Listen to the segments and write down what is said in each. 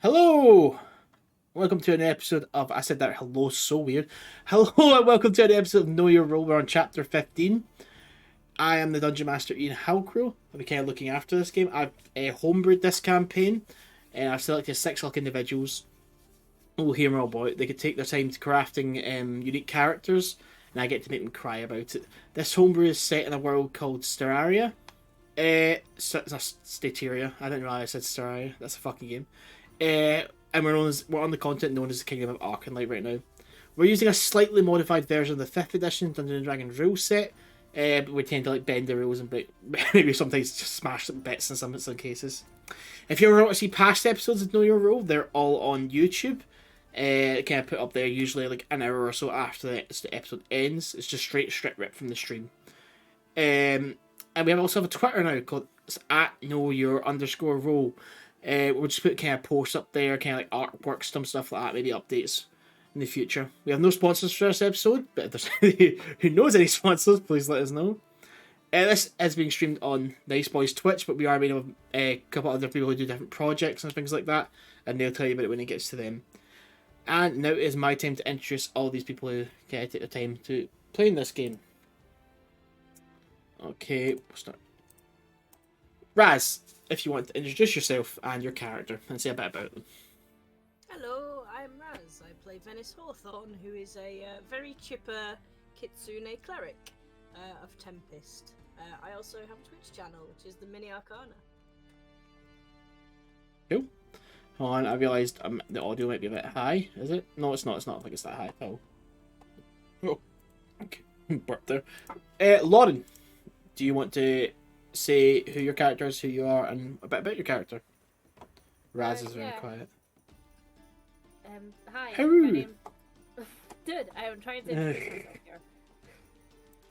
Hello! Welcome to an episode of. I said that hello so weird. Hello and welcome to an episode of Know Your Role. We're on chapter 15. I am the Dungeon Master Eoin Halcrow. I'll be kind of looking after this game. I've homebrewed this campaign and I've selected 6 lucky individuals. We'll hear more about it. They could take their time to crafting unique characters and I get to make them cry about it. This homebrew is set in a world called Stellaria. So it's a Stateria. I didn't realize I said Stellaria. That's a fucking game. And we're on the continent known as the Kingdom of Arcanlight right now. We're using a slightly modified version of the 5th edition Dungeons and Dragons rule set. But we tend to bend the rules and maybe sometimes just smash some bits in some cases. If you ever want to see past episodes of Know Your Role, they're all on YouTube. Kind of put up there usually an hour or so after the episode ends. It's just strip ripped from the stream. And we also have a Twitter now called @KnowYour_role. We'll just put kind of posts up there, kind of artwork, some stuff like that, maybe updates in the future. We have no sponsors for this episode, but if there's anybody who knows any sponsors, please let us know. This is being streamed on Nice Boys Twitch, but we are meeting with a couple other people who do different projects and things like that, and they'll tell you about it when it gets to them. And now it is my time to introduce all these people who take the time to play in this game. Okay, we'll start. Raz, if you want to introduce yourself and your character and say a bit about them. Hello, I'm Raz. I play Venis Hawthorne, who is a very chipper Kitsune cleric of Tempest. I also have a Twitch channel, which is the Mini Arcana. Cool. Hold on, I realised the audio might be a bit high. Is it? No, it's not. It's not. I think it's that high. Oh. Okay. Burp there. Lauren, do you want to say who your character is, who you are, and a bit about your character? Raz is very quiet. Hi. How? My name. Dude, I am trying to introduce myself here.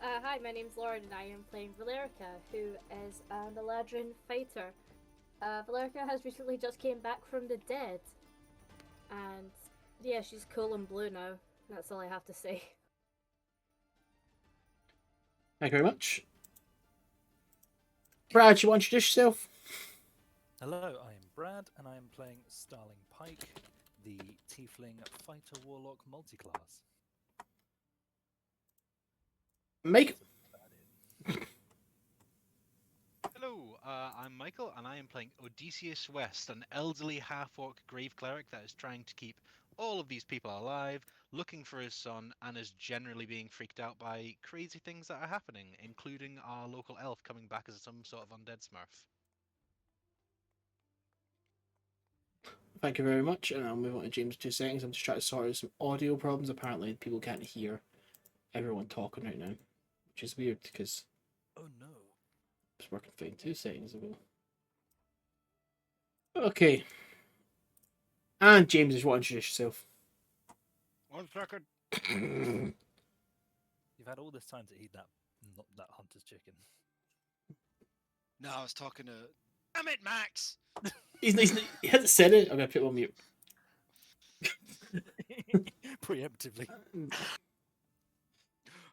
Hi, my name's Lauren, and I am playing Valericia, who is an Eladrin fighter. Valericia has recently just came back from the dead, and yeah, she's cool and blue now. That's all I have to say. Thank you very much. Brad, you want to introduce yourself? Hello, I am Brad, and I am playing Starling Pike, the Tiefling Fighter Warlock multiclass. Mike. Hello, I'm Michael, and I am playing Odeysus West, an elderly half-orc grave cleric that is trying to keep all of these people alive, looking for his son, and is generally being freaked out by crazy things that are happening, including our local elf coming back as some sort of undead smurf. Thank you very much, and I'll move on to James in 2 seconds. I'm just trying to sort out some audio problems. Apparently, people can't hear everyone talking right now, which is weird because Oh no. it was working fine 2 seconds ago. Okay. And James, if you want to introduce yourself. 1 second. You've had all this time to eat that hunter's chicken. No, I was talking to. Damn it, Max! He hasn't said it. I'm going to put him on mute. Preemptively.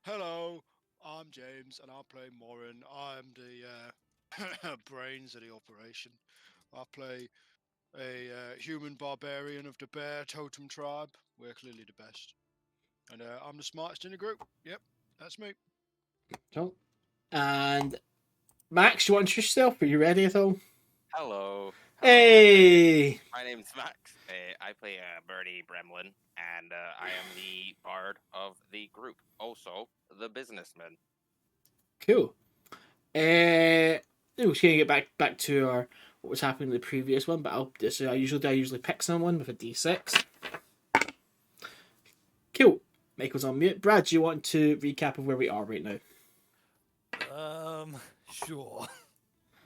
Hello, I'm James, and I play Moryn. I'm the brains of the operation. I play a human barbarian of the bear totem tribe. We're clearly the best. And I'm the smartest in the group. Yep, that's me. Cool. And Max, you want to introduce yourself? Are you ready at all? Hello. Hey! My name's Max. I play Burnie Bremlin, and I am the bard of the group. Also, the businessman. Cool. We're just gonna get back to our what was happening in the previous one, but I usually pick someone with a D6. Cool. Michael's on mute. Brad, do you want to recap of where we are right now? Sure.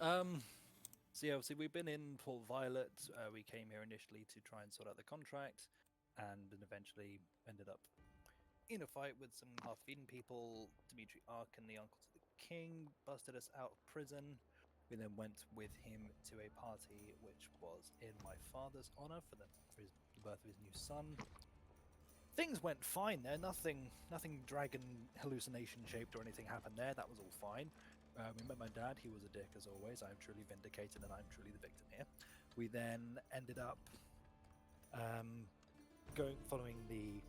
So yeah, obviously we've been in Port Violet. We came here initially to try and sort out the contract, and then eventually ended up in a fight with some half-eaten people. Dimitri Arkin, the uncle to the king, busted us out of prison. We then went with him to a party which was in my father's honor for the birth of his new son. Things went fine there. Nothing dragon hallucination shaped or anything happened there. That was all fine. We met my dad. He was a dick as always. I am truly vindicated, and I'm truly the victim here. We then ended up Following the.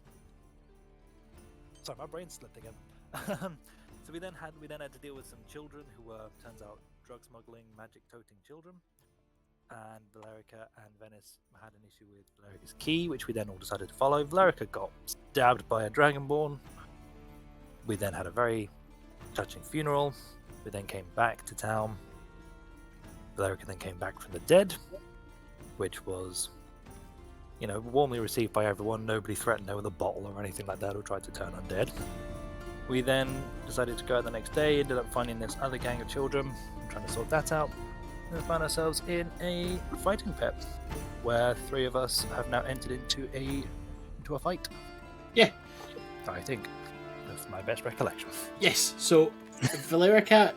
Sorry, my brain slipped again. So we then had to deal with some children who were, turns out, drug smuggling, magic toting children. And Valericia and Venis had an issue with Valericia's key, which we then all decided to follow. Valericia got stabbed by a dragonborn. We then had a very touching funeral. We then came back to town. Valericia then came back from the dead, which was, warmly received by everyone. Nobody threatened her with a bottle or anything like that or tried to turn undead. We then decided to go out the next day, ended up finding this other gang of children, trying to sort that out, and found ourselves in a fighting pit, where 3 of us have now entered into a fight. Yeah. I think. That's my best recollection. Yes, so Valericia,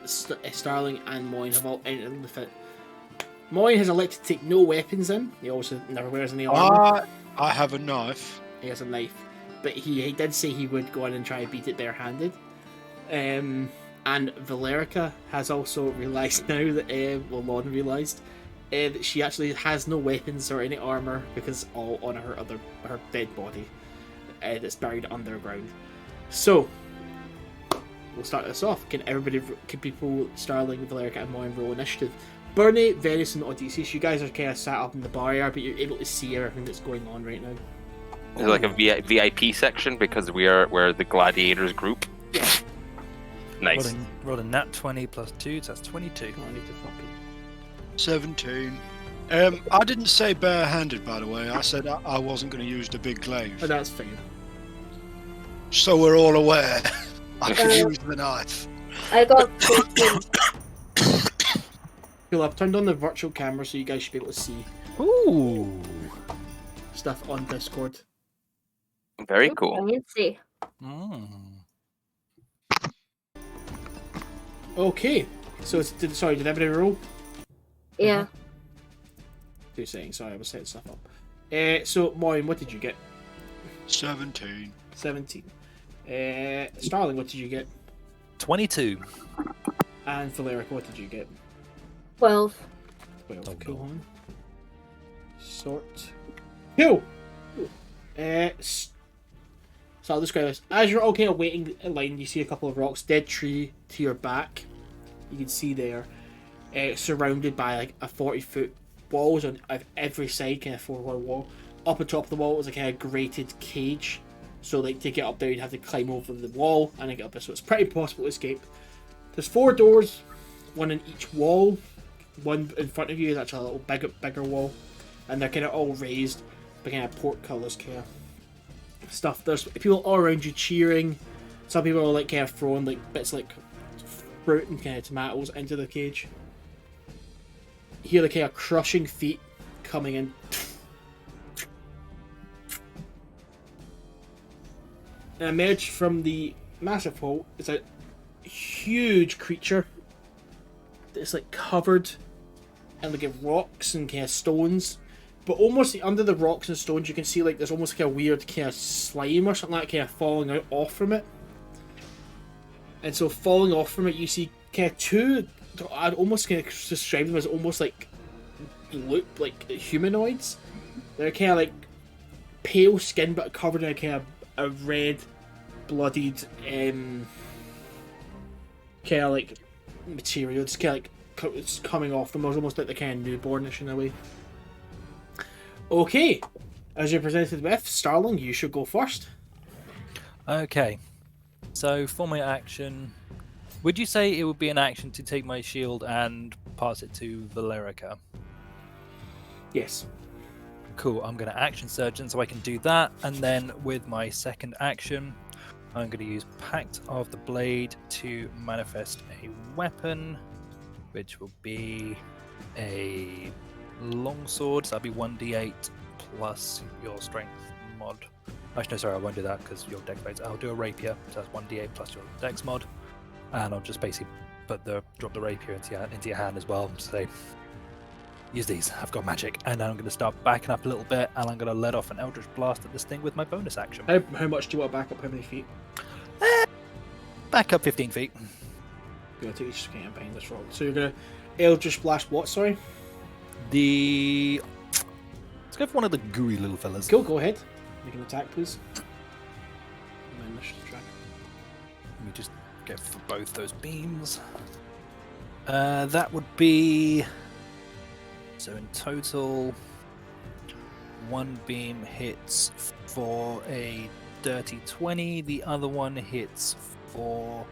Starling, and Moryn have all entered the fight. Moryn has elected to take no weapons in. He also never wears any armor. I have a knife. He has a knife. But he did say he would go in and try to beat it barehanded. And Valericia has also realised now that, Lauren realised, that she actually has no weapons or any armour because all on her dead body that's buried underground. So, we'll start this off. Can people, Starling, Valericia and Moryn roll initiative? Burnie, Venis and Odeysus, you guys are kind of sat up in the barrier, but you're able to see everything that's going on right now. Is it like a VIP section because we're the gladiators group? Yeah. Nice. Rolled a nat 20 plus 2, so that's 22. I need to fucking... 17. I didn't say barehanded, by the way. I said I wasn't going to use the big glaive. Oh, that's fine. So we're all aware. I can use the knife. I got 15. Cool, I've turned on the virtual camera so you guys should be able to see Ooh. stuff on Discord. Very cool. Fancy. Okay, so did everybody roll? Yeah. 2 seconds, sorry, I was setting stuff up. So, Moryn, what did you get? 17. 17. Starling, what did you get? 22. And Valericia, what did you get? 12. 12. Oh, Cool. no. On. Sort. Cool! So I'll describe this. As you're all kind of waiting in line, you see a couple of rocks, dead tree to your back. You can see there, surrounded by like a 40-foot walls on every side, kind of 4-wall wall. Up on top of the wall is a kind of grated cage. So like to get up there, you'd have to climb over the wall and then get up there. So it's pretty impossible to escape. There's 4 doors, one in each wall. One in front of you is actually a little bigger wall, and they're kind of all raised by kind of portcullis kind of stuff. There's people all around you cheering. Some people are like kind of throwing like bits like fruit and kind of tomatoes into the cage. You hear the kind of crushing feet coming in. And emerged from the massive hole is a huge creature that's like covered in like rocks and kind of stones, but almost under the rocks and stones you can see like there's almost like a weird kind of slime or something like that kind of falling out off from it. And so falling off from it you see kind of 2, I'd almost kind of describe them as almost like look like humanoids. They're kind of like pale skin but covered in a kind of a red bloodied kind of like material. It's kind of like it's coming off them. It was almost like the kind of newbornish in a way. Okay, as you're presented with, Starling, you should go first. Okay, so for my action, would you say it would be an action to take my shield and pass it to Valericia? Yes. Cool, I'm going to action surgeon so I can do that, and then with my second action, I'm going to use Pact of the Blade to manifest a weapon, which will be a longsword, so that'll be 1d8 plus your strength mod. Actually, no, sorry, I won't do that because your dex blades. I'll do a rapier, so that's 1d8 plus your dex mod, and I'll just basically drop the rapier into your hand as well. So use these. I've got magic, and I'm going to start backing up a little bit, and I'm going to let off an Eldritch Blast at this thing with my bonus action. How much do you want to back up? How many feet? Back up 15 feet. You're going to take each scan behind this rock. So you're going to Eldritch Blast what, sorry? It's go for one of the gooey little fellas. Cool, go ahead. Make an attack, please. My initiative track. Let me just go for both those beams. That would be... So in total, one beam hits for a dirty 20, the other one hits for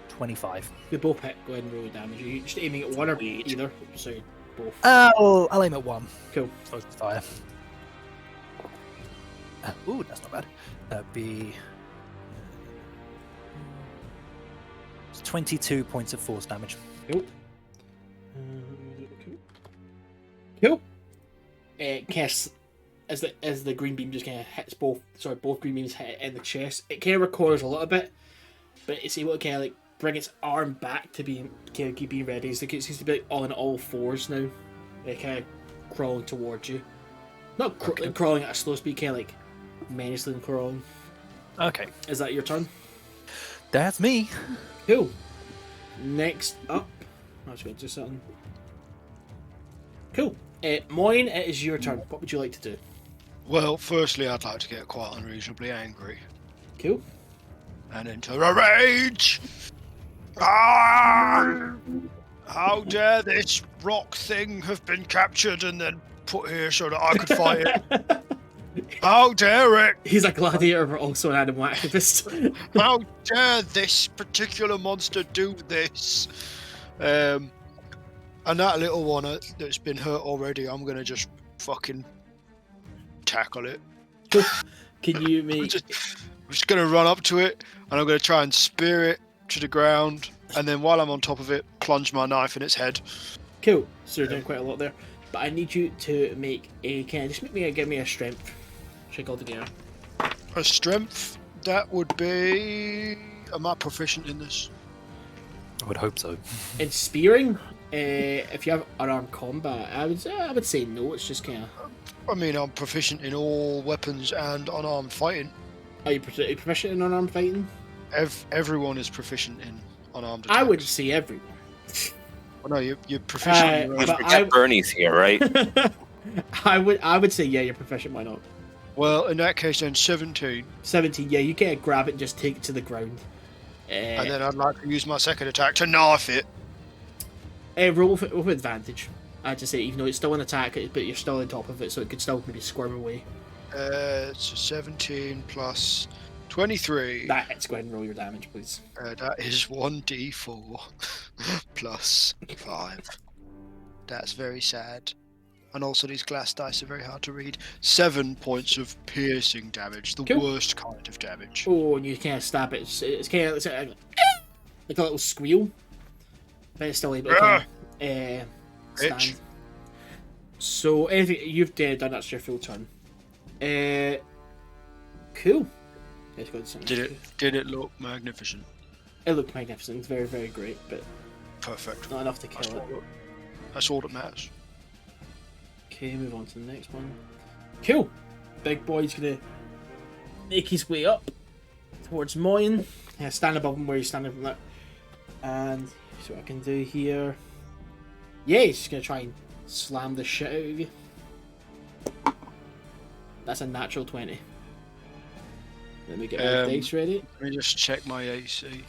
25. They both hit. Go ahead and roll your damage. Are you just aiming at one or Sweet. either? So both. I'll aim at one. Cool. Focus fire. Ooh, that's not bad. That'd be 22 points of force damage. Cool. Cool. Kess, as the green beam just kind of hits both green beams hit it in the chest. It kind of recoils a little bit, but it's able to kind of like bring its arm back to being ready. It's like it seems to be like on all fours now, like kind of crawling towards you. Not like crawling at a slow speed, kind of like menacingly crawling. Okay, Is that your turn? that's me. Cool. Next up, I was going to do something. Cool. Moryn, it is your turn. What would you like to do? Well, firstly, I'd like to get quite unreasonably angry Cool. and into a rage. Ah! How dare this rock thing have been captured and then put here so that I could fight it? How dare it? He's a gladiator, but also an animal activist. How dare this particular monster do this? And that little one that's been hurt already, I'm gonna just fucking tackle it. Can you I'm make... just gonna run up to it and I'm gonna try and spear it to the ground, and then while I'm on top of it, plunge my knife in its head. Cool. So you're doing quite a lot there. But I need you to make a... give me a strength check altogether. A strength, that would be... Am I proficient in this? I would hope so. In spearing, if you have unarmed combat, I would say no. It's just kind of... I mean, I'm proficient in all weapons and unarmed fighting. Are you proficient in unarmed fighting? Everyone is proficient in unarmed attacks. I would say everyone. Well, no, you're proficient in your own. but Forget Burnie's here, right? I would say yeah, you're proficient. Why not? Well, in that case, then 17. 17. Yeah, you can't grab it and just take it to the ground. And then I'd like to use my second attack to knife it. Roll with advantage. I'd just say, even though it's still an attack, but you're still on top of it, so it could still maybe squirm away. So 17 plus 23. That hits. Go ahead and roll your damage, please. That is 1d4 plus 5. That's very sad. And also these glass dice are very hard to read. 7 points of piercing damage, the Cool. worst kind of damage. Oh, and you kind of stab it. It's kind of like a little squeal, but it's still able to kind of stand. Bitch. So anything you've done, that's your full turn. Cool. Let's go to something. Did it look magnificent? It looked magnificent. It's very, very great, but Perfect. not enough to kill it. That's all that matters. Okay, move on to the next one. Cool. Big boy's gonna make his way up towards Moryn. Stand above him where he's standing from that. And see what I can do here. Yeah, he's just gonna try and slam the shit out of you. That's a natural 20. Let me get my dice ready. Let me just check my AC.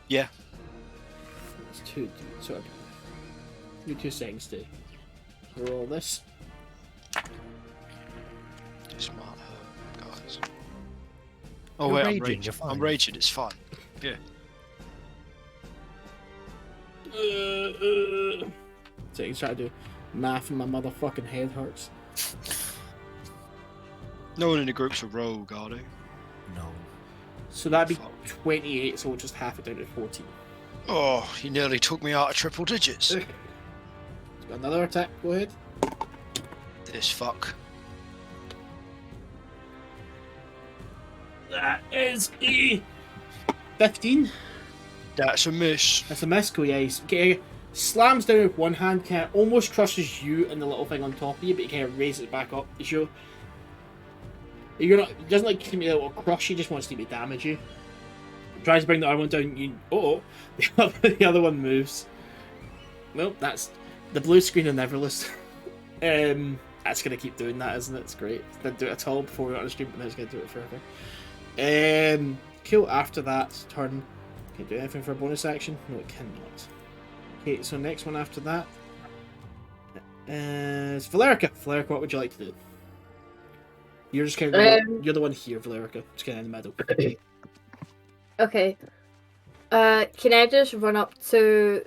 Yeah. It's 2. So give me 2 seconds to roll this. This might hurt, guys. Oh You're wait, raging, I'm raging. you're fine. I'm raging, it's fine. Yeah. So you try to do math and my motherfucking head hurts. No one in the group's a rogue, are they? No. So that'd be Fuck. 28, so we'll just half it down to 14. Oh, you nearly took me out of triple digits. Got another attack, go ahead. This fuck. That is a 15. That's a miss. That's a miss, cool, yeah. He slams down with one hand, kind of almost crushes you and the little thing on top of you, but he kind of raises it back up. You're not. He doesn't like to me a little crush. He just wants to damage you. Tries to bring the other one down. The other one moves. Nope, that's the blue screen on Neverlist. That's gonna keep doing that, isn't it? It's great. Didn't do it at all before we went on the stream, but now it's gonna do it forever. Cool. After that turn, can't do anything for a bonus action. No, it cannot. Okay, so next one after that is Valericia. Valericia, what would you like to do? You're just kind of you're the one here, Valericia. Just kind of in the middle. Okay. Can I just run up to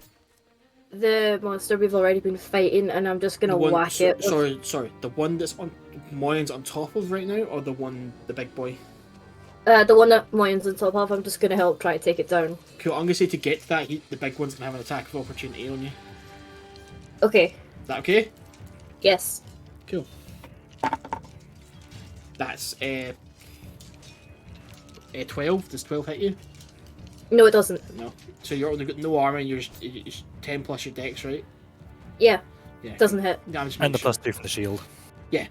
the monster we've already been fighting, and I'm just gonna whack it? Sorry. The one that's on Moryn's on top of right now, or the big boy? The one that Moryn's on top of. I'm just gonna help try to take it down. Cool. I'm gonna say to get to that, the big one's gonna have an attack of opportunity on you. Okay. Is that okay? Yes. Cool. That's 12. Does 12 hit you? No, it doesn't. No. So you're only got no armor, and you're 10 plus your dex, right? Yeah. Yeah. Doesn't hit. And the +2 from the shield. Yeah.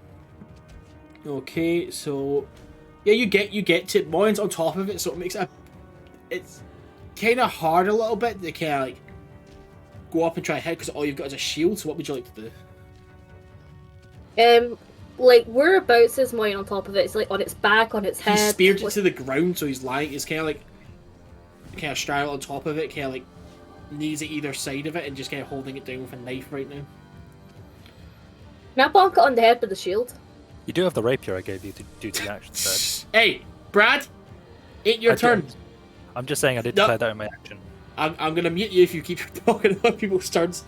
Okay, so yeah, you get to Moryn's on top of it, so it makes it's kind of hard a little bit to kind of like go up and try and hit because all you've got is a shield. So what would you like to do? Like whereabouts is Moryn on top of it? It's like on its back, on its head. He speared it to the ground, so he's lying. He's kind of like straddled on top of it, kind of like knees at either side of it, and just kind of holding it down with a knife right now. Can I bonk it on the head with the shield? You do have the rapier I gave you to do the action set. Hey, Brad, ain't your turn. I'm just saying I did declare that in my action. I'm gonna mute you if you keep talking about people's turns.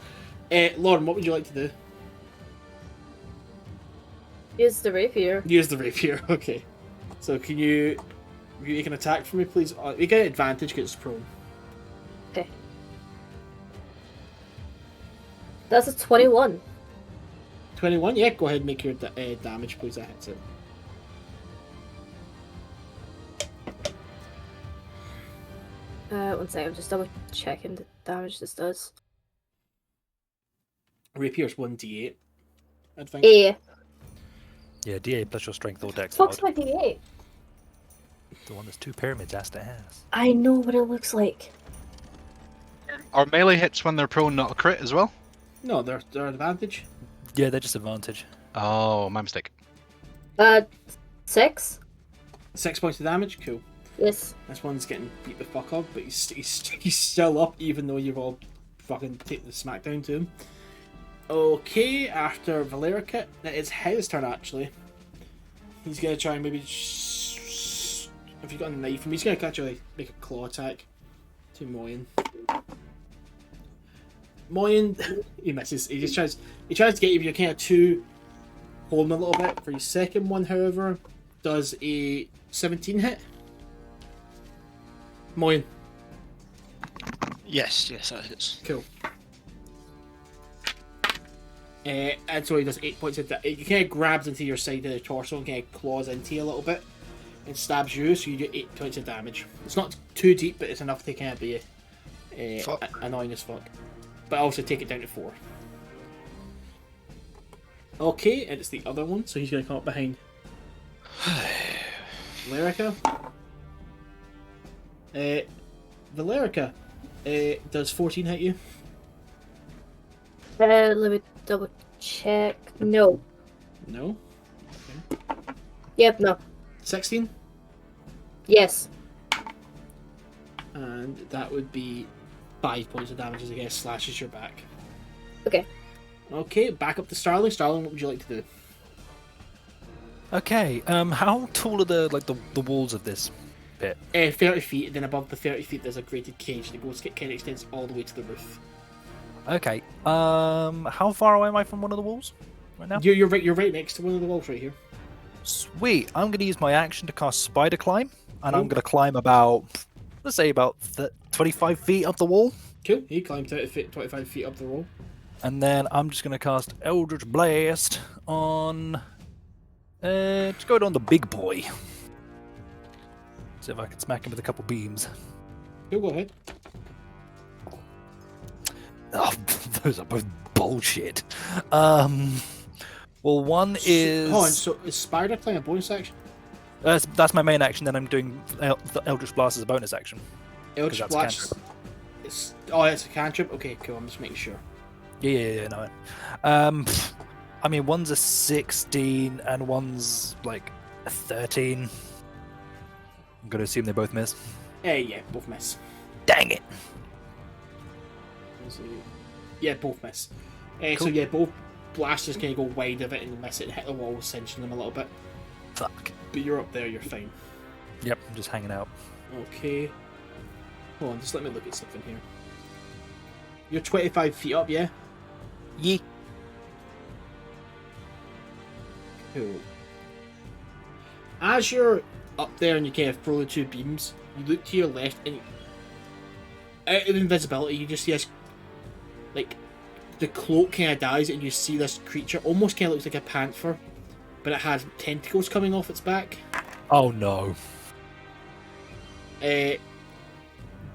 Lauren, what would you like to do? Use the rapier. Use the rapier, okay. So can you make an attack for me, please? You get advantage because it's prone. Okay. That's a 21. 21? Yeah, go ahead and make your damage, please. That hits it. One second, I'm just double checking the damage this does. Rapier's 1d8, I think. Yeah, d8 plus your strength or dex. Fuck's my d8? The one that's 2 pyramids ass to ass. I know what it looks like. Are melee hits when they're prone not a crit as well? No, they're advantage. Yeah, they're just advantage. Oh, my mistake. 6? 6 points of damage, cool. Yes. This one's getting beat the fuck up, but he's still up, even though you've all fucking taken the smackdown to him. Okay, after Valericia, it's his turn actually. He's gonna try and maybe if you got a knife, he's gonna actually make a claw attack to Moryn. Moryn, he misses. He tries to get you. You're kind of two holding a little bit. For your second one, however, does a 17 hit? Moryn. Yes, that hits. Cool. And so he does 8 points of damage. He kind of grabs into your side of the torso and kind of claws into you a little bit and stabs you, so you do 8 points of damage. It's not too deep, but it's enough to kind of be annoying as fuck. But also take it down to 4. Okay, and it's the other one, so he's going to come up behind Valericia. Valericia, does 14 hit you? Let me double check. No. No? Okay. Yep, no. 16? Yes. And that would be 5 points of damage as it slashes your back. Okay. Okay, back up to Starling. Starling, what would you like to do? Okay, how tall are the walls of this pit? 30 feet, and then above the 30 feet there's a grated cage that kind of extends all the way to the roof. Okay, how far away am I from one of the walls right now? You're right next to one of the walls right here. Sweet, I'm going to use my action to cast Spider Climb, and I'm going to climb about, let's say about 25 feet up the wall. Cool, he climbed 25 feet up the wall. And then I'm just going to cast Eldritch Blast on... just go on the big boy. See if I can smack him with a couple beams. Cool, go ahead. Oh, those are both bullshit. Well, one is... Hold on, so is Spider Climb a bonus action? That's my main action, then I'm doing the Eldritch Blast as a bonus action. Eldritch Blast? It's a cantrip? Okay, cool, I'm just making sure. Yeah, no. I mean, one's a 16 and one's like a 13. I'm gonna assume they both miss. Yeah, both miss. Dang it! Yeah, both miss. So Cool. yeah, both blasters kind of go wide of it and miss it and hit the wall, cinching them a little bit. Fuck. But you're up there, you're fine. Yep, I'm just hanging out. Okay. Hold on, just let me look at something here. You're 25 feet up, yeah? Yee. Cool. As you're up there and you kind of throw the two beams, you look to your left and out of invisibility you just see this, like, the cloak kind of dies and you see this creature, almost kind of looks like a panther, but it has tentacles coming off its back. Oh no.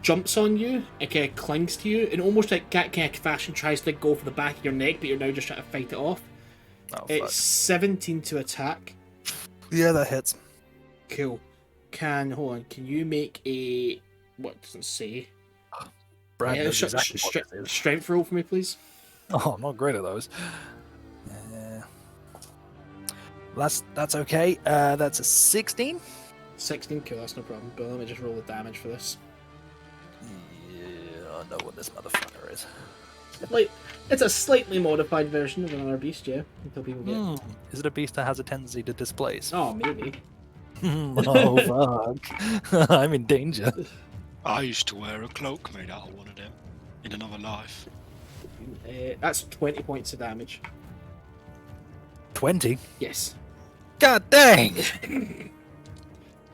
Jumps on you and kind of clings to you and almost like cat kind of fashion tries to go for the back of your neck, but you're now just trying to fight it off. Oh, It's fuck. 17 to attack. Yeah, that hits. Cool. Can you make a, what does it say? Brad Yeah, knows exactly what this is. strength roll for me, please. Oh, I'm not great at those. That's okay. That's a 16. 16, cool, that's no problem. But let me just roll the damage for this. Yeah, I know what this motherfucker is. Like, it's a slightly modified version of another beast, yeah. Until people get. Is it a beast that has a tendency to displace? Oh, maybe. Oh fuck! I'm in danger. I used to wear a cloak made out of one of them in another life. That's 20 points of damage. 20. Yes. God dang!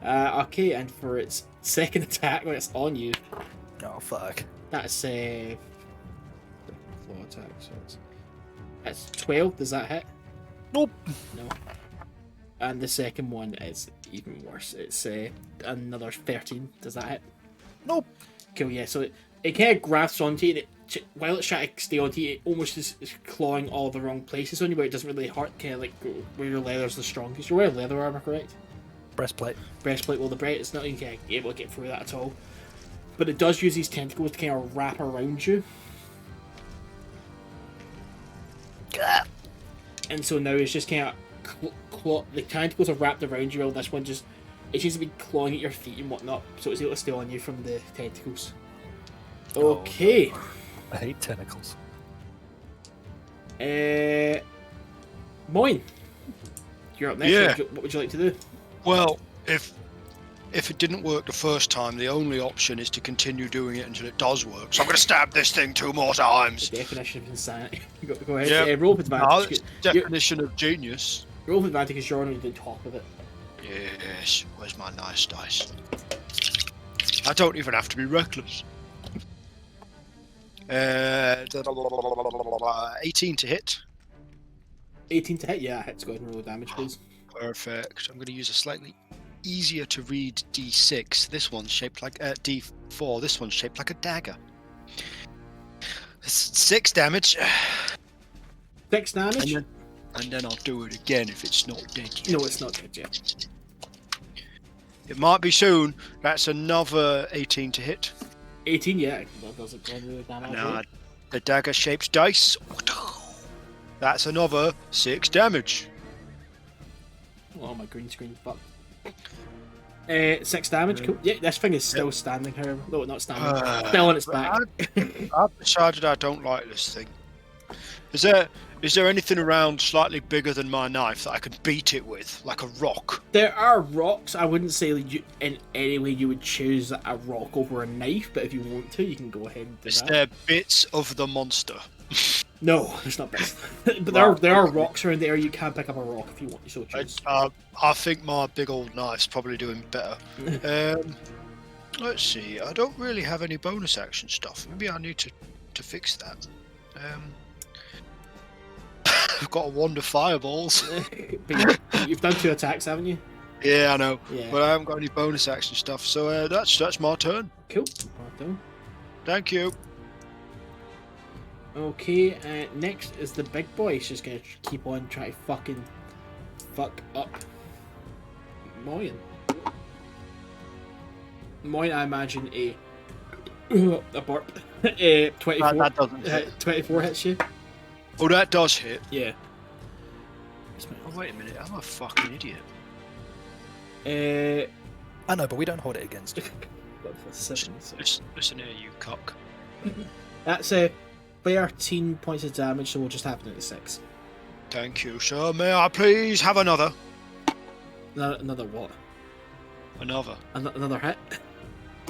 Okay, and for its second attack when it's on you, Oh fuck! that's claw attack. So that's 12. Does that hit? Nope. No. And the second one is even worse. It's another 13. Does that hit? Nope. Cool. Yeah. So it kind of grasps onto you, and while it's trying to stay onto you, it almost is clawing all the wrong places on you, where it doesn't really hurt. Kind of like where your leather's the strongest. You're wearing leather armor, correct? Breastplate. Breastplate. Well, the breast, it's not even able to get through that at all. But it does use these tentacles to kind of wrap around you. And so now it's just kind of the tentacles are wrapped around you, while this one just, it seems to be clawing at your feet and whatnot, so it's able to stay on you from the tentacles. Okay. Oh, no. I hate tentacles. Moin, you're up next. Yeah. What would you like to do? Well, if it didn't work the first time, the only option is to continue doing it until it does work. So I'm going to stab this thing 2 more times. The definition of insanity. Go ahead. Yep. Roll with No, advantage. it's definition of genius. Roll with advantage because you're on the top of it. Yes, where's my nice dice? I don't even have to be reckless. 18 to hit. 18 to hit. Yeah, hits. Go ahead and roll damage, please. Perfect. I'm going to use a slightly easier to read D6. This one's shaped like D4. This one's shaped like a dagger. 6 damage. 6 damage. And then I'll do it again if it's not dead yet. No, it's not dead yet. It might be soon. That's another 18 to hit. 18, yeah. That doesn't go really damage. Now, the dagger-shaped dice. That's another 6 damage. Oh, my green screen fucked. 6 damage, cool. Yeah, this thing is still standing, however. No, not standing. Still on its back. I've decided I don't like this thing. Is there anything around slightly bigger than my knife that I could beat it with, like a rock? There are rocks. I wouldn't say in any way you would choose a rock over a knife, but if you want to, you can go ahead and do Is that. there bits of the monster? No, there's not best. But there are rocks around the area. You can pick up a rock if you want. You so choose. I think my big old knife's probably doing better. Let's see. I don't really have any bonus action stuff. Maybe I need to fix that. I've got a wand of fireballs. But you've done 2 attacks, haven't you? Yeah, I know. Yeah. But I haven't got any bonus action stuff. So that's my turn. Cool. Well done. Thank you. Okay, next is the big boy. He's just gonna keep on trying to fucking fuck up Moryn. Moryn, I imagine a burp. 24. That doesn't hit. 24 hits you. Oh, that does hit. Yeah. wait a minute, I'm a fucking idiot. I know, but we don't hold it against you. Listen here, you cock. That's 13 points of damage, so we'll just have it at 6. Thank you, sir. May I please have another? Another what? Another. Another hit?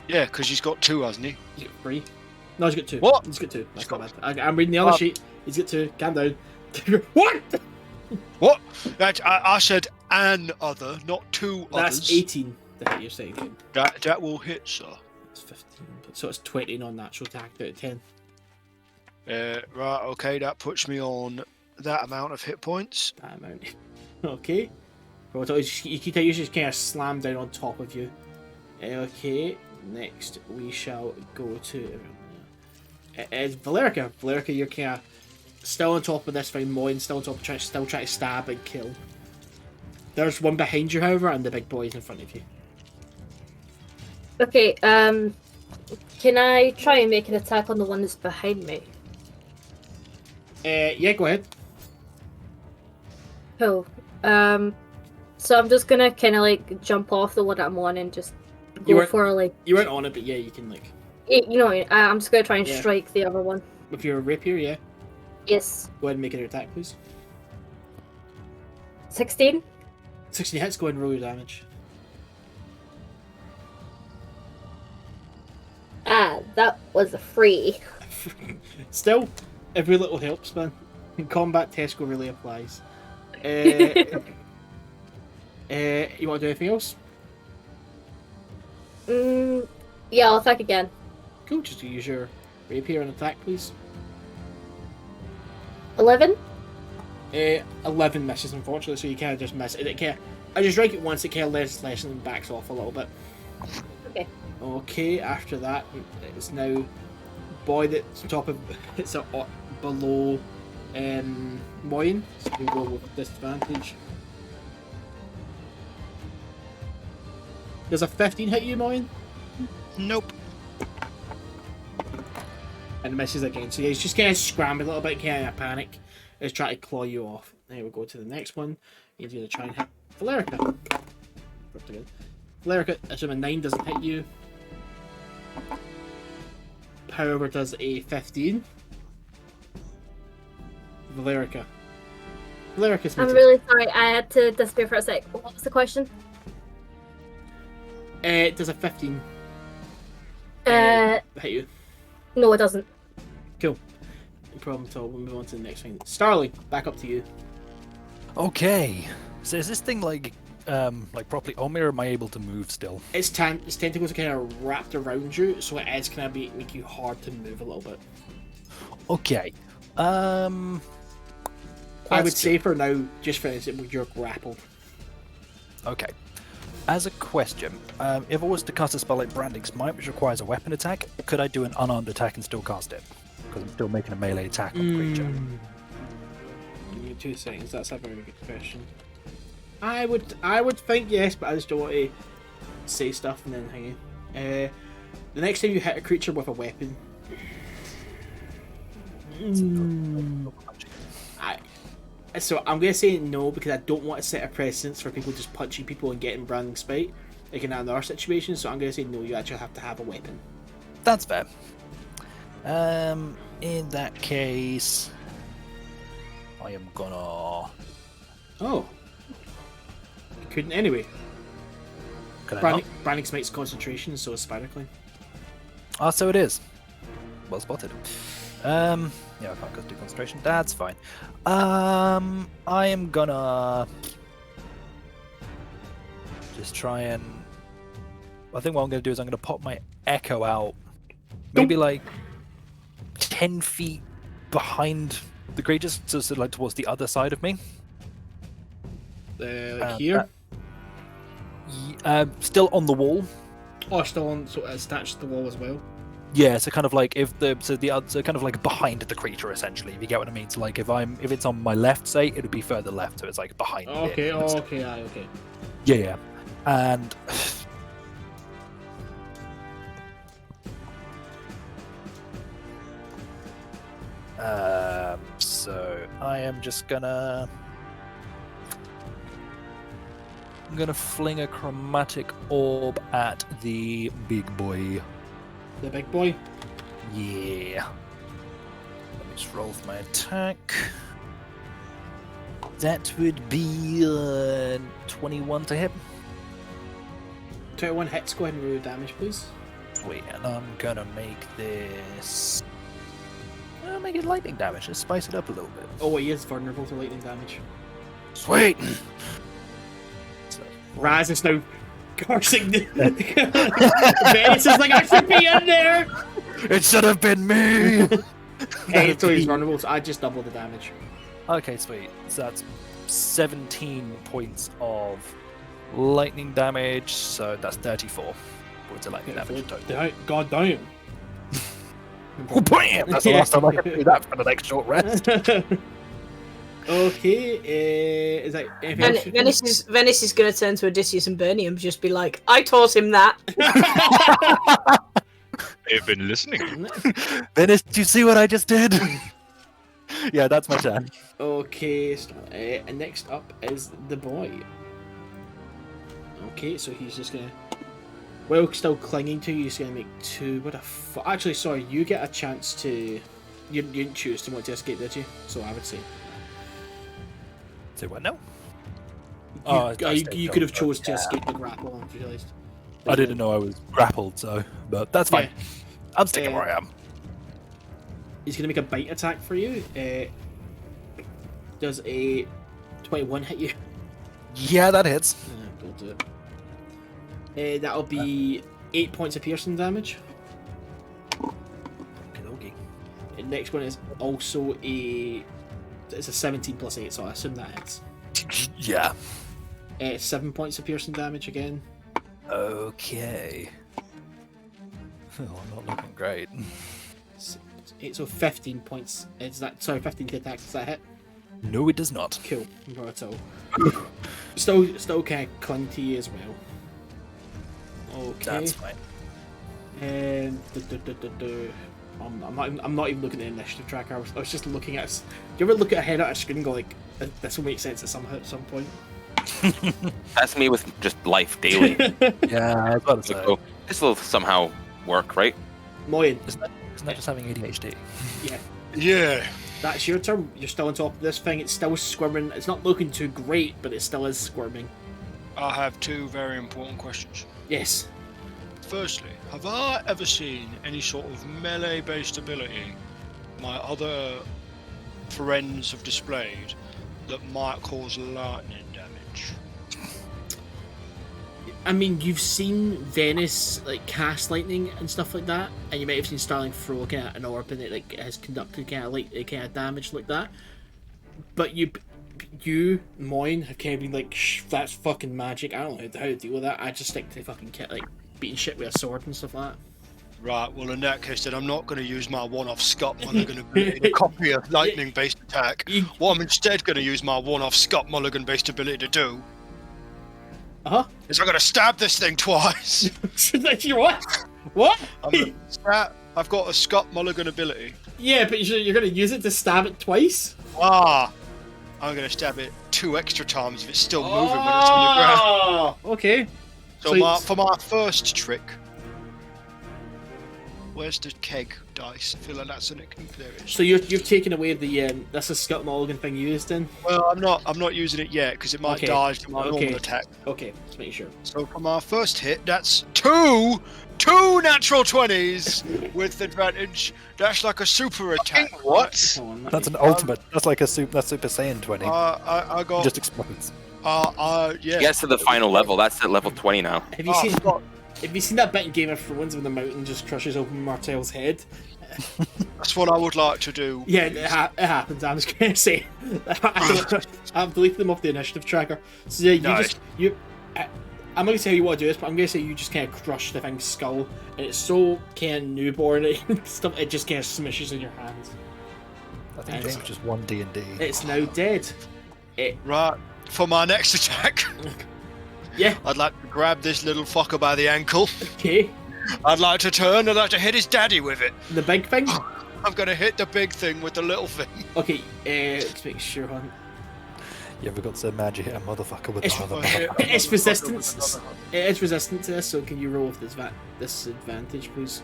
Yeah, because he's got 2, hasn't he? He's got 3. No, he's got 2. What? He's got 2. That's He's not got- bad. I'm reading the other sheet. He's got 2. Calm down. What? What? I said an other, not 2 That's others. 18 to hit your second game. That will hit, sir. It's 15. So it's 20 non-natural attack out of 10. Right, okay, that puts me on that amount of hit points. That amount. Okay. You just kind of slam down on top of you. Okay. Next, we shall go to. It's Valericia. Valericia, you're kind of still on top of this thing. Moryn still on top, still trying to stab and kill. There's one behind you, however, and the big boy is in front of you. Okay, can I try and make an attack on the one that's behind me? Yeah, go ahead. Cool. So I'm just gonna kind of like jump off the one I'm on and just You go weren't- for like, You weren't on it, but yeah, you can like you know, I'm just gonna try and Yeah. strike the other one. with your rapier. Yeah, Yes, go ahead and make an attack, please. 16. 60 hits. Go ahead and roll your damage. That was a 3. Still, every little helps, man. In combat, Tesco really applies. You want to do anything else? Yeah, I'll attack again. Cool, just use your rapier and attack, please. 11. 11 misses, unfortunately, so you kind of just miss it. I just strike it once, it kind of less and backs off a little bit. Okay. Okay, after that, it's now boy that's on top of it's below Moryn, so we roll with disadvantage. Does a 15 hit you, Moryn? Nope. And misses again. So yeah, he's just kind of scrambling a little bit, kind of panic. He's trying to claw you off. There we go to the next one. He's going to try and hit Valericia. Valericia, assuming 9 doesn't hit you. However, does a 15. Valericia. Valericia's I'm really sorry, I had to disappear for a sec. What was the question? Does a 15 Uh, hit you? no, it doesn't. Cool. No problem at all. We'll move on to the next thing. Starling, back up to you. Okay. So is this thing like properly on me, or am I able to move still? Its tentacles are kind of wrapped around you, so it is kind of make you hard to move a little bit. Okay. I would That's say for now, just finish it with your grappled. Okay. As a question, if I was to cast a spell like Branding Smite, which requires a weapon attack, could I do an unarmed attack and still cast it? Because I'm still making a melee attack on the creature. Give me 2 seconds. That's a very good question. I would think yes, but I just don't want to say stuff and then hang it. The next time you hit a creature with a weapon, so I'm gonna say no because I don't want to set a precedence for people just punching people and getting branding spite, like in another situation. So I'm gonna say no. You actually have to have a weapon. That's fair. In that case, I am gonna. Oh, you couldn't anyway. Can I not? Branding smite's concentration, so is spider climb. Ah, so it is. Well spotted. Yeah, I can't do concentration. That's fine. I am gonna just try and. I think what I'm gonna do is I'm gonna pop my echo out, maybe like 10 feet behind the creatures, so like towards the other side of me. Like here. Still on the wall. Oh, still on, so it's attached to the wall as well. Yeah, so kind of like so kind of like behind the creature essentially, if you get what I mean. So like if it's on my left, say, it would be further left, so it's like behind. Okay, it. okay. Yeah, and so I am just gonna I'm gonna fling a chromatic orb at the big boy. The big boy. Yeah. Let me just roll for my attack. That would be 21 to hit. 21 hits. Go ahead and roll your damage, please. Sweet, and I'm gonna make this. I'll make it lightning damage. Just spice it up a little bit. Oh, he is vulnerable to lightning damage. Sweet. Raz is now cursing. Venis is like, I should be in there. It should have been me. Hey, so he's vulnerable. So I just double the damage. Okay, sweet. So that's 17 points of lightning damage. So that's 34 points of lightning damage in total. God damn. Oh, bam! That's the last time I can do that for the next short rest. Okay, is that anything else? Venis is going to turn to Odeysus and Burnie and just be like, I taught him that. They've been listening. Venis, do you see what I just did? Yeah, that's my turn. Okay, and next up is the boy. Okay, so he's just gonna, well, still clinging to you. He's gonna make two. What a actually, sorry, you get a chance to. You didn't choose to want to escape, did you? So I would say. Say what now? You could have chose to escape the grapple. I realised. I didn't know I was grappled, so but that's fine. Yeah. I'm sticking where I am. He's gonna make a bite attack for you. Does a 21 hit you? Yeah, that hits. Go do it. That'll be 8 points of piercing damage. Okay. Next one is also it's a 17 plus 8, so I assume that hits. Yeah. 7 points of piercing damage again. Okay. Oh, I'm not looking great. 8, so 15 points. Is that 15 to attack? Does that hit? No, it does not. Cool. Not at all. Still kind of cling to you as well. Okay. That's fine. I'm not even looking at the initiative tracker. I was just looking at. Do you ever look ahead at a screen and go like, "This will make sense at some point"? That's me with just life daily. Yeah, I was about to say. So this will somehow work, right? Moryn. Isn't that just having ADHD? Yeah. Yeah. That's your turn. You're still on top of this thing. It's still squirming. It's not looking too great, but it still is squirming. I have two very important questions. Yes. Firstly, have I ever seen any sort of melee-based ability my other friends have displayed that might cause lightning damage? I mean, you've seen Venis like cast lightning and stuff like that, and you might have seen Starling throw kind of an orb and it like has conducted kind of damage like that. But you, Moryn, have kind of been like, that's fucking magic. I don't know how to deal with that. I just stick to fucking like beating shit with a sword and stuff like that. Right, well in that case then I'm not going to use my one-off Scutt Mulligan ability to copy a lightning-based attack. What I'm instead going to use my one-off Scutt Mulligan-based ability to do is I'm going to stab this thing twice. You what? What? I've got a Scutt Mulligan ability. Yeah, but you're going to use it to stab it twice? I'm going to stab it 2 extra times if it's still moving when it's on the ground. Oh, okay. So for my first trick, where's the keg dice? I feel like that's an there it is. So you've taken away the that's a Scutt Mulligan thing you used in? Well, I'm not using it yet because it might dodge to my normal attack. Okay, just make sure. So for my first hit, that's two natural 20s with advantage. That's like a super attack. What? That's an ultimate. That's like that's Super Saiyan 20. I got just explodes. Yeah. He gets to the final level. That's at level 20 now. Have you seen that bit in Game of Thrones when the mountain just crushes open Martell's head? That's what I would like to do. Yeah, it happens. I'm just gonna say, I've deleted them off the initiative tracker. So yeah, I'm gonna tell you what to do this, but I'm gonna say you just kind of crush the thing's skull, and it's so kind of newborn and stuff. It just kind of smushes in your hands. I think James just won D&D. It's now dead. Right, for my next attack. Yeah. I'd like to grab this little fucker by the ankle. Okay. I'd like to turn. I'd like to hit his daddy with it. The big thing? I'm gonna hit the big thing with the little thing. Okay, let's make sure, hon. You ever got so mad you hit a motherfucker with It's, another hit- motherfucker? it's resistance. It is resistant to this, so can you roll with disadvantage, please?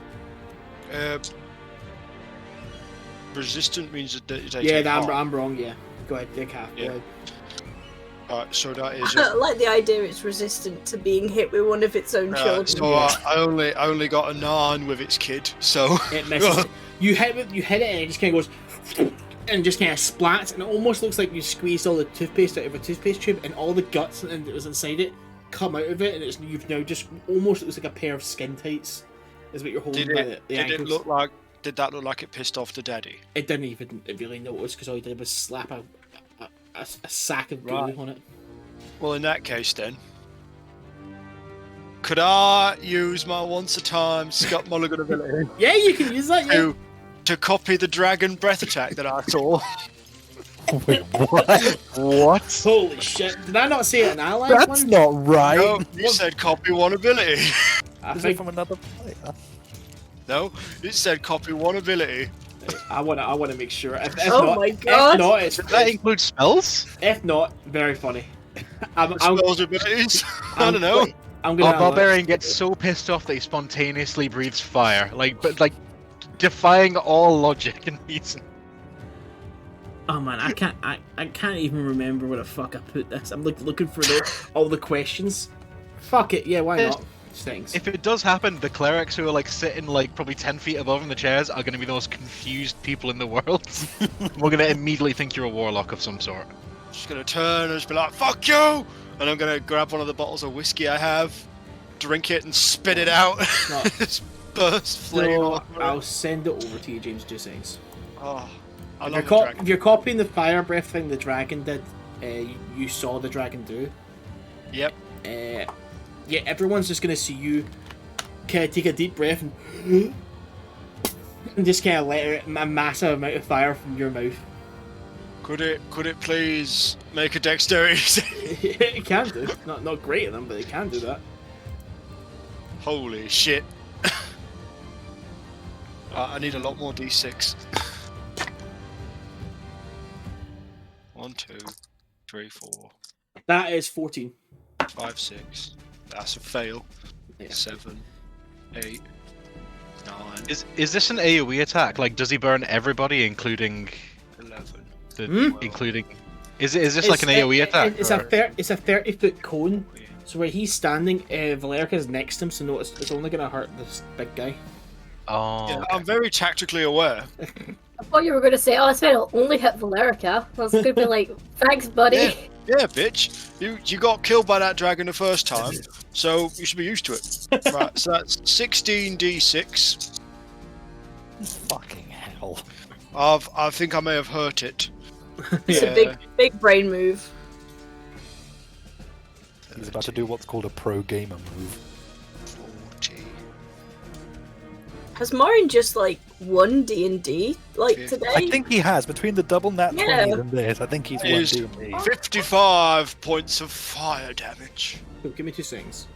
Resistant means that they Yeah, take half. I'm wrong. Yeah, go ahead, take half. Yeah. Go ahead. Alright, so that is. I like the idea it's resistant to being hit with one of its own children. So I only got a 9 with its kid. So It misses. You hit it, and it just kind of goes, and just kind of splats, and it almost looks like you squeezed all the toothpaste out of a toothpaste tube, and all the guts that was inside it come out of it, and you've now just almost looks like a pair of skin tights. Is what you're holding did by it? the Did ankles. it look like? Did that look like it pissed off the daddy? It didn't even really notice because all he did was slap a sack of glue Right. on it. Well, in that case, then, could I use my once a time Scutt Mulligan ability Yeah, you can use that. Yeah. to copy the dragon breath attack that I saw? Wait, what? What? Holy shit! Did I not say it in Allies That's one? not right. No, you said copy one ability. I Is it think from another player? No, it said copy one ability. I want to make sure. If Oh not, my God. If not, it's, Does that include spells? if not, very funny. I'm Spells abilities. I don't know. I'm Our gonna. barbarian gets so pissed off that he spontaneously breathes fire, like defying all logic and reason. Oh man, I can't even remember where the fuck I put this. I'm looking for all the questions. Fuck it, yeah, why not? Thanks. If it does happen, the clerics who are like sitting like probably 10 feet above in the chairs are going to be the most confused people in the world. We're going to immediately think you're a warlock of some sort. Just gonna turn and just be like, "Fuck you!" And I'm gonna grab one of the bottles of whiskey I have, drink it, and spit it out. No. Just burst flame. So all over it. I'll send it over to you, James. 2 seconds. Oh, I If love you're, the dragon. if you're copying the fire breath thing the dragon did, you saw the dragon do. Yep. Yeah, everyone's just gonna see you kind of take a deep breath and just kind of let out a massive amount of fire from your mouth. Could it please make a dexterity? It can do. Not great at them, but it can do that. Holy shit. I need a lot more d6. 1, 2, 3, 4, That is 14. 5, 6. That's a fail. Yeah. 7, 8, 9, Is this an AoE attack? Like, does he burn everybody, including 11. including? Is this like an AoE attack? It's or- a 30-foot cone. So where he's standing, Valerica's next to him, so notice it's only gonna hurt this big guy. Oh, Yeah, I'm very tactically aware. I thought you were going to say, oh, I said it'll only hit Valerica. I was going to be like, thanks, buddy. Yeah. Yeah, bitch. You got killed by that dragon the first time, so you should be used to it. Right, so that's 16d6. Fucking hell. I think I may have hurt it. It's Yeah. a big brain move. He's about to do what's called a pro gamer move. 40. Has Moryn just like won D&D like Yeah. today? I think he has. Between the double nat 20 Yeah. and this, I think he's won Is- D&D. 55 points of fire damage. So give me 2 seconds.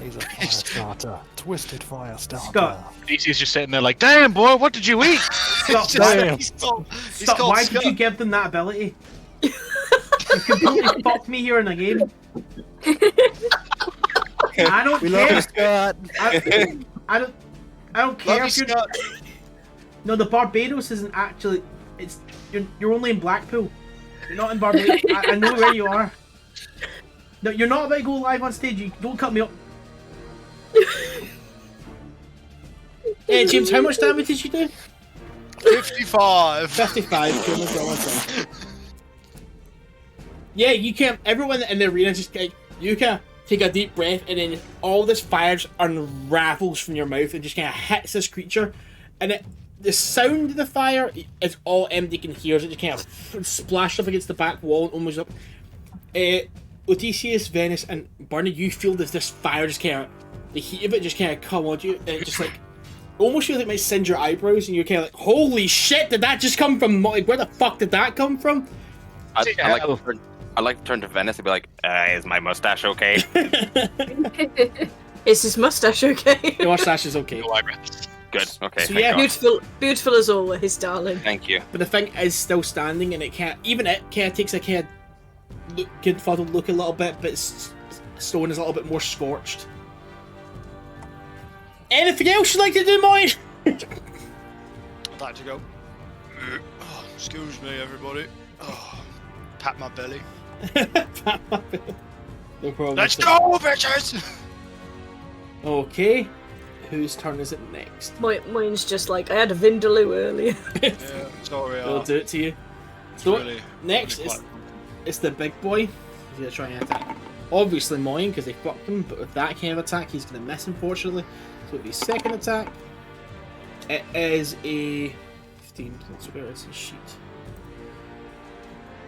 He's a fire starter. Twisted fire starter. Scott. DC's just sitting there like, damn boy, what did you eat? Stop, He's why, he's called stop, why did Scott. you give them that ability? You completely fucked me here in the game. I don't We love you, care. Scott. I don't care Love if you, you're. Scott. No, the Barbados isn't actually. It's you're only in Blackpool. You're not in Barbados. I know where you are. No, you're not about to go live on stage. You don't cut me up. Hey James, how much damage did you do? 55. 55. Okay, no problem. Yeah, you can. Everyone in the arena just like you can take a deep breath, and then all this fire just unravels from your mouth and just kind of hits this creature, and the sound of the fire is all empty can hear. It just kind of splashed up against the back wall and almost up. Odeysus, Venis, and Burnie, you feel this fire just kind of, the heat of it just kind of come on you, and it just like almost feels like it might singe your eyebrows, and you're kind of like, holy shit, did that just come from? Like, where the fuck did that come from? I'd like to turn to Venis and be like, is my mustache okay? Is his mustache okay? Your mustache is okay. No eyebrows. Good. Okay. So thank yeah, God. Beautiful as always, darling. Thank you. But the thing is still standing, and it can't. Even it kind of takes a kind of look a little bit, but stone is a little bit more scorched. Anything else you'd like to do, Moryn? I'd like to go. Oh, excuse me, everybody. Oh, pat my belly. No problem. Let's go, bitches! Okay. Whose turn is it next? Mine's just like, I had a Vindaloo earlier. Yeah, sorry. I'll do it to you. So really, next really it's the big boy. He's gonna try and attack. Obviously Moryn, because they fucked him, but with that kind of attack he's gonna miss, unfortunately. So it'll be second attack. It is a 15 plus, where is his sheet?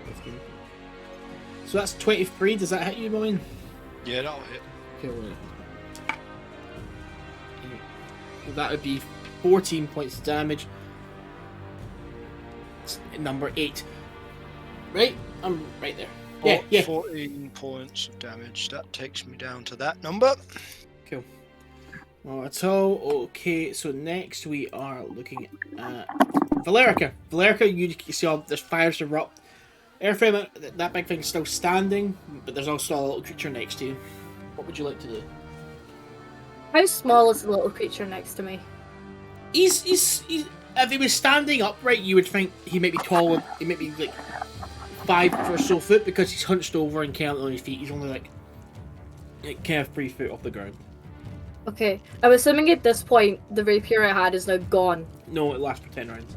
15. So that's 23, does that hit you, Moryn? Yeah, that'll hit. Okay, well, that would be 14 points of damage. It's number 8. Right? I'm right there. Yeah. 14 points of damage. That takes me down to that number. Cool. Not at all. Okay, so next we are looking at Valericia. Valericia, you see all there's fires erupt. Airframe, that big thing's still standing, but there's also a little creature next to you. What would you like to do? How small is the little creature next to me? He's if he was standing upright, you would think he might be taller. He might be like 5 or so foot because he's hunched over and can't on his feet. He's only like kind of 3 foot off the ground. Okay, I'm assuming at this point the rapier I had is now gone. No, it lasts for 10 rounds.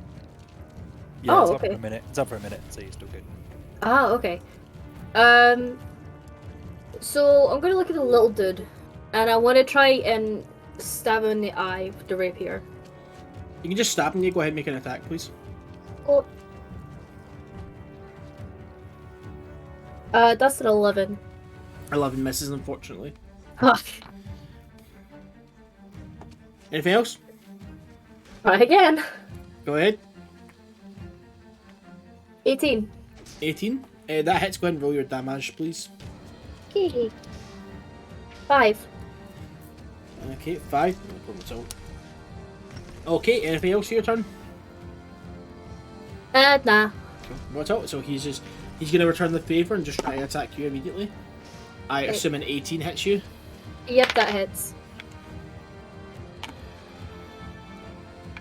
Yeah, it's Oh, up for okay. a minute. It's up for a minute, so you're still good. Ah, okay. So I'm gonna look at the little dude, and I want to try and stab him in the eye with the rapier. You can just stab him. You go ahead and make an attack, please. Oh. That's an 11. 11 misses, unfortunately. Fuck. Anything else? Try again. Go ahead. 18. 18. That hits. Go ahead and roll your damage, please. Hee 5. Okay, 5. No problem at all. Okay, anything else for your turn? Nah. Cool. Not at all. So he's going to return the favour and just try to attack you immediately. I assume an 18 hits you. Yep, that hits.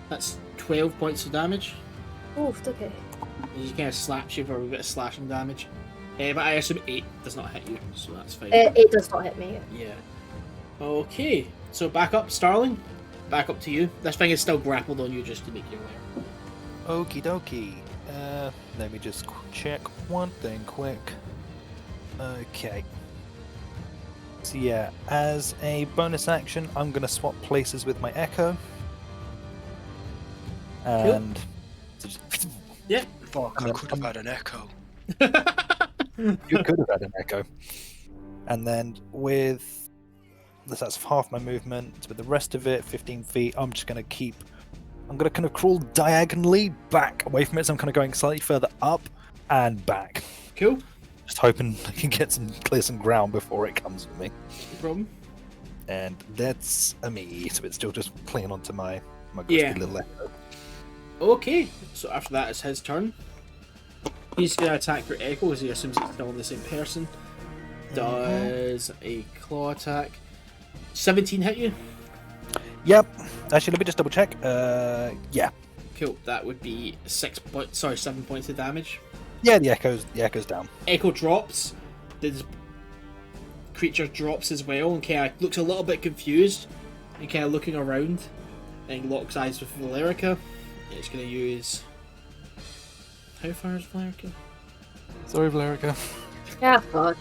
That's 12 points of damage. Oof, okay. He kind of slaps you for a bit of slashing damage. But I assume 8 does not hit you, so that's fine. 8 does not hit me. Yeah. Okay, so back up, Starling. Back up to you. This thing is still grappled on you just to make you aware. Okie dokie. Let me just check one thing quick. Okay. So yeah, as a bonus action, I'm going to swap places with my Echo. And... So just... Yeah. Fuck, I could have had an echo. You could have had an Echo. And then with... That's half my movement. With the rest of it, 15 feet, I'm just going to I'm going to kind of crawl diagonally back away from it, so I'm kind of going slightly further up and back. Cool. Just hoping I can clear some ground before it comes with me. No problem. And that's a me, so it's still just clinging onto my Yeah. crispy little Echo. Okay, so after that it's his turn. He's going to attack your Echo as he assumes he's still on the same person. Does a claw attack. 17 hit you? Yep. Actually, let me just double check. Yeah. Cool, that would be 7 points of damage. Yeah, the echo's down. Echo drops. The creature drops as well and kind of looks a little bit confused and kind of looking around and locks eyes with Valericia. It's going to use... How far is Valericia? Sorry, Valericia. Yeah, fuck.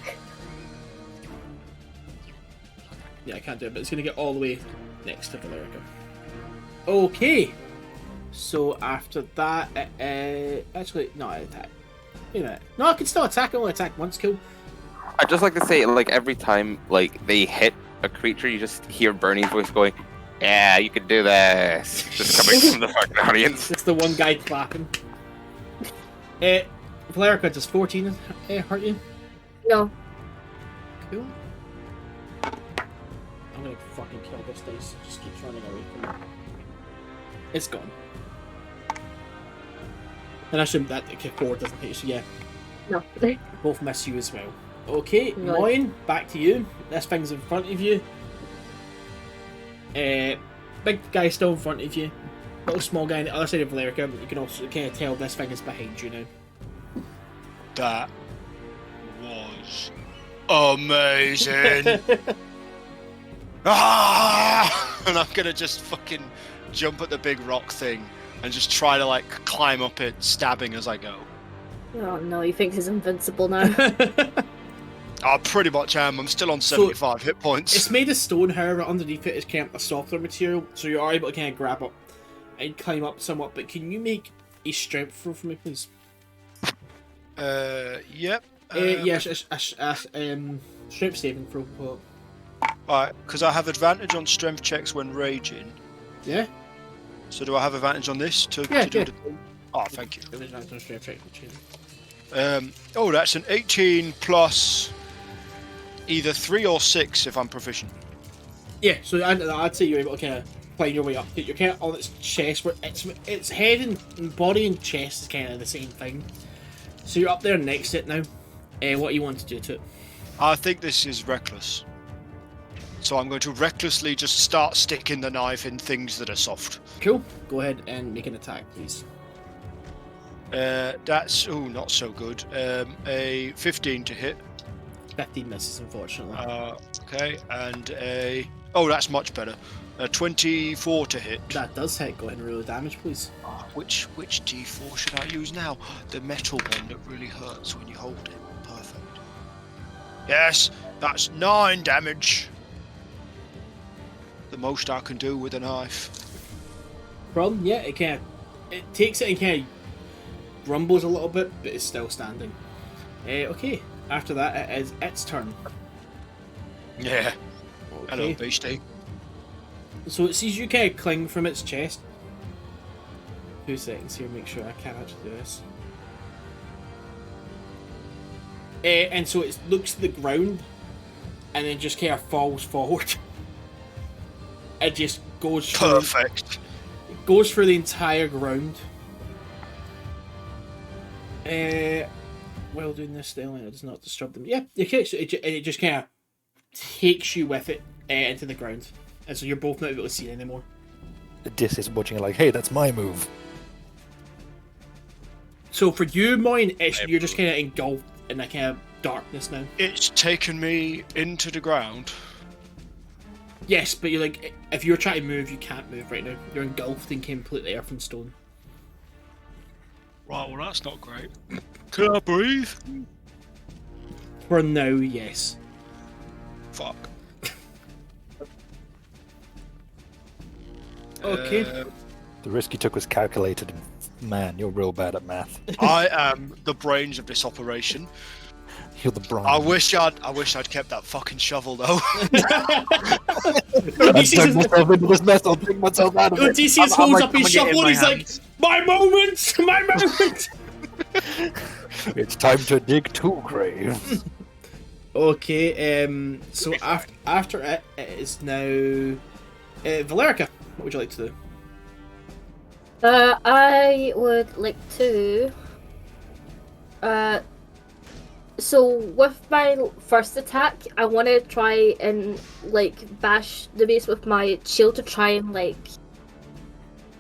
Yeah, I can't do it, but it's going to get all the way next to Valericia. Okay. So after that, actually, no, I attack. Wait a minute. No, I can still attack. I only attack once, cool. I'd just like to say, like, every time, like, they hit a creature, you just hear Burnie's voice going, "Yeah, you can do this." Just coming from the fucking audience. It's the one guy clapping. Valericia, does 14 hurt you? No. Cool. I'm gonna fucking kill this dice. It just keeps running away from me. It's gone. And I assume that 4 doesn't hit you, so yeah. No. Both miss you as well. Okay, Right. Moryn, back to you. This thing's in front of you. Big guy still in front of you. Little small guy on the other side of Valericia. You can also kind of tell this thing is behind you now. That was amazing. Ah! And I'm gonna just fucking jump at the big rock thing and just try to like climb up it, stabbing as I go. Oh no, he thinks he's invincible now. I pretty much am. I'm still on 75 hit points. It's made of stone, however, underneath it is kind of a softer material, so you are able to kind of grab up and climb up somewhat. But can you make a strength throw for me, please? Yep. Yes, strength saving throw. Alright, because I have advantage on strength checks when raging. Yeah? So do I have advantage on this to Yeah, do yeah. the thing? Oh, thank you. Strength check. Oh, that's an 18 plus either 3 or 6 if I'm proficient. Yeah, so I'd say you're able to kind of climb your way up. You're kind of on its chest, where its head and body and chest is kind of the same thing. So you're up there next to it now. What do you want to do to it? I think this is reckless. So I'm going to recklessly just start sticking the knife in things that are soft. Cool. Go ahead and make an attack, please. That's not so good. A 15 to hit. 15 misses, unfortunately. Okay, and that's much better. 24 to hit. That does hit. Go ahead and roll the damage, please. Which D4 should I use now? The metal one that really hurts when you hold it. Perfect. Yes, that's 9 damage. The most I can do with a knife. Problem? Yeah, it takes it and kind of rumbles a little bit, but it's still standing. Okay, after that it is its turn. Yeah. Okay. Hello, beastie. So it sees you kind of cling from its chest. 2 seconds here, make sure I can actually do this. And so it looks at the ground and then just kind of falls forward. It just goes through, Perfect. it goes through the entire ground. While doing this, the element does not disturb them. Yeah, okay, so it just kind of takes you with it into the ground. And so you're both not able to see it anymore. Dis is watching it like, hey, that's my move. So for you, Moryn, you're just kind of engulfed in that kind of darkness now. It's taken me into the ground. Yes, but you're like, if you're trying to move, you can't move right now. You're engulfed in completely earth and stone. Right, well that's not great. Can I breathe? For now, yes. Fuck. Okay. The risk you took was calculated. Man, you're real bad at math. I am the brains of this operation. You're the brawn. I wish I'd kept that fucking shovel though. Odeysus myself into this mess. I'll take myself out of it. Odeysus holds up his shovel and he's like, my moment! My moment! It's time to dig 2 graves. Okay, so after it is now Valericia. What would you like to do? I would like to. So with my first attack, I want to try and like bash the base with my shield to try and like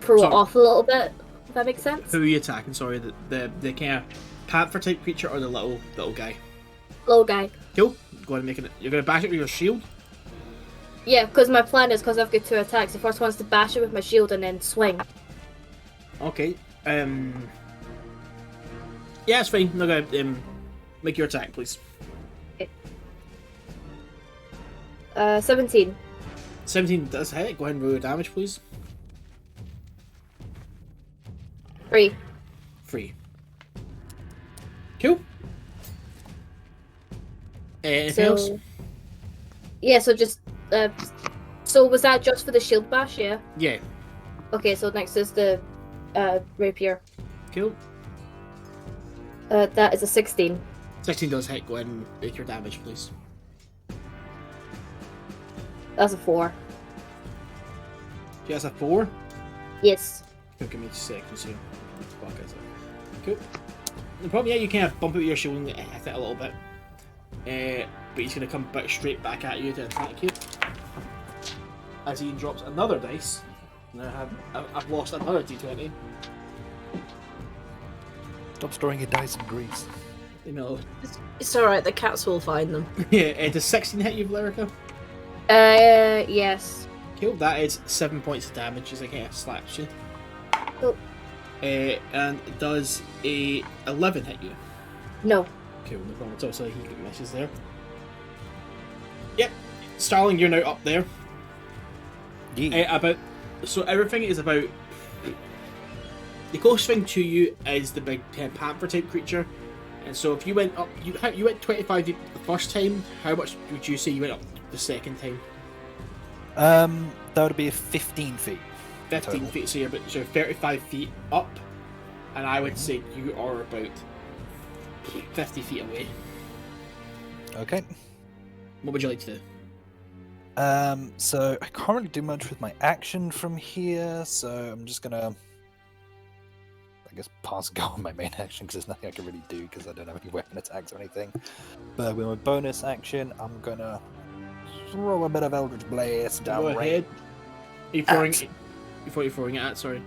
throw Sorry. it off a little bit. If that makes sense. Who are you attacking? Sorry, the kind of panther type creature or the little guy? Little guy. Cool. Go ahead and make it. You're gonna bash it with your shield. Yeah, because my plan is because I've got 2 attacks. The first one's to bash it with my shield and then swing. Okay. Yeah, it's fine. No, go ahead. Make your attack, please. 17. 17 does hit. Go ahead and roll your damage, please. 3. 3. Cool. Anything else? Yeah, so just so was that just for the shield bash? Yeah. Yeah. Okay, so next is the rapier. Cool. That is a 16. 16 does hit. Go ahead and make your damage, please. That's a 4. She has a 4. Yes. Give me 2 seconds here. Fuck is it? Cool. The problem, yeah, you kind of bump out your shield and hit it a little bit. But he's going to come back straight back at you to attack you. As he drops another dice. Now I've lost another d20. Stop storing your dice in grease. You know. It's alright, the cats will find them. Yeah, does 16 hit you, Valerica? Yes. Cool, that is 7 points of damage as it kind of slaps you. Cool. And does a 11 hit you? No. Cool, no problem at all, so he misses there. Yep, Starling, you're now up there. Yeah. So everything is about... The closest thing to you is the big panther type creature. And so if you went up, you went 25 feet the first time, how much would you say you went up the second time? That would be 15 feet. 15 total. feet, so you're 35 feet up. And I would say you are about 50 feet away. Okay. What would you like to do? So I can't really do much with my action from here, so I'm just gonna, I guess, pass go on my main action because there's nothing I can really do because I don't have any weapon attacks or anything. But with my bonus action, I'm gonna throw a bit of Eldritch Blast down Go ahead. Are you throwing it at? Sorry.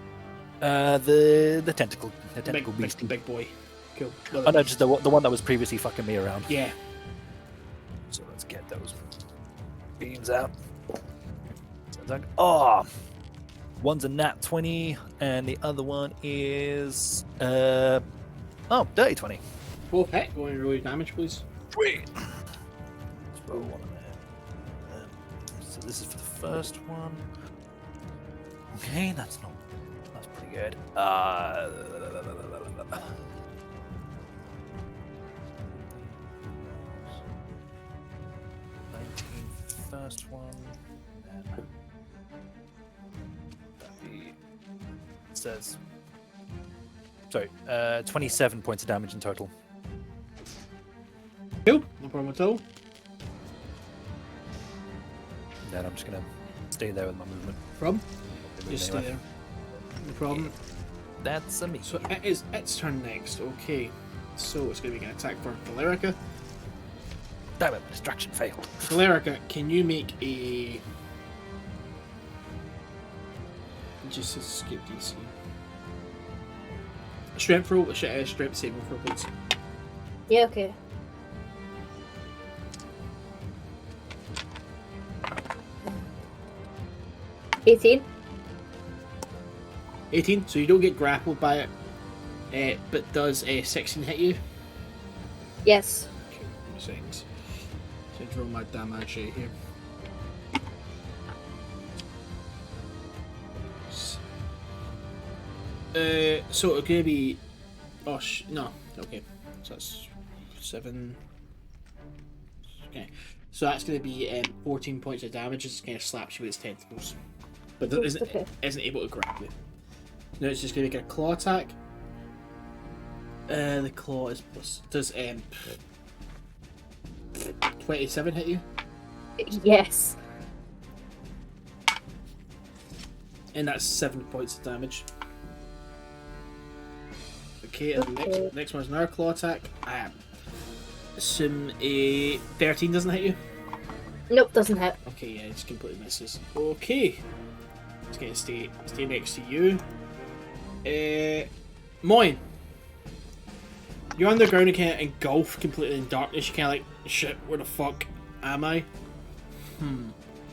The tentacle beast. Big boy. Cool. Oh no, just the one that was previously fucking me around. Yeah. So let's get those beams out. So it's like, oh, one's a nat 20, and the other one is dirty 20. Both hit. Go and roll your damage, please. Sweet. Let's roll one of them. So this is for the first one. Okay, that's pretty good. 19 first one. It says, sorry, 27 points of damage in total. Cool. No problem at all. Then I'm just gonna stay there with my movement. Problem? Move Just stay anywhere. there. No problem. That's a me. So it is its turn next. Okay. So it's going to be an attack for Valerica. Damn it, distraction failed. Valerica, can you make a... Just escape DC. Strength roll, strength saving throw, please. Yeah, okay. $18. 18, so you don't get grappled by it, but does a 16 hit you? Yes. Okay, 2 seconds. So I draw my damage right here. So it's gonna be. Oh no. Okay, so that's 7. Okay, so that's gonna be 14 points of damage. It just kind of slaps you with its tentacles, but isn't able to grab you. No, it's just gonna make a claw attack. The claw is does 27 hit you? Yes. And that's 7 points of damage. Okay, and the next one's another claw attack. Assume a 13 doesn't hit you? Nope, doesn't hit. Okay, yeah, it just completely misses. Okay. It's gonna stay next to you. Moryn. You're on the ground and kind of engulfed completely in darkness. You're kind of like, shit, where the fuck am I?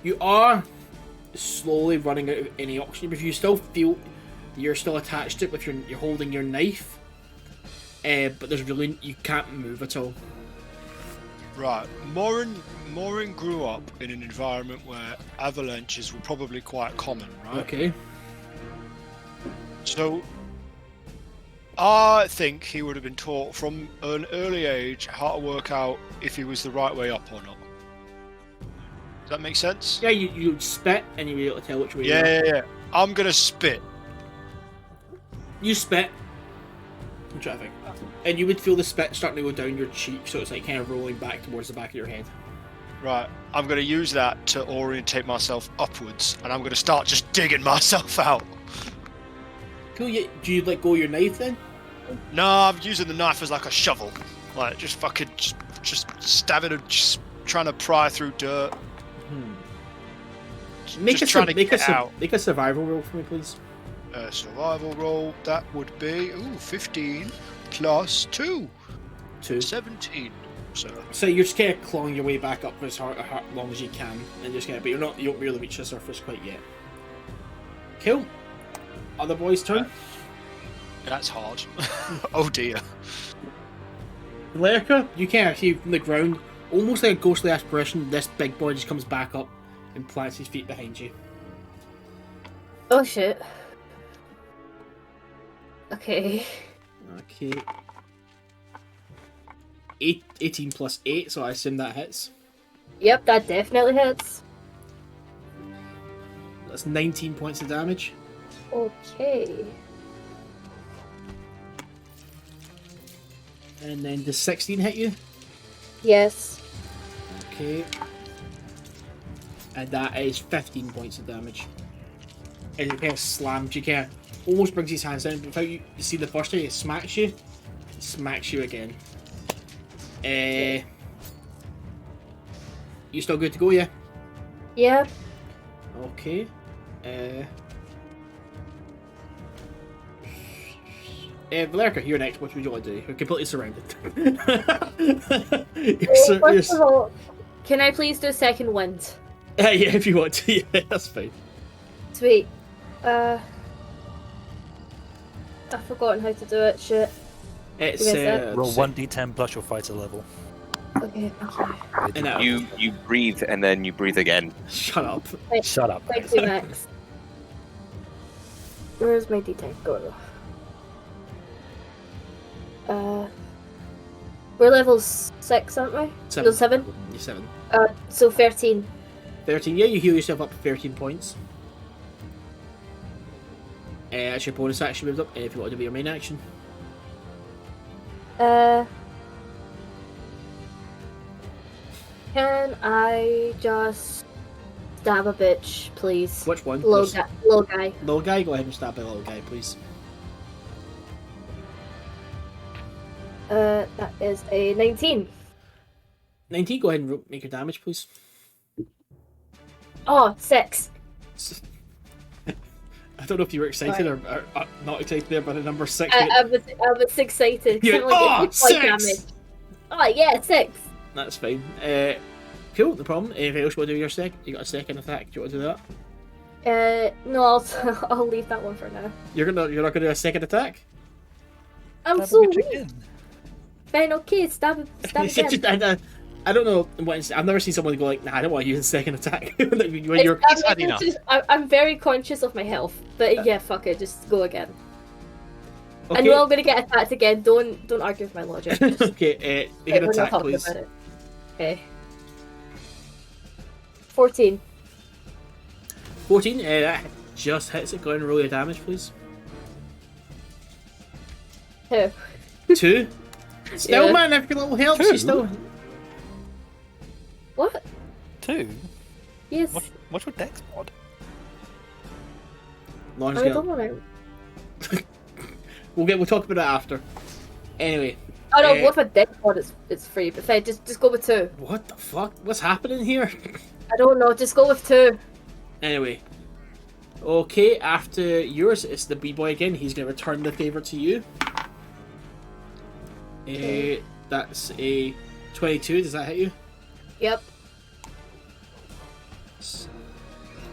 You are slowly running out of any oxygen, but you still feel you're still attached to it with you're holding your knife. But there's really, you can't move at all. Right, Moryn grew up in an environment where avalanches were probably quite common, right? Okay. So, I think he would have been taught from an early age how to work out if he was the right way up or not. Does that make sense? Yeah, you spit and you'll be able to tell which way you're up. Yeah. I'm gonna spit. You spit. I'm trying to think. And you would feel the spit starting to go down your cheek, so it's like kind of rolling back towards the back of your head. Right, I'm gonna use that to orientate myself upwards, and I'm gonna start just digging myself out. Cool, yeah. Do you let go of your knife then? No, I'm using the knife as like a shovel. Like, just fucking, just stabbing and just trying to pry through dirt. Make Just a trying to make get a out. make a survival roll for me, please. Survival roll, that would be, 15 plus 2. 2. 17. So you're just kind of clawing your way back up as long as you can, and just kind of, but you don't really reach the surface quite yet. Cool. Other boys' turn. That's hard. Oh dear. Valericia, you can't see from the ground, almost like a ghostly apparition. This big boy just comes back up and plants his feet behind you. Oh shit. Okay. Okay. 18 plus 8, so I assume that hits. Yep, that definitely hits. That's 19 points of damage. Okay. And then does 16 hit you? Yes. Okay. And that is 15 points of damage. And it kind of slams, you kind of almost brings his hands down, but without you see the first time he smacks you, he smacks you again. You still good to go, yeah? Yeah. Okay. Valericia, you're next. What would you want to do? You're completely surrounded. First of all, can I please do second wind? Yeah, if you want to. Yeah, that's fine. Sweet. I've forgotten how to do it. Shit. It's Roll 1d10 plus your fighter level. Okay. And You breathe and then you breathe again. Shut up. Shut up. Thank you, Max. Where's my D10? Go. We're level 6, aren't we? 7. No, 7. You're 7. So 13. 13. Yeah, you heal yourself up to 13 points. That's your bonus action moved up. If you want to do your main action. Can I just stab a bitch, please? Which one? Little guy. Little guy? Go ahead and stab the little guy, please. That is a 19. 19, go ahead and make your damage, please. Oh, 6. I don't know if you were excited or not excited there by the number 6. I was excited. Yeah. Oh, 6! Oh, yeah, 6. That's fine. Cool, no problem. If else you want to do your you got a second attack. Do you want to do that? No, I'll leave that one for now. You're not gonna do a second attack? I'm so weak. Fine, okay, stab again. I don't know. I've never seen someone go like, nah, I don't want to use a second attack. I'm very conscious of my health, but yeah, fuck it, just go again. Okay. I know I'm gonna get attacked again. Don't argue with my logic. Okay, make an attack, please. Okay. 14. 14. That just hits it. Go ahead and roll your damage, please. 2. 2. Still, Yeah. man, every little helps. You still. What? 2? Yes. What's your dex mod? Lauren's I gonna- don't know. We'll talk about it after. Anyway. Oh no, what if a deck mod is free? But fine, just go with 2. What the fuck? What's happening here? I don't know, just go with 2. Anyway. Okay, after yours, it's the B-boy again. He's going to return the favour to you. That's a 22. Does that hit you? Yep. So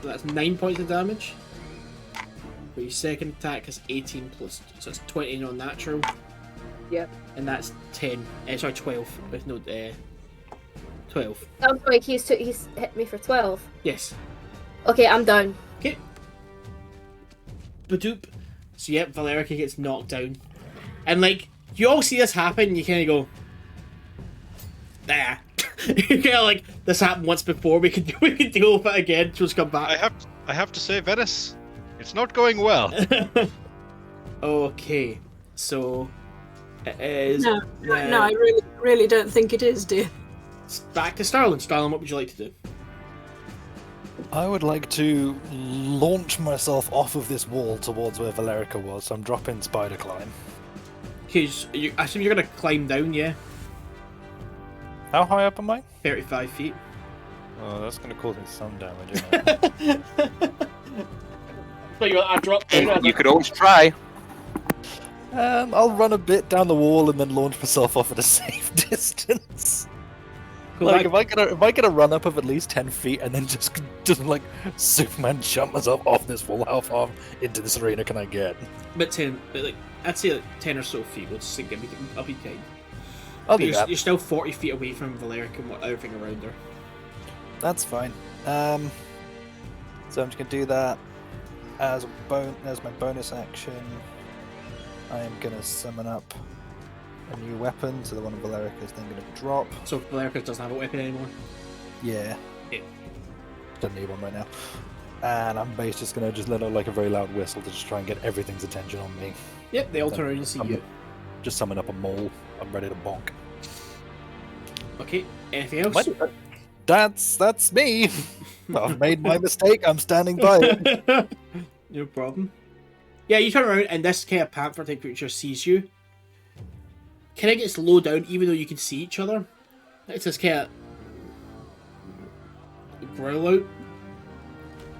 that's 9 points of damage. But your second attack is 18 plus, so it's 20 non-natural. Yep. And that's 10. Sorry, 12 with no 12. Sounds like he's hit me for 12. Yes. Okay, I'm down. Okay. Badoop. So yep, Valericia gets knocked down, and like you all see this happen, and you kind of go, nah. You kind of like this happened once before. We can deal with it again. Just come back. I have to say, Venis, it's not going well. Okay, so it is. No, I really don't think it is, dear. It's back to Starling. Starling, what would you like to do? I would like to launch myself off of this wall towards where Valericia was, so I'm dropping spider climb. Because I assume you're going to climb down, yeah? How high up am I? 35 feet. Oh, that's going to cause me some damage, isn't it? So I dropped down. You could always try. I'll run a bit down the wall and then launch myself off at a safe distance. Like, if I get a run up of at least 10 feet and then just like Superman jump myself off this wall, how far into this arena can I get? But like I'd say like 10 or so feet. We'll just think I'll be kind. I'll do that. You're still 40 feet away from Valericia and everything around her. That's fine. So I'm just gonna do that as my bonus action. I am gonna summon up a new weapon, so the one of Valerica is then gonna drop. So Valericia doesn't have a weapon anymore? Yeah. Yeah. Don't need one right now. And I'm just gonna let out like a very loud whistle to just try and get everything's attention on me. Yep, they all turn around and see you. Just summon up a mole. I'm ready to bonk. Okay, anything else? That's me. I've made my mistake. I'm standing by it. No problem. Yeah, you turn around and this kind of panther type creature sees you. Kind of gets low down even though you can see each other. It's this kind of growl out.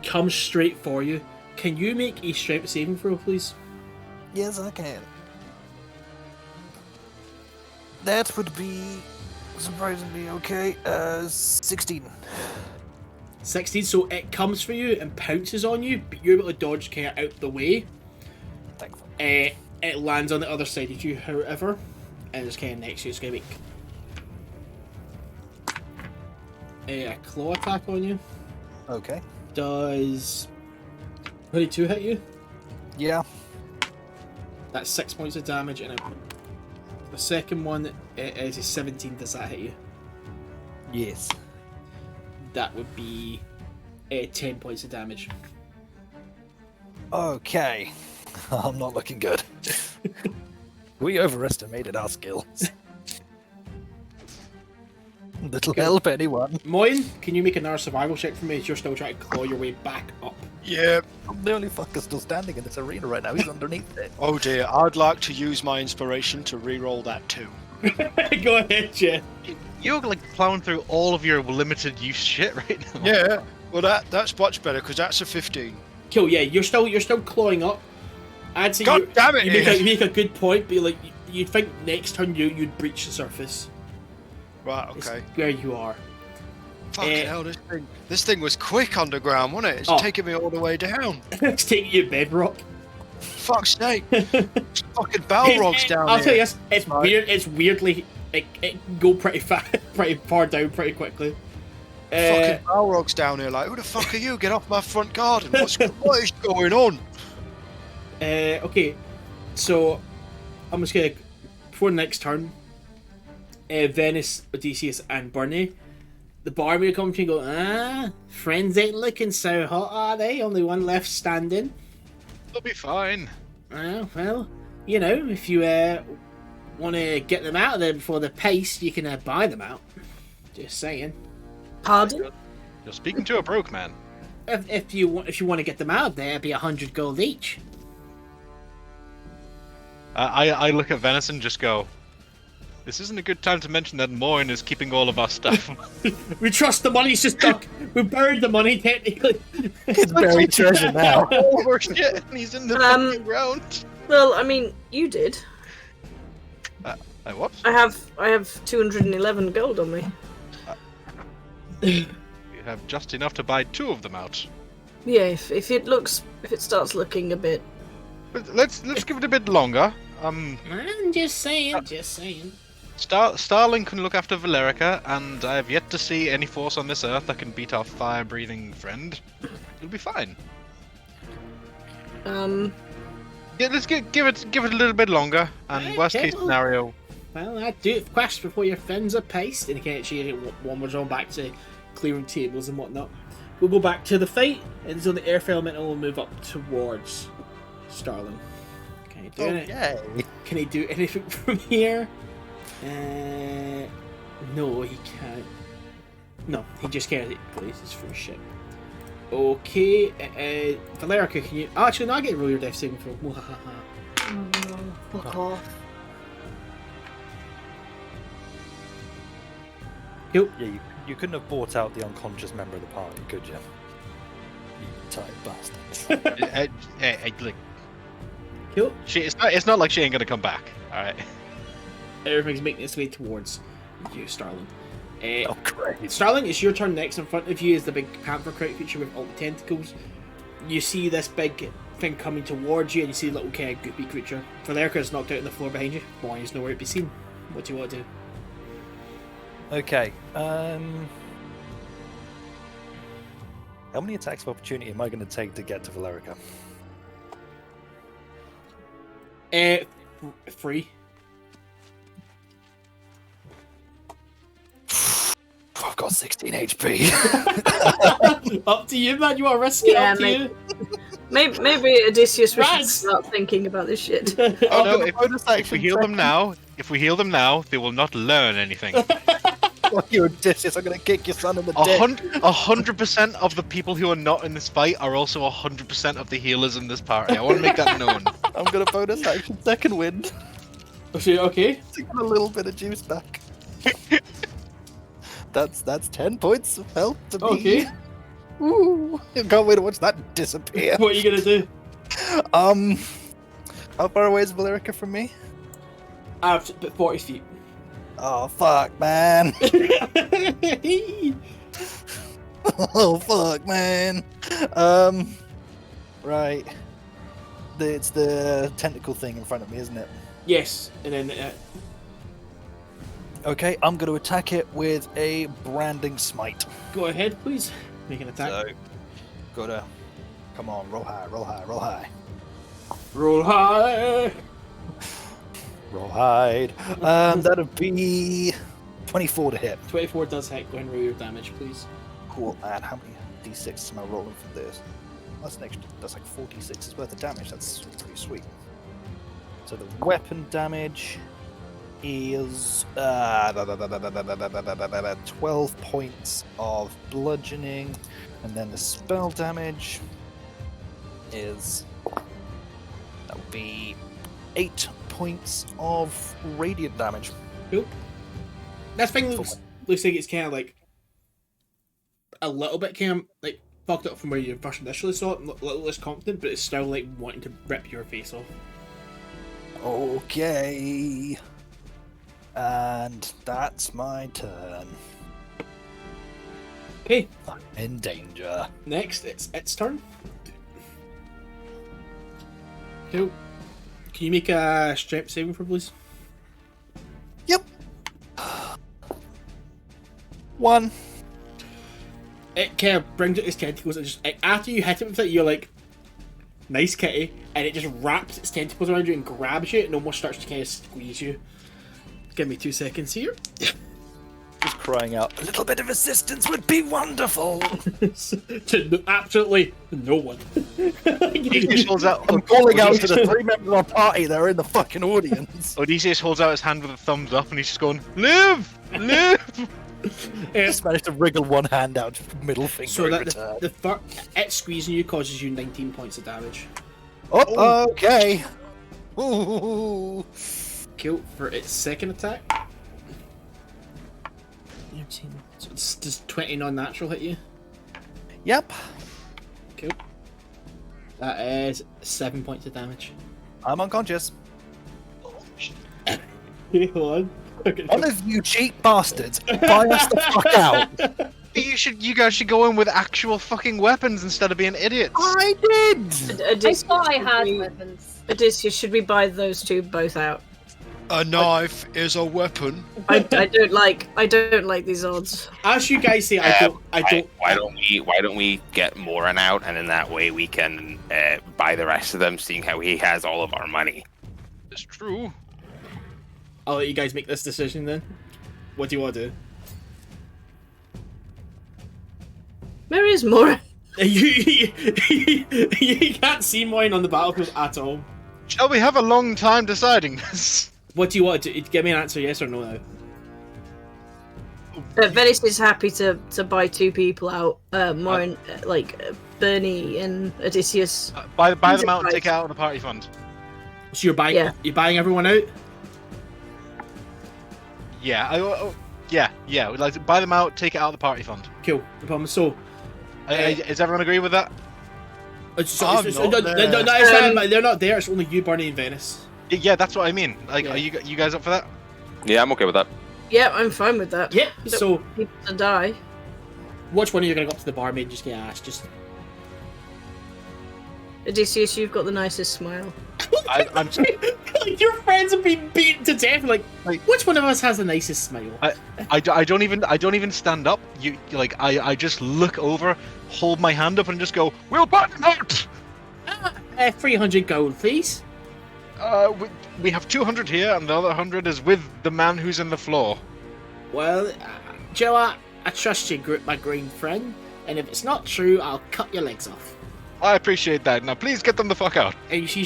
Comes straight for you. Can you make a strength saving throw, please? Yes, I can. That would be surprisingly okay. 16. 16, so it comes for you and pounces on you, but you're able to dodge kind of out the way. Thankfully. It lands on the other side of you, however, and it's kind of next to you. It's going to make a claw attack on you. Okay. Does 22 hit you? Yeah. That's 6 points of damage, and the second one is a 17. Does that hit you? Yes. That would be 10 points of damage. Okay. I'm not looking good. We overestimated our skills. Little help, anyone. Moryn, can you make another survival check for me as you're still trying to claw your way back up? Yeah. I'm the only fucker still standing in this arena right now. He's underneath it. Oh dear, I'd like to use my inspiration to re-roll that too. Go ahead, Jen. You're like plowing through all of your limited use shit right now. Yeah, well that's much better because that's a 15. Cool, yeah, you're still clawing up. I'd say God damn it! You make a good point, but like you'd think next turn you'd breach the surface. Right, okay. It's where you are. Fucking hell, this thing was quick underground, wasn't it? It's taking me all the way down. It's taking you bedrock. Fuck's sake. Fucking Balrogs down I'll here. tell you this, it's weird. It's weirdly it can go pretty far down pretty quickly. Fucking Balrogs down here, like, who the fuck are you? Get off my front garden. What is going on? Okay, so I'm just gonna before next turn. Venis, Odeysus, and Burnie. The barman will come to you and go, friends ain't looking so hot, are they? Only one left standing. They'll be fine. Well, you know, if you want to get them out of there before the pace, you can buy them out. Just saying. Pardon? You're speaking to a broke man. If you want to get them out of there, it'd be 100 gold each. I look at Venis and just go, this isn't a good time to mention that Moryn is keeping all of our stuff. We trust the money's just stuck. We buried the money, technically. It's buried treasure now. All of our shit, and he's in the fucking ground. Well, I mean, you did. What? I have 211 gold on me. You have just enough to buy 2 of them out. Yeah, if it starts looking a bit. But let's give it a bit longer. I'm just saying. Starling can look after Valerica, and I have yet to see any force on this earth that can beat our fire-breathing friend. It'll be fine. Yeah, let's give it a little bit longer, and worst case scenario. Well, I'd do it fast before your fins are paced, and occasionally one was on back to clearing tables and whatnot. We'll go back to the fight, and so the Earth Elemental will move up towards Starling. Can he do it? Yay. Can he do anything from here? No, he can't. No, he just can't take places for shit. Okay, Valerica, can you... Oh, actually, no, I get roll your death saving throw. Oh no, fuck off. Cool. Yeah, you couldn't have bought out the unconscious member of the party, could you? You tight bastards. Like, Cool. it's not like she ain't gonna come back. All right. Everything's making its way towards you, Starling. Oh, great. Starling, it's your turn next. In front of you is the big panther creature with all the tentacles. You see this big thing coming towards you, and you see the little kind of goopy creature. Valericia is knocked out on the floor behind you. Moryn's nowhere to be seen. What do you want to do? Okay. How many attacks of opportunity am I going to take to get to Valerica? 3. I've got 16 HP. Up to you, man. You want to risk it? Yeah, Up to mate. you. Maybe Odysseus, we should Raz! start thinking about this shit. Oh no! bonus If we heal them now, they will not learn anything. You're Odysseus, I'm going to kick your son in the dick. 100% of the people who are not in this fight are also 100% of the healers in this party. I want to make that known. I'm going to bonus action second wind. Okay. To get a little bit of juice back. That's 10 points of health to me. Okay. Ooh, I can't wait to watch that disappear. What are you gonna do? How far away is Valerica from me? About 40 feet. Oh fuck, man. Oh fuck, man. Right. It's the tentacle thing in front of me, isn't it? Yes, and then Okay, I'm going to attack it with a branding smite. go ahead, please. Make an attack. So, gotta. Come on, roll high, roll high, roll high. Roll high. Roll high. That'll be 24 to hit. 24 does hit. Go ahead and roll your damage, please. Cool. And how many d6 am I rolling for this? That's an extra. That's like 46 worth of damage. That's pretty sweet. So the weapon damage is 12 points of bludgeoning, and then the spell damage is that would be 8 points of radiant damage. Cool. That thing looks like it's kind of like a little bit kind of like fucked up from where you first initially saw it, a little less confident, but it's still like wanting to rip your face off. Okay. And that's my turn. Okay, I'm in danger. next it's its turn. Cool. Can you make a strength saving for please? Yep. 1. It kind of brings out its tentacles and just after you hit it with it, you're like, nice kitty, and it just wraps its tentacles around you and grabs you and almost starts to kind of squeeze you. Give me 2 seconds here. Just crying out, a little bit of assistance would be wonderful. To absolutely no one. Odysseus holds out. I'm calling out to the 3 members of our party that are in the fucking audience. Odysseus holds out his hand with a thumbs up, and he's just going, "Live, live." Just managed to wriggle one hand out, middle finger So in that return. it squeezing you causes you 19 points of damage. Oh, okay. Ooh. Cool. For its second attack. 13. So it's does 20 non-natural hit you? Yep. Cool. That is 7 points of damage. I'm unconscious. Hold on. Okay. One of you cheap bastards, buy us the fuck out. You guys should go in with actual fucking weapons instead of being idiots. I did. I thought I had weapons. Odysseus, should we buy those two both out? A knife is a weapon. I don't like these odds. As you guys say, I don't. Why don't we get Moryn out, and in that way we can buy the rest of them, seeing how he has all of our money. It's true. I'll let you guys make this decision then. What do you want to do? Where is Moryn? You can't see Moryn on the battlefield at all. Shall we have a long time deciding this? What do you want to do? Give me an answer, yes or no now. Venis is happy to buy 2 people out. Moryn, Burnie and Odysseus. Buy them out and take it out of the party fund. So you're buying Yeah. you're buying everyone out? Yeah. Yeah, we'd like to buy them out, take it out of the party fund. Cool, no problem. So, Does everyone agree with that? I'm not there. they're not there. It's only you, Burnie, and Venis. Yeah, that's what I mean. Like, Yeah. are you guys up for that? Yeah, I'm okay with that. Yeah, I'm fine with that. Yeah. Don't So, want people to die. which one are you gonna go up to the barmaid and just get asked? Just Odysseus, you've got the nicest smile. I'm like your friends have been beaten to death. Like which one of us has the nicest smile? I don't even stand up. I just look over, hold my hand up, and just go, "We'll buy them out." 300 gold, please. We have 200 here, and the other 100 is with the man who's in the floor. Well, Joe, I trust you, my green friend. And if it's not true, I'll cut your legs off. I appreciate that. Now, please get them the fuck out. And she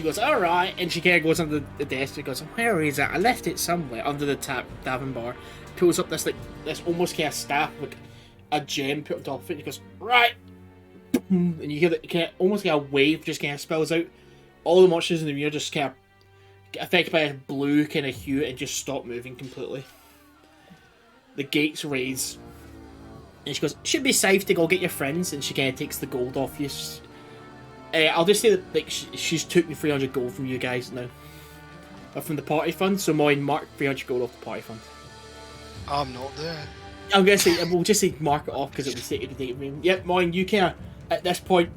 goes, all right, and she kind of goes under the desk and goes, where is it? I left it somewhere under the tavern bar. Pulls up this almost kind of staff with a gem put on top of it. And he goes, right, and you hear that kind of almost like a wave just kind of spills out. All the monsters in the room just kind of get affected by a blue kind of hue and just stop moving completely. The gates raise. And she goes, should be safe to go get your friends. And she kind of takes the gold off you. I'll just say that she's took me 300 gold from you guys now. From the party fund. So Moryn, mark 300 gold off the party fund. I'm not there. I'm going to say, we'll just say mark it off because it was stated today. Yep, Moryn, you kind of, at this point,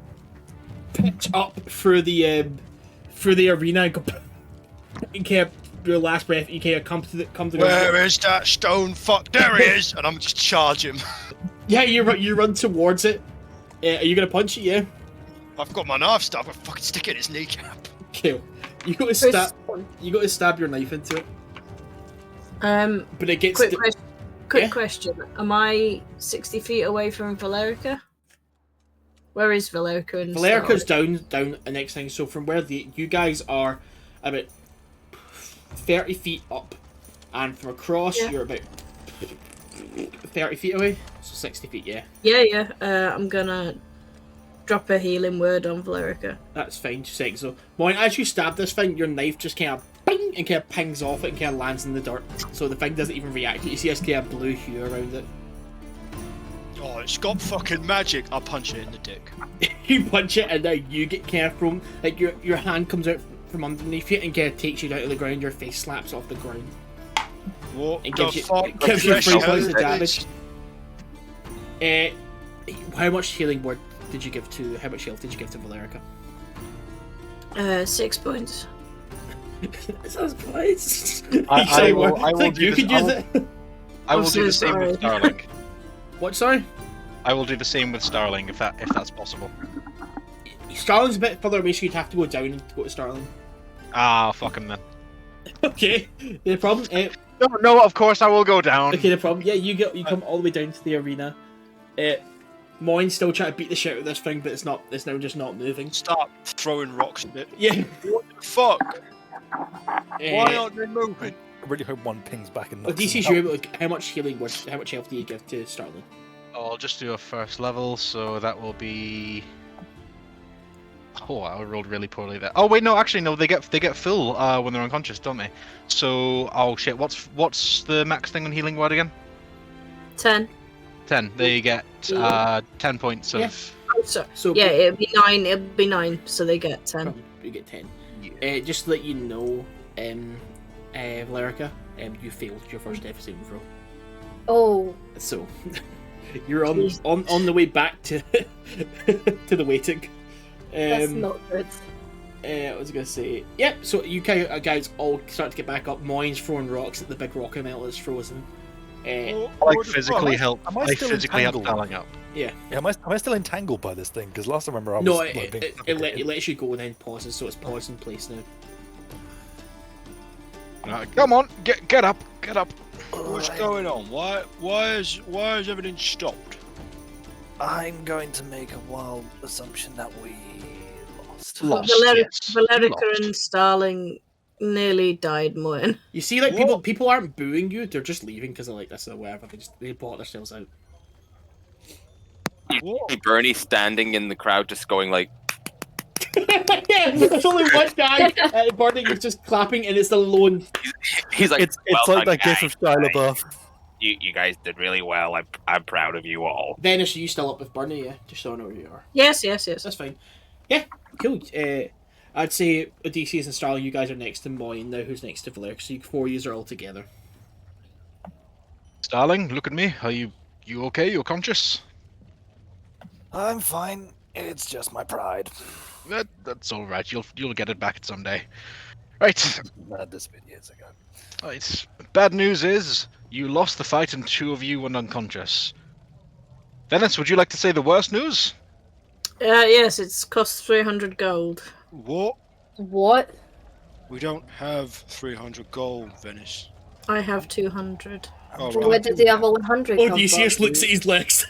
pitch up through the arena and go, and kind of, your last breath, you kind of come to Where is that stone fuck? There he is! And I'm just charge him. Yeah, you run towards it. Are you going to punch it, yeah? I've got my knife stuff. I fucking stick it in his kneecap. Kill. You got to stab your knife into it. But it gets... Quick question. Am I 60 feet away from Valericia? Where is Valericia? And Valericia's down the next thing. So from where you guys are about 30 feet up. And from across, you're about 30 feet away. So 60 feet, yeah. Yeah. I'm gonna drop a healing word on Valericia. That's fine, just like so. Moryn, as you stab this thing, your knife just kind of ping and kind of pings off it and kind of lands in the dirt. So the thing doesn't even react. You see this kind of blue hue around it. Oh, it's got fucking magic. I'll punch it in the dick. You punch it and now you get kind of thrown. Like your hand comes out from underneath you and kind of takes you down to the ground. Your face slaps off the ground. What and the fuck? It gives you 3 points of Damage. damage. How much healing word did you give to? How much health did you give to Valericia? 6 points. That's points. I will you could use it. I will I'm do the so same with sorry. Starling. What? Sorry. I will do the same with Starling if that's possible. Starling's a bit further away, so you'd have to go down to go to Starling. Ah, fuck him then. Okay, no problem. No, of course I will go down. Okay, no problem. Yeah, you come all the way down to the arena. Moryn's still trying to beat the shit out of this thing, but it's now just not moving. Start throwing rocks at it. Yeah. What the fuck? Why aren't they moving? I really hope one pings back and knocks Odysseus, him you out. able to, how much health do you give to Starling? I'll just do a first level, so that will be. Oh, I rolled really poorly there. Oh wait, no, actually no, they get full when they're unconscious, don't they? So, oh shit, what's the max thing on healing word again? 10. 10. They get 10 points of. Yeah. Oh, sorry. So Yeah, it'll be 9. It'll be 9, so they get 10. you get 10. Just to let you know, Valericia, you failed your first death saving throw. Oh, So you're on the way back to to the waiting. that's not good. I was gonna say, yep. So you guys all start to get back up. Moryn's throwing rocks at the big rock elemental that's frozen. I What the physically fuck? help. Am I I still physically help entangled? Starling up. Yeah. Yeah, am I still entangled by this thing? Because last I remember I was No, like, being it suffocated. lets you go and then pauses, so it's paused in place now. Come on, get up. What's going on? Why is everything stopped? I'm going to make a wild assumption that we lost. Lost. Valericia and Starling nearly died, Moryn. You see, like What? people aren't booing you; they're just leaving because they're like this or whatever. They bought themselves out. What? Burnie standing in the crowd, just going like, Yeah, there's only one guy at Burnie who's just clapping, and it's the lone. he's like, It's well like done, that gif guys." of Shia LaBeouf. You guys did really well. I'm proud of you all. Venis, are you still up with Burnie? Yeah, just so I know where you are. Yes. That's fine. Yeah, cool. I'd say Odeysus and Starling, you guys are next to Moryn now. Who's next to Valericia? So 4 yous are all together. Starling, look at me. Are you okay? You're conscious? I'm fine. It's just my pride. That's all right. You'll get it back someday. Right. Learned this bit years ago. Right. Bad news is you lost the fight and 2 of you went unconscious. Venis, would you like to say the worst news? Yes, it's cost 300 gold. What? What? We don't have 300 gold, Venis. I have 200. Oh, Where right. did the other 100 come Odeysus from? looks at his legs.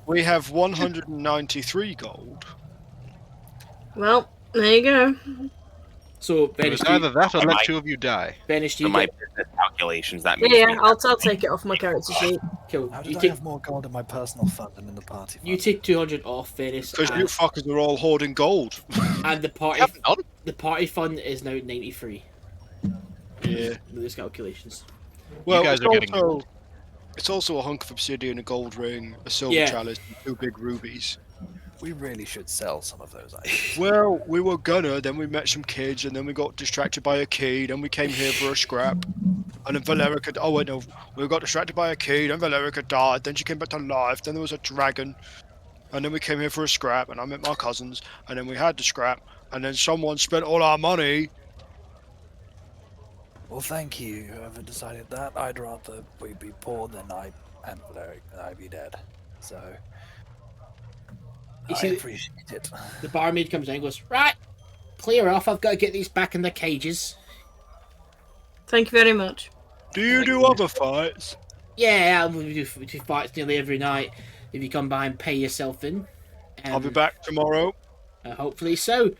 We have 193 gold. Well, there you go. So It Venis, was do you, either that or let Alright. 2 of you die. Venis, do So you my get business calculations, that means Yeah, we- I'll take it off my character sheet. cool? How You did I take have more gold in my personal fund than in the party fund? you take 200 off Venis, Because you fuckers are all hoarding gold. and the party Haven't done. the party fund is now 93. Yeah. With those calculations. Well, guys it's are getting also, gold. it's also a hunk of obsidian, a gold ring, a silver Yeah. chalice, and 2 big rubies. We really should sell some of those items. Well, we were gonna, then we met some kids, and then we got distracted by a key, then we came here for a scrap. And then Valericia, oh wait, no, we got distracted by a key, then Valericia died, then she came back to life, then there was a dragon. And then we came here for a scrap, and I met my cousins, and then we had the scrap, and then someone spent all our money. Well, thank you, whoever decided that. I'd rather we be poor than I be dead. So, You I see- appreciate it. The barmaid comes in and goes, right, clear off, I've got to get these back in the cages. Thank you very much. Do you do other fights? Yeah, we do fights nearly every night. If you come by and pay yourself in. I'll be back tomorrow. Hopefully so.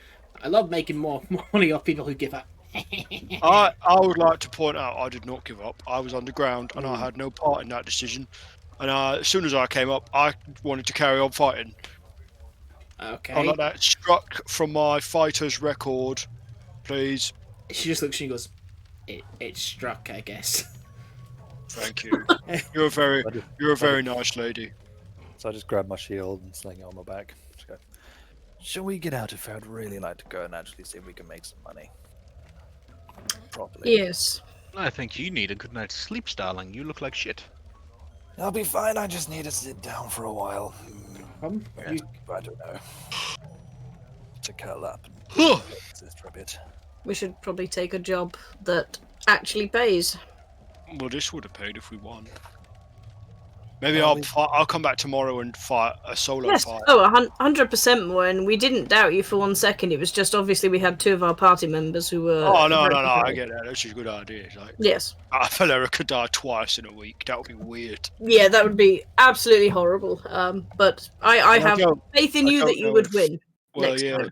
I love making more money off people who give up. I would like to point out I did not give up. I was underground, and I had no part in that decision. And as soon as I came up, I wanted to carry on fighting. Okay. I'd like that struck from my fighter's record, please. She just looks at you and goes, it struck, I guess. Thank you. You're a very nice lady. So I just grab my shield and sling it on my back. Just go, shall we get out of here? I'd really like to go and actually see if we can make some money. Properly. Yes. I think you need a good night's sleep, Starling. You look like shit. I'll be fine. I just need to sit down for a while. You, I don't know. To curl up Huh. and exist for a bit. We should probably take a job that actually pays. Well, this would have paid if we won. Maybe I'll come back tomorrow and fight a solo Yes. fight. Oh, 100% more. And we didn't doubt you for 1 second. It was just obviously we had 2 of our party members who were. Oh no, very I prepared. get that. That's just a good idea. Like, Yes. Valericia could die twice in a week. That would be weird. Yeah, that would be absolutely horrible. But I have faith in I you don't that you know would if- win Well, next yeah. time.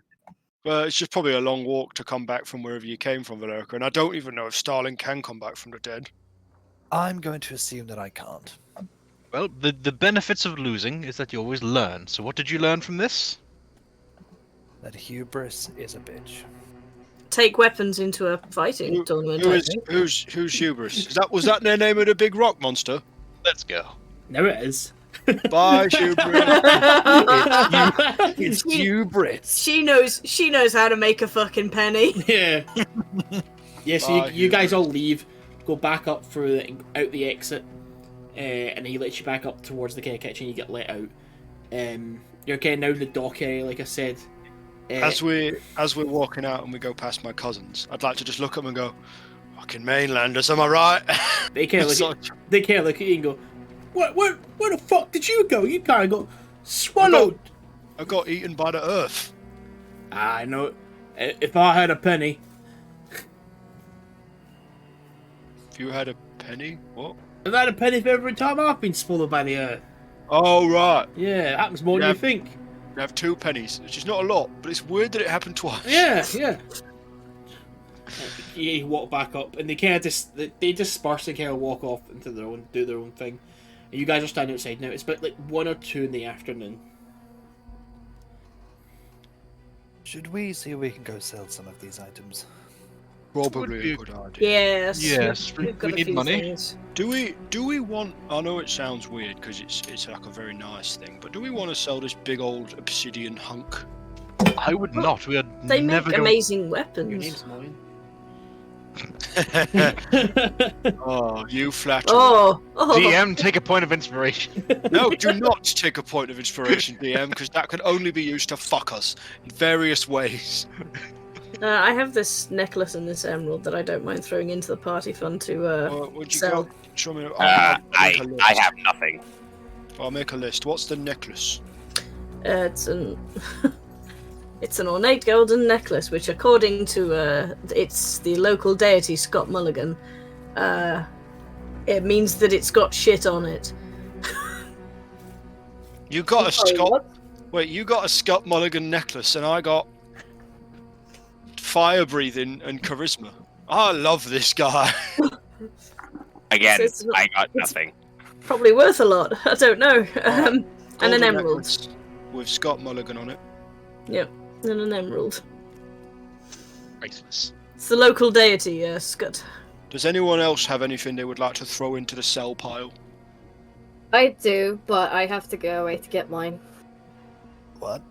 Well, it's just probably a long walk to come back from wherever you came from, Valericia, and I don't even know if Starling can come back from the dead. I'm going to assume that I can't. Well, the benefits of losing is that you always learn. So what did you learn from this? That hubris is a bitch. Take weapons into a fighting tournament. I think. Who's hubris? Was that the name of the big rock monster? Let's go. now it is. Bye, hubris. It's hubris. She knows how to make a fucking penny. Yeah. Yeah, so Bye, you guys hubris. all leave, go back up through out the exit, and he lets you back up towards the kind of kitchen. You get let out. You're kind of now in the dock area, like I said. As we're walking out and we go past my cousins, I'd like to just look at them and go, "Fucking mainlanders, am I right?" They kind of look at you and go, "Where the fuck did you go? You kind of got swallowed." I got eaten by the earth. I know. If I had a penny, If you had a penny, what? if I had a penny for every time I've been swallowed by the earth. Oh right, Yeah, it happens more than Yeah. you think. you have 2 pennies, which is not a lot, but it's weird that it happened twice. Yeah. You walk back up, and they kind of they disperse and kind of walk off into do their own thing. And you guys are standing outside now. It's about like 1 or 2 in the afternoon. Should we see if we can go sell some of these items? Probably be a a- good idea. Yes. Yes, we've got we a need few money. things. Do we want? I know it sounds weird because it's like a very nice thing, but do we want to sell this big old obsidian hunk? I would not. We are They never make going. amazing Your weapons. name's Moryn. Oh, you flatter. Oh, DM, take a point of inspiration. No, do not take a point of inspiration, DM, because that can only be used to fuck us in various ways. I have this necklace and this emerald that I don't mind throwing into the party fund to Would you sell. go? Show me. I make a list. have nothing. I'll make a list. What's the necklace? It's an it's an ornate golden necklace, which, according to it's the local deity Scutt Mulligan, it means that it's got shit on it. You got a Sorry, Scott. what? Wait, you got a Scutt Mulligan necklace, and I got fire breathing and charisma. I love this guy. Again, So it's not- I got it's- nothing. Probably worth a lot. I don't know. And an Golden emerald. necklace with Scutt Mulligan on it. Yep, and an emerald. Priceless. It's the local deity, Scutt. Does anyone else have anything they would like to throw into the sell pile? I do, but I have to go away to get mine. What?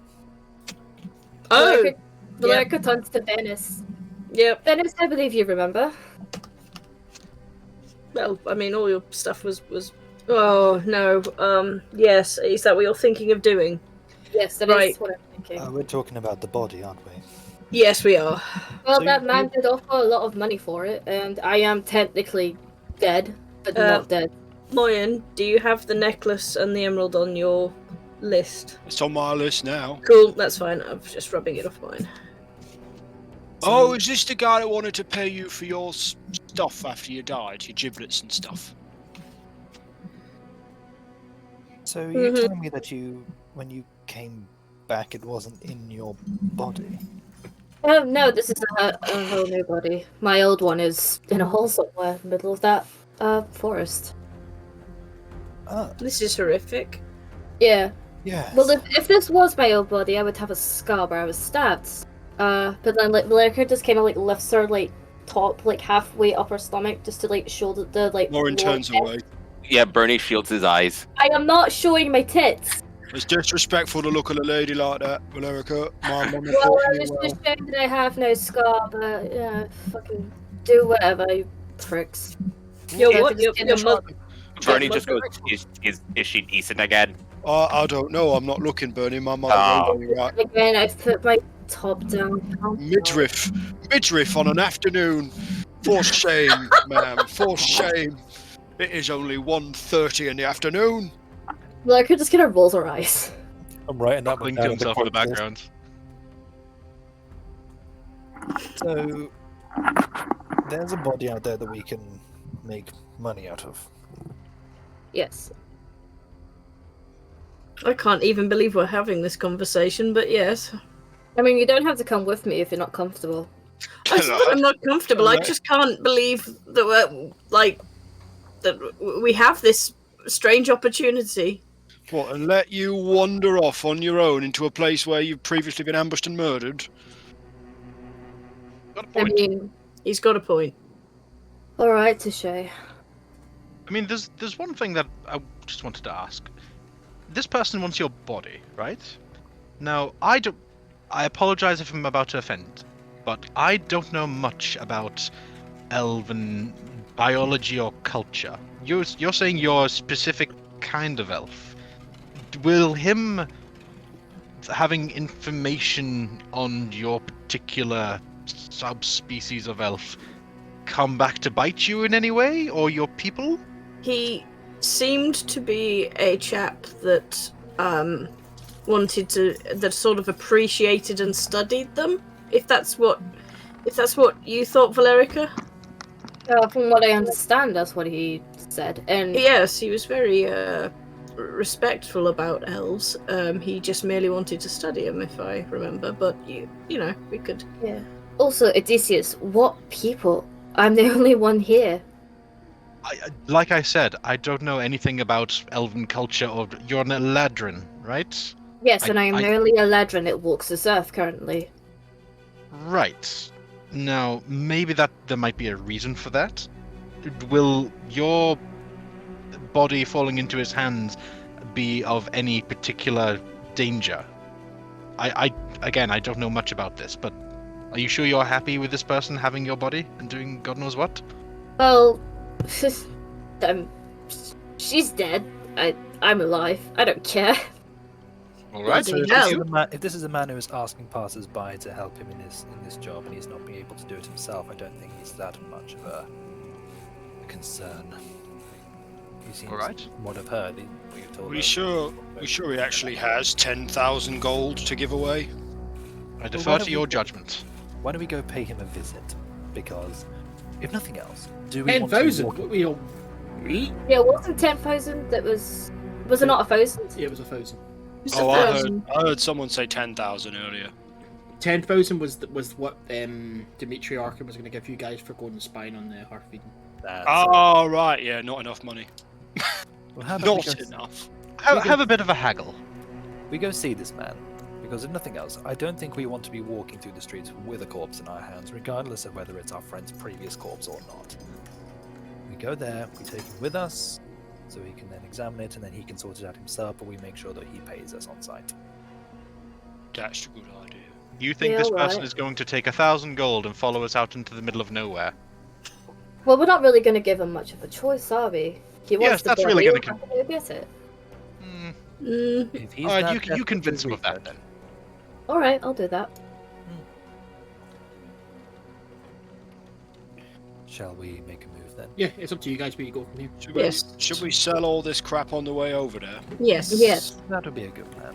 Oh, Valerica turns to Venis. yep. Venis, I believe you remember. Well, I mean, all your stuff was. Oh no. Yes. Is that what you're thinking of doing? Yes, that is Right. what I'm thinking. We're talking about the body, aren't we? Yes, we are. Well, So that you- man did offer a lot of money for it, and I am technically dead, but not dead. Moryn, do you have the necklace and the emerald on your list? It's on my list now. Cool. That's fine. I'm just rubbing it off mine. Oh, is this the guy that wanted to pay you for your stuff after you died? Your giblets and stuff? So you're Mhm. telling me that when you came back, it wasn't in your body? No, this is a whole new body. My old one is in a hole somewhere in the middle of that forest. Ah, This is horrific. Yeah. yes. Well, if this was my old body, I would have a scar where I was stabbed. But then like Valerica just kind of like lifts her like top like halfway up her stomach just to like show the like. Lauren lower turns tip. away. Yeah, Burnie shields his eyes. I am not showing my tits. It's disrespectful to look at a lady like that, Valerica. My mum Well, taught I me was well. just showing that I have no scar, but yeah, fucking do whatever, you pricks. Your Yeah, what? just Your get mother. Burnie Yeah, just goes, mother- is she decent again? I don't know. I'm not looking, Bernie. My mother Oh. raised me right. Again, I've put my top down. Midriff on an afternoon. For shame, ma'am. For shame. It is only 1:30 in the afternoon. Valerica just kind of rolls her eyes. I'm writing that one Chuckling down to in the himself in the quick background. list. So there's a body out there that we can make money out of. Yes. I can't even believe we're having this conversation, but yes. I mean, you don't have to come with me if you're not comfortable. It's not that I'm not comfortable. I Alright. just can't believe that we have this strange opportunity. What, and let you wander off on your own into a place where you've previously been ambushed and murdered? Got a I point. mean, He's got a point. alright, Touche. I mean, there's one thing that I just wanted to ask. This person wants your body, right? Now, I apologize if I'm about to offend, but I don't know much about elven biology or culture. You're saying you're a specific kind of elf. Will him having information on your particular subspecies of elf come back to bite you in any way, or your people? He seemed to be a chap that that sort of appreciated and studied them. If that's what you thought, Valerica. From what I understand, that's what he said. And Yes, he was very respectful about elves. He just merely wanted to study them, if I remember. But you know, we could. yeah. Also, Odeysus, what people? I'm the only one here. Like I said, I don't know anything about elven culture, or you're an Eladrin, right? Yes, and I am I- merely a ladron that walks this earth currently. Right. Now, maybe there might be a reason for that. Will your body falling into his hands be of any particular danger? Again, I don't know much about this, but are you sure you're happy with this person having your body and doing God knows what? Well, she's dead. I'm alive. I don't care. All right. Bloody So hell. if this is a man who is asking passers-by to help him in this job, and he's not being able to do it himself, I don't think he's that much of a concern. He seems, All right. from what I've heard, what you've told We us, sure he actually has 10,000 gold to give away? I why defer don't to your we- judgment. Why don't we go pay him a visit? Because, if nothing else, do we want to 10,000. walk- What we all meet? Yeah, wasn't 10,000? That was it not 1,000? Yeah, it was 1,000. Just Oh, a I thousand. heard someone say 10,000 earlier. 10,000 was what Dimitri Arkham was going to give you guys for going and spying on the Hearthfeeden. That's- Oh, right, yeah, not enough money. well, how about we Not go, enough. Have a bit of a haggle. we go see this man? Because if nothing else, I don't think we want to be walking through the streets with a corpse in our hands, regardless of whether it's our friend's previous corpse or not. We go there, we take him with us, so he can then examine it, and then he can sort it out himself, but we make sure that he pays us on site. That's a good idea. You think Yeah, this all person right. is going to take 1,000 gold and follow us out into the middle of nowhere? Well, we're not really going to give him much of a choice, are we? He wants Yes, the that's body, really gonna we're not gonna get it. Hmm. Mm, If he's Alright, that you desperate convince to him of do that so, then. All right, I'll do that. Shall we make a move then? Yeah, it's up to you guys where you go from here. Yes. Should we sell all this crap on the way over there? yes. Yes. That would be a good plan.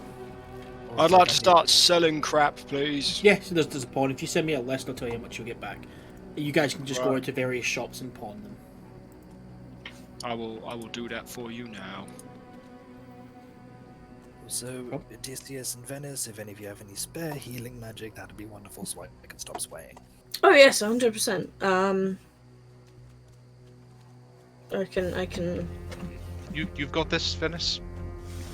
I'd Also, like to I start selling crap, please. Yeah, so there's a pawn. If you send me a list, I'll tell you how much you'll get back. You guys can just go Right. into various shops and pawn them. I will do that for you now. So, Oh. Odysseus and Venis, if any of you have any spare healing magic, that'd be wonderful, so I can stop swaying. Oh yes, 100%. I can. You've got this, Venis?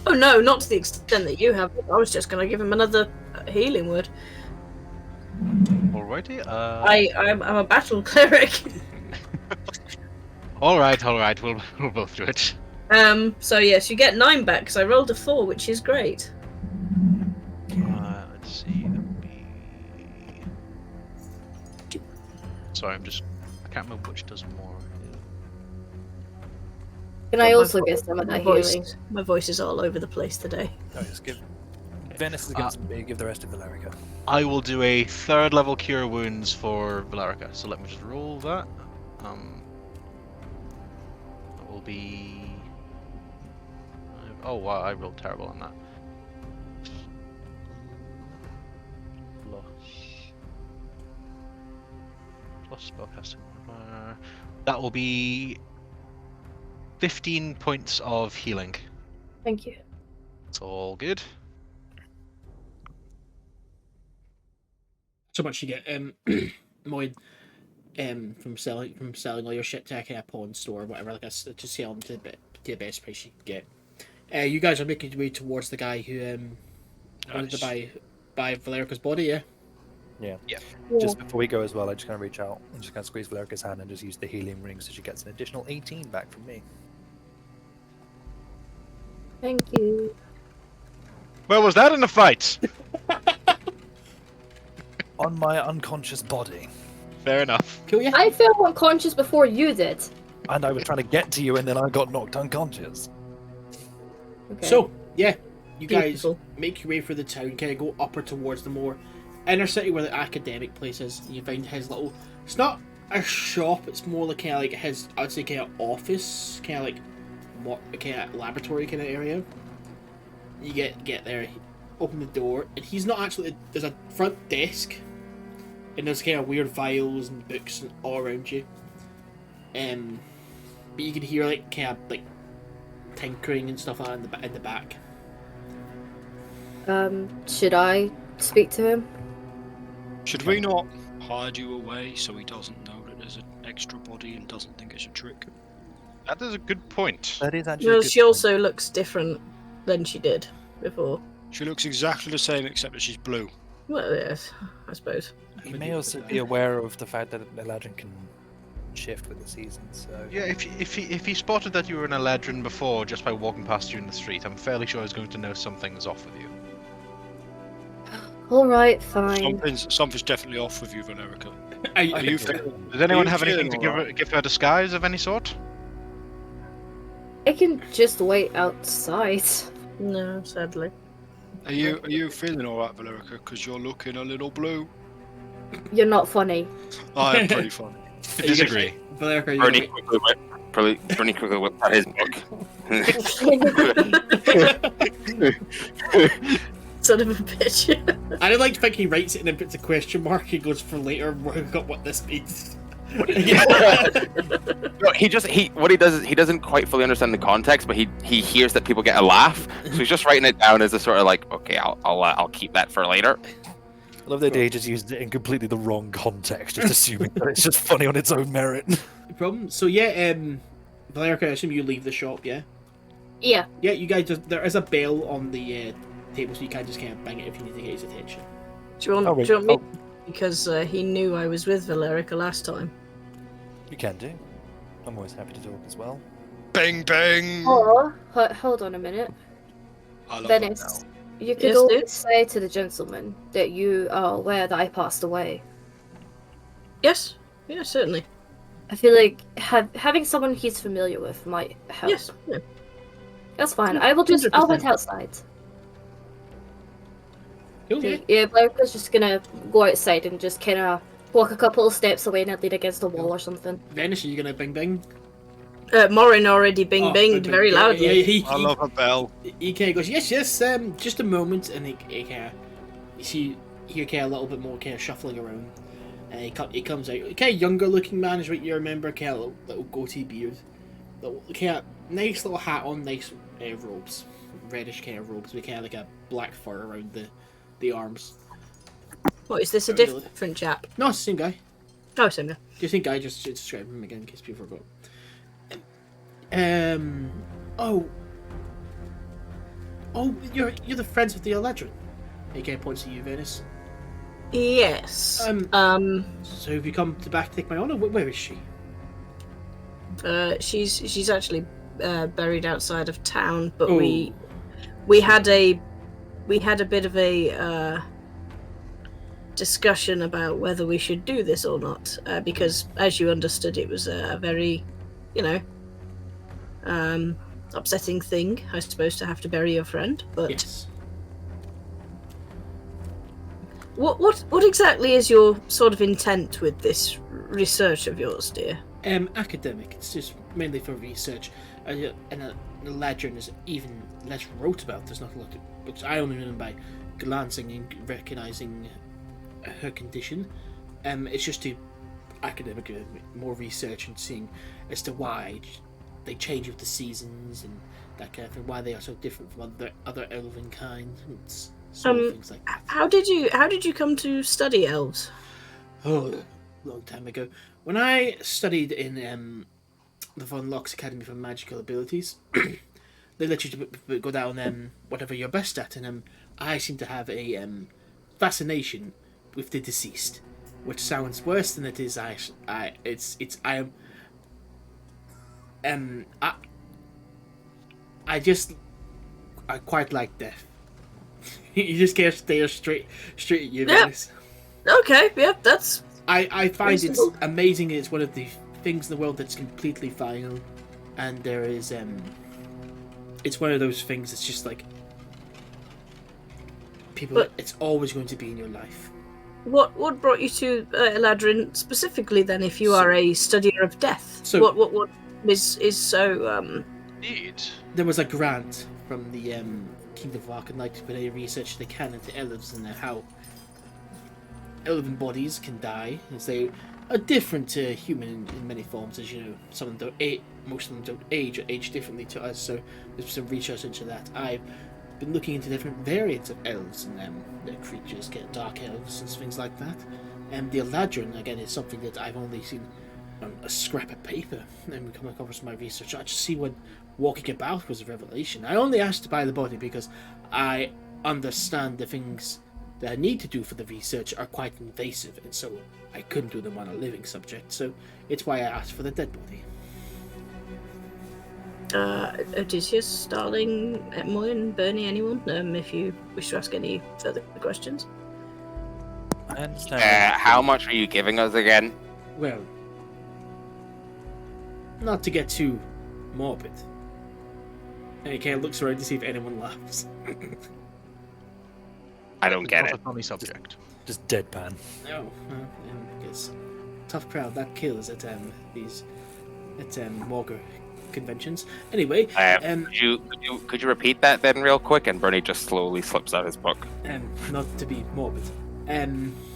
Oh no, not to the extent that you have. I was just gonna give him another healing word. Alrighty. I'm a battle cleric. All right. We'll both do it. So yes, you get 9 back because I rolled a 4, which is great. Let's see. That'd be... Sorry, I can't remember which does more. Can I also get some of that healing? My voice is all over the place today. No, just give. Venis is going to give the rest of Valerica. I will do a 3rd level cure wounds for Valerica. So let me just roll that. That will be. Oh wow, I rolled terrible on that. Plus spellcasting. That will be 15 points of healing. Thank you. It's all good. So much you get, Moryn, from selling all your shit to a pawn store or whatever, like I said, just sell them to the best price you can get. You guys are making your way towards the guy who wanted to buy Valerica's body, yeah? Yeah. Just before we go as well, I just kind of reach out and just kind of squeeze Valerica's hand and just use the healing ring so she gets an additional 18 back from me. Thank you. Where was that in the fight? On my unconscious body. Fair enough. Cool, yeah? I felt unconscious before you did. And I was trying to get to you and then I got knocked unconscious. Okay. So, yeah, you guys Beautiful. make your way through the town, kind of go upper towards the more inner city where the academic place is. You find his little. It's not a shop. It's more like kind of like his. I would say kind of office, kind of like what kind of laboratory kind of area. You get there, open the door, and he's not actually. There's a front desk, and there's kind of weird files and books all around you. But you can hear like kind of like tinkering and stuff like that in the back. Should I speak to him? Should we not hide you away so he doesn't know that there's an extra body and doesn't think it's a trick? That is a good point. That is actually. a Well, good she point. also looks different than she did before. She looks exactly the same except that she's blue. Well, yes, I suppose. You may also be aware of the fact that Eladrin can shift with the seasons. So Yeah, if he spotted that you were an Eladrin before just by walking past you in the street, I'm fairly sure he's going to know something's off with you. All right, fine. Something's definitely off with you, Valerica. Are Are you Does anyone you have anything to feeling give her disguise of any sort? I can just wait outside. No, sadly. Are you feeling all right, Valerica? Because you're looking a little blue. You're not funny. I am pretty funny. Are you Disagree. Valerica, are you Bernie gonna quickly whipped out his book. Son of a bitch. I don't like to think he writes it and then puts a question mark. He goes for later. Work out what this means. No, what he does is he doesn't quite fully understand the context, but he hears that people get a laugh, so he's just writing it down as a sort of like, okay, I'll keep that for later. I love the idea he just used it in completely the wrong context, just assuming that it's just funny on its own merit. No problem. So yeah, Valerica, I assume you leave the shop, yeah? Yeah. Yeah, you guys. There is a bell on the table, so you can just kind of bang it if you need to get his attention. Do you want me? Because he knew I was with Valerica last time. You can do. I'm always happy to talk as well. Bang bang. Or, hold on a minute. I love Venis, you could Yes, always dear? say to the gentleman that you are aware that I passed away. Yes. Yeah, certainly. I feel like having someone he's familiar with might help. Yes. Yeah. That's fine. I'll wait 100%. outside. Cool. Yeah. Yeah, Blaire's just gonna go outside and just kind of walk a couple of steps away and lean against a wall or something. Venis, are you gonna bing bing? Moryn already bing-binged very loudly. Yeah, I love a bell. He kind of goes, yes, just a moment, and he kind of, you see, hear kind of a little bit more kind of shuffling around, and he comes out, kind of younger looking man is what you remember, kind of little goatee beard, kind of nice little hat on, nice robes, reddish kind of robes with kind of like a black fur around the arms. What, is this a Really? different chap? No, it's the same guy. Oh, same guy. Do you think I just should describe him again in case people forgot? Oh, you're the friends of the Eladrin. He kind of points at you, Venis. Yes. So have you come back to take my honor? Where is she? She's actually buried outside of town, but Oh. we had a bit of a discussion about whether we should do this or not, because as you understood, it was a very, upsetting thing, I suppose, to have to bury your friend. But Yes. what exactly is your sort of intent with this research of yours, dear? Academic. It's just mainly for research. And a Eladrin is even less wrote about. There's not a lot of books. I only know them by glancing and recognizing her condition. It's just to academic, more research and seeing as to why they change with the seasons and that kind of thing. Why they are so different from other elven kind. It's small things like that. How did you come to study elves? Oh, long time ago. When I studied in the Von Locke's Academy for Magical Abilities, they let you to go down whatever you're best at, and I seem to have a fascination with the deceased, which sounds worse than it is. I quite like death. You just can't stare straight at you, Yeah. Venis. Okay, yeah, that's I find reasonable. it's amazing. It's one of the things in the world that's completely final, and there is it's one of those things that's just like people. But- It's always going to be in your life. what brought you to Eladrin specifically then? If you are a studier of death, So- what is so Indeed. There was a grant from the Kingdom of Arcanite when they researched the canon to elves and how elven bodies can die, as they are different to human in many forms. As you know, some of them don't age, most of them don't age or age differently to us. So there's some research into that. I've been looking into different variants of elves and their creatures, get dark elves and things like that. And the Eladrin again is something that I've only seen on a scrap of paper, and come across my research. I just see when walking about was a revelation. I only asked to buy the body because I understand the things that I need to do for the research are quite invasive, and so I couldn't do them on a living subject, so it's why I asked for the dead body. Odysseus, Starling, Moryn, Burnie, anyone? If you wish to ask any further questions. I understand. How much are you giving us again? Well, not to get too morbid. And he kind of looks around to see if anyone laughs. I don't get it. Not a funny subject. Just deadpan. Oh, because tough crowd that kills at these Morgar conventions. Anyway, Could you repeat that then, real quick? And Burnie just slowly slips out his book. not to be morbid.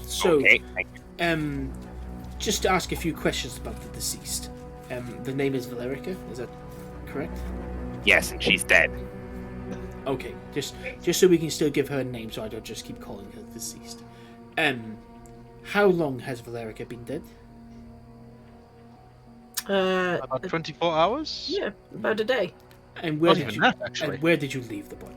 So, Okay, thank you. just to ask a few questions about the deceased. The name is Valericia, is that correct? Yes, and she's dead. Okay, just so we can still give her a name, so I don't just keep calling her deceased. How long has Valericia been dead? About 24 hours? Yeah, about a day. And where Not did even you? that, actually. And where did you leave the body?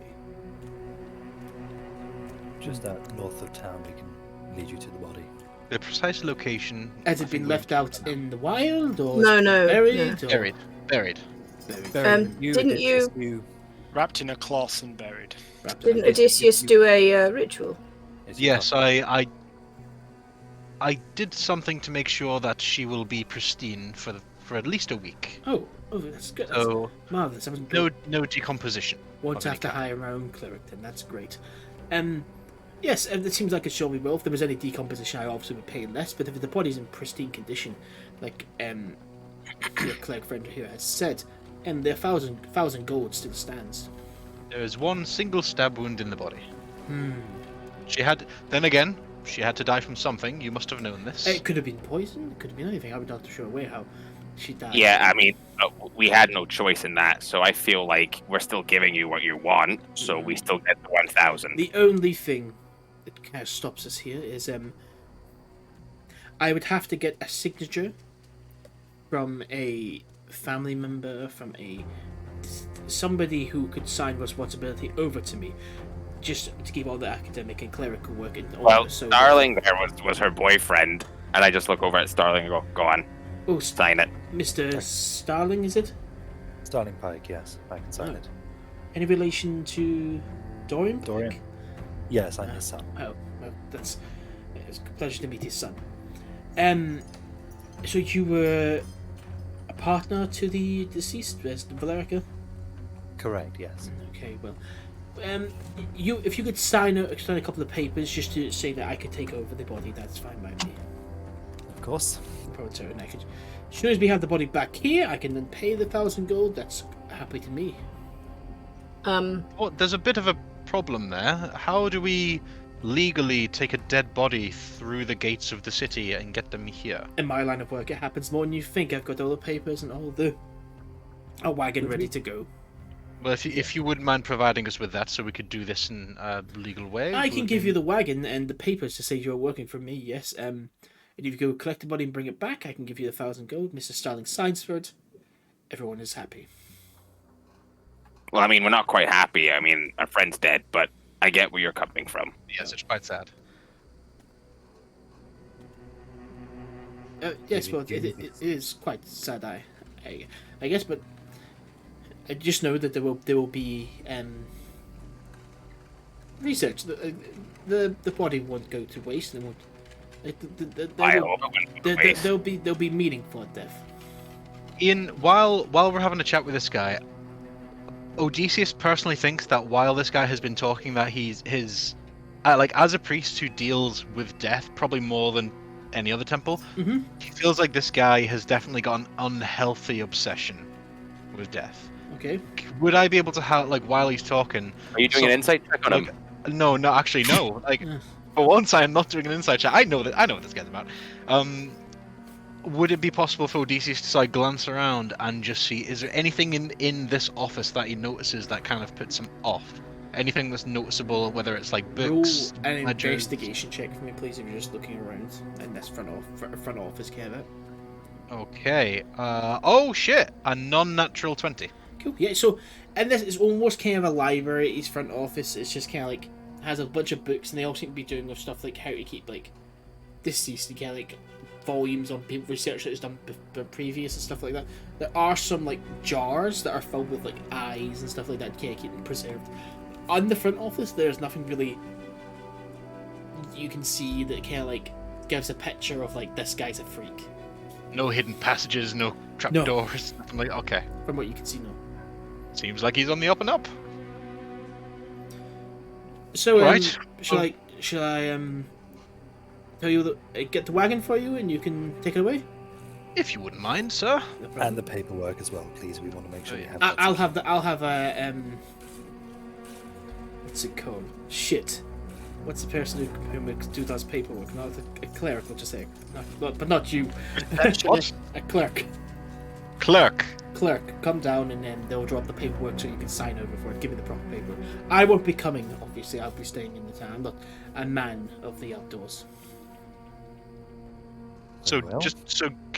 Just north of town, we can lead you to the body. The precise location. Has I it think been we- left out in the wild, or No, no, buried? Or... Buried. Buried. Didn't you- Wrapped in a cloth and buried. Wrapped Didn't up. Odysseus do a ritual? Yes, I did something to make sure that she will be pristine for at least a week. Oh, that's good. That's So marvelous. I wasn't no decomposition. Won't of any have to kind. hire our own cleric then. That's great. Yes, it seems like it surely will. If there was any decomposition, I obviously would pay less. But if the body's in pristine condition, like your cleric friend here has said, the 1,000 gold still stands. There is one single stab wound in the body. Hmm. She had. Then again, she had to die from something. You must have known this. It could have been poison. It could have been anything. I'm not sure away how she died. Yeah, I mean, we had no choice in that, so I feel like we're still giving you what you want, so we still get the 1,000. The only thing that kind of stops us here is I would have to get a signature from a family member, from somebody who could sign responsibility over to me, just to keep all the academic and clerical work in order. Well, so Starling there was her boyfriend, and I just look over at Starling and go on, Oh, sign it. Mr. Starling, is it? Starling Pike, yes, I can sign Oh. it. Any relation to Dorian? Dorian? Pike? Yes, I'm his son. Oh, well, it's a pleasure to meet his son. So you were a partner to the deceased, Valericia? Correct, yes. Okay, well, if you could sign a couple of papers just to say that I could take over the body, that's fine by me. Of course. And I could, as soon as we have the body back here, I can then pay the 1,000 gold. That's happy to me. Oh, there's a bit of a problem there. How do we legally take a dead body through the gates of the city and get them here? In my line of work, it happens more than you think. I've got all the papers and all a wagon ready to go. Well, if you wouldn't mind providing us with that, so we could do this in a legal way. I can give you the wagon and the papers to say you're working for me. Yes. And if you go collect the body and bring it back, I can give you the 1,000 gold. Mr. Starling signs for it. Everyone is happy. Well, I mean, we're not quite happy. I mean, our friend's dead, but I get where you're coming from. Yes, it's quite sad. Yes, well, it is quite sad. I guess, but I just know that there will be research. The body won't go to waste. And won't. I hope it wouldn't go to waste. There'll be meaningful death. Ian, while we're having a chat with this guy, Odysseus personally thinks that while this guy has been talking, that he's like as a priest who deals with death probably more than any other temple, he feels like this guy has definitely got an unhealthy obsession with death. Okay. Would I be able to have, like, while he's talking? Are you doing an insight check on him? No, actually, no. Like, for once, I am not doing an insight check. I know what this guy's about. Would it be possible for Odysseus to like glance around and just see, is there anything in this office that he notices that kind of puts him off? Anything that's noticeable, whether it's like books, Roll an ledgers? investigation check for me, please, if you're just looking around. And that's front office care that. Okay. Oh shit! A non-natural 20. Cool. Yeah. So, and this is almost kind of a library. His front office. It's just kind of like has a bunch of books, and they all seem to be doing with stuff like how to keep like deceased. You get like volumes on research that is done previous and stuff like that. There are some like jars that are filled with like eyes and stuff like that to keep them preserved. On the front office, there's nothing really you can see that kind of like gives a picture of like this guy's a freak. No hidden passages, no No. trapdoors, nothing like. Okay, From what you can see, no. seems like he's on the up and up. So, Right. should I tell you that get the wagon for you and you can take it away? If you wouldn't mind, sir. No problem. And the paperwork as well, please. We want to make sure Oh, you yeah. have. I'll that. have a what's it called? Shit. What's the person who does paperwork? Not a cleric, we'll just say. But not you. What? A clerk. Clerk. Clerk, come down and then they'll drop the paperwork so you can sign over for it. Give me the proper paper. I won't be coming, obviously. I'll be staying in the town. I'm not a man of the outdoors. So Well.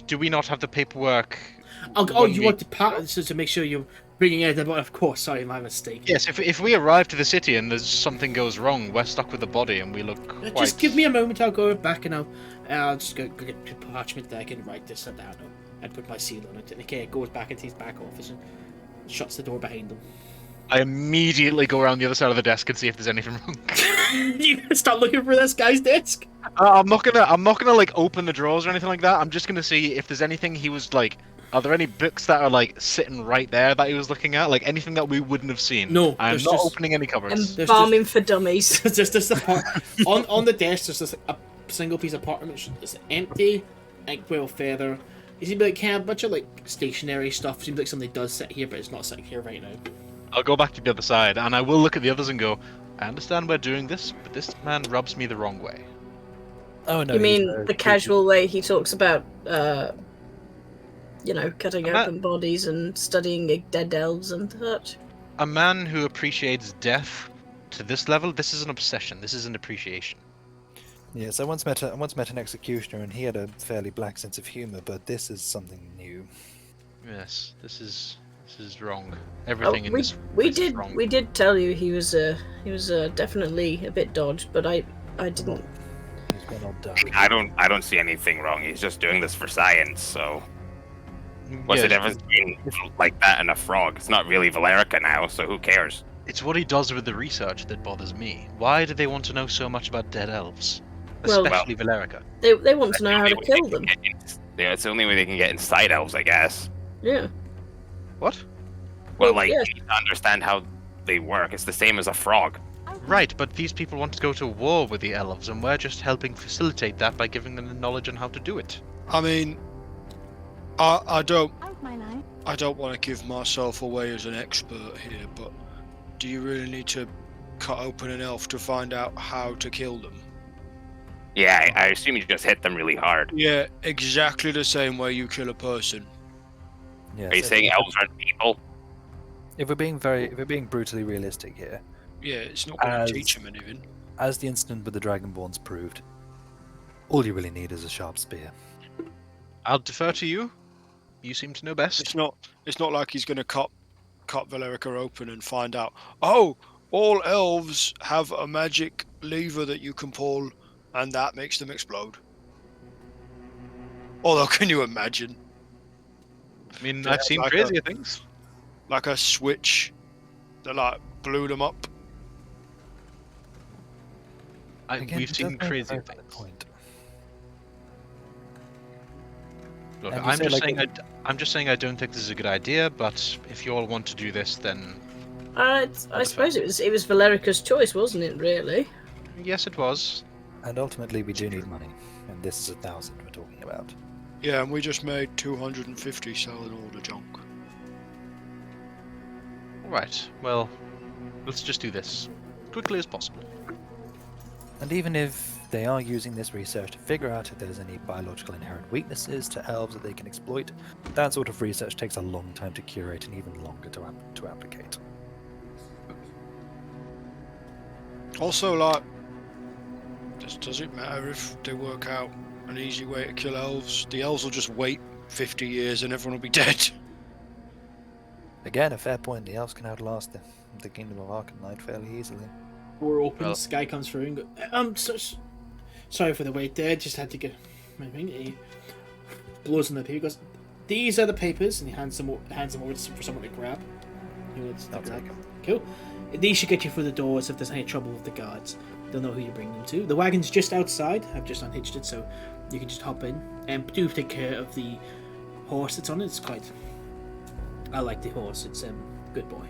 do we not have the paperwork? Oh, when you we- want to make sure you're bringing it? Of course. Sorry, my mistake. Yes, if we arrive to the city and there's something goes wrong, we're stuck with the body and we look quite... Just give me a moment. I'll go back and I'll just go get parchment that I can write this down and put my seal on it. And okay, it goes back into his back office and shuts the door behind him. I immediately go around the other side of the desk and see if there's anything wrong. You start looking for this guy's desk. I'm not gonna like open the drawers or anything like that. I'm just gonna see if there's anything he was like. Are there any books that are like sitting right there that he was looking at? Like anything that we wouldn't have seen? No, I'm there's not just- opening any cupboards. There's Embalming for dummies. It's just this on the desk. There's just a single piece of parchment. It's empty, inkwell feather. You see like kind of a bunch of like stationary stuff. Seems like something does sit here, but it's not sitting here right now. I'll go back to the other side and I will look at the others and go, I understand we're doing this, but this man rubs me the wrong way. Oh no. You he's mean very the creepy. casual way he talks about, cutting Matt- open bodies and studying dead elves and such? A man who appreciates death to this level, this is an obsession. This is an appreciation. Yes, I once met an executioner, and he had a fairly black sense of humor. But this is something new. Yes, this is wrong. Everything in we this we place is did wrong. we did tell you he was definitely a bit dodged, but I didn't. He's one odd duck. I don't see anything wrong. He's just doing this for science. So what's Yes, the difference between like that and a frog? It's not really Valerica now, so who cares? It's what he does with the research that bothers me. Why do they want to know so much about dead elves? Well- Especially Valerica. They want to know how to That's the kill only them. way they can get yeah, it's the only way they can get inside elves, I guess. Yeah. What? Well, Well, like yeah. you need to understand how they work. It's the same as a frog. Right, but these people want to go to war with the elves, and we're just helping facilitate that by giving them the knowledge on how to do it. I mean, I don't want to give myself away as an expert here, but do you really need to cut open an elf to find out how to kill them? Yeah, I assume you just hit them really hard. Yeah, exactly the same way you kill a person. Yes, Are you saying elves aren't people? If we're being brutally realistic here, Yeah, it's not going As- to teach them anything. as the incident with the Dragonborns proved, all you really need is a sharp spear. I'll defer to you. You seem to know best. It's not like he's going to cut Valerica open and find out, oh, all elves have a magic lever that you can pull and that makes them explode. Although, can you imagine? I mean, Yeah, I've seen like crazier things. Like a switch that like blew them up. Again, We've he seen does make a crazier very valid things. point. Look, And you I'm say, just like, saying. I'm just saying I don't think this is a good idea. But if you all want to do this, then I suppose it was Valerica's choice, wasn't it? Really. yes, it was. And ultimately, we do need money, and this is 1,000 we're talking about. Yeah, and we just made 250 selling all the junk. All right. Well, let's just do this quickly as possible. And even if they are using this research to figure out if there's any biological inherent weaknesses to elves that they can exploit, that sort of research takes a long time to curate and even longer to applicate. Also, like, does it matter if they work out an easy way to kill elves? The elves will just wait 50 years and everyone will be dead. Again, a fair point. The elves can outlast the Kingdom of Arcanite fairly easily. door opens, Well- guy comes through and goes, sorry for the wait there, just had to get my thing. He blows on the paper, goes, these are the papers, and he hands them over for someone to grab. He wants to I'll grab. take 'em. Cool. These should get you through the doors if there's any trouble with the guards. They'll know who you bring them to. The wagon's just outside. I've just unhitched it, so you can just hop in. And do take care of the horse that's on it. It's quite... I like the horse. It's good boy.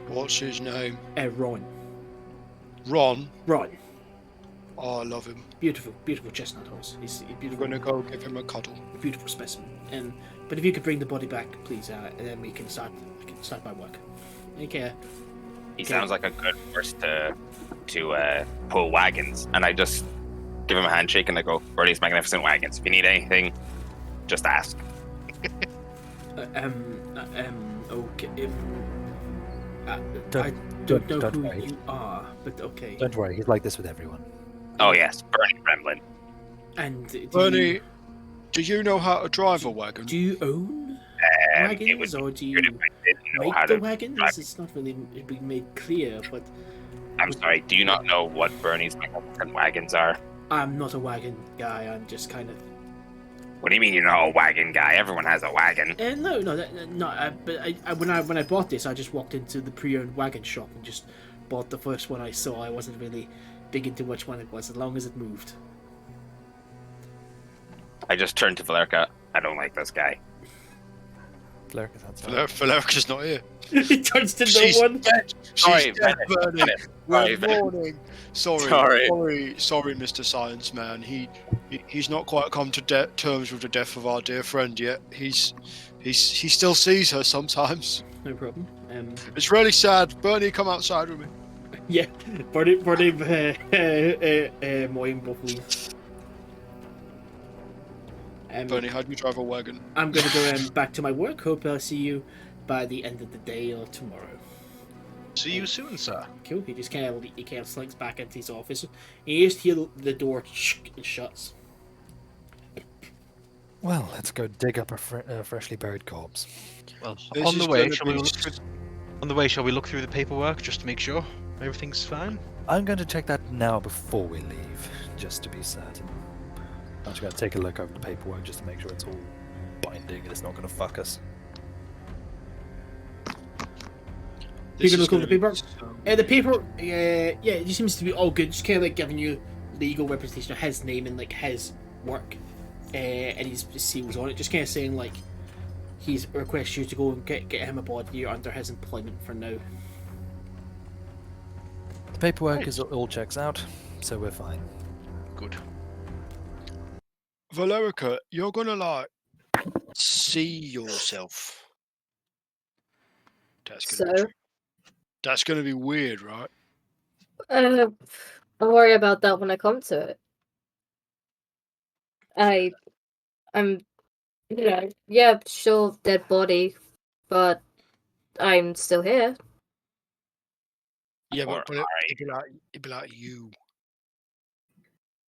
What's his name? Ron. Ron. Ron. Oh, I love him. Beautiful, beautiful chestnut horse. He's a I'm beautiful, gonna go give him a cuddle. beautiful specimen. But if you could bring the body back, please, and then I can start my work. Okay. He sounds like a good horse to pull wagons, and I just give him a handshake and I go, "For these magnificent wagons. If you need anything, just ask." Okay. I Don't don't know who worry. you are, but okay. Don't worry, he's like this with everyone. Oh yes, Burnie Bremlin. And Bernie, do you know how to drive a wagon? do you own It would wagons, or do good you if I didn't know make how the to wagons? drive. It's not really been made clear, but I'm sorry, do you not know what Burnie's magnificent wagons are? I'm not a wagon guy. I'm just kind of. What do you mean you're not a wagon guy? Everyone has a wagon. When I bought this, I just walked into the pre-owned wagon shop and just bought the first one I saw. I wasn't really big into which one it was, as long as it moved. I just turned to Valerica. I don't like this guy. Valerica's outside. Valerica's not here. He turns to She's no one. dead. Sorry, She's dead, Venis, Bernie. Venis. Sorry, Good Venis. morning. Sorry, Mr. Science Man. He's not quite come to terms with the death of our dear friend yet. He still sees her sometimes. No problem. It's really sad. Bernie, come outside with me. Yeah, Burnie, Moryn both leave. Bernie, how do you drive a wagon? I'm gonna go back to my work. Hope I'll see you by the end of the day or tomorrow. See you soon, sir. Cool. He just kind of slinks back into his office. You just hear the door and shuts. Well, let's go dig up a freshly buried corpse. Well, This on the is way, gonna shall we be look through? On the way, shall we look through the paperwork just to make sure everything's fine? I'm going to check that now before we leave, just to be certain. I'm just going to take a look over the paperwork just to make sure it's all binding and it's not going to fuck us. You're gonna This is look over the be paperwork? so The paper, yeah, it just seems to be all good. Just kind of like giving you legal representation of his name and like his work, and his seals on it. Just kind of saying like he's requests you to go and get him aboard here under his employment for now. The paperwork is all checks out, so we're fine. Good. Valerica, you're gonna like see yourself. That's gonna be weird, right? I'll worry about that when I come to it. I'm, yeah, sure, dead body, but I'm still here. Yeah, Or but I- it'd be like you.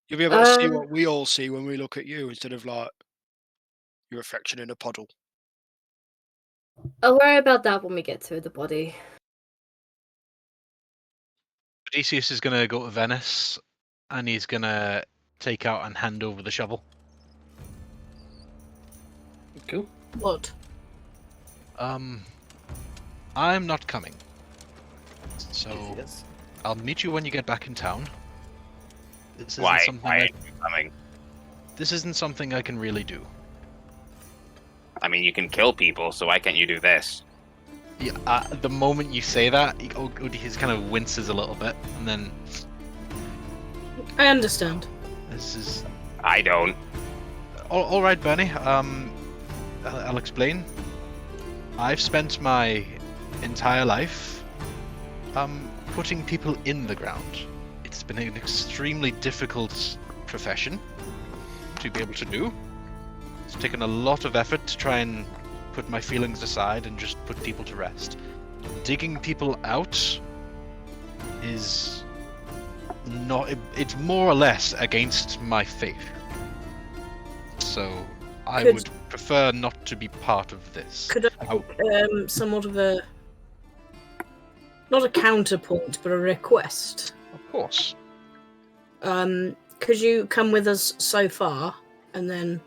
You'll be able to see what we all see when we look at you instead of like your reflection in a puddle. I'll worry about that when we get to the body. Odeysus is gonna go to Venice, and he's gonna take out and hand over the shovel. Cool. What? I'm not coming. So Yes. I'll meet you when you get back in town. This isn't Why? something Why I, are you coming? this isn't something I can really do. I mean, you can kill people, so why can't you do this? Yeah, the moment you say that, Odeysus kind of winces a little bit, and then I understand. this is I don't. all right, Burnie. I'll explain. I've spent my entire life putting people in the ground. It's been an extremely difficult profession to be able to do. It's taken a lot of effort to try and put my feelings aside and just put people to rest. Digging people out is not... It's more or less against my faith. So I Could- would prefer not to be part of this. Could I somewhat of a not a counterpoint, but a request. Of course. Could you come with us so far, and then,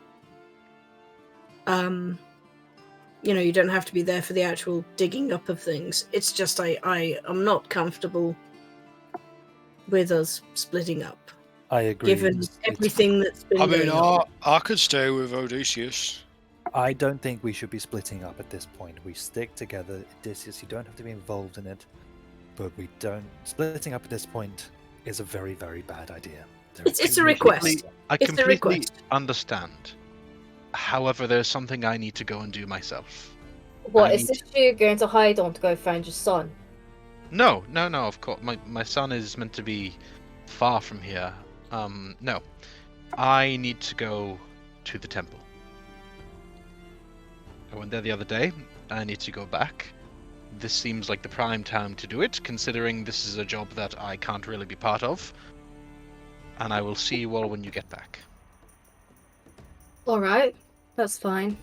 you don't have to be there for the actual digging up of things. It's just I'm not comfortable with us splitting up. I agree. Given everything that's been going on. I could stay with Odeysus. I don't think we should be splitting up at this point. We stick together. Odysseus, you don't have to be involved in it, but we don't. Splitting up at this point is a very, very bad idea. It's a request. I It's a completely request. understand. However, there's something I need to go and do myself. What, I is need this you going to hide on to go find your son? No, of course. My son is meant to be far from here. No. I need to go to the temple. I went there the other day. I need to go back. This seems like the prime time to do it, considering this is a job that I can't really be part of. And I will see you all when you get back. Alright, that's fine.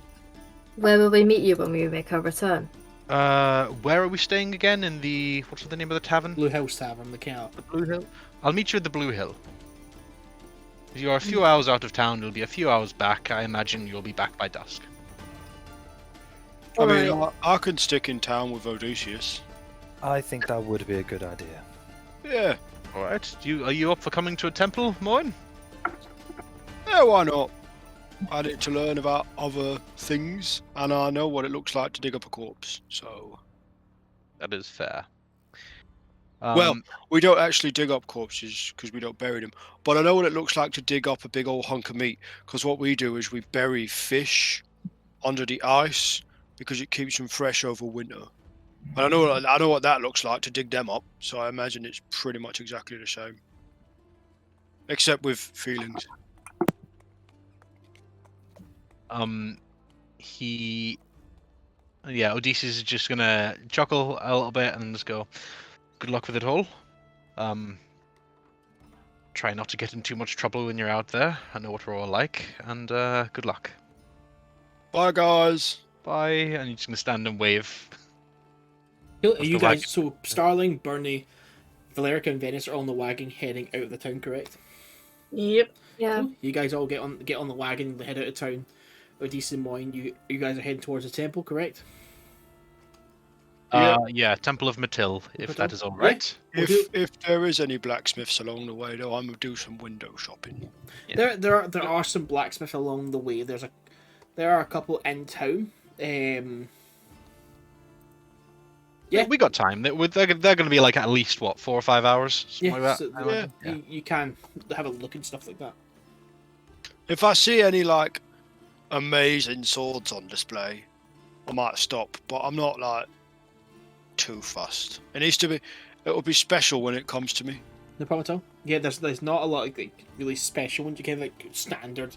Where will we meet you when we make our return? Where are we staying again? In the... What's the name of the tavern? Blue House Tavern, the camp. The Blue Hill? I'll meet you at the Blue Hill. If you are a few hours out of town, you'll be a few hours back. I imagine you'll be back by dusk. I mean, I could stick in town with Odysseus. I think that would be a good idea. Yeah. Alright. Are you up for coming to a temple, Moryn? Yeah, why not? I need to learn about other things, and I know what it looks like to dig up a corpse, so... That is fair. Well, we don't actually dig up corpses, because we don't bury them, but I know what it looks like to dig up a big old hunk of meat, because what we do is we bury fish under the ice, because it keeps them fresh over winter. And I know what that looks like to dig them up, so I imagine it's pretty much exactly the same. Except with feelings. Odysseus is just gonna chuckle a little bit and just go, good luck with it all. Try not to get in too much trouble when you're out there. I know what we're all like, and good luck. Bye, guys. Bye. And you're just gonna stand and wave. You guys, so Starling, Burnie, Valericia, and Venis are on the wagon heading out of the town, correct? Yep. Yeah. Cool. You guys all get on the wagon and head out of town. Odysseus and Moryn, you guys are heading towards the temple, correct? Yeah, Temple of Matil, if that is all right. If there is any blacksmiths along the way, though, I'm gonna do some window shopping. Yeah. There are some blacksmiths along the way. There are a couple in town. Yeah, we got time. They're going to be like at least 4 or 5 hours, something like that. So, you can have a look and stuff like that. If I see any like amazing swords on display, I might stop. But I'm not like too fussed. It'll be special when it comes to me. No problem at all. Yeah, there's not a lot of like really special ones. You can like standard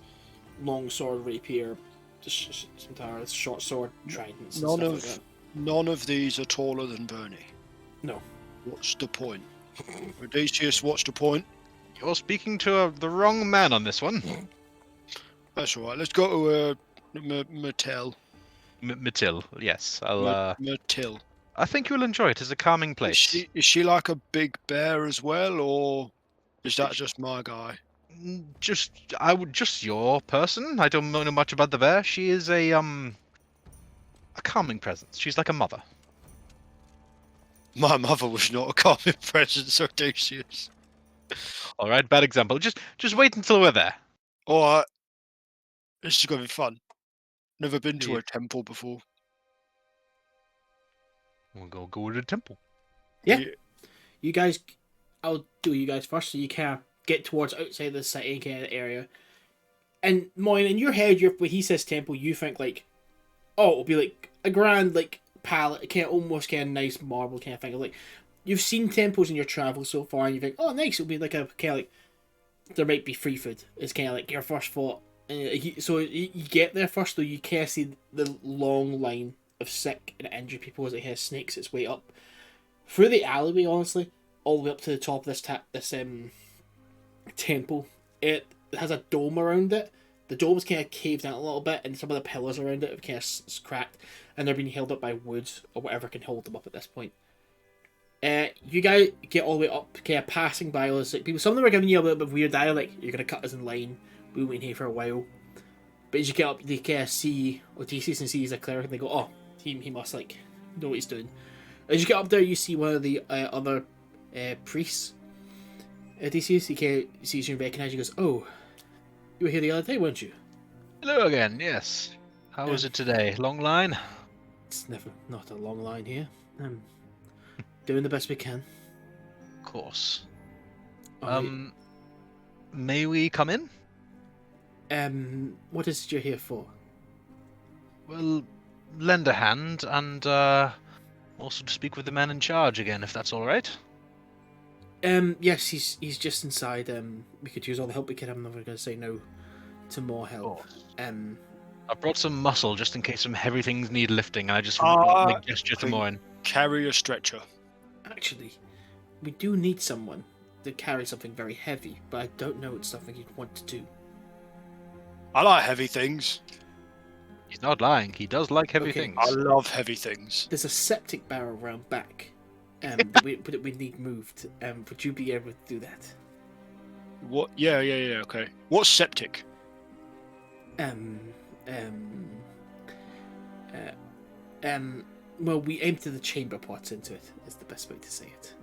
long sword, rapier, sometimes short sword, tridents. And stuff like that. None of these are taller than Burnie. No. What's the point? Odysseus, what's the point? You're speaking to the wrong man on this one. That's all right. Let's go to Matil. Matil, yes. Matil. I think you'll enjoy it. It's a calming place. Is she like a big bear as well, or is that just my guy? Just your person. I don't know much about the bear. She is a calming presence. She's like a mother. My mother was not a calming presence, Odysseus. All right, bad example. Just wait until we're there. All right. This is gonna be fun. Never been to a temple before. We'll go to the temple. Yeah. You guys, I'll do you guys first, so you can get towards outside the city kind of area. And Moryn, in your head, when he says temple, you think like, oh, it'll be like a grand like palette, kind of almost kind of nice marble kind of thing. Like you've seen temples in your travel so far, and you think, oh, nice, it'll be like a kind of like there might be free food. It's kind of like your first thought. So you get there first, though you can't see the long line of sick and injured people as it has snakes its way up through the alleyway. Honestly, all the way up to the top of this temple. It has a dome around it. The dome's kind of caved in a little bit, and some of the pillars around it have kind of cracked, and they're being held up by wood or whatever can hold them up at this point. You guys get all the way up, kind of passing by all the sick people. Some of them are giving you a little bit of weird eye, like, you're going to cut us in line. We've been here for a while. But as you get up, they kind of see Odeysus and see he's a cleric, and they go, oh, he must, like, know what he's doing. As you get up there, you see one of the other priests. Odeysus, he kind of sees you and recognizes you, goes, oh, you were here the other day, weren't you? Hello again, yes. How is it today? Long line? It's never not a long line here. Doing the best we can. Of course. Alright. May we come in? What is it you're here for? Well, lend a hand and also to speak with the man in charge again, if that's all right. Yes, he's just inside. We could use all the help we can. I'm never going to say no to more help. I brought some muscle just in case some heavy things need lifting, and I just like gesture to Moryn. Carry a stretcher. Actually, we do need someone to carry something very heavy, but I don't know it's something you'd want to do. I like heavy things. He's not lying. He does like heavy Okay. things. I love heavy things. There's a septic barrel round back. That we need moved. Would you be able to do that? What? Yeah. Okay. What's septic? Well, we empty the chamber pots into it. Is the best way to say it.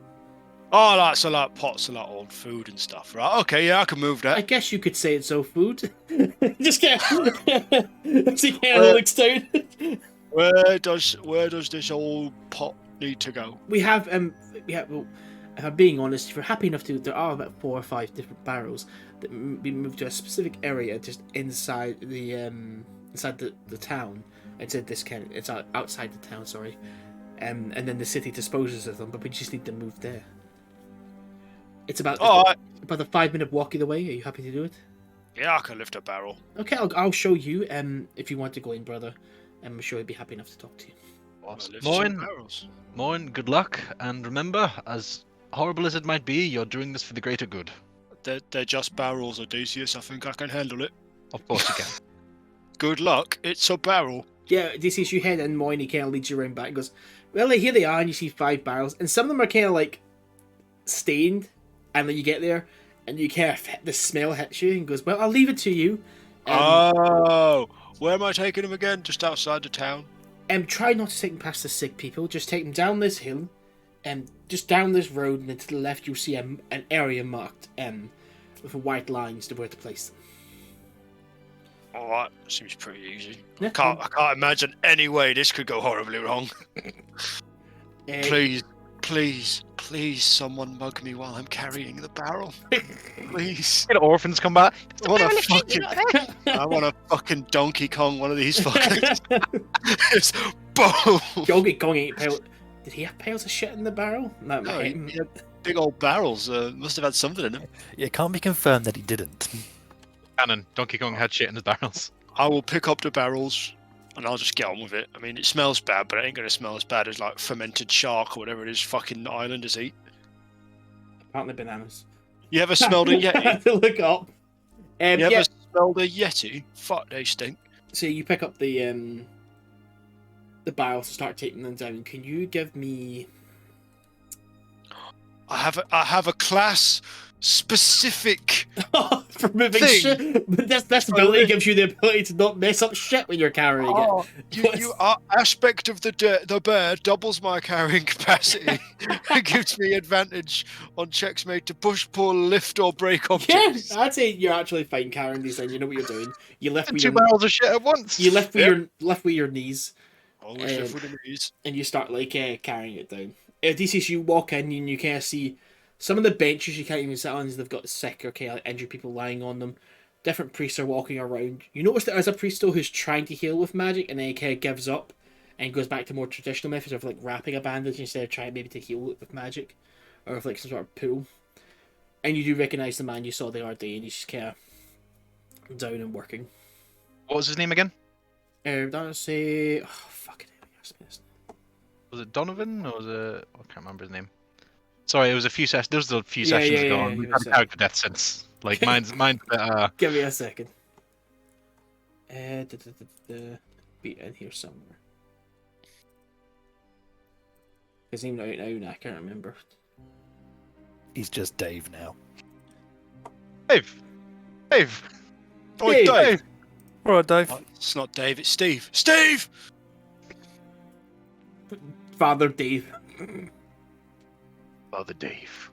Oh, like pots of like old food and stuff, right? Okay, yeah, I can move I that. guess you could say it's all food. Just get. She kind of looks down. Where does this old pot need to go? We have. Well, if I'm being honest, if you're happy enough to, there are about 4 or 5 different barrels that be moved to a specific area just inside the town. Inside this kind, it's outside the town. Sorry, and then the city disposes of them. But we just need them moved there. It's about a 5-minute walk either way. Are you happy to do it? Yeah, I can lift a barrel. Okay, I'll show you. If you want to go in, brother, I'm sure he'd be happy enough to talk to you. Awesome. Lift some barrels. Moryn, good luck, and remember, as horrible as it might be, you're doing this for the greater good. They're just barrels, Odeysus. I think I can handle it. Of course you can. Good luck. It's a barrel. Yeah, this is you head in, Moryn, he kind of leads you around back and goes, well, here they are, and you see 5 barrels, and some of them are kind of like stained, and then you get there, and you kind of the smell hits you, and goes, well, I'll leave it to you. Oh, where am I taking them again? Just outside the town? Try not to take them past the sick people, just take them down this hill, and just down this road, and then to the left you'll see an area marked with white lines to where to place them. Alright, seems pretty easy. Yeah. I can't imagine any way this could go horribly wrong. Please, someone mug me while I'm carrying the barrel. Please. Get orphans come back. I want a fucking Donkey Kong one of these fuckers. Just boom! Donkey Kong ain't pile. Did he have piles of shit in the barrel? No, No, he had big old barrels. Must have had something in them. It can't be confirmed that he didn't. Cannon, Donkey Kong had shit in his barrels. I will pick up the barrels and I'll just get on with it. I mean, it smells bad, but it ain't going to smell as bad as like fermented shark or whatever it is fucking islanders eat. Apparently bananas. You ever smelled a I Yeti? have to look up. You ever smelled a Yeti? Fuck, they stink. So you pick up the barrels to start taking them down. Can you give me? I have a class specific. For moving thing. shit, but this ability gives you the ability to not mess up shit when you're carrying it. You aspect of the bear doubles my carrying capacity. It gives me advantage on checks made to push, pull, lift, or break objects. Yeah, I'd say you're actually fine carrying these things. You know what you're doing. You lift with 2 your barrels of shit at once. you lift with your knees, Always lift with the knees. and you start like carrying it down. Odeysus, you walk in and you kind of see some of the benches you can't even sit on. They've got sick or kind of injured people lying on them. Different priests are walking around. You notice that there's a priest though who's trying to heal with magic, and then he kind of gives up and goes back to more traditional methods of like wrapping a bandage instead of trying maybe to heal it with magic or with like some sort of pool. And you do recognise the man you saw the other day, and he's just kind of down and working. What was his name again? Don't say. Oh, fucking hell, Was it Donovan or was it? I can't remember his name. Sorry, it was a few sessions. There was a few Yeah, sessions yeah, ago. yeah, and give we've me a had a character death since. Like mine's Give me a second. Be in here somewhere. His name right now, I can't remember. He's just Dave now. Dave! Dave! Oi, Dave! Dave! All right, Dave. Oh, it's not Dave, it's Steve. Steve! Father Dave. Father Dave.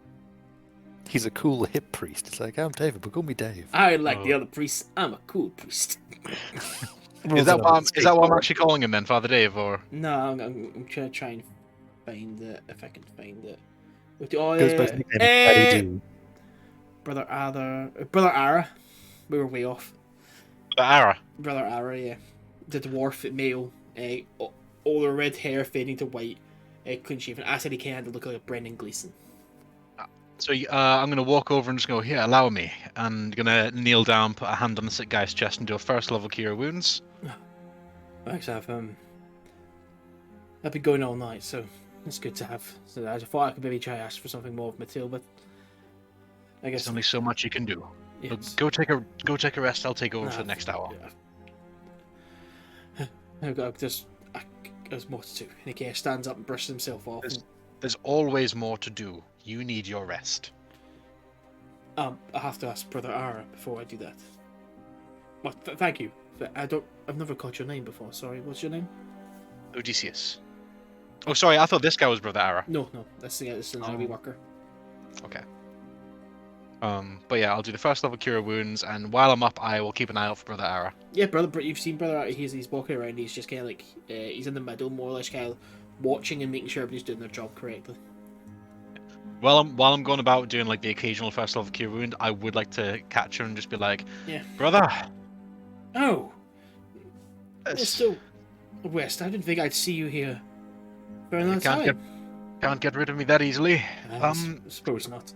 He's a cool hip priest. It's like, I'm David, but call me Dave. I like the other priests. I'm a cool priest. Is that what I'm actually calling him then, Father Dave, or? No, I'm going to try and find it, if I can find it. Oh, Goes by his nickname, Daddy Do. Brother Ara. We were way off. The Ara. Brother Ara, yeah. The dwarf male. All the red hair fading to white. Clean shaven. I said he kind of look like a Brendan Gleeson. So I'm going to walk over and just go, here, allow me. And going to kneel down, put a hand on the sick guy's chest and do a first level cure wounds. Thanks, I've been going all night, so it's good to have. So I thought I could maybe try ask for something more of Matilda, but I guess There's only so much you can do. yeah, Look, go take a rest. I'll take over for the next hour. There's more to do. And he stands up and brushes himself off. There's always more to do. You need your rest. I have to ask Brother Ara before I do that. Well, thank you. I've never caught your name before. Sorry, what's your name? Odeysus. Oh, sorry. I thought this guy was Brother Ara. No, that's the Navy worker. Okay. But yeah, I'll do the first level cure wounds, and while I'm up, I will keep an eye out for Brother Ara. Yeah, you've seen Brother Ara. He's walking around. He's just kind of like he's in the middle, more or less, kind of watching and making sure everybody's doing their job correctly. While I'm going about doing like the occasional first level cure wound, I would like to catch her and just be like, Yeah. Brother. Oh. Yes. Mr. West, I didn't think I'd see you here for another Can't get rid of me that easily. I suppose not.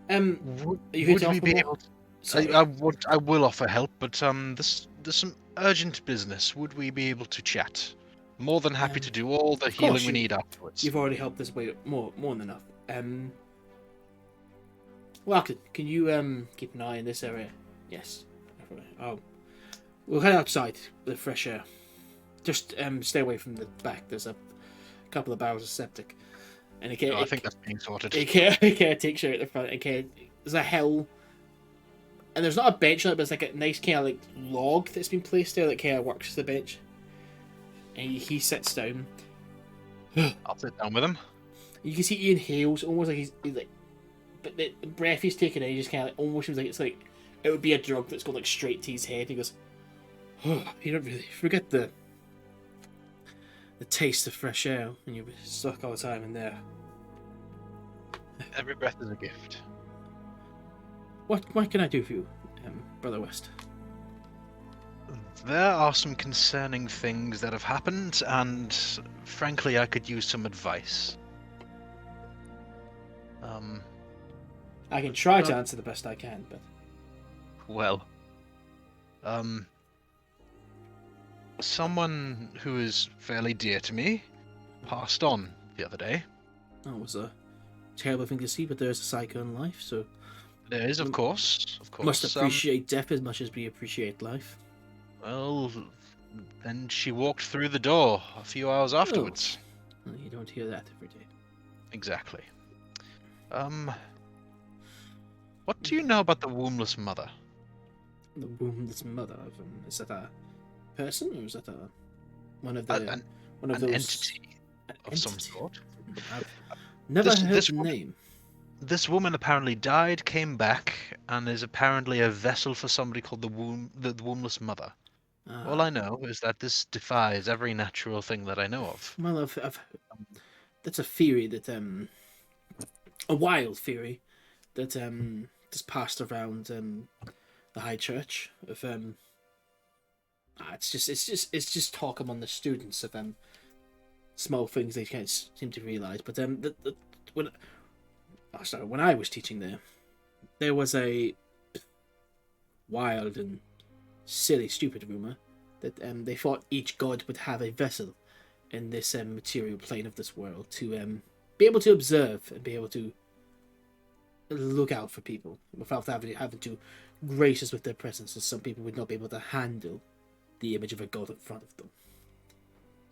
Would you here to we offer be more? able to... Sorry. I will offer help, but there's some urgent business. Would we be able to chat? More than happy to do all the healing we need afterwards. You've already helped us way more than enough. Well, can you keep an eye in this area? Yes. Oh, we'll head outside with the fresh air. Just stay away from the back. There's a couple of barrels of septic, and I think that's being sorted. It takes you out the front. There's a hill, and there's not a bench on it, but it's like a nice kind of like log that's been placed there that kind of works as the bench. And he sits down. I'll sit down with him. You can see he inhales, almost like he's like, but the breath he's taking in, he just kind of like almost seems like it's like it would be a drug that's going like straight to his head. He goes, oh, you don't really forget the taste of fresh air when you're stuck all the time in there. Every breath is a gift. What can I do for you, Brother West? There are some concerning things that have happened, and frankly, I could use some advice. I can try to answer the best I can, but well, someone who is fairly dear to me passed on the other day. that was a terrible thing to see. But there's a cycle in life, so There is, of course. must appreciate death as much as we appreciate life. Well, then she walked through the door a few hours afterwards. Well, you don't hear that every day. Exactly. What do you know about the wombless mother? The wombless mother of is that a person or is that one of the one of An those entity of some sort. I've never heard this the name. This woman apparently died, came back, and is apparently a vessel for somebody called the wombless mother. All I know is that this defies every natural thing that I know of. Well, that's a theory that a wild theory that just passed around the high church of it's just talk among the students of small things they can't seem to realize. But when I was teaching there was a wild and silly, stupid rumor that they thought each god would have a vessel in this material plane of this world to be able to observe and be able to look out for people without having to grace us with their presence, as some people would not be able to handle the image of a god in front of them.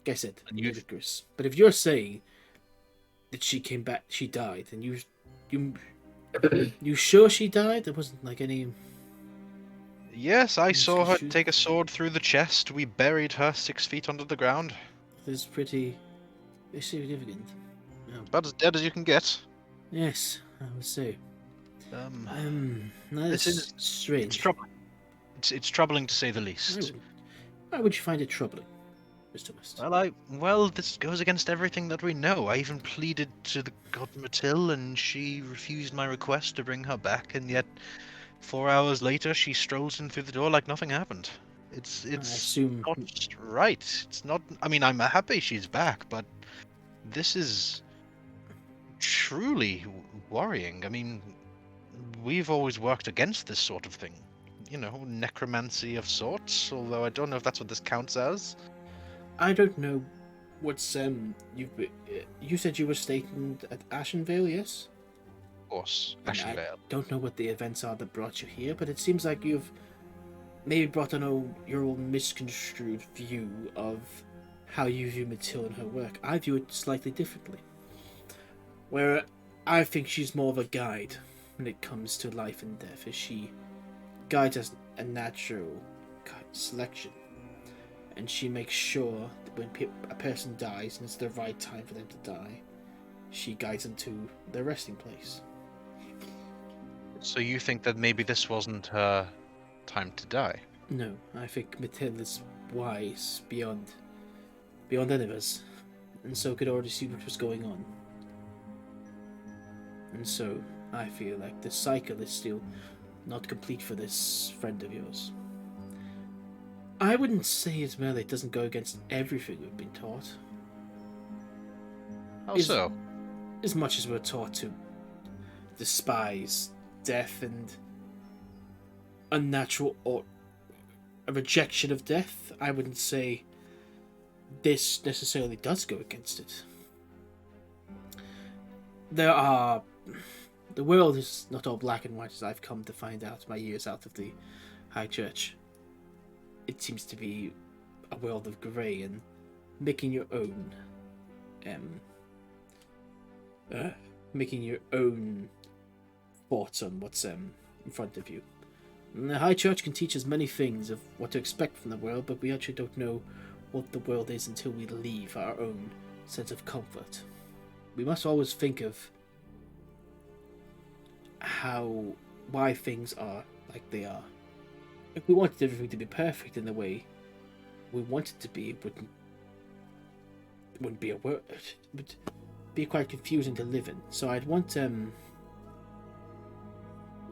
Like I said, ludicrous. But if you're saying that she came back. She died, and you sure she died? There wasn't like any. Yes, I saw her Shoot. take a sword through the chest. We buried her 6 feet under the ground. It's pretty significant. About as dead as you can get. Yes, I would say. This That's is strange. It's troubling. It's troubling to say the least. Why would you find it troubling, Mr. West? Well, this goes against everything that we know. I even pleaded to the god Matil, and she refused my request to bring her back, and yet 4 hours later she strolls in through the door like nothing happened. It's assume... not right. It's not. I mean, I'm happy she's back, but this is truly worrying. I mean, we've always worked against this sort of thing. You know, necromancy of sorts, although I don't know if that's what this counts as. I don't know what's you said you were stationed at Ashenvale, yes? Of course, And I Ashenvale. don't know what the events are that brought you here, but it seems like you've maybe brought on your own misconstrued view of how you view Matilda and her work. I view it slightly differently. Where I think she's more of a guide when it comes to life and death, as she guides us a natural selection. And she makes sure that when a person dies and it's the right time for them to die, she guides them to their resting place. So you think that maybe this wasn't her time to die? No, I think Matilda's wise beyond any of us, and so could already see what was going on. And so I feel like the cycle is still not complete for this friend of yours. I wouldn't say as well it doesn't go against everything we've been taught. How so? As much as we're taught to despise death and unnatural or a rejection of death, I wouldn't say this necessarily does go against it. The world is not all black and white, as I've come to find out my years out of the High Church. It seems to be a world of grey, and making your own thoughts on what's in front of you. And the High Church can teach us many things of what to expect from the world, but we actually don't know what the world is until we leave our own sense of comfort. We must always think of why things are like they are. If we wanted everything to be perfect in the way we want it to be, it wouldn't be a word. It would be quite confusing to live in. So I'd want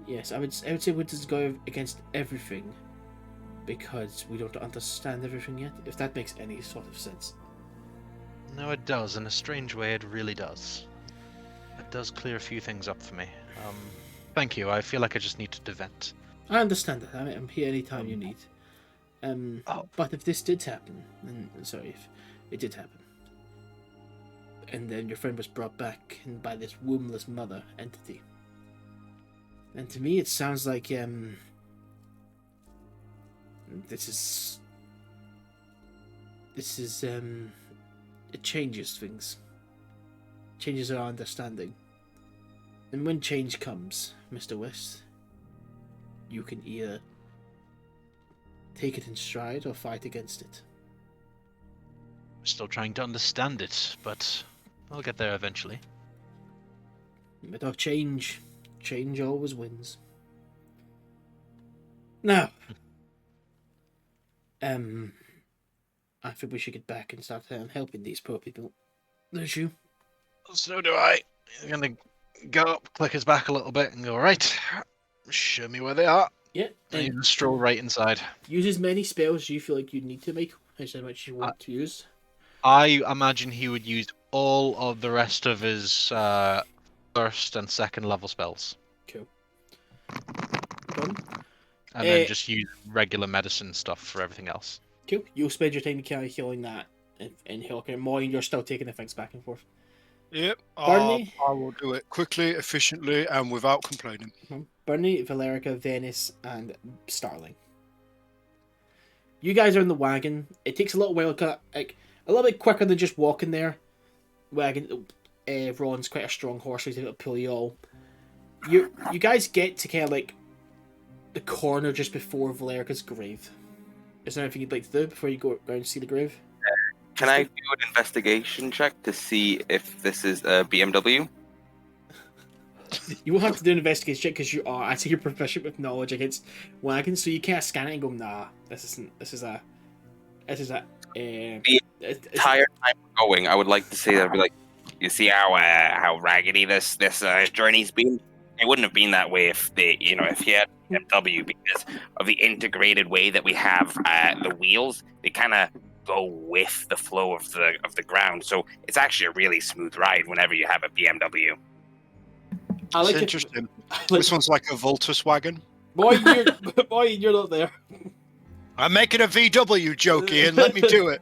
yes, I would say we just go against everything because we don't understand everything yet, if that makes any sort of sense. No, it does. In a strange way, it really does. It does clear a few things up for me. Thank you. I feel like I just needed to vent. I understand that. I'm here anytime you need. But if this did happen, if it did happen, and then your friend was brought back by this wombless mother entity, and to me it sounds like this is it changes things, changes our understanding, and when change comes, Mr. West, you can either take it in stride or fight against it. I'm still trying to understand it, but I'll get there eventually. Without change always wins. Now, I think we should get back and start helping these poor people. Don't you? So do I. I'm gonna go up, click his back a little bit, and go, right, show me where they are. Yeah. And you stroll right inside. Use as many spells you feel like you need to make, as much you want to use. I imagine he would use all of the rest of his first and second level spells. Cool. Done. And then just use regular medicine stuff for everything else. Cool. You'll spend your time kind of healing that and healing more, and you're still taking the things back and forth. Yep. Burnie? I will do it quickly, efficiently, and without complaining. Burnie, Valericia, Venis, and Starling. You guys are in the wagon. It takes a little while, like a little bit quicker than just walking there. Wagon, Ron's quite a strong horse, so he's able to pull you all. You guys get to kind of like the corner just before Valerica's grave. Is there anything you'd like to do before you go around and see the grave? Can I do an investigation check to see if this is a BMW? You will have to do an investigation check because you are actually proficient with knowledge against wagons, so you can't scan it and go, nah, this isn't. This is a. The entire time we're going, I would like to say that I'd be like, you see how raggedy this journey's been. It wouldn't have been that way if if you had BMW, because of the integrated way that we have the wheels. They kind of go with the flow of the ground, so it's actually a really smooth ride whenever you have a BMW. I like It's interesting. This one's like a Voltus wagon. Boy, you're not there. I'm making a VW joke, Ian. Let me do it.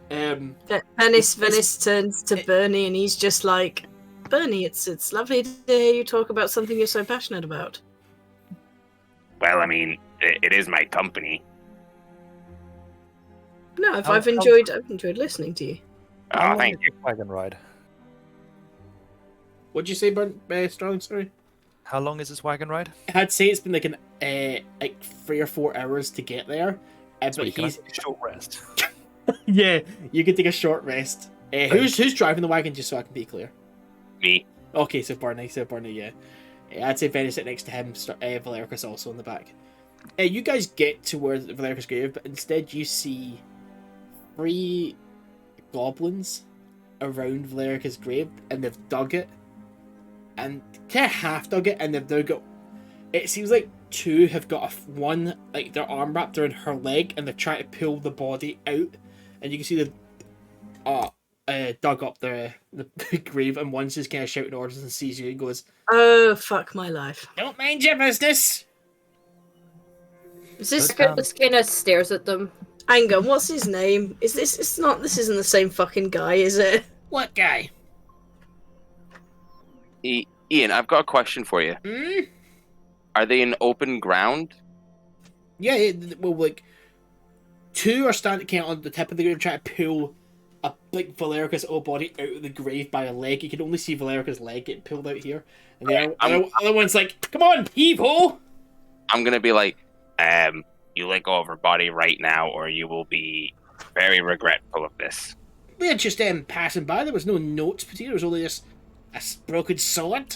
Venis turns to Burnie and he's just like, Burnie, it's lovely to hear you talk about something you're so passionate about. Well, I mean, it is my company. No, I've enjoyed listening to you. Oh, thank you. Wagon ride. What'd you say, Starling? Sorry. How long is this wagon ride? I'd say it's been like like 3 or 4 hours to get there. But he's take a short rest. yeah, you can take a short rest. Who's driving the wagon? Just so I can be clear. Me. Okay, so Burnie, yeah. I'd say Venis sit next to him. Valerica's also in the back. You guys get to where Valerica's grave, but instead you see 3 goblins around Valerica's grave, and they've dug it, and kind of half dug it, and they've now got. It seems like 2 have got one, like their arm wrapped around her leg, and they're trying to pull the body out, and you can see they've dug up the grave, and one's just kind of shouting orders and sees you and goes, "Oh, fuck my life! Don't mind your business." Is this Just kind of stares at them. hang on? What's his name? Is this? It's not. This isn't the same fucking guy, is it? What guy? Ian, I've got a question for you. Hmm? Are they in open ground? Yeah, well, like 2 are standing kind of on the tip of the grave trying to pull Valerica's old body out of the grave by a leg. You can only see Valerica's leg get pulled out here, and the other one's like, "Come on, heave-ho!" I'm gonna be like, you let go of her body right now, or you will be very regretful of this. We're just passing by. There was no notes put here. There was only just a broken sword.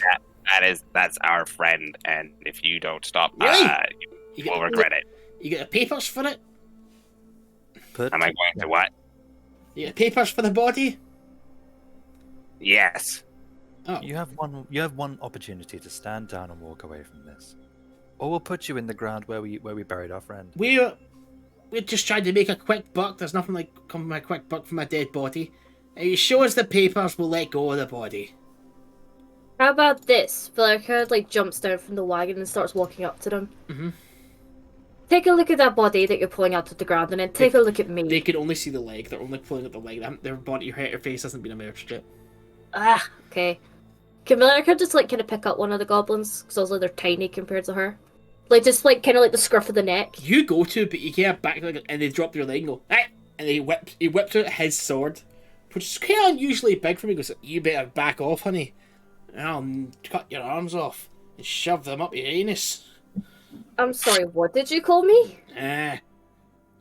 That's our friend, and if you don't stop, Really? you will regret it. You get the papers for it? Am I going to what? You get the papers for the body? Yes. Oh. You have one opportunity to stand down and walk away from this, or we'll put you in the ground where we buried our friend. We're just trying to make a quick buck. There's nothing like coming a quick buck from a dead body. You show us the papers, we'll let go of the body. How about this? Valerica jumps down from the wagon and starts walking up to them. Mm-hmm. Take a look at that body that you're pulling out of the ground, and then take a look at me. They can only see the leg. They're only pulling at the leg. Their body, her face hasn't been emerged yet. Ah, okay. Can Valerica just kind of pick up one of the goblins? Because also they're tiny compared to her. Just kind of the scruff of the neck. You go to, but you can't back, and they drop your leg and go, "Hey!" And he whips out his sword, which is kind of unusually big for me. He goes, "You better back off, honey. I'll cut your arms off and shove them up your anus." I'm sorry, what did you call me?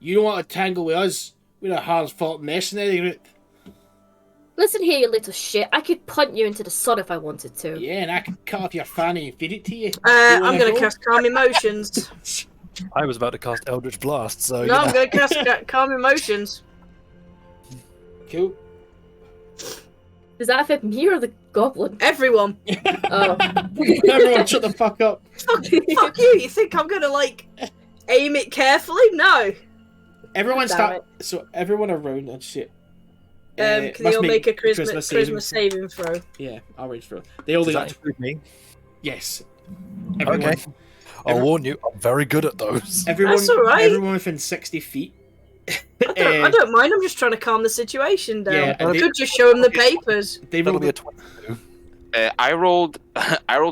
You don't want to tangle with us. We're a hard-fought mercenary group. Listen here, you little shit. I could punt you into the sun if I wanted to. Yeah, and I can cut off your fanny and feed it to you. I'm going to cast Calm Emotions. I was about to cast Eldritch Blast, so No, I'm going to cast Calm Emotions. Cool. Does that affect me or the goblin? Everyone. Oh. Everyone shut the fuck up. Fuck you. You think I'm going to, aim it carefully? No. Everyone Damn start. So everyone around that shit. Can they all make a charisma saving throw? Yeah, I'll reach through. They only Does that got. include me? Yes. Everyone, Okay. I'll warn you, I'm very good at those. Everyone, That's all right. Everyone within 60 feet. I don't mind. I'm just trying to calm the situation down. Yeah, and I could just show them the papers. They That'll rolled. be a 22. I rolled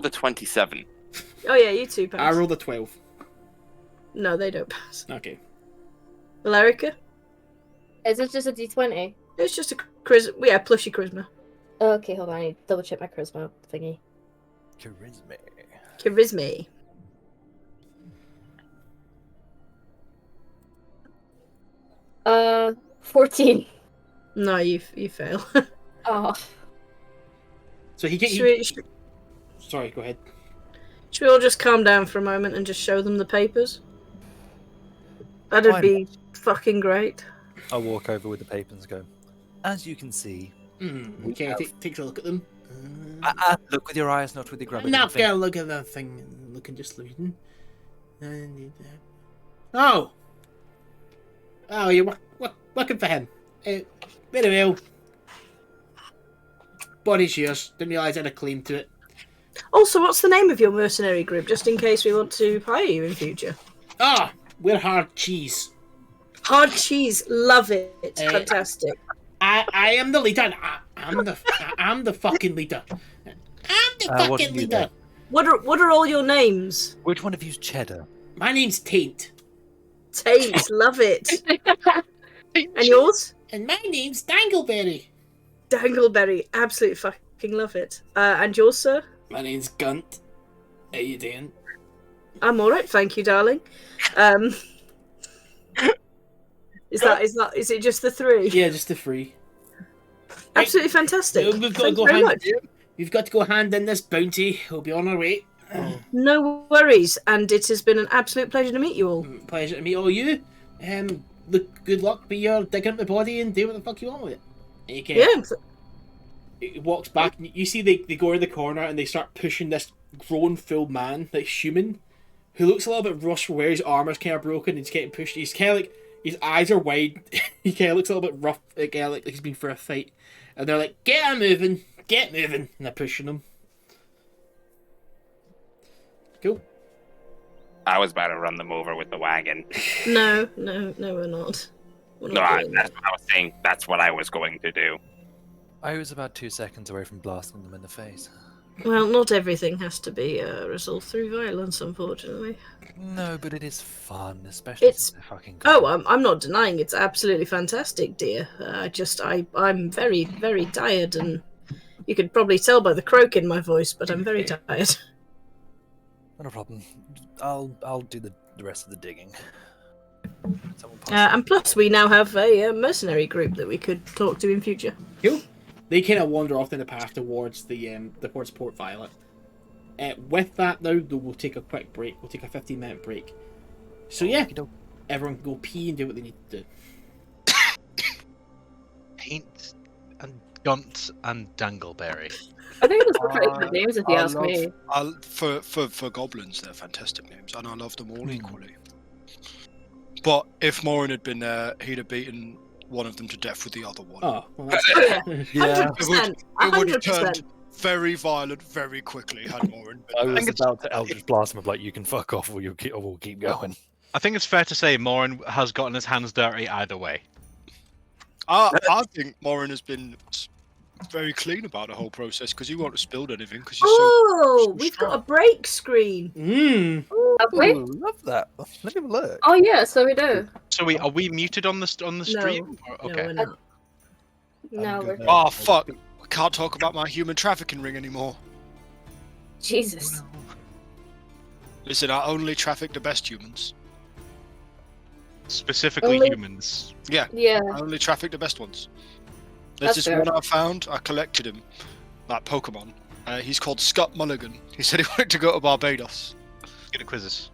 a 27. Oh yeah, you two pass. I rolled a 12. No, they don't pass. Okay. Valerica? Is it just a d20? It's just a charisma. Yeah, plus your charisma. Okay, hold on. I need to double check my charisma thingy. Charisma. 14. No, you fail. Oh. So he should, we, Sorry, go ahead. should we all just calm down for a moment and just show them the papers? That'd be fucking great. I'll walk over with the papers and go, as you can see... Okay, take a look at them. Look with your eyes, not with your grubber. I'm not gonna look at that thing. Looking, just reading. Oh! Oh, you're working for him. Very well. Body's yours. Didn't realise I had a claim to it. Also, what's the name of your mercenary group, just in case we want to hire you in future? Ah, we're hard cheese. Hard cheese, love it. It's fantastic. I am the leader. I'm the fucking leader. I'm the fucking leader. What are all your names? Which one of you's cheddar? My name's Taint. Taint, love it. And yours? And my name's Dangleberry. Dangleberry, absolutely fucking love it. And yours, sir? My name's Gunt. How you doing? I'm alright, thank you, darling. Is it just the three? Yeah, just the three. Absolutely fantastic. We've got to go hand. We've got to go hand in this bounty. We'll be on our way. No worries, and it has been an absolute pleasure to meet you all. Pleasure to meet all you. Look, good luck. But you're digging up the body and do what the fuck you want with it. Okay. Yeah. It walks back. And you see they go in the corner and they start pushing this grown full man, like human, who looks a little bit rough where his armor's kind of broken. And he's getting pushed. He's kind of like his eyes are wide. He kind of looks a little bit rough, like he's been for a fight. And they're like, "Get moving, get moving," and they're pushing him. Cool. I was about to run them over with the wagon. No, we're not. That's what I was saying. That's what I was going to do. I was about 2 seconds away from blasting them in the face. Well, not everything has to be resolved through violence, unfortunately. No, but it is fun, especially since they're fucking cool. Oh, I'm not denying it's absolutely fantastic, dear. I'm very, very tired, and you could probably tell by the croak in my voice, but I'm very tired. Not a problem. I'll do the rest of the digging. And plus, we now have a mercenary group that we could talk to in future. Cool. They kind of wander off in the path towards towards Port Violet. With that, now we'll take a quick break. We'll take a 15-minute break. So yeah, everyone can go pee and do what they need to do. Taint and Gunt and Dangleberry. I think those were pretty good names, if you ask me. For goblins, they're fantastic names, and I love them all equally. But if Moryn had been there, he'd have beaten one of them to death with the other one. Oh, well, that's yeah. 100%. It would have turned very violent very quickly had Moryn been I was about to Eldritch Blast him of like, you can fuck off or we'll keep going. I think it's fair to say Moryn has gotten his hands dirty either way. I think Moryn has been very clean about the whole process because he won't have spilled anything because he's so we've strong. got a break screen. Have we? Love that. Let me have a look. Oh yeah, so we do. So are we muted on the stream? No, Okay. we're not. No, we're Oh fuck! I can't talk about my human trafficking ring anymore. Jesus. Listen, I only traffic the best humans. Specifically Only- humans. Yeah, Yeah. I only traffic the best ones. There's That's this fair. one I found. I collected him, like Pokemon. He's called Scutt Mulligan. He said he wanted to go to Barbados. Get a quizzes.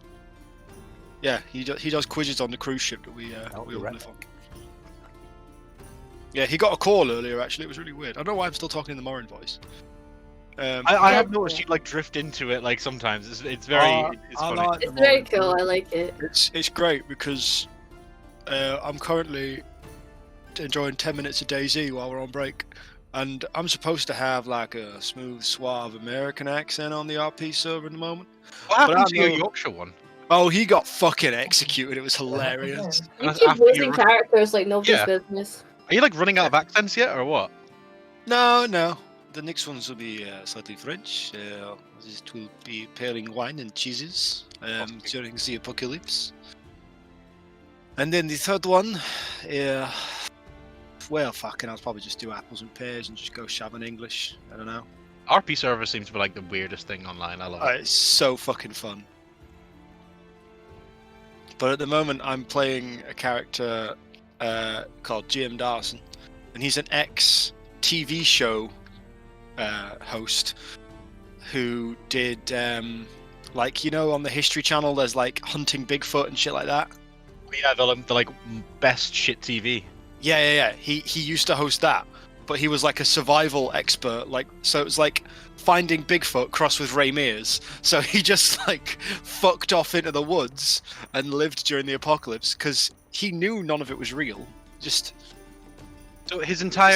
Yeah, he does quizzes on the cruise ship that we all you're right. live on. Yeah, he got a call earlier. Actually, it was really weird. I don't know why I'm still talking in the Moryn voice. I have noticed you like drift into it like sometimes. It's very it's I funny. like the It's very Moryn cool. voice. I like it. It's great because I'm currently enjoying 10 minutes of DayZ while we're on break, and I'm supposed to have like a smooth, suave American accent on the RP server in the moment. What happened I to your know- Yorkshire one? Oh, he got fucking executed. It was hilarious. You That's keep after you losing re- characters like nobody's Yeah. business. Are you like running out of accents yet, or what? No. The next ones will be slightly French. This will be pairing wine and cheeses during the apocalypse. And then the third one well, fucking, I'll probably just do apples and pears and just go shove in English. I don't know. RP server seems to be like the weirdest thing online. I love it. It's so fucking fun. But at the moment, I'm playing a character called Jim Dawson, and he's an ex-TV show host who did, like, you know, on the History Channel, there's like Hunting Bigfoot and shit like that. Yeah, the like best shit TV. Yeah. He used to host that, but he was like a survival expert. Like, so it was like finding Bigfoot crossed with Ray Mears. So he just like fucked off into the woods and lived during the apocalypse because he knew none of it was real. Just so his entire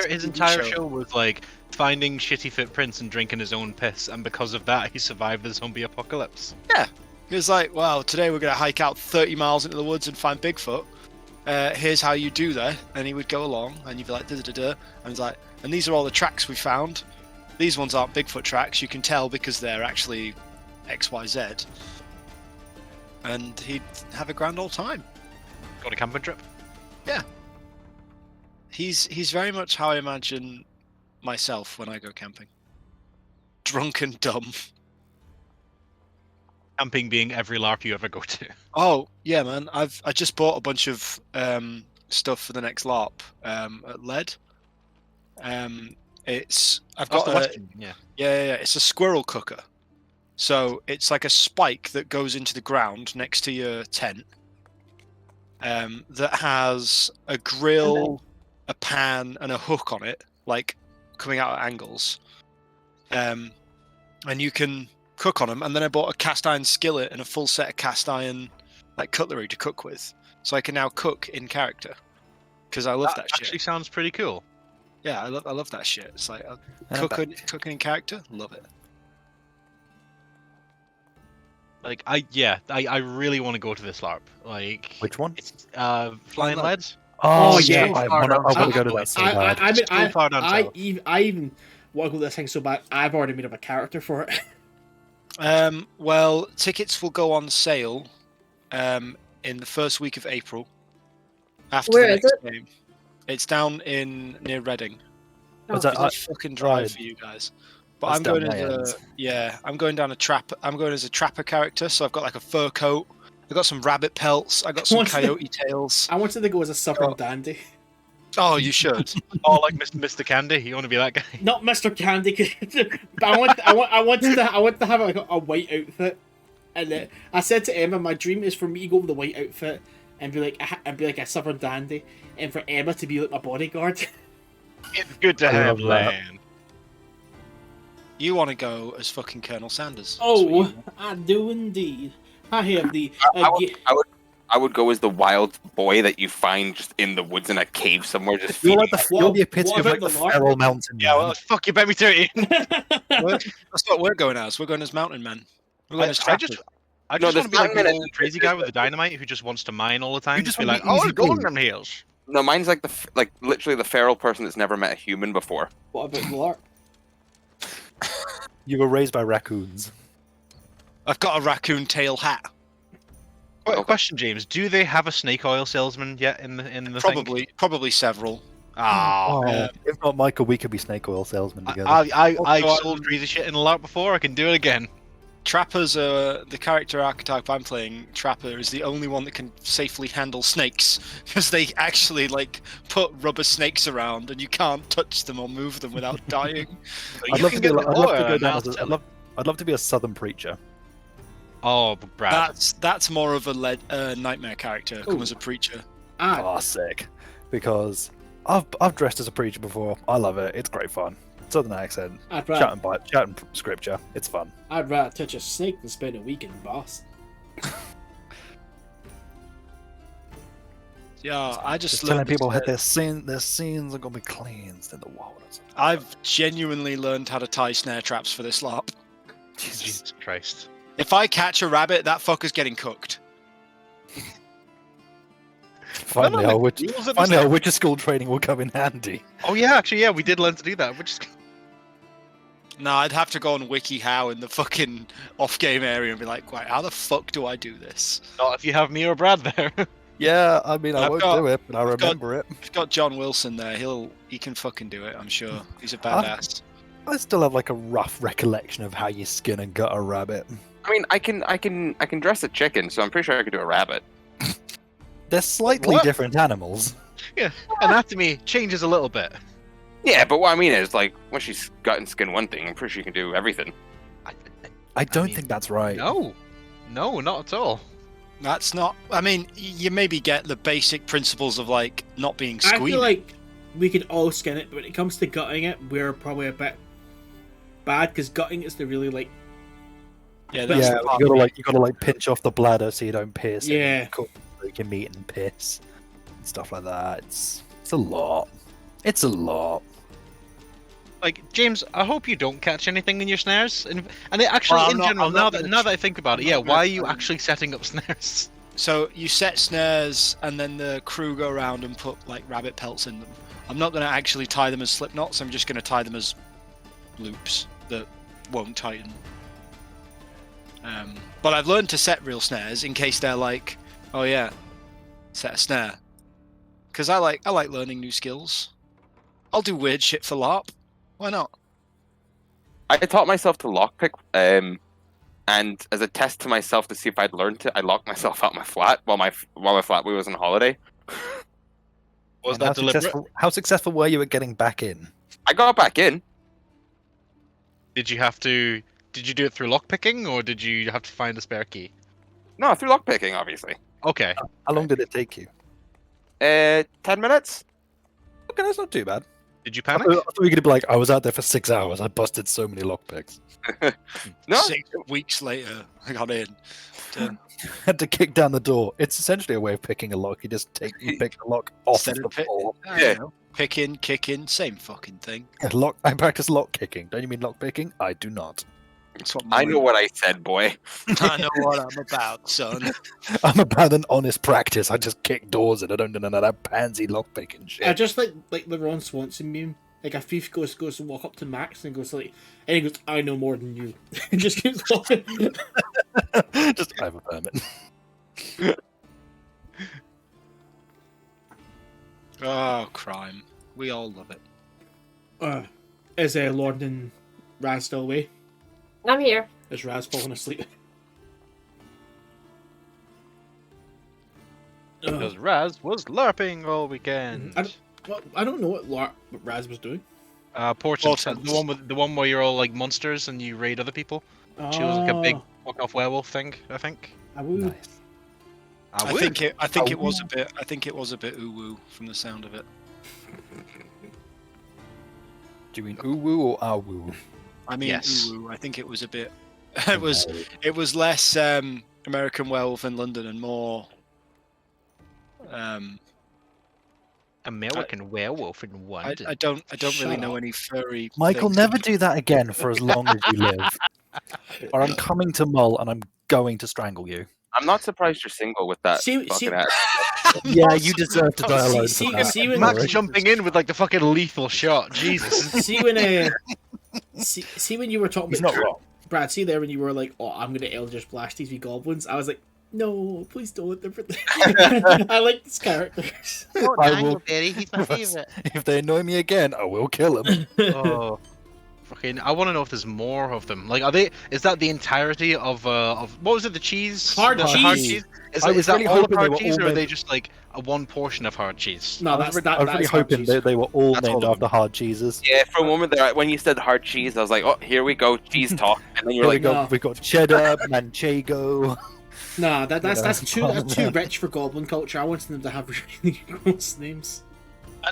show was like finding shitty footprints and drinking his own piss, and because of that, he survived the zombie apocalypse. Yeah, he was like, "Well, today we're gonna hike out 30 miles into the woods and find Bigfoot. Here's how you do that." And he would go along, and you'd be like, "Da da da," and he's like, "And these are all the tracks we found. These ones aren't Bigfoot tracks. You can tell because they're actually X, Y, Z." And he'd have a grand old time. Got a camping trip. Yeah. He's very much how I imagine myself when I go camping. Drunk and dumb. Camping being every LARP you ever go to. Oh yeah, man! I just bought a bunch of stuff for the next LARP at LED. I've got yeah. It's a squirrel cooker. So it's like a spike that goes into the ground next to your tent. That has a grill, a pan, and a hook on it, like coming out at angles. And you can cook on them. And then I bought a cast iron skillet and a full set of cast iron like cutlery to cook with, so I can now cook in character. Because I love that shit. Actually, sounds pretty cool. Yeah, I love that shit. It's like cooking in character. Love it. Like I really want to go to this LARP. Like Which one? It's Flying Leads. Oh, yeah, yeah. I want to go to that so bad. I even want to go to this thing so bad. I've already made up a character for it. Well, tickets will go on sale in the first week of April. After Where the is next game. It's down near Reading. Was It's that- a fucking drive for you guys. But That's I'm down going my as end. I'm going down a trap. I'm going as a trapper character, so I've got like a fur coat. I've got some rabbit pelts. I got some What's the- coyote tails. I wanted to go as a southern dandy. Oh, you should. Oh, like Mr. Candy. You want to be that guy? Not Mr. Candy, but I want to have like a white outfit. And I said to Emma, my dream is for me to go with the white outfit and be like a southern dandy, and for Emma to be like my bodyguard. It's good to I have love that. land. You want to go as fucking Colonel Sanders. That's what you Oh, want. I do indeed. I have the. I would go as the wild boy that you find just in the woods in a cave somewhere. Just You're feeding. like you're the epitome what of like about the the LARP? feral mountain. Yeah, well, fuck you, bet me to it. That's what we're going as. We're going as mountain men. We're going as I trappers. just No, want this to be like man the is- old crazy guy with the dynamite who just wants to mine all the time. just Just be want like, to be oh, easy go on peasy. them hills. No, mine's like like literally the feral person that's never met a human before. What about the LARP? You were raised by raccoons. I've got a raccoon tail hat. Question, James: do they have a snake oil salesman yet in the thing? Probably several. Oh, If not Michael, we could be snake oil salesmen together. I've Also, sold crazy shit in a LARP before. I can do it again. Trappers are the character archetype I'm playing. Trapper is the only one that can safely handle snakes because they actually like put rubber snakes around and you can't touch them or move them without dying. I'd love to be. I'd love to go down. I'd love to be a southern preacher. Oh, Brad. That's more of a nightmare character. Come Ooh. as a preacher. Ah, Oh, sick! Because I've dressed as a preacher before. I love it. It's great fun. Southern accent, I'd shouting scripture. It's fun. rather touch a snake than spend a week in Boston. Yeah, I just telling learned people that their sins are gonna be cleansed in the waters. I've genuinely learned how to tie snare traps for this LARP. Jesus Christ. If I catch a rabbit, that fucker's getting cooked. Finally, Well, our the rules of the finally, our snare- witcher school training will come in handy. Oh yeah, actually, yeah, we did learn to do that. Which is No, I'd have to go on WikiHow in the fucking off-game area and be like, right, how the fuck do I do this? not if you have me or Brad there. Yeah, I mean, I I've won't got- do it, but I I've got- remember it. We've got John Wilson there. He can fucking do it. I'm sure. He's a badass. I still have like a rough recollection of how you skin and gut a rabbit. I mean, I can dress a chicken, so I'm pretty sure I could do a rabbit. They're slightly What? different animals. Yeah, anatomy changes a little bit. Yeah, but what I mean is, like, once she's gut and skin one thing, I'm pretty sure you can do everything. I don't mean, think that's right. No, not at all. That's not. I mean, you maybe get the basic principles of like not being I squeamish. feel like we could all skin it, but when it comes to gutting it, we're probably a bit bad because gutting is the really like. Yeah, that's Yeah, the part. you gotta like pinch off the bladder so you don't piss. and Yeah. cook your meat and piss and stuff like that. It's a lot. It's a lot. Like James, I hope you don't catch anything in your snares. And actually, Well, I'm in not- general, I'm now not that gonna now tr- that I think about it, I'm yeah, not why gonna are you try. actually setting up snares? So you set snares, and then the crew go around and put like rabbit pelts in them. I'm not going to actually tie them as slip knots. I'm just going to tie them as loops that won't tighten. But I've learned to set real snares in case they're like, oh yeah, set a snare. Because I like learning new skills. I'll do weird shit for LARP. Why not? I taught myself to lockpick, and as a test to myself to see if I'd learned it, I locked myself out my flat while my flatboy was on holiday. Was And that deliberate? How successful were you at getting back in? I got back in. Did you have to? Did you do it through lockpicking, or did you have to find a spare key? No, through lockpicking, obviously. Okay. How long did it take you? 10 minutes? Okay, that's not too bad. Did you I panic? thought you were gonna be like, I was out there for 6 hours. I busted so many lockpicks. No. 6 weeks later, I got in. Done. Had to kick down the door. It's essentially a way of picking a lock. You pick the lock off Instead of of the pick- floor. I don't know. Picking, kicking, same fucking thing. I practice lock kicking. Don't you mean lock picking? I do not. That's what I know mine- what I said, boy. I know what I'm about, son. I'm about an honest practice. I just kick doors and I don't do none of that pansy lock picking shit. I just like the Ron Swanson meme. Like a thief goes to walk up to Max and goes like, and he goes, "I know more than you." And just keeps walking. Just I have a permit. Oh, crime. We all love it. Is Lord and Raz still away? I'm here. Is Raz falling asleep? Because Raz was LARPing all weekend. Well, I don't know what Raz was doing. Portents, Portents. the one where you're all like monsters and you raid other people. She was like a big fuck-off werewolf thing, I think. I would. Nice. I think it was a bit. I think it was a bit ooh-woo from the sound of it. Do you mean ooh-woo or ah-woo? I mean, Yes. ooh-woo. I think it was a bit. It was less American Werewolf in London and more. American werewolf in I London. don't really Shut know up. any furry. Michael, things. never do that again for as long as you live. Or I'm coming to Mull and I'm going to strangle you. I'm not surprised you're single with that See- fucking see- ass. Yeah, you deserve to die alone. see- for that. see when- Max Sorry. jumping in with like the fucking lethal shot. Jesus. See when you were talking He's about not wrong. Brad, see there when you were like, "Oh, I'm gonna Eldritch Blast these wee goblins." I was like, "No, please don't." I like these characters. I will- He's my favorite. If they annoy me again, I will kill them. Oh, fucking! I want to know if there's more of them. Like, are they? Is that the entirety of what was it? The cheese? Hard The cheese. Is, I it, was is that really all of hoping they hard were cheese, all or are they named- just like a one portion of hard cheese? No, I that's was that. really That's hard hoping cheese. they were all That's all named of after hard cheeses. Yeah, for a moment there, when you said hard cheese, I was like, oh, here we go, cheese talk. And then you're Here we like, go. no. We've got cheddar, manchego. Nah, that's Yeah. too rich for goblin culture. I wanted them to have really gross names.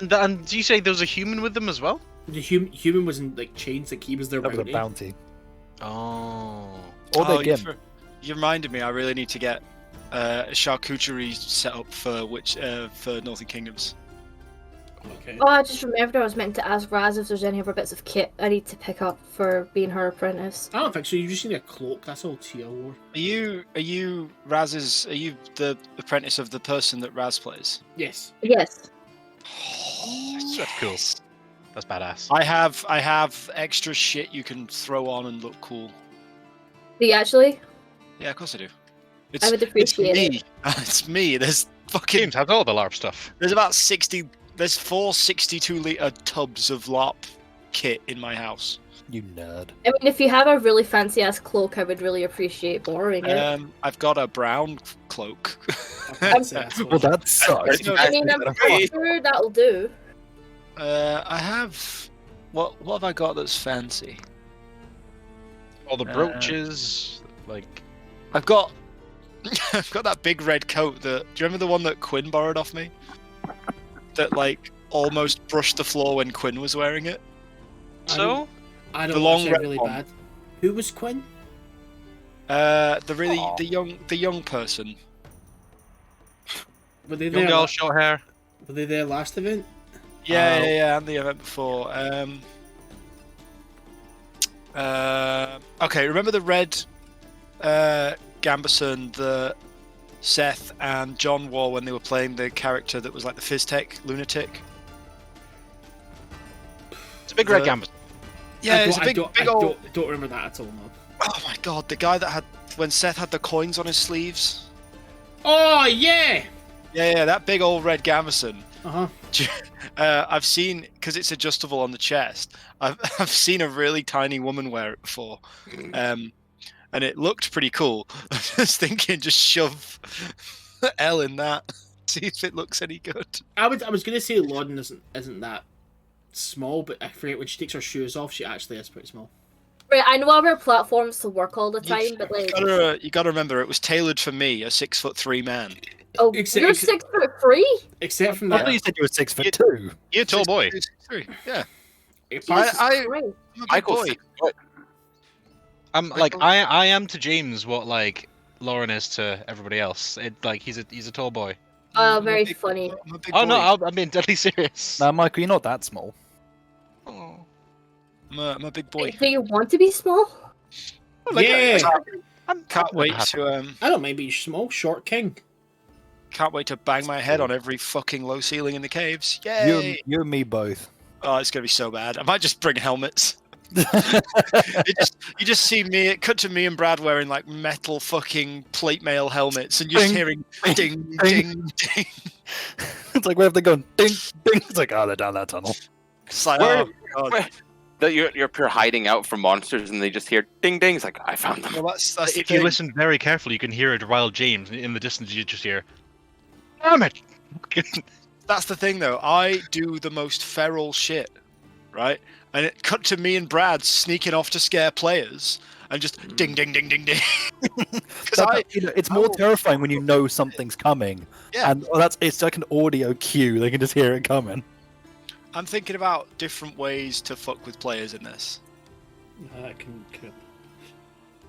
And do you say there was a human with them as well? The human was in like chains, like he was their That was a bounty. bounty. Oh. Or Oh, they gimp. you reminded me. I really need to get a charcuterie set up for Northern Kingdoms. Okay. Oh, I just remembered I was meant to ask Raz if there's any other bits of kit I need to pick up for being her apprentice. I don't think so. You just need a cloak. That's all Tia wore. Are you Raz's? Are you the apprentice of the person that Raz plays? Yes. Yes. That's cool. That's badass. I have extra shit you can throw on and look cool. Do you actually? Yeah, of course I do. I would appreciate it's me. It's me. fucking. James has all the LARP stuff. There's about 60. There's 4 62-liter tubs of LARP kit in my house. You nerd. I mean, if you have a really fancy ass cloak, I would really appreciate borrowing it. I've got a brown cloak. Well, that sucks. I mean, I'm pretty sure that'll do. I have. What have I got that's fancy? All the brooches, like. I've got that big red coat that. Do you remember the one that Quinn borrowed off me? That like almost brushed the floor when Quinn was wearing it. So I don't the long red really one. bad. Who was Quinn? The young person. Were they young there? girl, short hair. Were they there last event? Yeah, and the event before. Okay, remember the red Gambeson that Seth and John wore when they were playing the character that was like the Fizztech lunatic? It's a big red gambit. Yeah, it's a I big old. don't remember that at all. No. Oh my god, the guy that had when Seth had the coins on his sleeves. Oh yeah. Yeah, that big old red Gambeson. Uh huh. I've seen, because it's adjustable on the chest, I've seen a really tiny woman wear it before, and it looked pretty cool. I was thinking, just shove L in that, see if it looks any good. I was gonna say Lauden isn't that small, but I forget when she takes her shoes off, she actually is pretty small. Right, I know our platforms to work all the time, but like, You gotta remember, it was tailored for me, a 6'3" man. oh, Except- you're 6'3"? Except from I that, thought you said you were 6'2". You're a tall boy. 6'3", yeah. if Jesus I- Christ. I'm a big Michael's boy. I'm like I am to James what like Lauren is to everybody else. He's a tall boy. Oh, I'm a very big- funny. I'm a big Oh no, boy. I'm being deadly serious. Nah, Michael, you're not that small. Oh. I'm a big boy. Do you want to be small? yeah, Can't wait to I don't mind being small, short king. Can't wait to bang my head on every fucking low ceiling in the caves. Yay! You and me both. Oh, it's gonna be so bad. I might just bring helmets. You just see me. Cut to me and Brad wearing like metal fucking plate mail helmets, and just Ding, hearing ding, ding. ding, ding. It's like, where have they gone? Ding, ding. It's like, oh, they're down that tunnel. It's like, Where- oh god. where- That you're pure hiding out from monsters, and they just hear ding dings. Like, I found them. Well, that's the If you thing. listen very carefully, you can hear a wild James in the distance. You just hear, "Damn it!" That's the thing, though. I do the most feral shit, right? And it cut to me and Brad sneaking off to scare players, and just ding, ding, ding, ding, ding. Because It's more terrifying when you know something's coming. Yeah. And it's like an audio cue. They can just hear it coming. I'm thinking about different ways to fuck with players in this.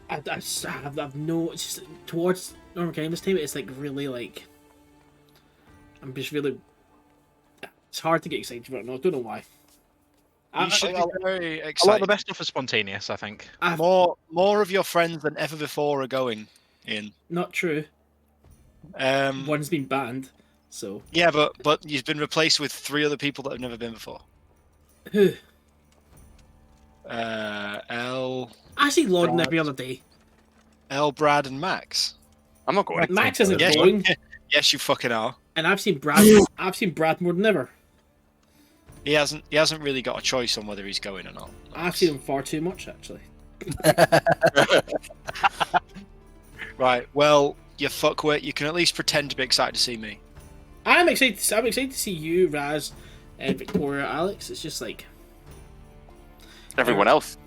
I've no. It's just towards Normal Game this time. It's like really like. I'm just really. It's hard to get excited about. No, I don't know why. You should be very A lot of excited. the best stuff is spontaneous, I think. More of your friends than ever before are going in. Not true. One's been banned, so. Yeah, but you've been replaced with 3 other people that have never been before. Who? L, I see Lauden every other day. Brad, and Max. I'm not going. Max isn't Yes, going, yes, you fucking are. and I've seen Brad. I've seen Brad more than ever. He hasn't really got a choice on whether he's going or not. I've seen him far too much, actually. Right. Well, you fuckwit. You can at least pretend to be excited to see me. I'm excited to see you, Raz, and Victoria, Alex. It's just like Everyone else.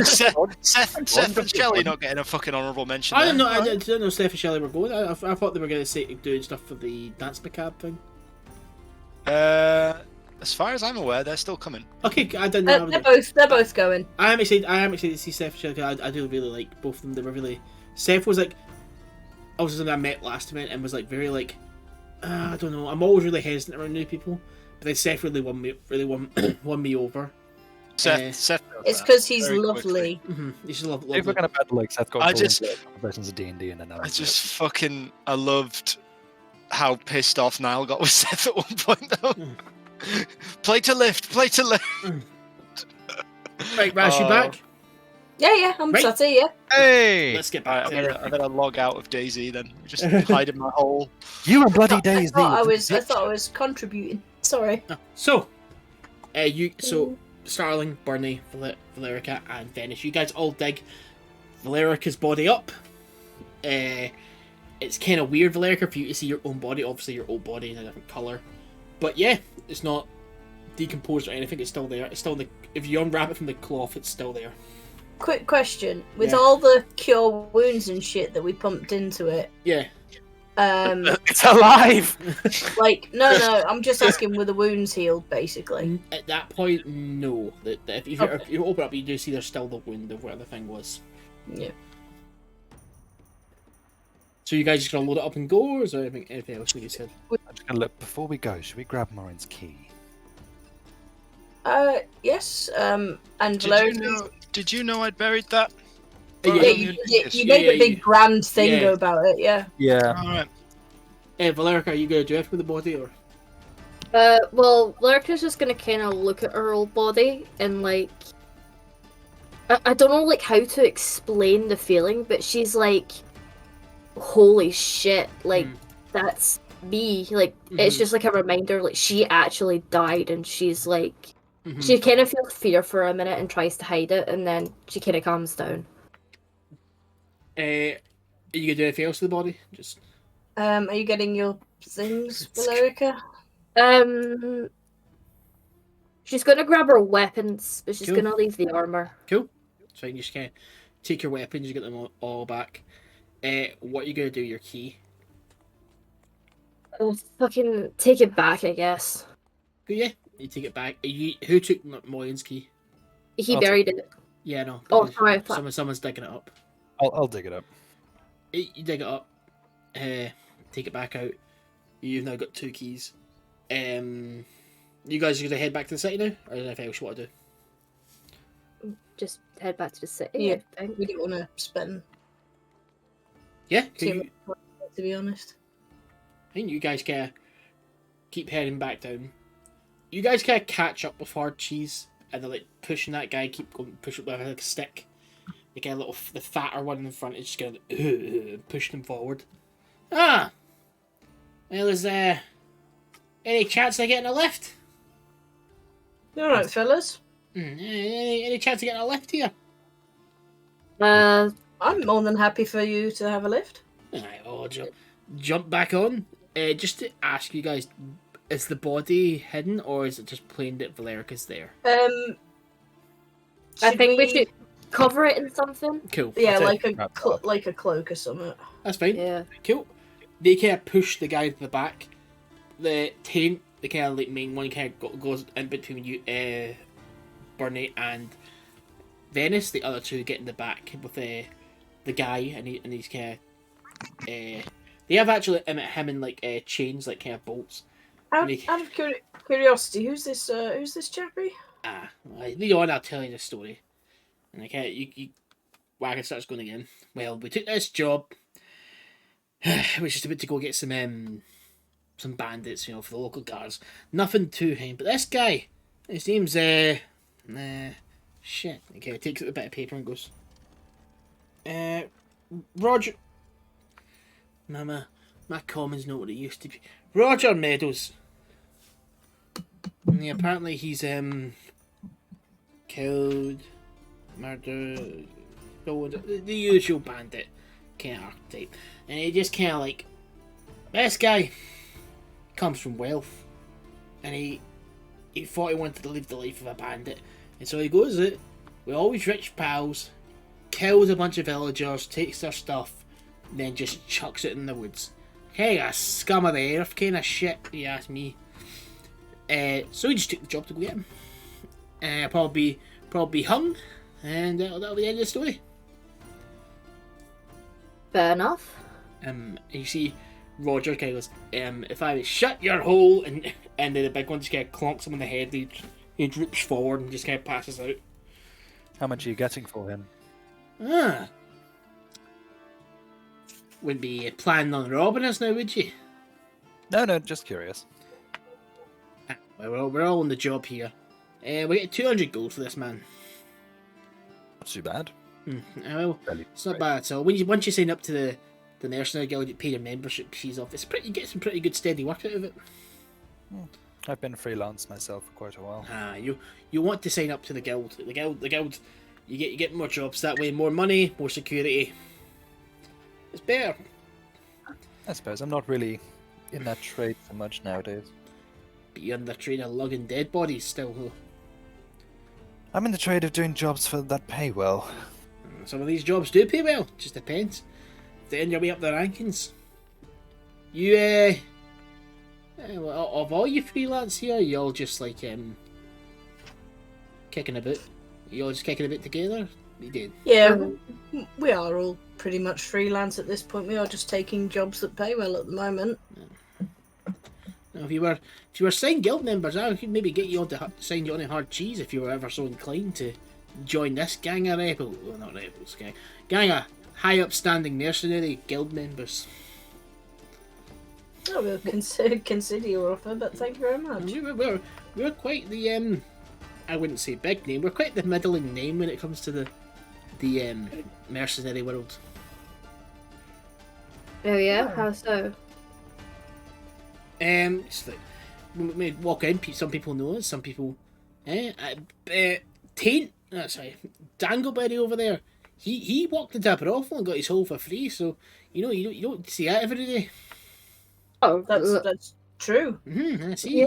Seth and Shelley not getting a fucking honourable mention. I didn't know. there, right? I didn't know Steph and Shelley were going. I thought they were going to say doing stuff for the Dance Macabre thing. As far as I'm aware, they're still coming. Okay, I didn't know. They're both going. I am excited to see Steph and Shelley. 'Cause I do really like both of them. They were really. Steph was like, obviously something I met last event and was like very like, I don't know. I'm always really hesitant around new people, but then Steph really won me over. Seth It's because he's lovely. Mm-hmm. You should love. If we're going to battle like Seth got I called just- into versions of D&D and then that I was just fucking loved how pissed off Niall got with Seth at one point though. Play to lift. Right, Raz, you back? Yeah, I'm Right. sat here, yeah. Hey! Let's get back Right, to I'm gonna log out of Daisy then. Just hide in my hole. You and bloody I Daisy. thought I with was the contributing. Sorry. So, Starling, Burnie, Valerica, and Venis, you guys all dig Valerica's body up. It's kind of weird, Valerica, for you to see your own body. Obviously, your old body in a different color, but yeah, it's not decomposed or anything. It's still there. It's still if you unwrap it from the cloth, it's still there. Quick question: with Yeah. all the cure wounds and shit that we pumped into it, Yeah. It's alive. like no, I'm just asking, were the wounds healed, basically? At that point, no. If you open up, you do see there's still the wound of where the thing was. Yeah. So you guys just gonna load it up and go, or is there anything else you said? I'm just gonna look. Before we go, should we grab Moryn's key? Yes. And Did you know I'd buried that? Yeah, Yeah, you made a big grand thing Yeah. about it, yeah. Yeah. Alright. Valerica, are you gonna do it with the body, or? Well, Valerica's just gonna kind of look at her old body and like, I don't know like how to explain the feeling, but she's like, holy shit, like that's me. Like it's just like a reminder, like she actually died, and she's like, she kind of feels fear for a minute and tries to hide it, and then she kind of calms down. Are you gonna do anything else to the body? Just. Are you getting your things, Valerica? She's gonna grab her weapons, but she's Cool. gonna leave the armor. Cool. So you just kind of take your weapons, you get them all back. What are you gonna do? Your key? I'll fucking take it back, I guess. Yeah, you take it back. Who took Moryn's key? He I'll buried it. Yeah, no. Oh, sorry. I thought- Someone's digging it up. I'll dig it up. You dig it up. Take it back out. You've now got 2 keys. You guys are gonna head back to the city now, or is there anything else you want to do? Just head back to the city. Yeah. I think. We don't want to spend Yeah. too much time, to be honest. I think you guys kind of keep heading back down. You guys kind of catch up with Hard Cheese, and they're like pushing that guy, keep going, push up with like a stick. The guy, the fatter one in front is just going to push them forward. Well, is there any chance of getting a lift? You alright, fellas? Any chance of getting a lift here? I'm more than happy for you to have a lift. Alright, jump back on. Just to ask you guys, is the body hidden, or is it just plain that Valerica's there? I think we should cover it in something. Cool. Yeah, That's it. like a cloak or something. That's fine. Yeah. Cool. They kind of push the guy to the back. The taint, the kind of like main one, kind of goes in between you, Burnie and Venis. The other two get in the back with the guy, and he's kind of. They have actually him in like chains, like kind of bolts. Out of curiosity, who's this chappie? Lead on, I'll tell you the story. And I can't. Wagon starts going again. Well, we took this job. We're just about to go get some bandits, for the local guards. Nothing too high, but this guy, his name's shit. Okay, takes out a bit of paper and goes, Roger. My common's not what it used to be. Roger Meadows. And apparently he's killed, murdered, the usual bandit kind of archetype. And he just kind of like, this guy comes from wealth, and he thought he wanted to live the life of a bandit, and so he goes out with all his rich pals, kills a bunch of villagers, takes their stuff, and then just chucks it in the woods. Hey, a scum of the earth kind of shit, you ask me. So he just took the job to go get him. Probably hung, and that'll be the end of the story. Fair enough. You see Roger kind of goes, if I would shut your hole, and then the big one just kind of clonks him in the head, he droops forward and just kind of passes out. How much are you getting for him? Wouldn't be planning on robbing us now, would you? No, just curious. Well, we're all on the job here. We get 200 gold for this man. Not too bad. Well, it's not bad at all. Once you sign up to the mercenary guild, you pay your membership fees off. You get some pretty good steady work out of it. I've been freelance myself for quite a while. You want to sign up to the guild. The guild. You get more jobs that way, more money, more security. It's better. I suppose I'm not really in that trade so much nowadays. But you're in the trade of lugging dead bodies still, though. I'm in the trade of doing jobs that pay well. Some of these jobs do pay well. Just depends. To end your way up the rankings. You well, of all you freelance here, you all just like kicking about. You all just kicking about together. You did. Yeah, we are all pretty much freelance at this point. We are just taking jobs that pay well at the moment. Now, if you were signed guild members, I could maybe get you on to sign you on a hard cheese if you were ever so inclined to join this gang of rebels. Well, not rebels, gang of high upstanding mercenary guild members. Oh, we'll consider your offer, but thank you very much. We're quite the I wouldn't say big name. We're quite the middling name when it comes to the mercenary world. Oh yeah, how so? It's like we walk in. Some people know us. Some people, Taint. Sorry, Dangleberry over there. He walked into a brothel and got his hole for free. So you don't see that every day. Oh, that's true. I see. Yeah.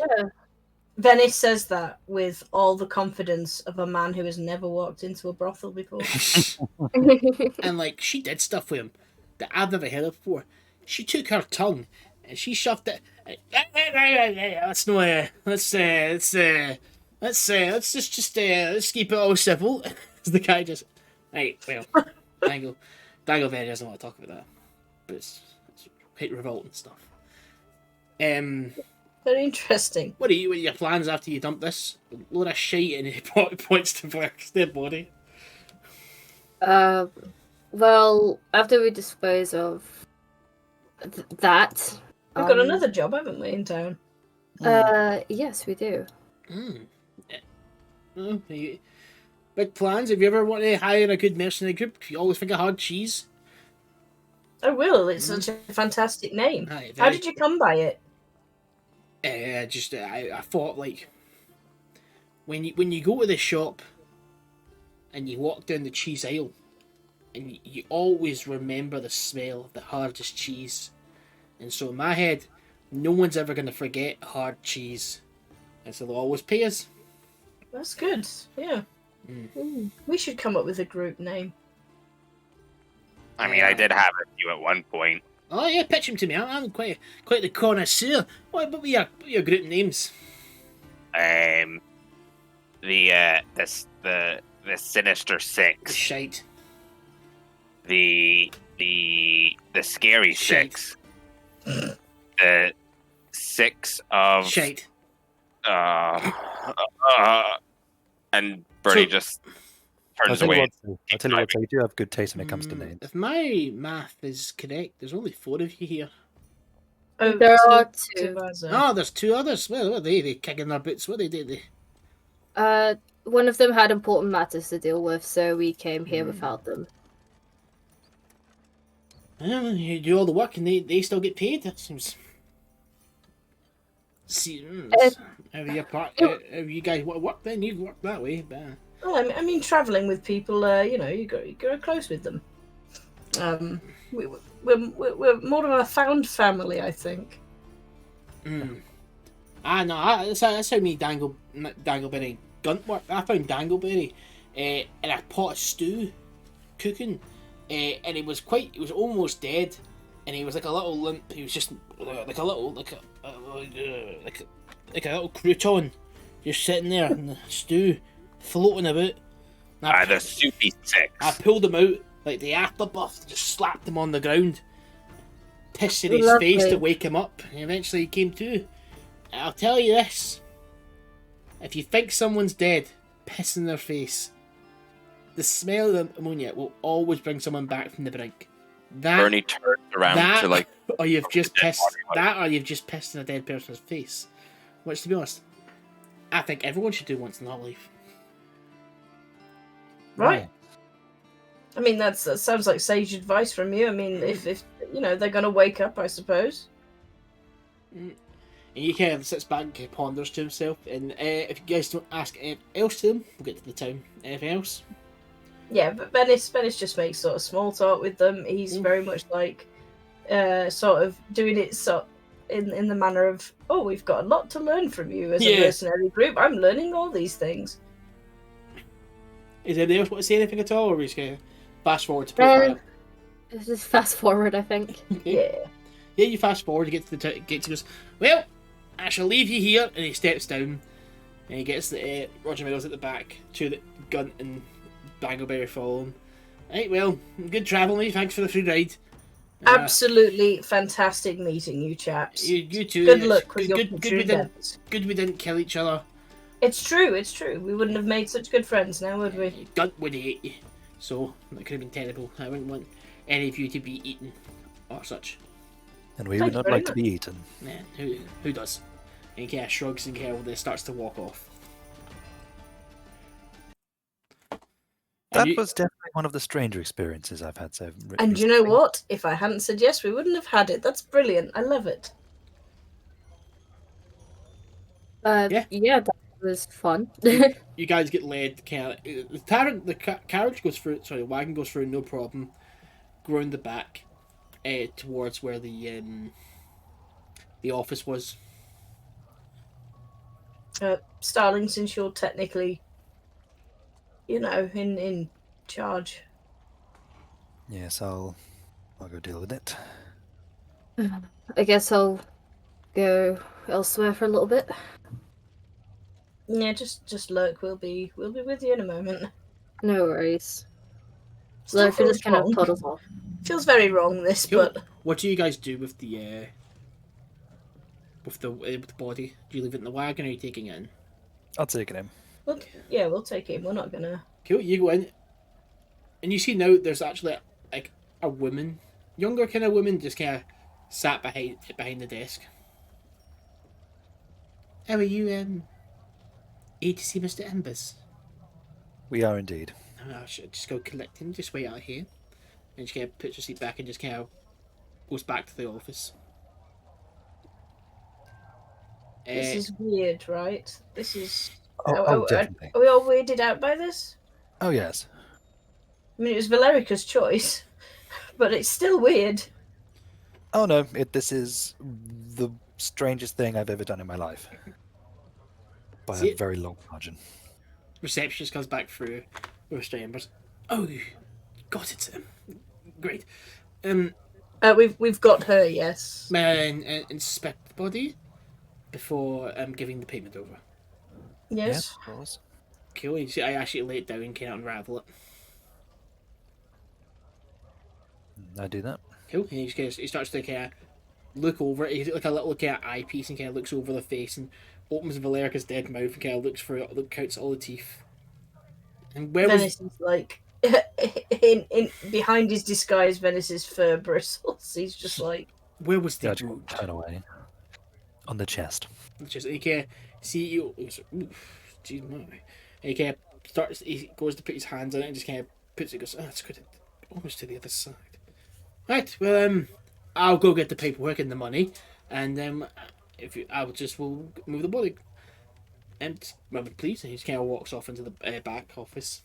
Venis says that with all the confidence of a man who has never walked into a brothel before. And like she did stuff with him that I've never heard of before. She took her tongue and she shoved it. Let's keep it all civil. The guy just, right, well, Dangleberry doesn't want to talk about that, but it's quite revolting stuff. Very interesting. What are your plans after you dump this load of shite and he points to Burke's dead body? Well, after we dispose of that, We've got another job, haven't we, in town? Yes, we do. Big plans? Have you ever wanted to hire a good mercenary group? You always think of hard cheese? I will. It's such a fantastic name. Aye, How did you come by it? I thought like when you go to the shop and you walk down the cheese aisle and you always remember the smell of the hardest cheese, and so in my head no one's ever going to forget hard cheese, and so they'll always pay us. That's good. Yeah. We should come up with a group name. I mean, I did have a few at one point. Oh yeah, pitch him to me. I'm quite the connoisseur. What were your group names? The Sinister Six. Shite. The Scary Shite. Six. The Six of Shite. And Burnie So- just I'll turns tell you away. what, you do have good taste when it comes to names. If my math is correct, there's only 4 of you here. Oh, There are two two. of us, Oh, there's 2 others. Well, what are they? They kicking their boots. What they did? One of them had important matters to deal with, so we came here without them. Well, you do all the work and they still get paid. That seems. See, if you guys want to work, then you work that way. But Oh, I mean, travelling with people, you go close with them. We're more of a found family, I think. no, that's how me Dangleberry Gunt work. I found Dangleberry in a pot of stew cooking, and he was almost dead, and he was like a little limp. He was just like a little crouton, just sitting there in the stew, floating about. The Soupy Six. I pulled him out like the afterbuff, just slapped him on the ground, pissed in his Lovely. face to wake him up, and eventually he came to. I'll tell you this: if you think someone's dead, piss in their face. The smell of the ammonia will always bring someone back from the brink. Burnie turns around to like. or you've just dead pissed. body, That, or you've just pissed in a dead person's face. Which, to be honest, I think everyone should do once in their life. Right. I mean, that sounds like sage advice from you. I mean, if you know they're gonna wake up, I suppose. And he kind of sits back and ponders to himself. And if you guys don't ask anything else to him, we'll get to the town. Anything else? Yeah, but Venis just makes sort of small talk with them. He's very much like, sort of doing it in the manner of, oh, we've got a lot to learn from you as a mercenary group. I'm learning all these things. Is anybody else want to say anything at all, or are we just going to fast forward to Port Just fast forward, I think. Okay. Yeah, you fast forward, you get to the gates, he goes, well, I shall leave you here, and he steps down, and he gets the Roger Meadows at the back, to the Gunt and Bangleberry following. Right, well, good travel, mate, thanks for the free ride. Absolutely fantastic meeting you, chaps. You too. Good luck with your good we didn't kill each other. It's true. We wouldn't have made such good friends now, would we? Gunt would hate you. So, that could have been terrible. I wouldn't want any of you to be eaten or such. And we would not like to be eaten. Yeah, who does? And he kind of shrugs and kind of starts to walk off. That was definitely one of the stranger experiences I've had. So and you know what? If I hadn't said yes, we wouldn't have had it. That's brilliant. I love it. Yeah, that was fun. You guys get led. The carriage goes through. Sorry, the wagon goes through no problem. Round the back, towards where the office was. Starling, since you're technically, in charge. Yes, I'll go deal with it. I guess I'll go elsewhere for a little bit. Yeah, just look. We'll be with you in a moment. No worries. So I feel just kind of toddles off. Feels very wrong, this, but what do you guys do with the body? Do you leave it in the wagon, or are you taking it in? I'll take it in. Well, yeah, we'll take it in. We're not gonna. Cool. You go in, and you see now there's actually like a woman, younger kind of woman, just kind of sat behind the desk. How are you? Here to see Mr. Embers? We are indeed. I should just go collect him. Just wait out here. And she kind of puts her seat back and just kind of goes back to the office. This is weird, right? This is. Definitely. Are we all weirded out by this? Oh, yes. I mean, it was Valerica's choice, but it's still weird. Oh, no. This is the strangest thing I've ever done in my life. By a very long margin. Receptionist comes back through with Mr. Embers. Oh, got it. Great. We've got her, yes. May I inspect the body before giving the payment over? Yes. Of course. Cool. You see, I actually lay it down and can't unravel it. I do that. Cool. And he starts to kind of look over it. He's like a little kind of eyepiece and kind of looks over the face and opens Valerica's dead mouth and kind of looks through it, counts all the teeth. And where Venis is like in behind his disguise. Venis's fur bristles. He's just like. Where was the wound? Turn away. On the chest. Just he can't see you. Jeez, my. And he kind of starts. He goes to put his hands on it and just kind of puts it. Goes, oh, it's good. Almost to the other side. Right. Well, I'll go get the paperwork and the money, and then we'll move the body. And please. And he just kind of walks off into the back office.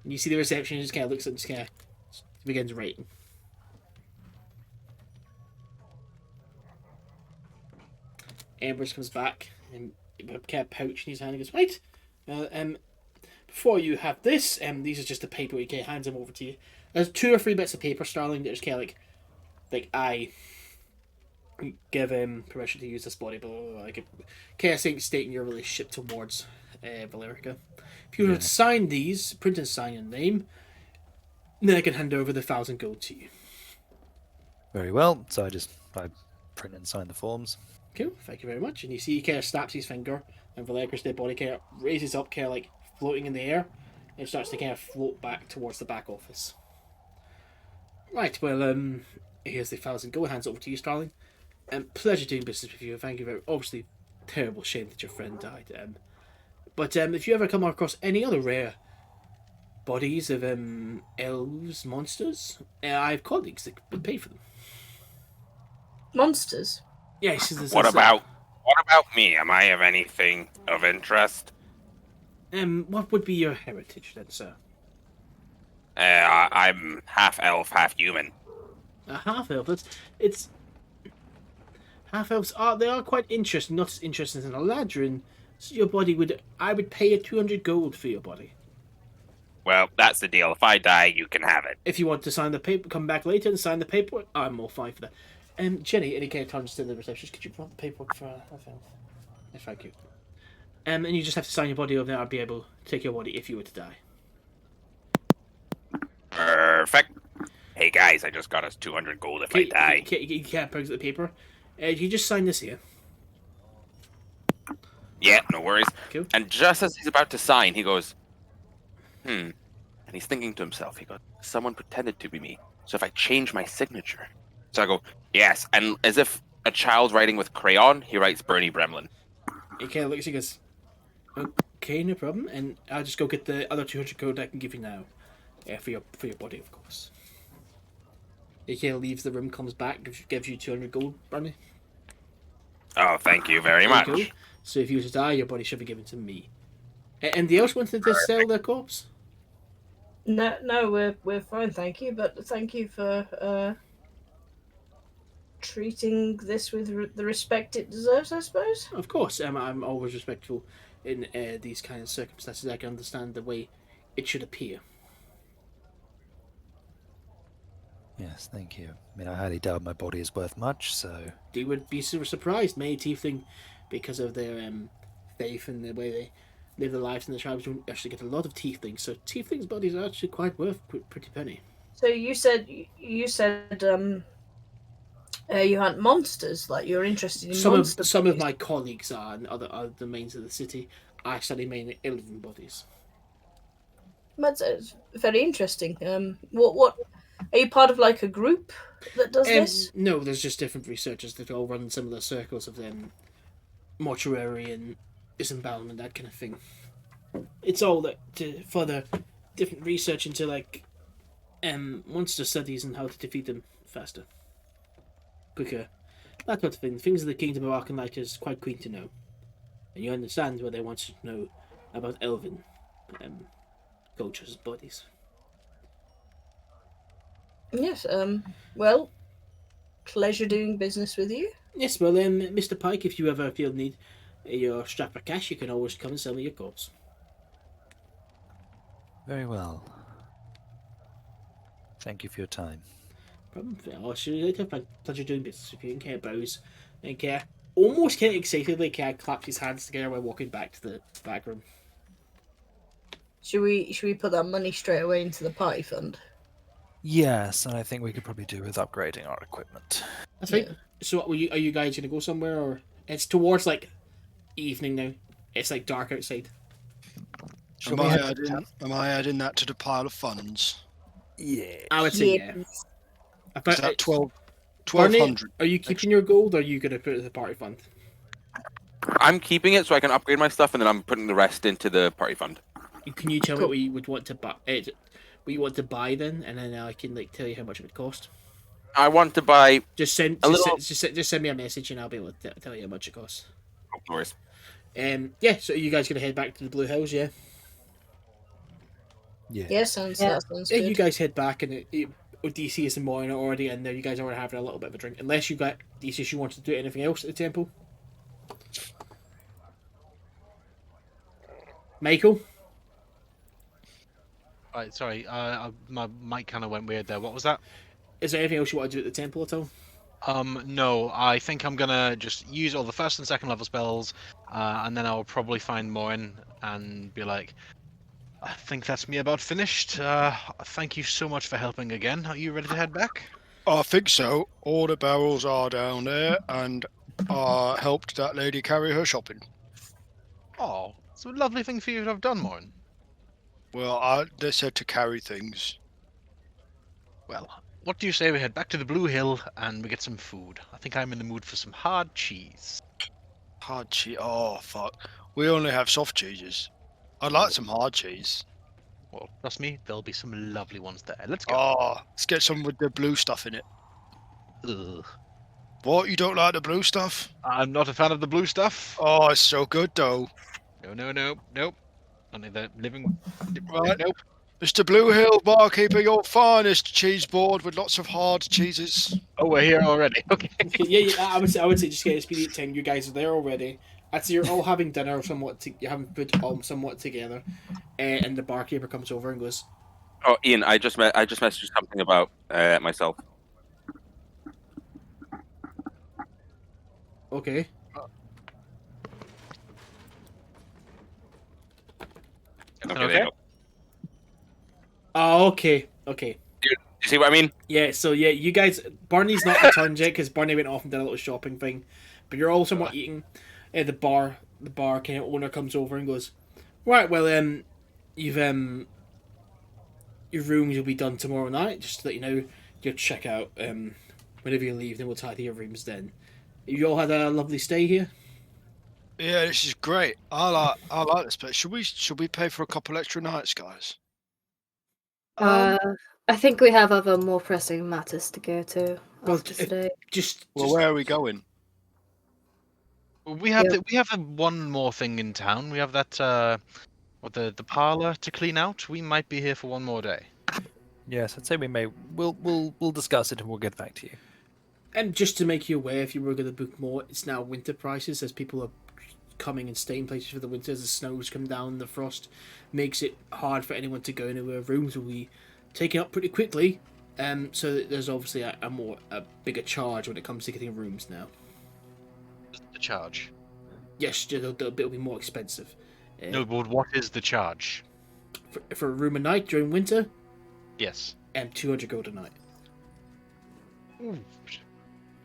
And you see the reception. Just kind of looks at, and just kind of begins writing. Embers comes back and with a kind of pouch in his hand and goes, right, before you have this, these are just the paper. He kind of hands them over to you. There's 2 or 3 bits of paper, Starling, that just kind of like I give permission to use this body, blah, blah, blah, like kind of stating your relationship towards Valerica. If you were to sign these, print and sign your name, then I can hand over the 1,000 gold to you. Very well. So I print and sign the forms. Cool, thank you very much. And you see he kind of snaps his finger, and Valerica's dead body kind of raises up, kind of like floating in the air, and starts to kind of float back towards the back office. Right, well, here's the 1,000 gold. Hands over to you, Starling. Pleasure doing business with you. Thank you very. Obviously, terrible shame that your friend died. But if you ever come across any other rare bodies of elves, monsters. I have colleagues that would pay for them. Monsters. Yes. What about me? Am I of anything of interest? What would be your heritage then, sir? I'm half elf, half human. A half elf. It's half elves are quite interesting. Not as interesting as an Eladrin. So your body I would pay you 200 gold for your body. Well, that's the deal. If I die, you can have it. If you want to sign the paper, come back later and sign the paperwork. I'm all fine for that. Jenny, any kind of turns to the receptionist. Could you put the paperwork for half elf? Yes, thank you. And you just have to sign your body over there. I'll be able to take your body if you were to die. Perfect. Hey guys, I just got us 200 gold if I die. You can't purchase the paper. You just sign this here. Yeah, no worries. Cool. And just as he's about to sign, he goes, And he's thinking to himself, he goes, someone pretended to be me. So if I change my signature. So I go, yes. And as if a child writing with crayon, he writes Burnie Bremlin. He kind of looks and goes, okay, no problem. And I'll just go get the other 200 gold I can give you now. For your body, of course. He kind of leaves the room, comes back, gives you 200 gold, Burnie. Oh, thank you very much. Cool. So if you were to die, your body should be given to me. Anybody else wanted to sell their corpse? No, we're fine, thank you. But thank you for treating this with the respect it deserves, I suppose. Of course, I'm always respectful in these kind of circumstances. I can understand the way it should appear. Yes, thank you. I mean, I highly doubt my body is worth much, so... They would be super surprised. Many tiefling, because of their faith and the way they live their lives in the tribes, don't actually get a lot of tieflings. So tieflings' bodies are actually quite worth pretty penny. So you said you hunt monsters, like you're interested in monsters. Some of my colleagues are, and other domains of the city. I study mainly elven bodies. That's very interesting. What are you part of, like a group that does this? No, there's just different researchers that all run similar circles of mortuary and disembowelment, that kind of thing. It's all that to further different research into monster studies and how to defeat them faster, quicker, that sort of thing. Things of the Kingdom of Arcanlight is quite keen to know, and you understand what they want to know about elven cultures, bodies. Yes. Well, pleasure doing business with you. Yes. Well, Mr. Pike, if you ever feel need your strap for cash, you can always come and sell me your corpse. Very well. Thank you for your time. Problem. I'll see you later. Pleasure doing business with you. And Care bows and Care almost kind of excitedly claps his hands together while walking back to the back room. Should we put that money straight away into the party fund? Yes, and I think we could probably do with upgrading our equipment. That's right. So, are you guys gonna go somewhere, or it's towards evening now? It's dark outside. Am I adding that to the pile of funds? Yeah. I would say yeah. Is that 1,200? Are you keeping your gold, or are you gonna put it in the party fund? I'm keeping it so I can upgrade my stuff, and then I'm putting the rest into the party fund. Can you tell me what you would want to buy? What you want to buy then, and then I can tell you how much it would cost. I want to buy. Just send me a message, and I'll be able to tell you how much it costs. Of course. Yeah. So are you guys gonna head back to the Blue Hills? Yeah. Yeah. That sounds good. You guys head back, and Odeysus and Moryn are already in there. You guys are already having a little bit of a drink, unless you got Odeysus. You want to do anything else at the temple? Michael. Right, sorry, my mic kind of went weird there. What was that? Is there anything else you want to do at the temple at all? No, I think I'm gonna just use all the first and second level spells, and then I'll probably find Moryn and be like, I think that's me about finished. Thank you so much for helping again. Are you ready to head back? I think so. All the barrels are down there, and I helped that lady carry her shopping. Oh, it's a lovely thing for you to have done, Moryn. Well, they said to carry things. Well, what do you say we head back to the Blue Hill and we get some food? I think I'm in the mood for some hard cheese. Hard cheese? Oh, fuck. We only have soft cheeses. I'd like some hard cheese. Well, trust me, there'll be some lovely ones there. Let's go. Oh, let's get some with the blue stuff in it. Ugh. What, you don't like the blue stuff? I'm not a fan of the blue stuff. Oh, it's so good though. Nope. Only the living. Right. Nope. Mr. Blue Hill, barkeeper, your finest cheese board with lots of hard cheeses. Oh, we're here already. Okay. yeah, I would say just get a speedy 10. You guys are there already. I'd say you're all having dinner you haven't put all somewhat together, and the barkeeper comes over and goes, Oh, Ian, I just messaged something about myself. "Okay, Okay, Okay. there you go. oh, okay." You see what I mean? Yeah, so yeah, you guys, Barney's not returned yet because Barney went off and did a little shopping thing, but you're all somewhat eating. The bar kind of owner comes over and goes, "Right, well, you've your rooms will be done tomorrow night. Just to let you know, you'll check out whenever you leave. Then we'll tidy your rooms then. You all had a lovely stay here." Yeah, this is great. I like this place. Should we pay for a couple extra nights, guys? I think we have other more pressing matters to go to Well, after today. Well, where are we going? We have one more thing in town. We have that the parlor to clean out. We might be here for one more day. Yes, I'd say we may. We'll discuss it and we'll get back to you. And just to make you aware, if you were going to book more, it's now winter prices as people are coming and staying places for the winter. As the snows come down, the frost makes it hard for anyone to go anywhere. Rooms will be taken up pretty quickly. So there's obviously a bigger charge when it comes to getting rooms now. The charge. Yes, it'll be more expensive. No, but what is the charge? For a room a night during winter, Yes. 200 gold a night.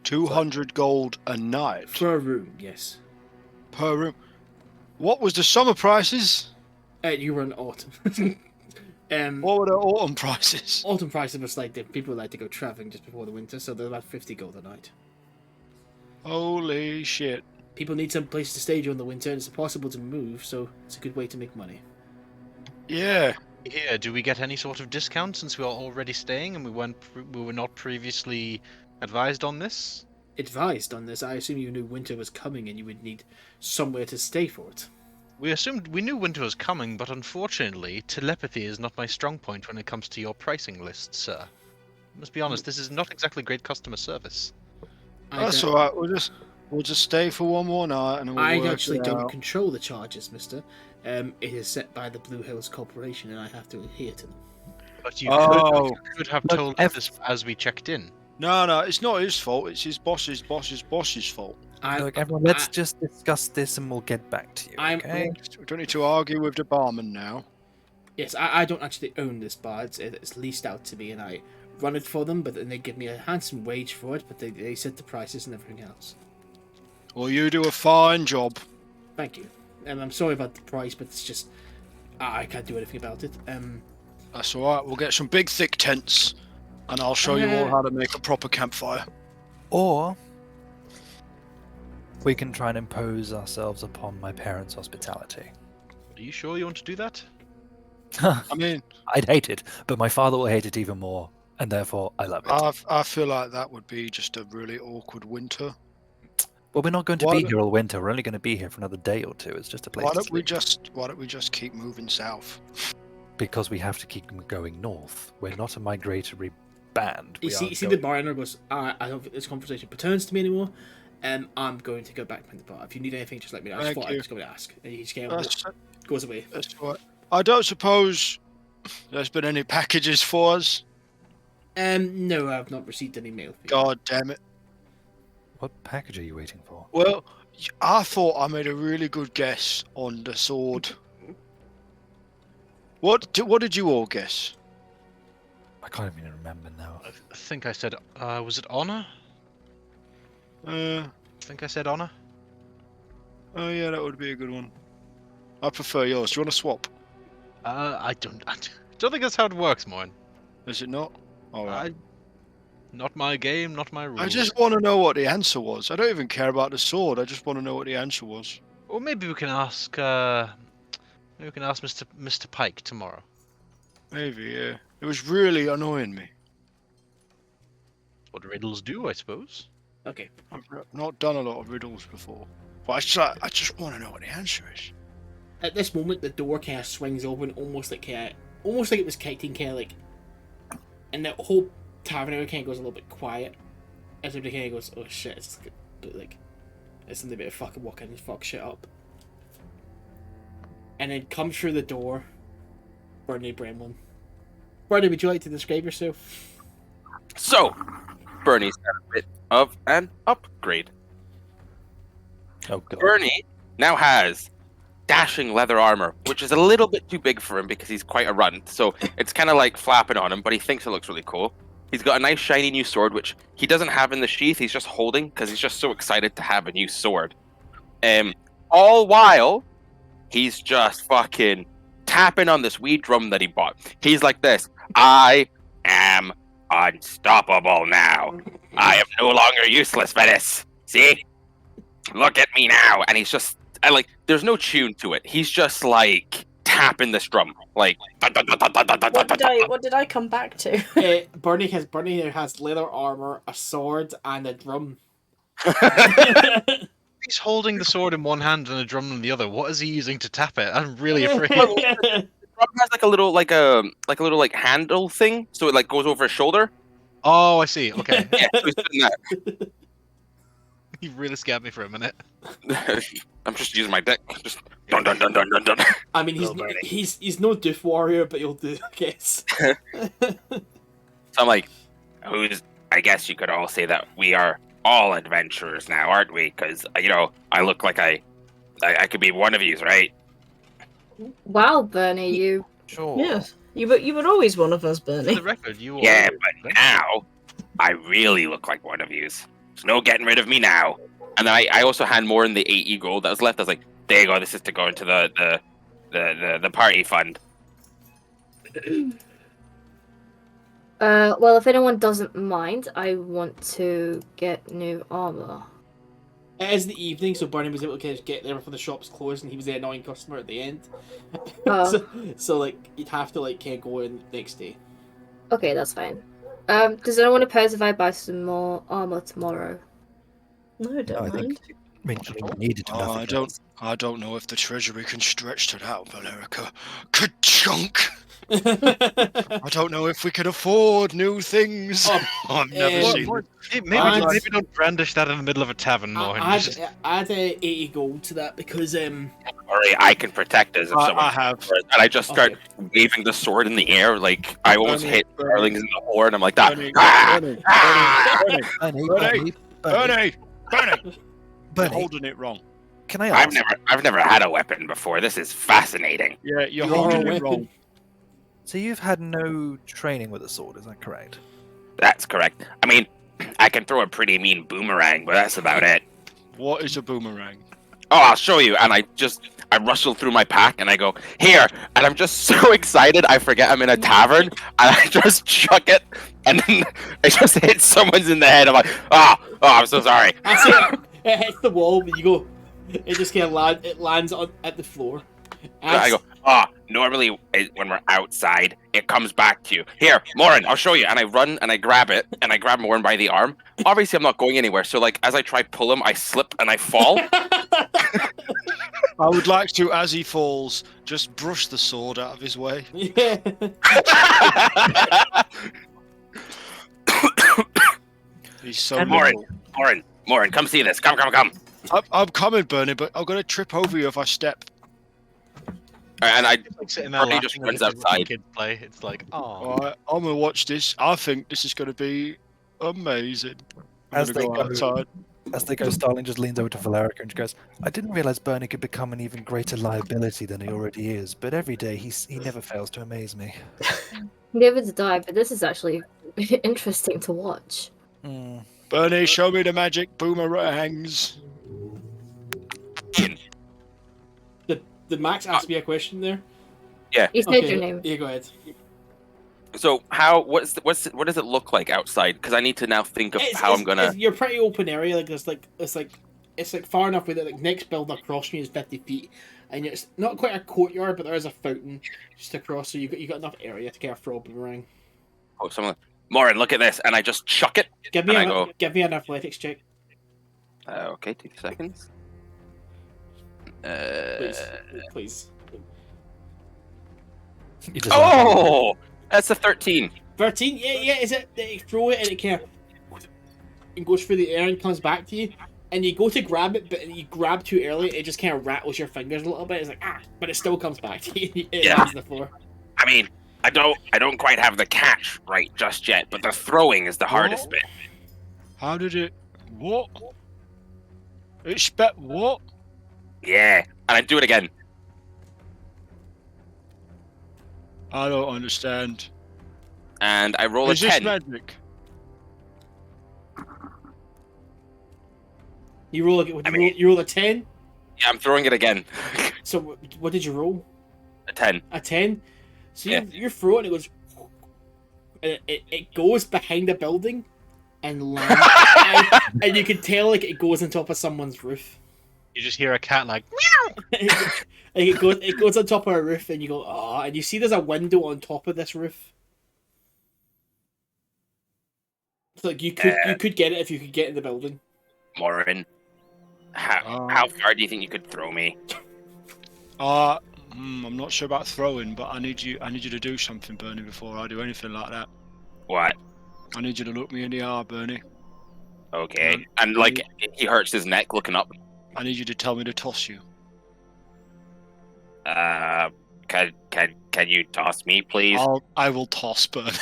200 gold a night For a room, yes. per room. What was the summer prices? You were in autumn. What were the autumn prices? Autumn prices was like people like to go travelling just before the winter, so they're about 50 gold a night. Holy shit. People need some place to stay during the winter, and it's impossible to move, so it's a good way to make money. Yeah. Here, do we get any sort of discount since we are already staying and we were not previously advised on this? Advised on this, I assume you knew winter was coming and you would need somewhere to stay for it. We knew winter was coming, but unfortunately, telepathy is not my strong point when it comes to your pricing list, sir. I must be honest, this is not exactly great customer service. That's alright. We'll just stay for one more night and we'll I work actually it don't out. control the charges, mister. It is set by the Blue Hills Corporation, and I have to adhere to them. But you Oh. could have Look, told us this as we checked in. No, it's not his fault. It's his boss's fault. Look, everyone, let's just discuss this and we'll get back to you. Okay? We don't need to argue with the barman now. Yes, I don't actually own this bar. It's leased out to me, and I run it for them, but then they give me a handsome wage for it, but they set the prices and everything else. Well, you do a fine job. Thank you. I'm sorry about the price, but it's just... I can't do anything about it. That's alright. We'll get some big, thick tents, and I'll show you all how to make a proper campfire. Or we can try and impose ourselves upon my parents' hospitality. Are you sure you want to do that? I mean, I'd hate it, but my father will hate it even more, and therefore I love it. I feel like that would be just a really awkward winter. Well, we're not going to Why be don't- here all winter. We're only going to be here for another day or two. It's just a place Why to don't we sleep. just keep moving south? Because we have to keep going north. We're not a migratory band. You We see, are the going- bar owner goes, I don't think this conversation pertains to me anymore. I'm going to go back to the bar. If you need anything, just let me know. I just Thank thought I you. was going to ask. And he just That's, goes away. that's all right. I don't suppose there's been any packages for us. No, I've not received any mail. For you. God damn it. What package are you waiting for? Well, I thought I made a really good guess on the sword. What did you all guess? I can't even remember now. I think I said, was it honor? I think I said honor. Oh yeah, that would be a good one. I prefer yours. Do you want to swap? I don't think that's how it works, Moryn. Is it not? All right. Not my game, not my rules. I just want to know what the answer was. I don't even care about the sword. I just want to know what the answer was. Or maybe we can ask, Mr. Pike tomorrow. Maybe, yeah. It was really annoying me. What riddles do, I suppose. Okay. I've not done a lot of riddles before. But I just want to know what the answer is. At this moment, the door kind of swings open, almost like it was kicking, kind of like, and the whole tavern area kind of goes a little bit quiet. As everybody kind of goes, "Oh shit!" It's like it's something about to fucking walk in and fuck shit up. And then come through the door, Burnie Bremlin. Burnie, would you like to describe yourself? So, Burnie's got a bit of an upgrade. Oh god. Burnie now has dashing leather armor, which is a little bit too big for him because he's quite a runt. So it's kind of like flapping on him, but he thinks it looks really cool. He's got a nice shiny new sword, which he doesn't have in the sheath. He's just holding because he's just so excited to have a new sword. All while he's just fucking tapping on this wee drum that he bought. He's like this: I am unstoppable now. I am no longer useless, Venis. See? Look at me now. And he's just, there's no tune to it. He's just like tapping this drum, like. What did I come back to? Burnie has leather armor, a sword, and a drum. He's holding the sword in one hand and a drum in the other. What is he using to tap it? I'm really afraid. The drum has like a little handle thing, so it like goes over his shoulder. Oh, I see. Okay. Yeah, so he's doing that. You really scared me for a minute. I'm just using my deck. Just dun dun dun dun dun dun. I mean, he's no doof warrior, but he'll do, I guess. So I'm like, I guess you could all say that we are all adventurers now, aren't we? Because I look like I could be one of yous, right? Wow, Burnie, you. Sure. Yes. You were always one of us, For Burnie. the record, you are. Yeah, but now I really look like one of yous. There's no getting rid of me now. And then I also hand Moryn the 80 gold that was left. I was like, there you go. This is to go into the party fund. Well, if anyone doesn't mind, I want to get new armor. It is the evening, so Burnie was able to kind of get there before the shops closed, and he was the annoying customer at the end. Oh. so like, you'd have to like kind of go in next day. Okay, that's fine. Does anyone oppose if I buy some more armor tomorrow? No, don't I mind. think we needed to. Oh, I don't know if the treasury can stretch to that, Valerica. Ka-chunk! I don't know if we can afford new things. I've never seen. Maybe don't brandish that in the middle of a tavern, Moryn. Add 80 gold to that because Sorry, I can protect us if someone. I have. And I just start waving the sword in the air, like I almost hit Starling in the horn. I'm like that. Burnie! You're holding it wrong. Can I ask? I've never had a weapon before. This is fascinating. Yeah, you're holding it wrong. So you've had no training with a sword, is that correct? That's correct. I mean, I can throw a pretty mean boomerang, but that's about it. What is a boomerang? Oh, I'll show you. And I rustle through my pack and I go, here. And I'm just so excited, I forget I'm in a tavern. And I just chuck it. And then it just hits someone's in the head. I'm like, oh, I'm so sorry. it hits the wall, but you go, it just kind of lands at the floor. I go, normally when we're outside, it comes back to you. Here, Moryn, I'll show you. And I run and I grab it, and I grab Moryn by the arm. Obviously, I'm not going anywhere. So, like, as I try to pull him, I slip and I fall. I would like to, as he falls, just brush the sword out of his way. Yeah. He's so Moryn, come see this. Come. I'm coming, Burnie, but I'm going to trip over you if I step. And I Like sitting there Burnie laughing just at runs this little outside. kid play. It's like, oh. Alright, I'm going to watch this. I think this is going to be amazing. I'm As going to they go go- outside. As they go, Starling just leans over to Valerica and goes, I didn't realize Burnie could become an even greater liability than he already is, but every day he never fails to amaze me. Never to die, but this is actually interesting to watch. Burnie, show me the magic boomerangs. Did Max ask me a question there? You said your name. Yeah, go ahead. So what does it look like outside? Because I need to now think of how I'm gonna. You're pretty open area. Like it's it's like far enough away that like next building across from you is 50 feet, and it's not quite a courtyard, but there is a fountain just across, so you got enough area to kind of throw a boomerang. Oh, someone. Moryn, look at this, and I just chuck it. Give me and I go. Give me an athletics check. Okay, 2 seconds. Please. Oh, that's a 13. 13? Yeah. Is it that you throw it and it kind of it goes through the air and comes back to you, and you go to grab it, but you grab too early, it just kind of rattles your fingers a little bit. It's like but it still comes back to you. It lands on the floor. I mean, I don't quite have the catch right just yet, but the throwing is the hardest bit. How did it? What? It spat what? Yeah, and I do it again. I don't understand. And I roll Is a this 10. magic? You roll you roll a 10. Yeah, I'm throwing it again. So what did you roll? A 10. A 10. So Yeah. you throw it and it goes, and it goes behind a building, and lands, and you can tell like it goes on top of someone's roof. You just hear a cat like, Like it goes on top of a roof, and you go, and you see there's a window on top of this roof. So like you could get it if you could get in the building. Moryn, how far do you think you could throw me? I'm not sure about throwing, but I need you to do something, Burnie, before I do anything like that. What? I need you to look me in the eye, Burnie. Okay. And like he hurts his neck looking up. I need you to tell me to toss you. Can you toss me, please? I will toss Burnie.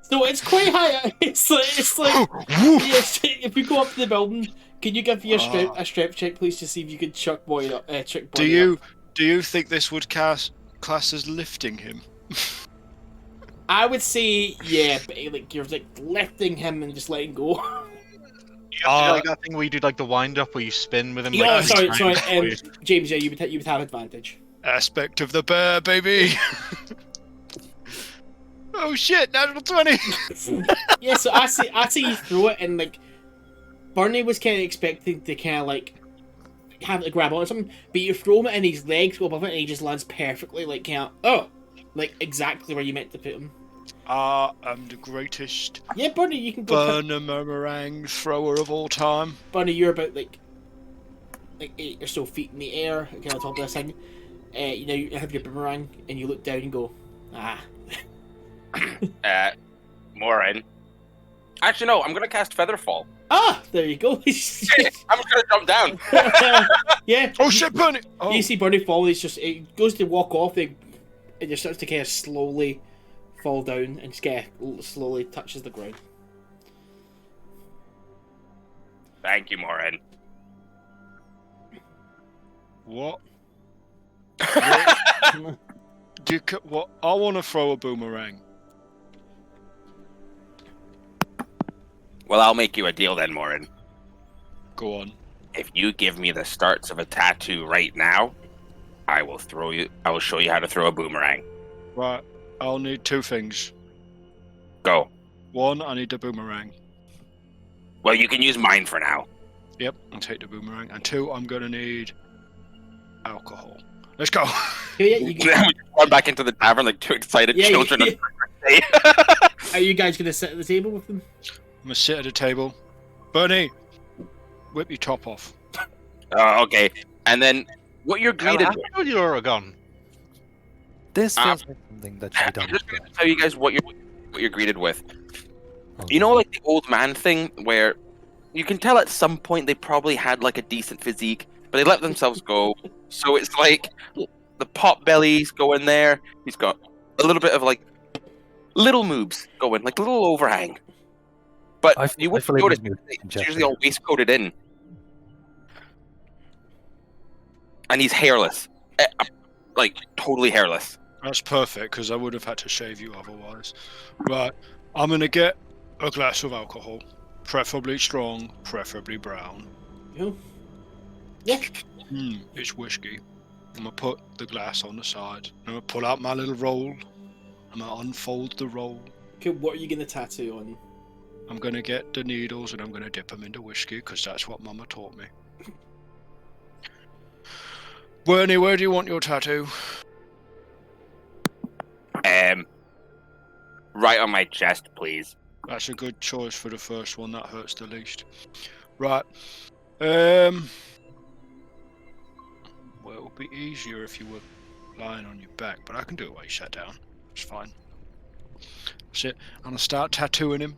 So it's quite high. It's like yes, if you go up to the building, can you give me a strength check, please, to see if you can chuck Boyd up? Do you think this would class as lifting him? I would say yeah, but like you're like lifting him and just letting go. you have to do like that thing where you do like the wind up where you spin with him. Yeah, like, sorry, James. Yeah, you would have advantage. Aspect of the bear, baby. Oh shit! Natural 20. Yeah, so I see you throw it, and like Burnie was kind of expecting to kind of like have it to grab on something, but you throw him and his legs go above it, and he just lands perfectly, like kind of like exactly where you meant to put him. I'm the greatest Yeah, Burnie, you can go. boomerang thrower of all time. Burnie, you're about like 8 or so feet in the air, kind of on top of this thing. You have your boomerang, and you look down and go, Moryn. Actually, no. I'm gonna cast Featherfall. There you go. I'm just gonna jump down. Yeah. Oh shit, Burnie! Oh. You see Burnie fall. It goes to walk off. It just starts to kind of slowly fall down and just kind of slowly touches the ground. Thank you, Moryn. What? What? I want to throw a boomerang. Well, I'll make you a deal then, Moryn. Go on. If you give me the starts of a tattoo right now, I will show you how to throw a boomerang. Right. I'll need 2 things. Go. 1, I need the boomerang. Well, you can use mine for now. Yep, I'll take the boomerang. And 2, I'm gonna need alcohol. Let's go. Yeah, you We run back into the tavern like 2 excited children. Are you guys gonna sit at the table with them? I'm gonna sit at a table. Burnie, whip your top off. Okay. And then what you're greeted with. with your gun. This feels like something that should be done. I'm just going to tell you guys what you're greeted with. Okay. You know, like the old man thing, where you can tell at some point they probably had like a decent physique, but they let themselves go. So it's like the pot bellies go in there. He's got a little bit of like little moves going, like a little overhang. But you wouldn't notice it's usually all waistcoated in. And he's hairless. Like, totally hairless. That's perfect, because I would have had to shave you otherwise. Right, I'm going to get a glass of alcohol. Preferably strong, preferably brown. Yeah. It's whiskey. I'm going to put the glass on the side. I'm going to pull out my little roll. I'm going to unfold the roll. Okay, what are you gonna tattoo on? I'm going to get the needles and I'm going to dip them into whiskey because that's what Mama taught me. Burnie, where do you want your tattoo? Right on my chest, please. That's a good choice for the first one. That hurts the least. Right. Well, it would be easier if you were lying on your back, but I can do it while you sat down. It's fine. That's it. I'm going to start tattooing him.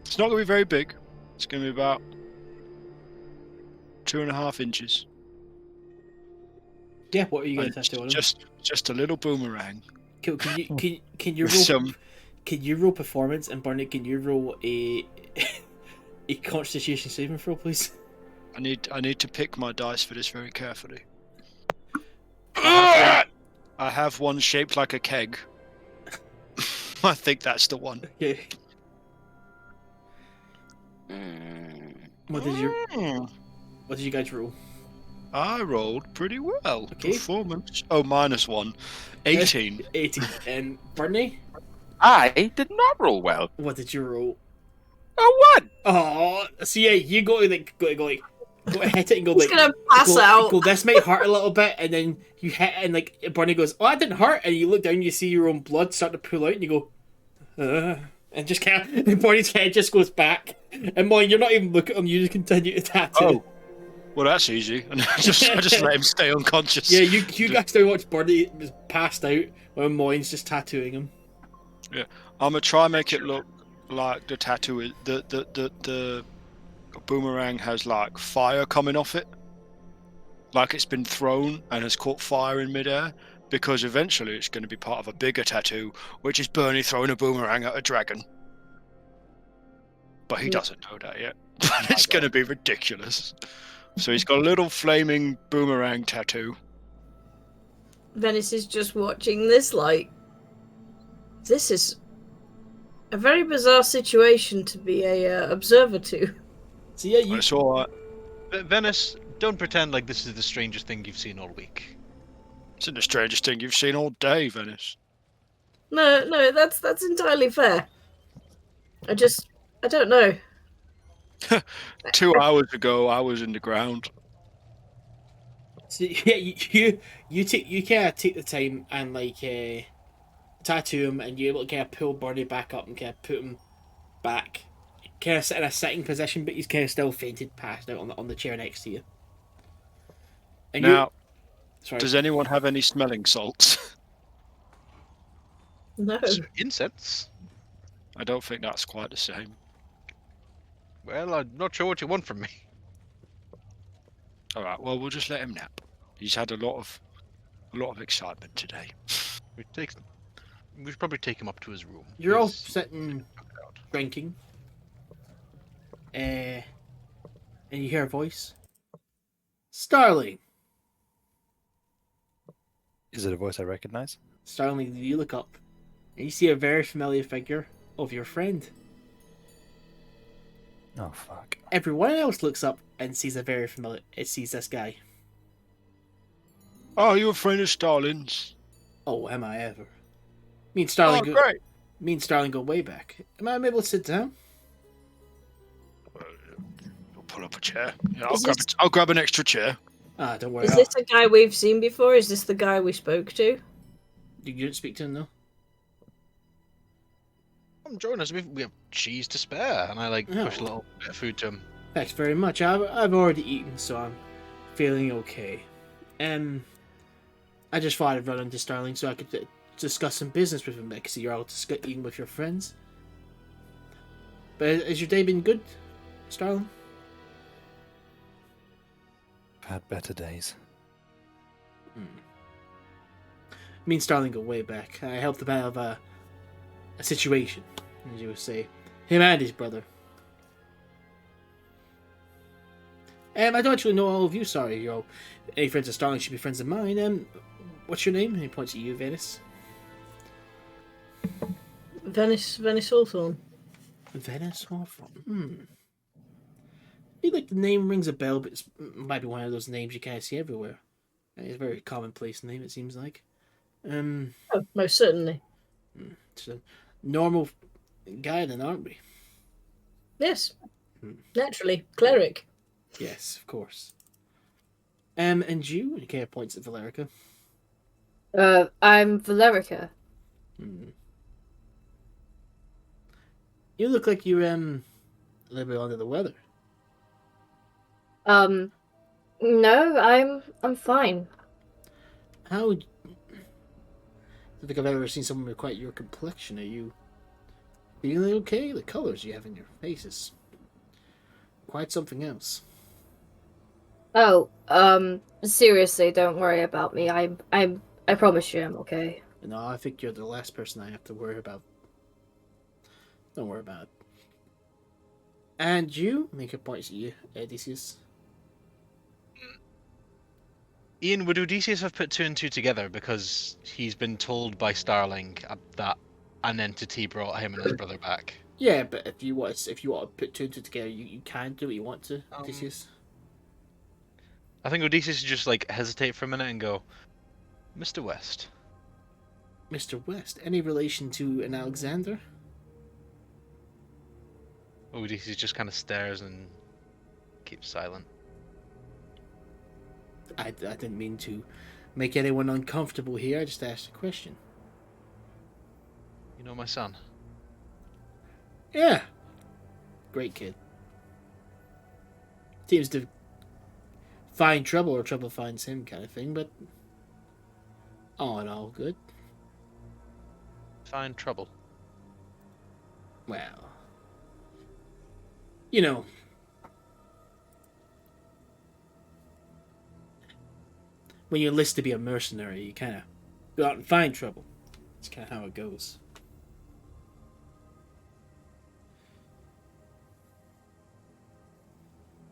It's not going to be very big. It's going to be about 2.5 inches. Yeah, what are you going And to tattoo on him? Just a little boomerang. Can you With roll? some- Can you roll performance, and Burnie, can you roll a a Constitution saving throw, please? I need to pick my dice for this very carefully. I have one shaped like a keg. I think that's the one. Okay. What did you guys roll? I rolled pretty well. Okay. Performance. Oh, -1. 18. 18. And Burnie, I did not roll well. what did you roll? Oh, what? Oh, so yeah, you go to hit it and go He's like gonna pass out. Go, this might hurt a little bit, and then you hit it and like Burnie goes, oh, that didn't hurt, and you look down, you see your own blood start to pull out, and you go, and just kind of Burnie's head just goes back, and Moryn, you're not even looking at him, you just continue to tattoo. Oh, well, that's easy. And I just let him stay unconscious. Yeah, you guys now watch Burnie was passed out while Moryn's just tattooing him. Yeah, I'm gonna try and make it look like the tattoo is the boomerang has like fire coming off it, like it's been thrown and has caught fire in midair. Because eventually it's going to be part of a bigger tattoo, which is Burnie throwing a boomerang at a dragon. But he doesn't know that yet. It's going to be ridiculous. So he's got a little flaming boomerang tattoo. Venis is just watching this like, this is a very bizarre situation to be a observer to. So yeah, you It's all right. Venis, don't pretend like this is the strangest thing you've seen all week. It's the strangest thing you've seen all day, Venis. No, that's entirely fair. I don't know. 2 hours ago, I was in the ground. So yeah, you kind of take the time and like tattoo him, and you're able to kind of pull Burnie back up and kind of put him back, kind of sit in a sitting position, but he's kind of still fainted, passed out on the chair next to you. And Now, sorry. does anyone have any smelling salts? No. Incense? I don't think that's quite the same. Well, I'm not sure what you want from me. All right. Well, we'll just let him nap. He's had a lot of excitement today. We should probably take him up to his room. You're all He's- sitting drinking, and you hear a voice. Starling. Is it a voice I recognize? Starling, you look up, and you see a very familiar figure of your friend. Oh, fuck. Everyone else looks up and sees sees this guy. Oh, you a friend of Starling's? Oh, am I ever? Me and Starling Oh, great. Me and Starling go way back. Am I able to sit down? I'll pull up a chair. Yeah, Is I'll grab an extra chair. Ah, don't worry. Is this a guy we've seen before? Is this the guy we spoke to? You didn't speak to him, though? Come join us. We have cheese to spare, and I like Oh. push a little bit of food to him. Thanks very much. I've already eaten, so I'm feeling okay. I just thought I'd run into Starling so I could discuss some business with him, because you're out eating with your friends. But has your day been good, Starling? I've had better days. Me and Starling go way back. I helped him out of a situation, as you would say. Him and his brother. I don't actually know all of you, sorry. You're all, any friends of Starling should be friends of mine. What's your name? He points at you, Venis. Venis Hawthorne. Venis Hawthorne. I feel like the name rings a bell, but it might be one of those names you can't see everywhere. It's a very commonplace name, it seems like. Oh, most certainly. It's a normal guy then, aren't we? Yes. Hmm. Naturally. Cleric. Yes, of course. And you? And he kind of points at Valerica. I'm Valerica. Hmm. You look like you're a little bit under the weather. No, I'm fine. How? I don't think I've ever seen someone with quite your complexion. Are you feeling okay? The colors you have in your face is quite something else. Oh, seriously, don't worry about me. I promise you I'm okay. No, I think you're the last person I have to worry about. Don't worry about it. And you? Make a point to you, Odeysus. Ian, would Odysseus have put two and two together because he's been told by Starling that an entity brought him and his brother back? Yeah, but if you want to put two and two together, you can do what you want to, Odysseus. I think Odysseus would just like hesitate for a minute and go, Mr. West. Mr. West, any relation to an Alexander? Odysseus just kind of stares and keeps silent. I didn't mean to make anyone uncomfortable here. I just asked a question. You know my son? Yeah. Great kid. Seems to find trouble or trouble finds him kind of thing, but all in all, good. Find trouble. Well, you know, when you enlist to be a mercenary, you kind of go out and find trouble. That's kind of how it goes.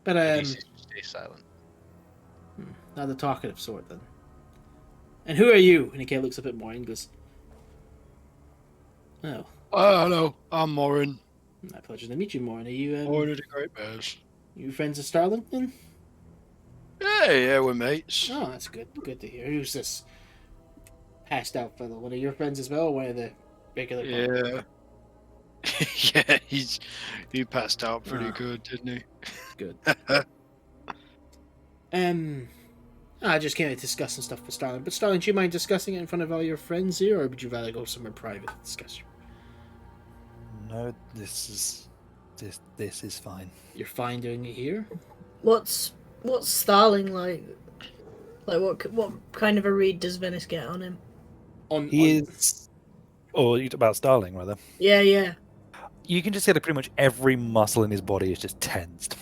But Odysseus just stays silent. not the talkative sort then. And who are you? And he kind of looks up at Moryn and goes, "Oh, Hello, I'm Moryn. my pleasure to meet you, Moryn. Are you Moryn of the Great Bears. you friends of Starling then?" Yeah, we're mates. Oh, that's good. Good to hear. Who's this passed out fellow? One of your friends as well, or one of the regular? Yeah. Yeah, he passed out pretty Ah. good, didn't he? Good. I just came to discuss some stuff with Starling. But Starling, do you mind discussing it in front of all your friends here, or would you rather go somewhere private to discuss? No, this is fine. You're fine doing it here. What's Starling like? Like what kind of a read does Venis get on him? He is. Or about Starling, rather. Yeah. You can just see that pretty much every muscle in his body is just tensed.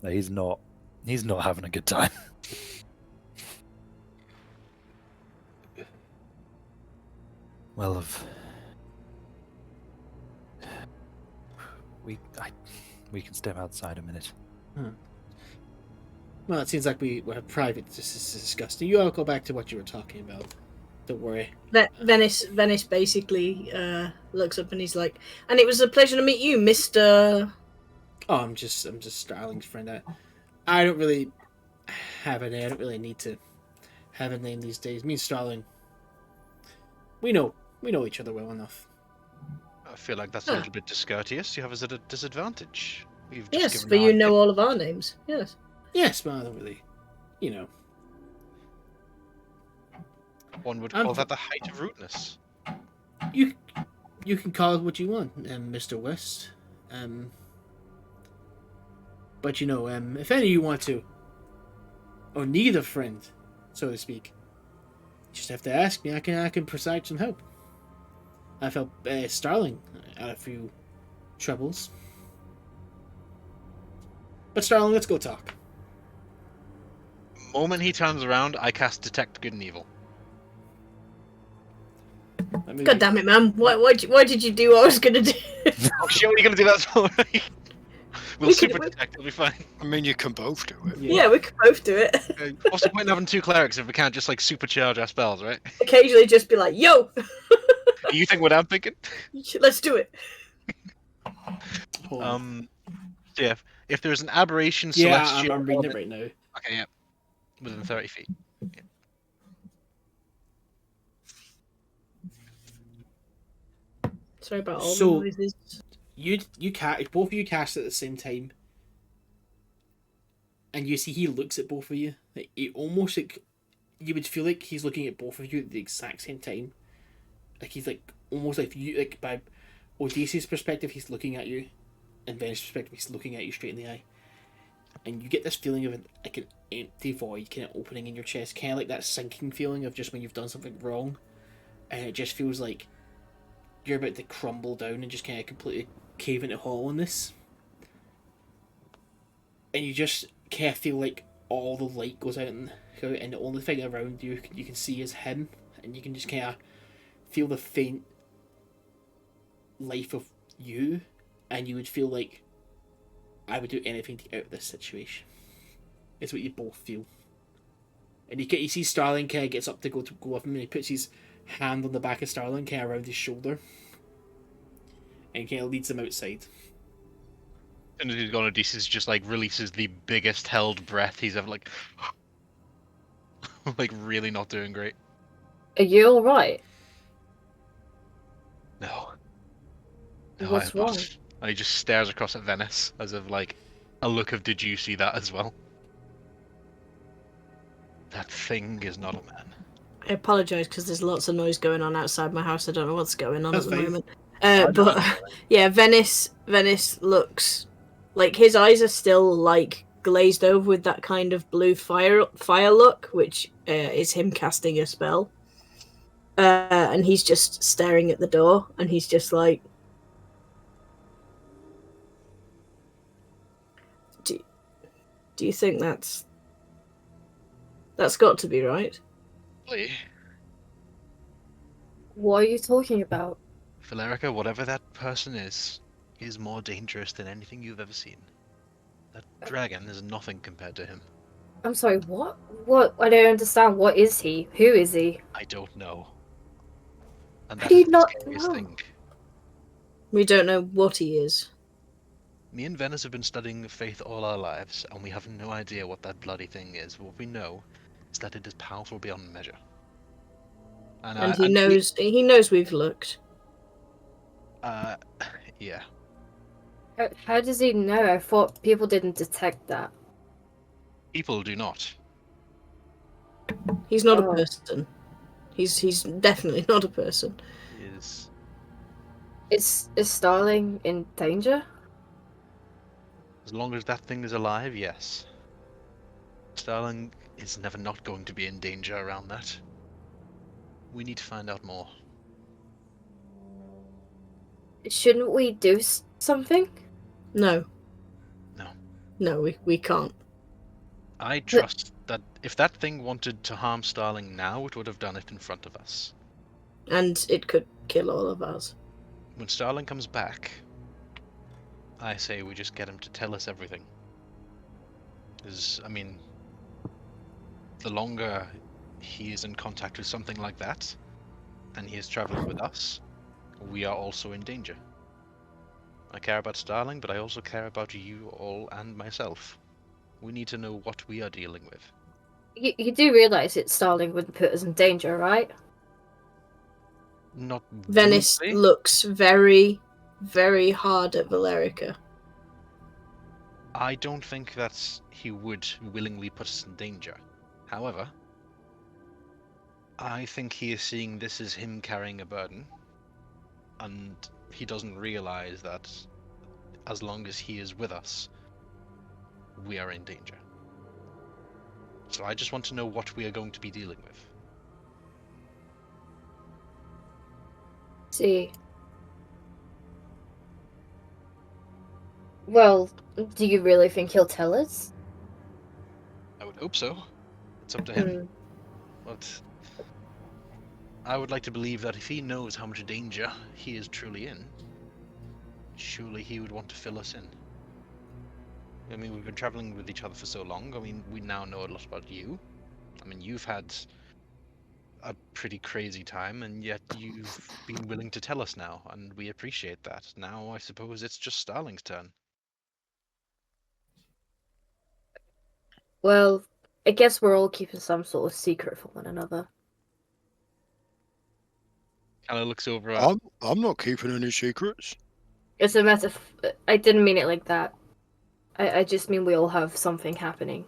No, he's not having a good time. Well, we can step outside a minute. Well, it seems like we have private to discuss. Do you all go back to what you were talking about? Don't worry. Venis basically looks up and he's like, "And it was a pleasure to meet you, Mr." Oh, I'm just Starling's friend. I don't really have a name. I don't really need to have a name these days. Me and Starling, we know each other well enough. I feel like that's a little bit discourteous. You have us at a disadvantage. You've just Yes, given but our you know name. all of our names. Yes. Yes, but I don't really, One would I'm call f- that the height of rudeness. You can call it what you want, Mr. West. But if any of you want to, or need a friend, so to speak, you just have to ask me. I can provide some help. I've helped Starling out a few troubles. But Starling, let's go talk. Moment he turns around, I cast Detect Good and Evil. God damn it, man! Why did you do what I was gonna do? Oh shit, what are you gonna do that for? We'll super detect, it'll be fine. I mean, you can both do it. Yeah, we could both do it. What's the point in having two clerics if we can't just like supercharge our spells, right? Occasionally, just be like, "Yo, You think what I'm thinking? let's do it." Yeah, if there's an aberration Yeah, celestial. I'm reading it right now. Okay, yeah. Within 30 feet. Yeah. Sorry about all So- the noises. both of you cast at the same time, and you see he looks at both of you. Like, he almost like you would feel like he's looking at both of you at the exact same time. Like he's like almost like you, like by Odeysus' perspective, he's looking at you, and Venis' perspective, he's looking at you straight in the eye. And you get this feeling of an empty void kind of opening in your chest, kind of like that sinking feeling of just when you've done something wrong, and it just feels like you're about to crumble down and just kind of completely cave into hollowness. And you just kind of feel like all the light goes out, and the only thing around you can see is him, and you can just kind of feel the faint life of you, and you would feel like, I would do anything to get out of this situation. It's what you both feel. And you see Starling kind of gets up to go with him, and he puts his hand on the back of Starling, kind of around his shoulder, and kind of leads him outside. And he's gone, Odysseus just like releases the biggest held breath he's ever like, like really not doing great. Are you alright? No. What's I'm not. wrong? And he just stares across at Venis as if like a look of, did you see that as well? That thing is not a man. I apologise because there's lots of noise going on outside my house. I don't know what's going on That's at the fine. moment. But yeah, Venis looks like his eyes are still like glazed over with that kind of blue fire look, which is him casting a spell. And he's just staring at the door, and he's just like, do you think that's got to be right? What are you talking about? Valerica, whatever that person is more dangerous than anything you've ever seen. That dragon is nothing compared to him. I'm sorry, what? What? I don't understand. What is he? Who is he? I don't know. And How that do is you the not scariest know? thing. We don't know what he is. Me and Venis have been studying the faith all our lives, and we have no idea what that bloody thing is. What we know is that it is powerful beyond measure. And he knows we've looked. Yeah. How does he know? I thought people didn't detect that. People do not. He's not a Oh. person. He's definitely not a person. He is. Is Starling in danger? As long as that thing is alive, yes. Starling is never not going to be in danger around that. We need to find out more. Shouldn't we do something? No. No. No, we can't. I trust that if that thing wanted to harm Starling now, it would have done it in front of us. And it could kill all of us. When Starling comes back, I say we just get him to tell us everything. I mean, the longer he is in contact with something like that, and he is traveling with us, we are also in danger. I care about Starling, but I also care about you all and myself. We need to know what we are dealing with. You do realise that Starling wouldn't put us in danger, right? Not Venis willingly. looks very, very hard at Valerica. I don't think that he would willingly put us in danger. However, I think he is seeing this as him carrying a burden, and he doesn't realize that as long as he is with us, we are in danger. So I just want to know what we are going to be dealing with. See. Well, do you really think he'll tell us? I would hope so. It's up to him. But I would like to believe that if he knows how much danger he is truly in, surely he would want to fill us in. I mean, we've been traveling with each other for so long. I mean, we now know a lot about you. I mean, you've had a pretty crazy time, and yet you've been willing to tell us now, and we appreciate that. Now, I suppose it's just Starling's turn. Well, I guess we're all keeping some sort of secret from one another. Kind of looks over at... I'm not keeping any secrets. It's a metaphor. I didn't mean it like that. I just mean we all have something happening.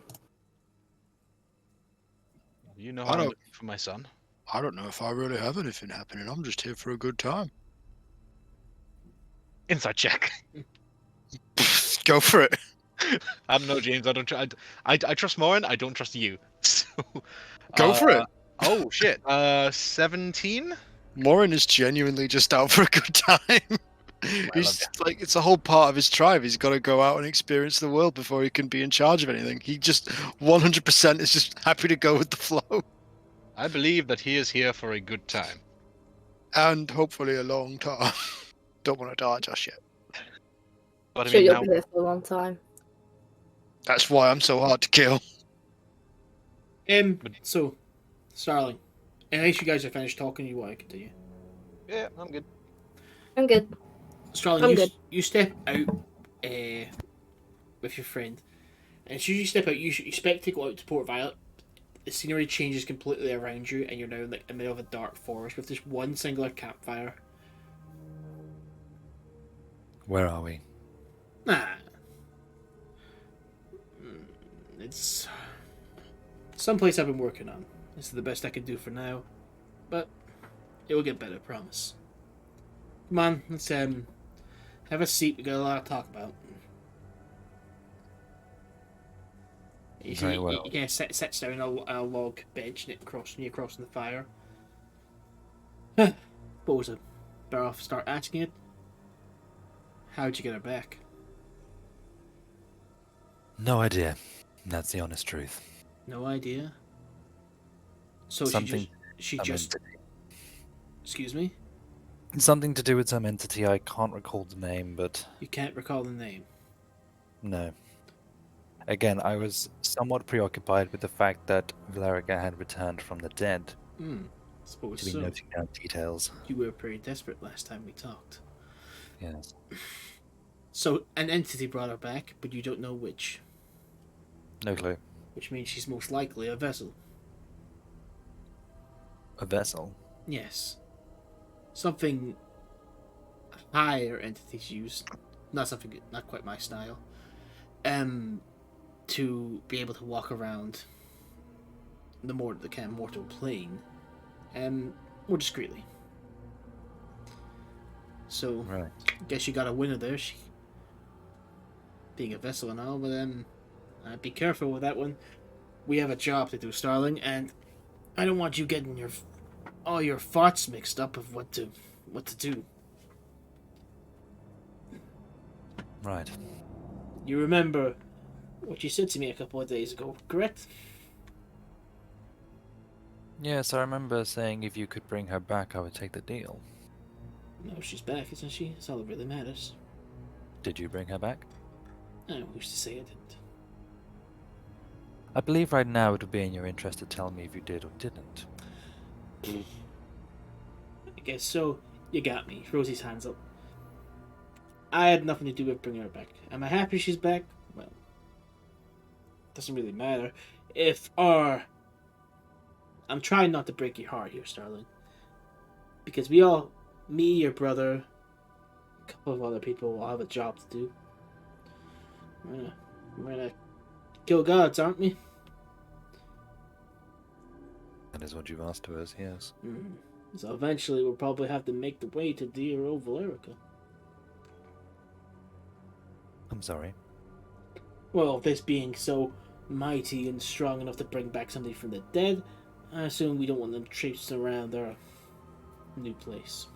You know I how I'm don't- looking for my son. I don't know if I really have anything happening. I'm just here for a good time. Inside check. Go for it. I don't know, James. I don't. I trust Moryn. I don't trust you. So, Go for it. Oh shit. 17. Moryn is genuinely just out for a good time. He's like, it's a whole part of his tribe. He's got to go out and experience the world before he can be in charge of anything. He just 100% is just happy to go with the flow. I believe that he is here for a good time. And hopefully a long time. Don't want to die just yet. But I Sure, mean, you'll now be here for a long time. That's why I'm so hard to kill. So, Starling, unless you guys are finished talking, you want to continue. yeah, I'm good. I'm good. Starling, I'm you, good. you step out with your friend, and as soon as you step out, you expect to go out to Port Violet. The scenery changes completely around you, and you're now like in the middle of a dark forest with just one singular campfire. Where are we? Nah. It's someplace I've been working on. This is the best I can do for now, but it will get better, I promise. Come on, let's have a seat. We got a lot to talk about. You see, Very well. you kind of sits down on a log bench near crossing the fire. What was it? Better off start asking it. How'd you get her back? No idea. That's the honest truth. No idea. So Something she some just. entity. Excuse me. Something to do with some entity. I can't recall the name, but You can't recall the name. no. Again, I was somewhat preoccupied with the fact that Valericia had returned from the dead Suppose to be so. noting down details. You were pretty desperate last time we talked. Yes. So an entity brought her back, but you don't know which. No clue. Which means she's most likely a vessel. A vessel. Yes. Something higher entities use. Not quite my style. To be able to walk around the kind of mortal plane, more discreetly. So, Right. I guess you got a winner there. Being a vessel and all, but be careful with that one. We have a job to do, Starling, and I don't want you getting all your thoughts mixed up of what to do. Right. You remember what you said to me a couple of days ago, correct? Yes, I remember saying if you could bring her back, I would take the deal. No, she's back, isn't she? That's all that really matters. Did you bring her back? Who's to say I didn't? I believe right now it would be in your interest to tell me if you did or didn't. I guess so. You got me. Throws his hands up. I had nothing to do with bringing her back. Am I happy she's back? Well, doesn't really matter. I'm trying not to break your heart here, Starling. Because me, your brother, a couple of other people will have a job to do. We're gonna kill gods, aren't we? That is what you've asked of us, yes. So eventually we'll probably have to make the way to dear old Valericia. I'm sorry. Well, this being so mighty and strong enough to bring back somebody from the dead, I assume we don't want them traipsing around our new place.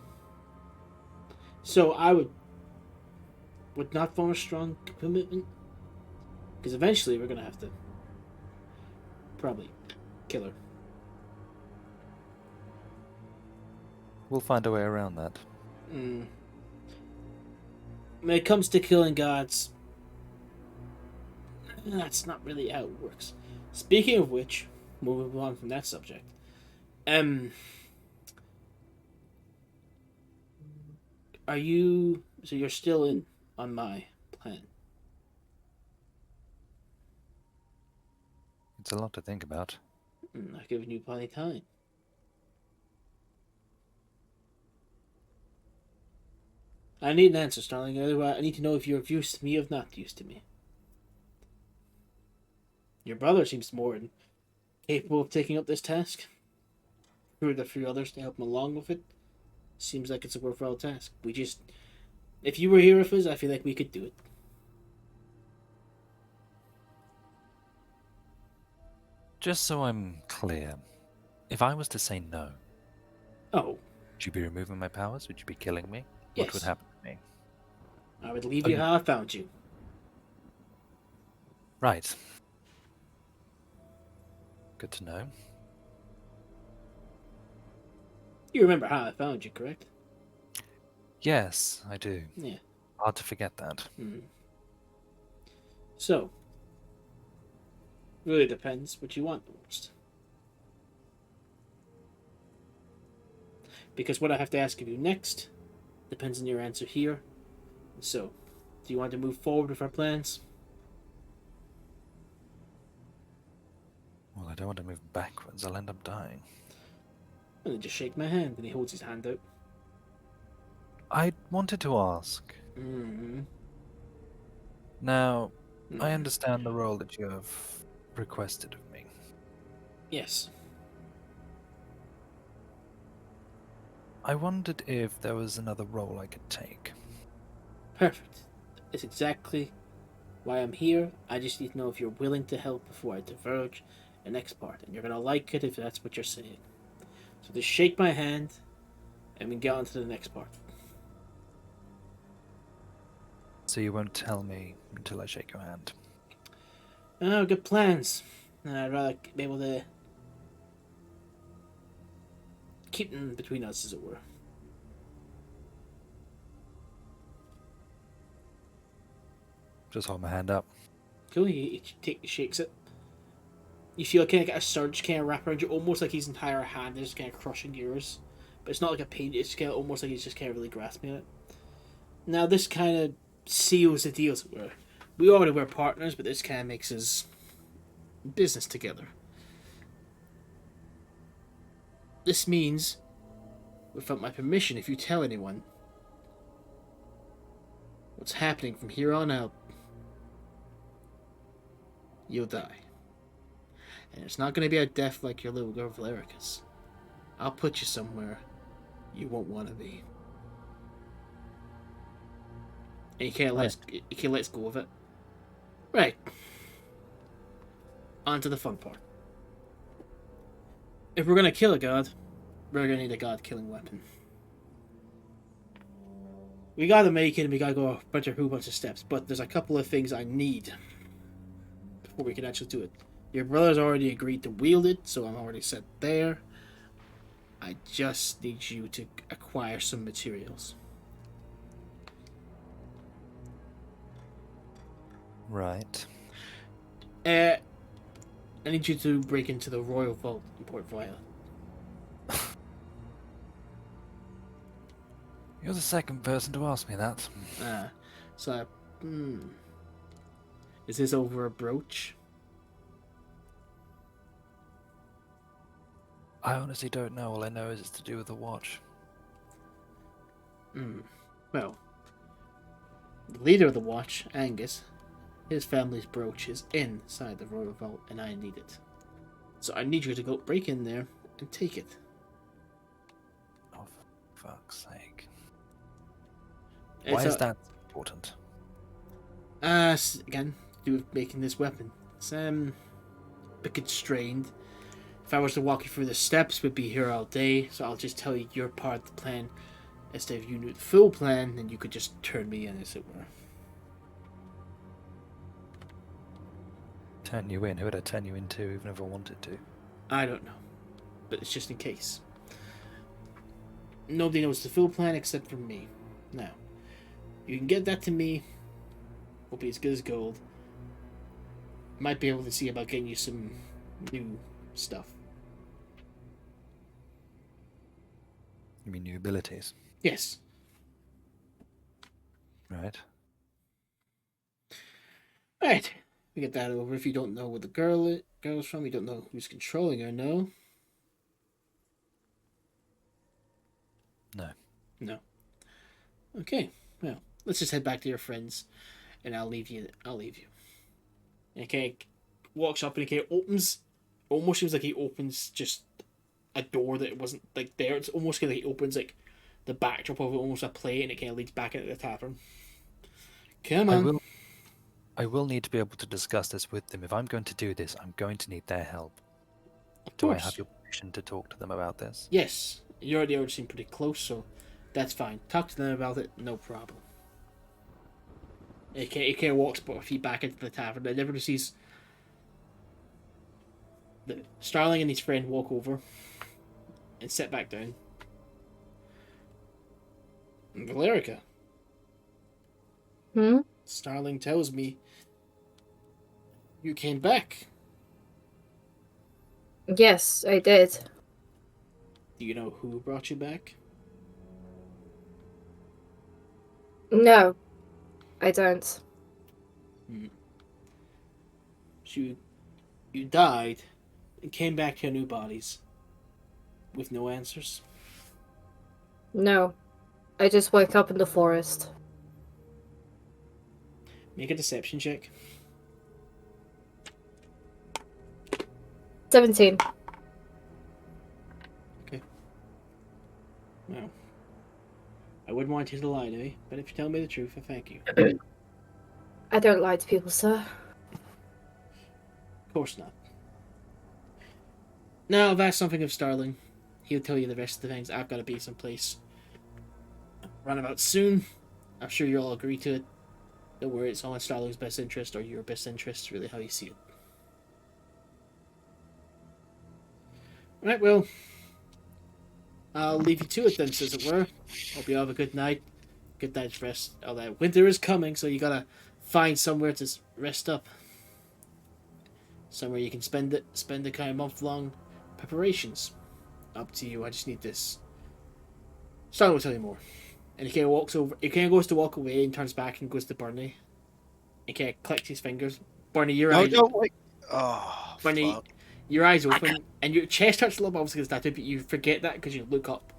So I would not form a strong commitment, because eventually we're gonna have to probably kill her. We'll find a way around that. When it comes to killing gods, that's not really how it works. Speaking of which, moving on from that subject, you're still in on my plan? It's a lot to think about. I've given you plenty of time. I need an answer, Starling. Otherwise, I need to know if you're of use to me or not use to me. Your brother seems more than capable of taking up this task. Who are the few others to help him along with it? Seems like it's a worthwhile task. If you were here with us, I feel like we could do it. Just so I'm clear, if I was to say no, Oh, would you be removing my powers? Would you be killing me? yes. What would happen to me? I would leave you how I found you. Right. Good to know. You remember how I found you, correct? Yes, I do. Yeah. Hard to forget that. So, really depends what you want the most. Because what I have to ask of you next depends on your answer here. So, do you want to move forward with our plans? Well, I don't want to move backwards. I'll end up dying. And then just shake my hand, and he holds his hand out. I wanted to ask. Now, I understand the role that you have requested of me. Yes. I wondered if there was another role I could take. Perfect. It's exactly why I'm here. I just need to know if you're willing to help before I diverge the next part. And you're going to like it if that's what you're saying. So just shake my hand, and we get on to the next part. So you won't tell me until I shake your hand? Oh, good plans. I'd rather be able to keep them between us, as it were. Just hold my hand up. Cool, he shakes it. You feel kind of get a surge kind of wrap around you, almost like his entire hand is kind of crushing yours. But it's not like a pain, it's kind of almost like he's just kind of really grasping it. Now, this kind of seals the deal, as it were. We already were partners, but this kind of makes us business together. This means, without my permission, if you tell anyone what's happening from here on out, you'll die. And it's not going to be a death like your little girl Valerica's. I'll put you somewhere you won't want to be. And you can't let go of it. Right. On to the fun part. If we're going to kill a god, we're going to need a god-killing weapon. We got to make it, and we got to go a bunch of steps. But there's a couple of things I need before we can actually do it. Your brother's already agreed to wield it, so I'm already set there. I just need you to acquire some materials. Right. I need you to break into the Royal Vault in Port Vila. You're the second person to ask me that. Is this over a brooch? I honestly don't know. All I know is it's to do with the watch. Well, the leader of the watch, Angus, his family's brooch is inside the Royal Vault, and I need it. So I need you to go break in there and take it. Oh, for fuck's sake. It's Why is that important? Again, to do with making this weapon. It's a bit constrained. If I was to walk you through the steps, we'd be here all day, so I'll just tell you your part of the plan. Instead, if you knew the full plan, then you could just turn me in, as it were. Turn you in? Who would I turn you into, even if I wanted to? I don't know, but it's just in case. Nobody knows the full plan except for me. Now, you can get that to me. Won't be as good as gold. Might be able to see about getting you some new stuff. You mean new abilities? Yes. Right. Right. We get that over. If you don't know where the girl's from, you don't know who's controlling her, no? No. No. Okay. Well, let's just head back to your friends, and I'll leave you. And he kind of walks up and he kind of opens. Almost seems like he opens just a door that wasn't like there. It's almost kind of like he opens like the backdrop of it, almost a plate, and it kind of leads back into the tavern. Come on. I will need to be able to discuss this with them. If I'm going to do this, I'm going to need their help. Of Do I course. have your permission to talk to them about this? Yes, you already seem pretty close, so that's fine. Talk to them about it, no problem. He kind of walks a feet back into the tavern, and everybody sees Starling and his friend walk over and sit back down. Valerica. Hmm? Starling tells me you came back. Yes, I did. Do you know who brought you back? No, I don't. So you died and came back to your new bodies with no answers? No, I just woke up in the forest. Make a deception check. 17. Well, I wouldn't want you to lie to me, but if you tell me the truth, I thank you. I don't lie to people, sir. Of course not. Now, if that's something of Starling, he'll tell you the rest of the things. I've got to be someplace. Run about soon. I'm sure you'll all agree to it. Don't worry, it's all in Starling's best interest, or your best interest, really how you see it. Right, well, I'll leave you to it then, as it were. Hope you have a good night. Good night's rest. Although winter is coming, so you gotta find somewhere to rest up. Somewhere you can spend the kind of month-long preparations. Up to you. I just need this. Starling will tell you more. And he kind of walks over. He kind of goes to walk away and turns back and goes to Burnie. He kind of clicks his fingers. Burnie, your eyes. don't wait. Oh, Burnie, fuck. your eyes open and your chest hurts a little bit obviously because tattoo, but you forget that because you look up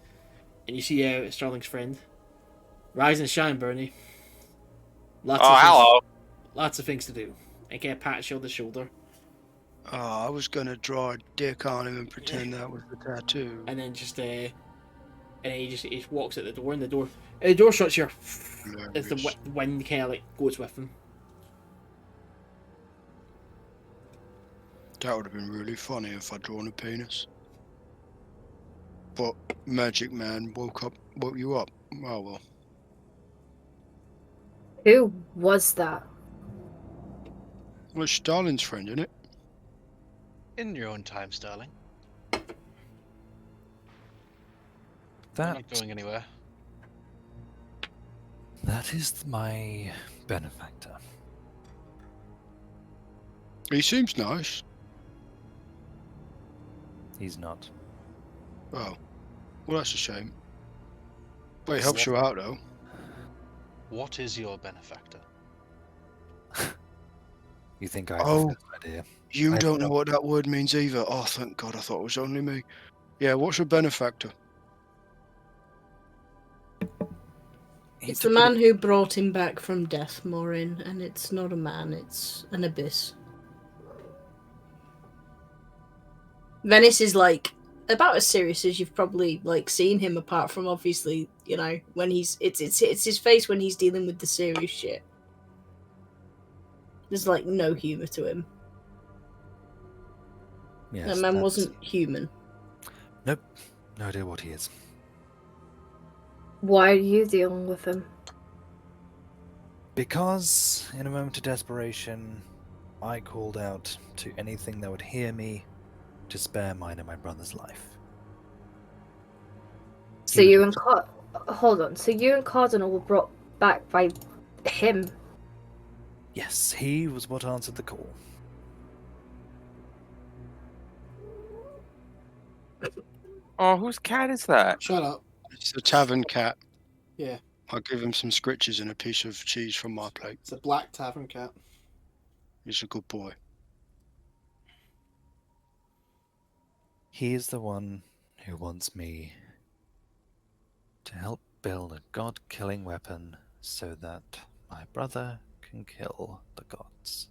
and you see Starling's friend. Rise and shine, Burnie. Hello. Lots of things to do. And kind of pats you on the shoulder. Oh, I was gonna draw a dick on him and pretend that was the tattoo. And then just and he just walks at the door, and the door shuts here as the wind kind of like goes with him. That would have been really funny if I'd drawn a penis. But Magic Man woke you up. Oh well. Who was that? Well, it's Starling's friend, isn't it? In your own time, Starling. I'm That not going anywhere. that is my benefactor. He seems nice. He's not. Oh, well, that's a shame. But he helps you out, though. What is your benefactor? You think I Oh. have no idea? You I don't know don't- what that word means either. Oh, thank God, I thought it was only me. Yeah, what's a benefactor? It's the man who brought him back from death, Moryn, and it's not a man, it's an abyss. Venis is like about as serious as you've probably like seen him, apart from obviously, you know, when he's it's his face when he's dealing with the serious shit. There's like no humour to him. Yes, That man that's- wasn't human. Nope. No idea what he is. Why are you dealing with him? Because, in a moment of desperation, I called out to anything that would hear me to spare mine and my brother's life. So He you was- and hold on. So you and Cardinal were brought back by him. Yes, he was what answered the call. Oh, whose cat is that? Shut up. It's the tavern cat. Yeah. I'll give him some scritches and a piece of cheese from my plate. It's a black tavern cat. He's a good boy. He is the one who wants me to help build a god-killing weapon so that my brother can kill the gods.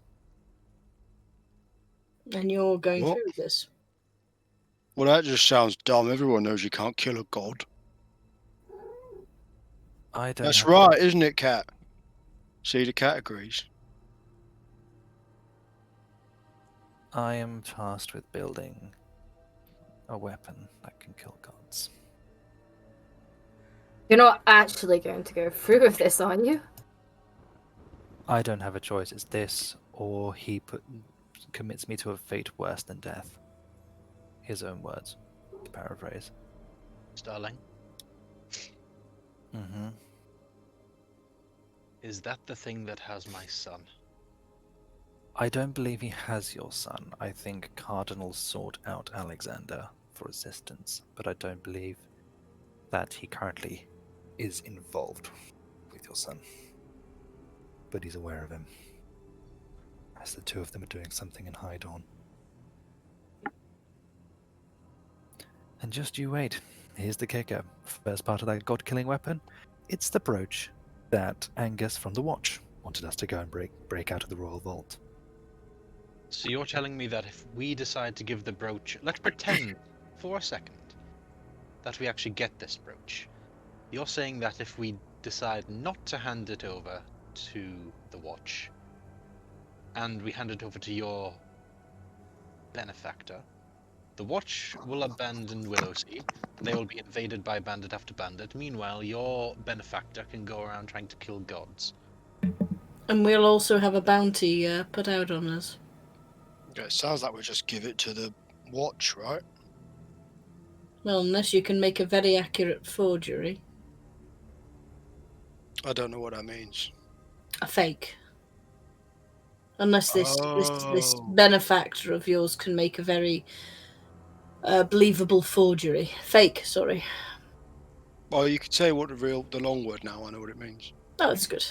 And you're going What? through with this. Well, that just sounds dumb. Everyone knows you can't kill a god. I don't That's have right, isn't it, Cat? See, the cat agrees. I am tasked with building a weapon that can kill gods. You're not actually going to go through with this, are you? I don't have a choice. It's this, or he commits me to a fate worse than death. His own words, to paraphrase. Starling, Mm-hmm. is that the thing that has my son? I don't believe he has your son. I think Cardinal sought out Alexander for assistance, but I don't believe that he currently is involved with your son. But he's aware of him, as the two of them are doing something in High Dawn. And just you wait. Here's the kicker. First part of that god-killing weapon, it's the brooch that Angus from the Watch wanted us to go and break out of the Royal Vault. So you're telling me that if we decide to give the brooch, let's pretend for a second that we actually get this brooch. You're saying that if we decide not to hand it over to the Watch, and we hand it over to your benefactor, the Watch will abandon Willowsea, and they will be invaded by bandit after bandit. Meanwhile, your benefactor can go around trying to kill gods. And we'll also have a bounty put out on us. Yeah, it sounds like we just give it to the Watch, right? Well, unless you can make a very accurate forgery. I don't know what that means. A fake. Unless this Oh. benefactor of yours can make a very believable forgery. Fake, sorry. Well, you could say what the long word now. I know what it means. Oh, that's good.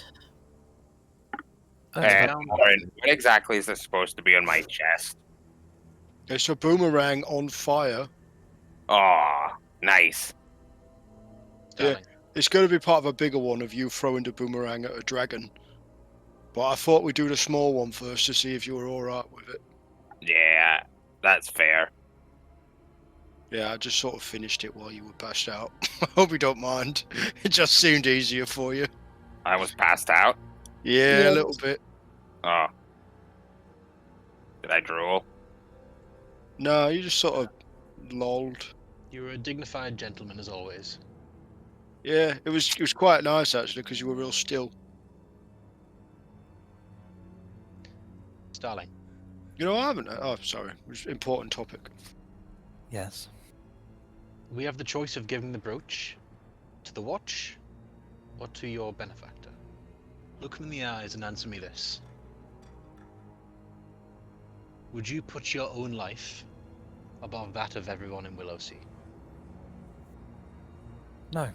Moryn, what exactly is this supposed to be on my chest? It's a boomerang on fire. Oh, nice. Starling, It's going to be part of a bigger one of you throwing the boomerang at a dragon. But I thought we'd do the small one first to see if you were alright with it. Yeah, that's fair. Yeah, I just sort of finished it while you were passed out. I hope you don't mind. It just seemed easier for you. I was passed out. Yeah, Yeah. a little bit. Oh. Did I drool? No, you just sort of lolled. you were a dignified gentleman as always. Yeah, it was quite nice actually because you were real still. Starling, You know, I haven't. Oh, sorry. It was an important topic. Yes. we have the choice of giving the brooch to the Watch or to your benefactor. Look him in the eyes and answer me this. Would you put your own life above that of everyone in Willowsea? No.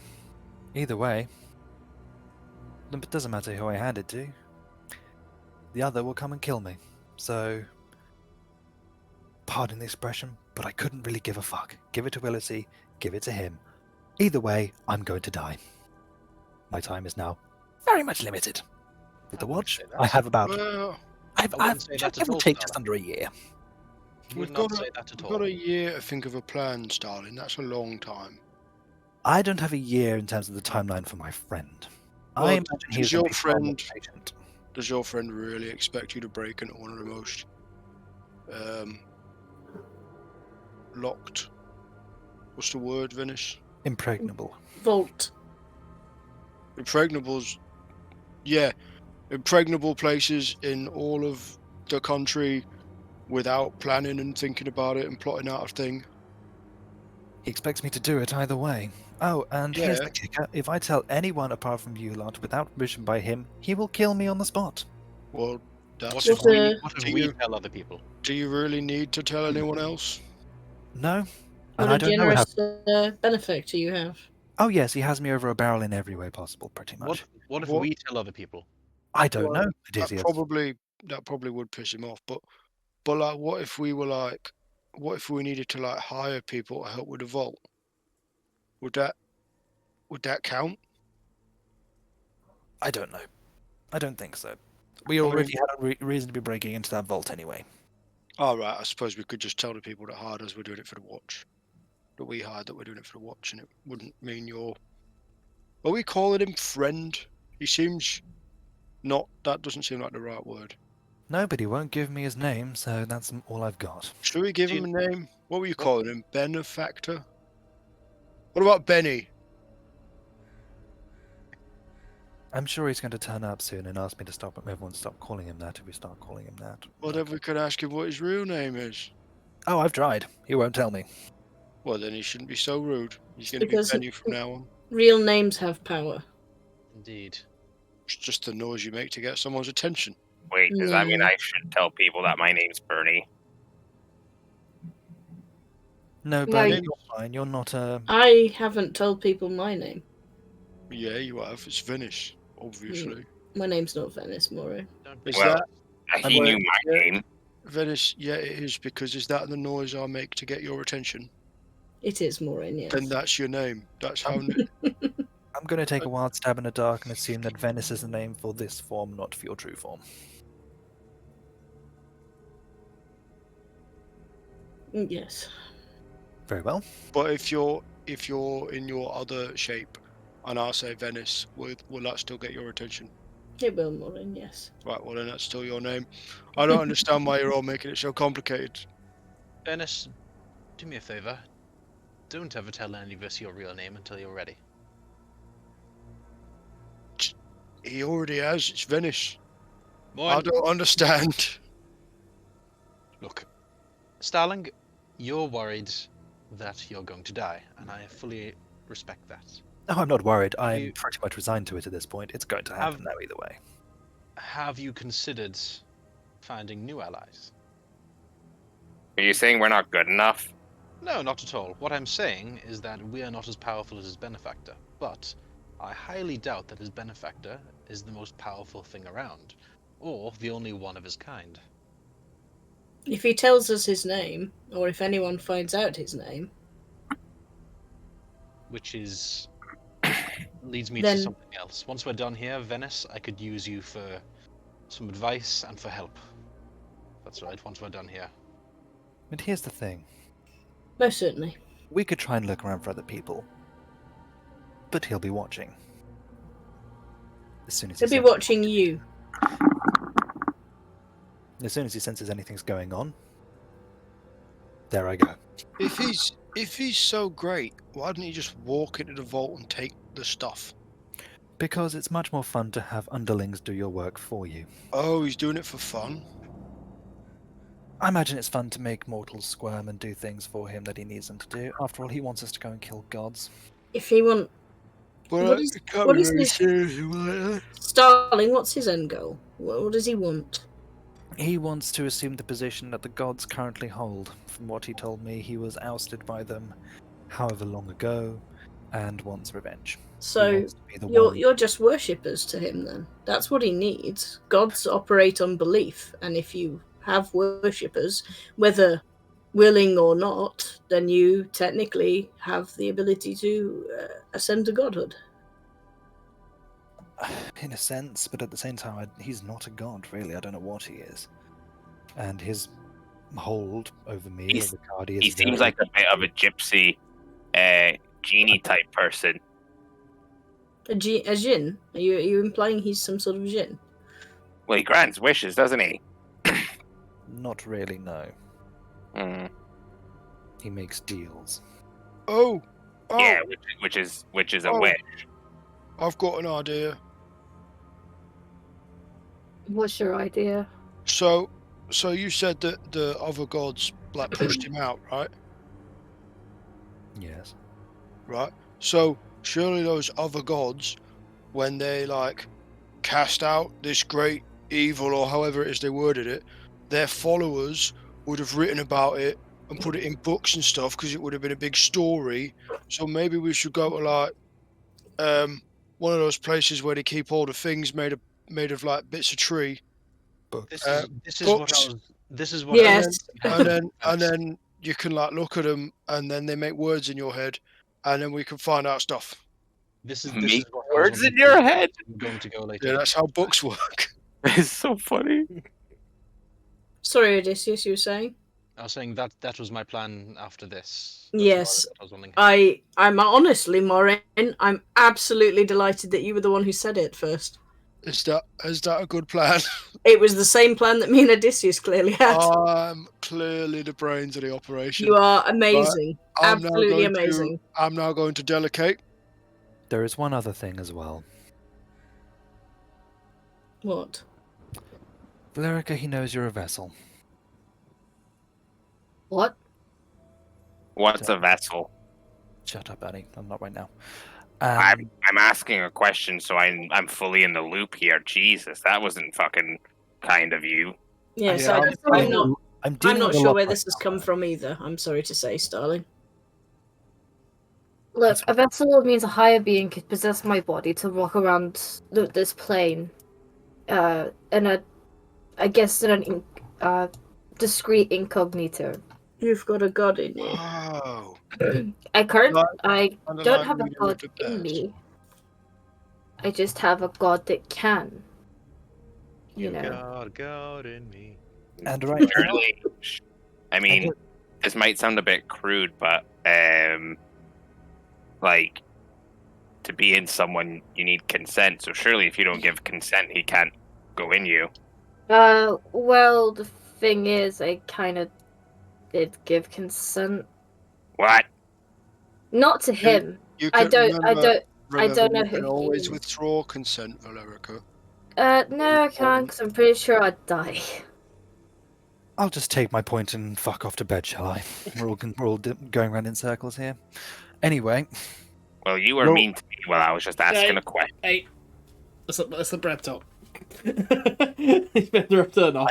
Either way, it doesn't matter who I hand it to. The other will come and kill me. So, pardon the expression, but I couldn't really give a fuck. Give it to Willowsea, give it to him. Either way, I'm going to die. My time is now very much limited. With the I wouldn't Watch, say that. I have about... Well, I've wouldn't say that at give or all, take just Starling. under a year. Would We've not got say that at we've all. got a year to think of a plan, Starling. That's a long time. I don't have a year in terms of the timeline for my friend. Well, I imagine does he's your going to be far more friend- patient. Does your friend really expect you to break into one of the most locked? What's the word, Venis? Impregnable. Vault. Impregnables. Yeah, impregnable places in all of the country without planning and thinking about it and plotting out a thing. He expects me to do it either way. Oh, and here's Yeah. the kicker. If I tell anyone apart from you lot without permission by him, he will kill me on the spot. Well, that's What Just, if we, uh, what if do we you- tell other people? Do you really need to tell anyone else? No? What And a I don't know how... generous benefactor you have. Oh yes, he has me over a barrel in every way possible, pretty much. What if What- we tell other people? I don't Well, know, That Odysseus. probably would piss him off. But like, what if we needed to like hire people to help with the vault? Would that count? I don't know. I don't think so. We already had a reason to be breaking into that vault anyway. All right, I suppose we could just tell the people that hired us we're doing it for the watch. That we hired that we're doing it for the watch, and it wouldn't mean you're... Are we calling him friend? He seems not... That doesn't seem like the right word. Nobody won't give me his name, so that's all I've got. Should we give him a name? What were you calling him? Benefactor? What about Benny? I'm sure he's going to turn up soon and ask me to stop everyone stop calling him that if we start calling him that. Well, then we could ask him what his real name is. Oh, I've tried. He won't tell me. Well, then he shouldn't be so rude. He's going to be Because- Benny from now on. Real names have power. Indeed. It's just the noise you make to get someone's attention. Wait, does that mean No. I should tell people that my name's Burnie? No, No, Bernie, you- you're fine. You're not a... I haven't told people my name. Yeah, you have. It's Venis, obviously. My name's not Venis Moryn. Don't be Is Well, that He well, knew my yeah. name. Venis? Yeah, it is, because is that the noise I make to get your attention? It is Moryn, yes. Then that's your name. That's how... I'm going to take a wild stab in the dark and assume that Venice is the name for this form, not for your true form. Yes. Very well. But if you're in your other shape, and I say Venis, will that still get your attention? It will, Moryn, yes. Right, well then that's still your name. I don't understand why you're all making it so complicated. Dennis, do me a favor. Don't ever tell any of us your real name until you're ready. He already has, it's Venis. I Moryn, don't understand. look. Starling, you're worried that you're going to die, and I fully respect that. No, I'm not worried. I'm You- pretty much resigned to it at this point. It's going to happen now either way. Have you considered finding new allies? Are you saying we're not good enough? No, not at all. What I'm saying is that we are not as powerful as his benefactor, but I highly doubt that his benefactor is the most powerful thing around, or the only one of his kind. If he tells us his name, or if anyone finds out his name, Which is... leads me Then- to something else. Once we're done here, Venice, I could use you for some advice and for help. That's right, once we're done here. But here's the thing. most certainly. We could try and look around for other people. But he'll be watching. As soon as He'll be senses- watching you. As soon as he senses anything's going on, there I go. If he's so great, why didn't he just walk into the vault and take the stuff? Because it's much more fun to have underlings do your work for you. Oh, he's doing it for fun. I imagine it's fun to make mortals squirm and do things for him that he needs them to do. After all, he wants us to go and kill gods. If he want But What I is- can't what be is very this- serious about that. Starling, what's his end goal? What does he want? He wants to assume the position that the gods currently hold. From what he told me, he was ousted by them however long ago and wants revenge. He So wants to be the you're one- you're just worshippers to him then. That's what he needs. Gods operate on belief, and if you have worshippers, whether willing or not, then you technically have the ability to ascend to godhood. In a sense, but at the same time, he's not a god, really. I don't know what he is. And his hold over me, He's- over Cardi, He is seems very- like a bit of a gypsy, genie type person. A djinn? Are you implying he's some sort of djinn? Well, he grants wishes, doesn't he? Not really, no. Hmm. He makes deals. Oh, Yeah, which is a Oh. wish. I've got an idea. What's your idea? So you said that the other gods like pushed him out, right? Yes. Right. So surely those other gods, when they like cast out this great evil or however it is they worded it, their followers would have written about it and put it in books and stuff because it would have been a big story. So maybe we should go to like one of those places where they keep all the things made of like bits of tree. This Uh, is what I books. was... This is what Yes. and then you can like look at them and then they make words in your head and then we can find out stuff. This is Me- what words in your head. I'm going to go later. Yeah, that's how books work. It's so funny. Sorry, Odysseus, you were saying? I was saying that was my plan after this. Yes. I was wondering. I'm honestly, Moryn, I'm absolutely delighted that you were the one who said it first. Is that a good plan? It was the same plan that me and Odysseus clearly had. I'm clearly the brains of the operation. You are amazing. I'm now Absolutely going to- amazing. I'm now going to delegate. There is one other thing as well. What? Valericia, he knows you're a vessel. What? What's a vessel? Shut up, Annie. I'm not right now. I'm asking a question, so I'm fully in the loop here. Jesus, that wasn't fucking kind of you. Yes, Yeah, I'm not. I'm dealing not with a sure lot where right this has now, come though. from either. I'm sorry to say, Starling. Look, a vessel means a higher being could possess my body to walk around this plane, in a, I guess, in an discreet incognito. You've got a god in you. Oh. I Like- don't have a Underlying god with the in best. me. I just have a god that can. You know. got God in me. And right now, Surely, I mean, this might sound a bit crude, but like, to be in someone, you need consent. So surely, if you don't give consent, he can't go in you. Well, the thing is, I kind of did give consent. What? Not to him. You I can don't remember, know you who can he always is. withdraw consent, Valerica. No, I can't, because I'm pretty sure I'd die. I'll just take my point and fuck off to bed, shall I? We're all going around in circles here. Anyway, Well, you were Well- mean to me while I was just asking a question. Hey, let's let Brad talk. He's been interrupted enough.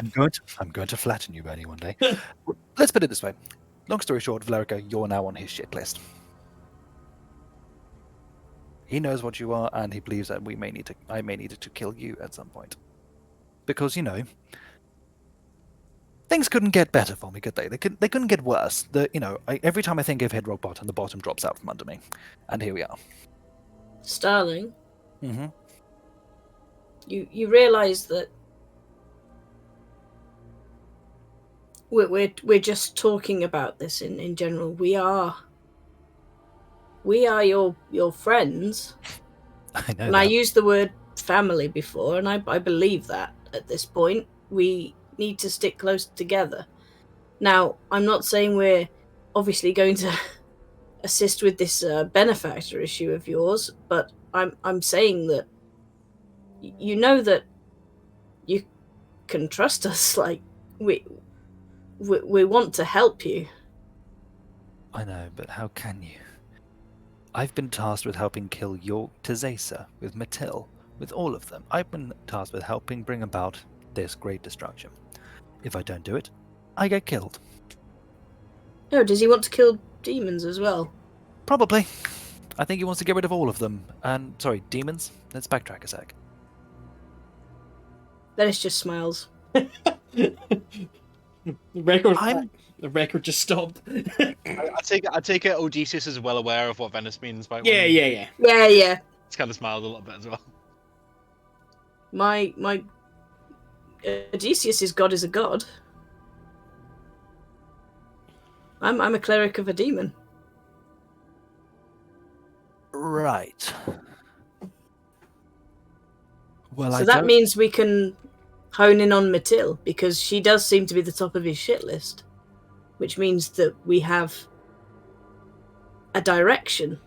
I'm going to flatten you, Bernie, one day. Let's put it this way. Long story short, Valerica, you're now on his shit list. He knows what you are, and he believes that I may need to kill you at some point. Because, things couldn't get better for me, could they? They couldn't get worse. Every time I think I've hit rock bottom, the bottom drops out from under me. And here we are. Starling, Mm-hmm. you realise that we're just talking about this in general. We are your friends. I know And that. I used the word family before, and I believe that at this point. We need to stick close together. Now, I'm not saying we're obviously going to assist with this benefactor issue of yours, but I'm saying that you know that you can trust us. Like, we want to help you. I know, but how can you? I've been tasked with helping kill your Tazesa, with Matil, with all of them. I've been tasked with helping bring about this great destruction. If I don't do it, I get killed. Oh, does he want to kill demons as well? Probably. I think he wants to get rid of all of them. And, sorry, demons? Let's backtrack a sec. Dennis just smiles. The record just stopped. I take it Odysseus is well aware of what Venis means by Yeah. Yeah. It's kind of smiled a little bit as well. My Odysseus' god is a god. I'm a cleric of a demon. Right. Well, So that means we can hone in on Matil, because she does seem to be the top of his shit list. Which means that we have a direction.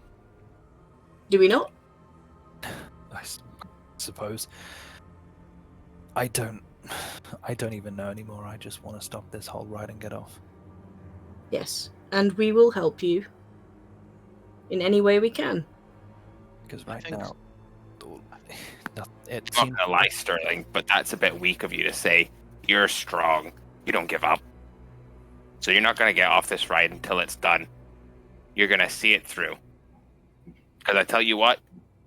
Do we not? I suppose. I don't even know anymore. I just want to stop this whole ride and get off. Yes. And we will help you in any way we can. Because I right think- now, it I'm seems not gonna lie, Sterling, but that's a bit weak of you to say. You're strong. You don't give up. So you're not gonna get off this ride until it's done. You're gonna see it through. Because I tell you what,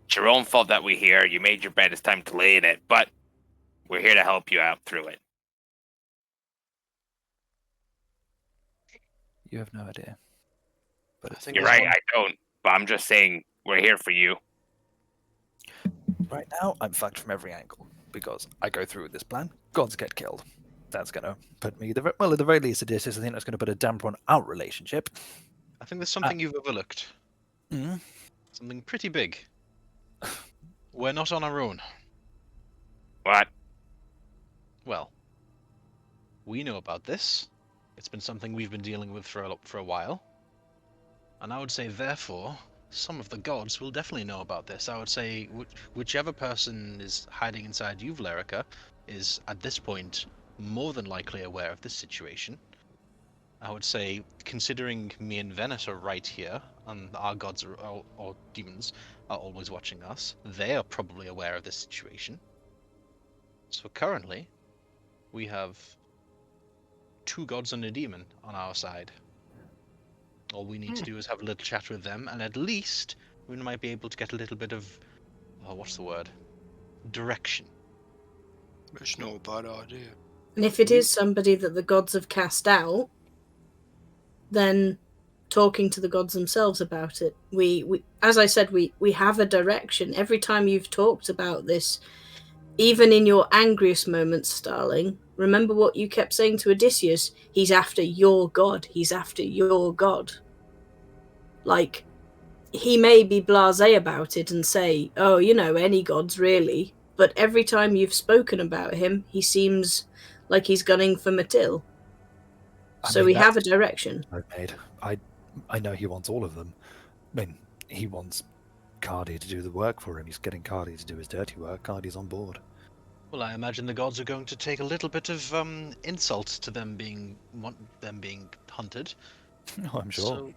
it's your own fault that we're here. You made your bed. It's time to lay in it. But we're here to help you out through it. you have no idea. But I it's think You're there's right. one- I don't. But I'm just saying we're here for you. Right now, I'm fucked from every angle because I go through with this plan. Gods get killed. That's going to put me, well, at the very least, Odysseus, I think that's going to put a damper on our relationship. I think there's something you've overlooked. Mm. Something pretty big. We're not on our own. What? Well, we know about this. It's been something we've been dealing with for a while. And I would say, therefore, some of the gods will definitely know about this. I would say whichever person is hiding inside you, Valerica, is, at this point, more than likely aware of this situation. I would say, considering me and Venis are right here, and our gods or demons are always watching us, they are probably aware of this situation. So currently, we have 2 gods and a demon on our side. All we need to do is have a little chat with them, and at least we might be able to get a little bit of, what's the word? Direction. It's not a bad idea. And if it is somebody that the gods have cast out, then talking to the gods themselves about it. We as I said, we have a direction. Every time you've talked about this, even in your angriest moments, Starling, remember what you kept saying to Odysseus? He's after your god. He's after your god. Like, he may be blasé about it and say, oh, any gods really. But every time you've spoken about him, he seems like he's gunning for Matil. So we have a direction. I know he wants all of them. I mean, he wants Cardi to do the work for him. He's getting Cardi to do his dirty work. Cardi's on board. Well, I imagine the gods are going to take a little bit of insult to them being hunted. Oh, I'm sure. So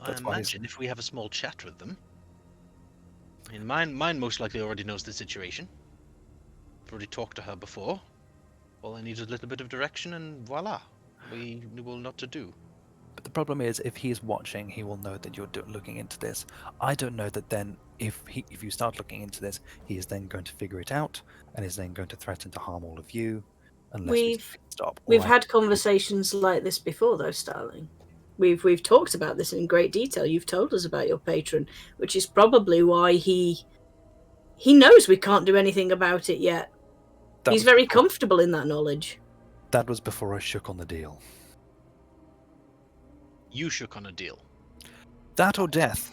I imagine if we have a small chat with them. I mean, mine most likely already knows the situation. I've already talked to her before. All I need is a little bit of direction, and voila, we will know what to do. But the problem is, if he's watching, he will know that you're looking into this. I don't know that then, if you start looking into this, he is then going to figure it out, and is then going to threaten to harm all of you, unless we stop. We've had conversations like this before, though, Starling. We've talked about this in great detail. You've told us about your patron, which is probably why he knows we can't do anything about it yet. He's very comfortable in that knowledge. That was before I shook on the deal. You shook on a deal. That or death.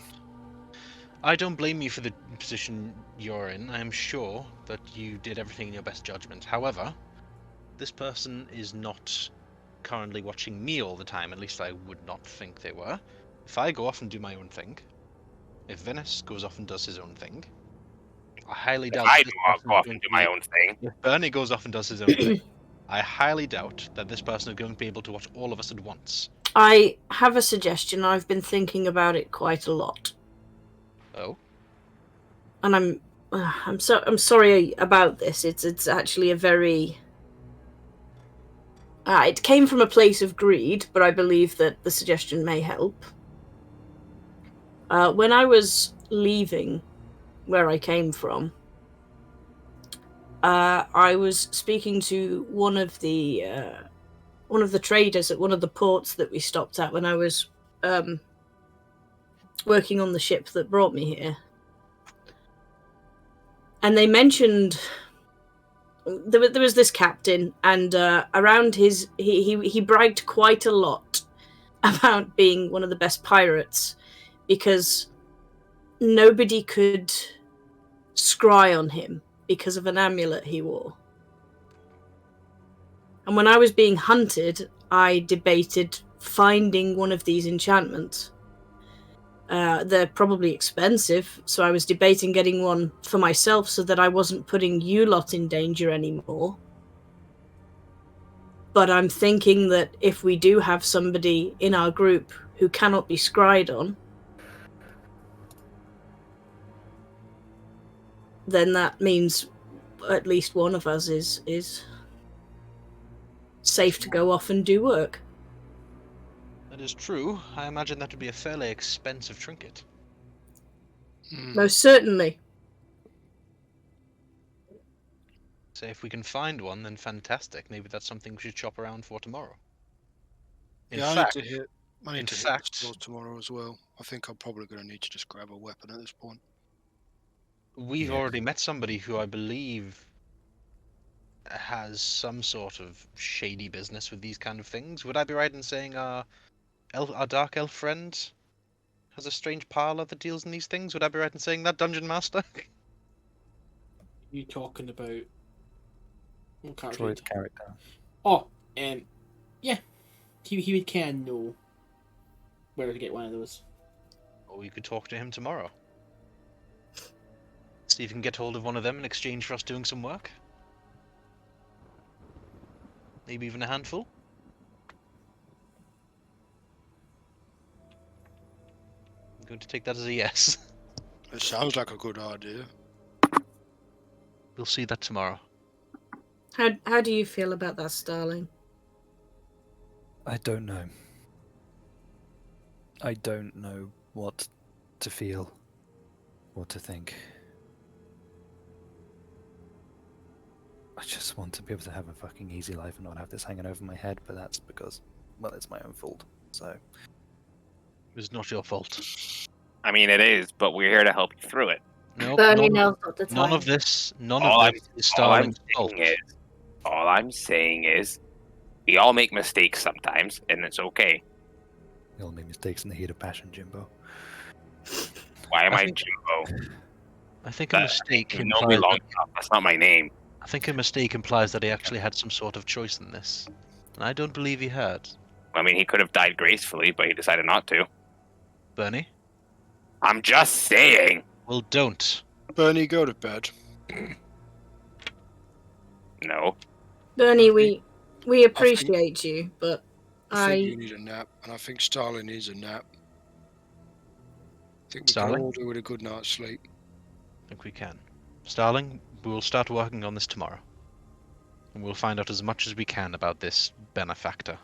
I don't blame you for the position you're in. I am sure that you did everything in your best judgment. However, this person is not currently watching me all the time. At least I would not think they were. If I go off and do my own thing, if Venis goes off and does his own thing, I highly doubt. I go off and do my own thing. If Burnie goes off and does his own thing, I highly doubt that this person is going to be able to watch all of us at once. I have a suggestion. I've been thinking about it quite a lot. Oh. And I'm sorry about this. It's actually a very. It came from a place of greed, but I believe that the suggestion may help. When I was leaving where I came from, I was speaking to one of the traders at one of the ports that we stopped at when I was working on the ship that brought me here. And they mentioned there was this captain, and around he bragged quite a lot about being one of the best pirates because nobody could scry on him because of an amulet he wore. And when I was being hunted, I debated finding one of these enchantments. They're probably expensive, so I was debating getting one for myself so that I wasn't putting you lot in danger anymore. But I'm thinking that if we do have somebody in our group who cannot be scryed on, then that means at least one of us is safe to go off and do work. That is true. I imagine that would be a fairly expensive trinket. Most certainly. So if we can find one, then fantastic. Maybe that's something we should shop around for tomorrow. In fact, I need to hit the stores tomorrow as well. I think I'm probably going to need to just grab a weapon at this point. We've Yeah. already met somebody who I believe has some sort of shady business with these kind of things. Would I be right in saying our dark elf friend has a strange parlor that deals in these things? Would I be right in saying that, Dungeon Master? You talking about what character? Troy's character. Oh, yeah, he would kind of know where to get one of those. Or we could talk to him tomorrow. See if we can get hold of one of them in exchange for us doing some work. Maybe even a handful. I'm going to take that as a yes. It sounds like a good idea. We'll see that tomorrow. How do you feel about that, Starling? I don't know. I don't know what to feel, what to think. I just want to be able to have a fucking easy life and not have this hanging over my head, but that's because, well, it's my own fault. So, It's not your fault. I mean, it is, but we're here to help you through it. No, Burnie none, knows not the time. none of this is All I'm Starling's fault. saying is, we all make mistakes sometimes, and it's okay. we all make mistakes in the heat of passion, Jimbo. Why am I I think- Jimbo? I think a mistake You know me implies. long enough. That's not my name. I think a mistake implies that he actually had some sort of choice in this, and I don't believe he had. I mean, he could have died gracefully, but he decided not to. Burnie, I'm just saying. well, don't. Burnie, go to bed. No. Bernie, we appreciate you, but I think you need a nap, and I think Starling needs a nap. I think we Starling? can all do with a good night's sleep. I think we can. Starling, we will start working on this tomorrow, and we'll find out as much as we can about this benefactor.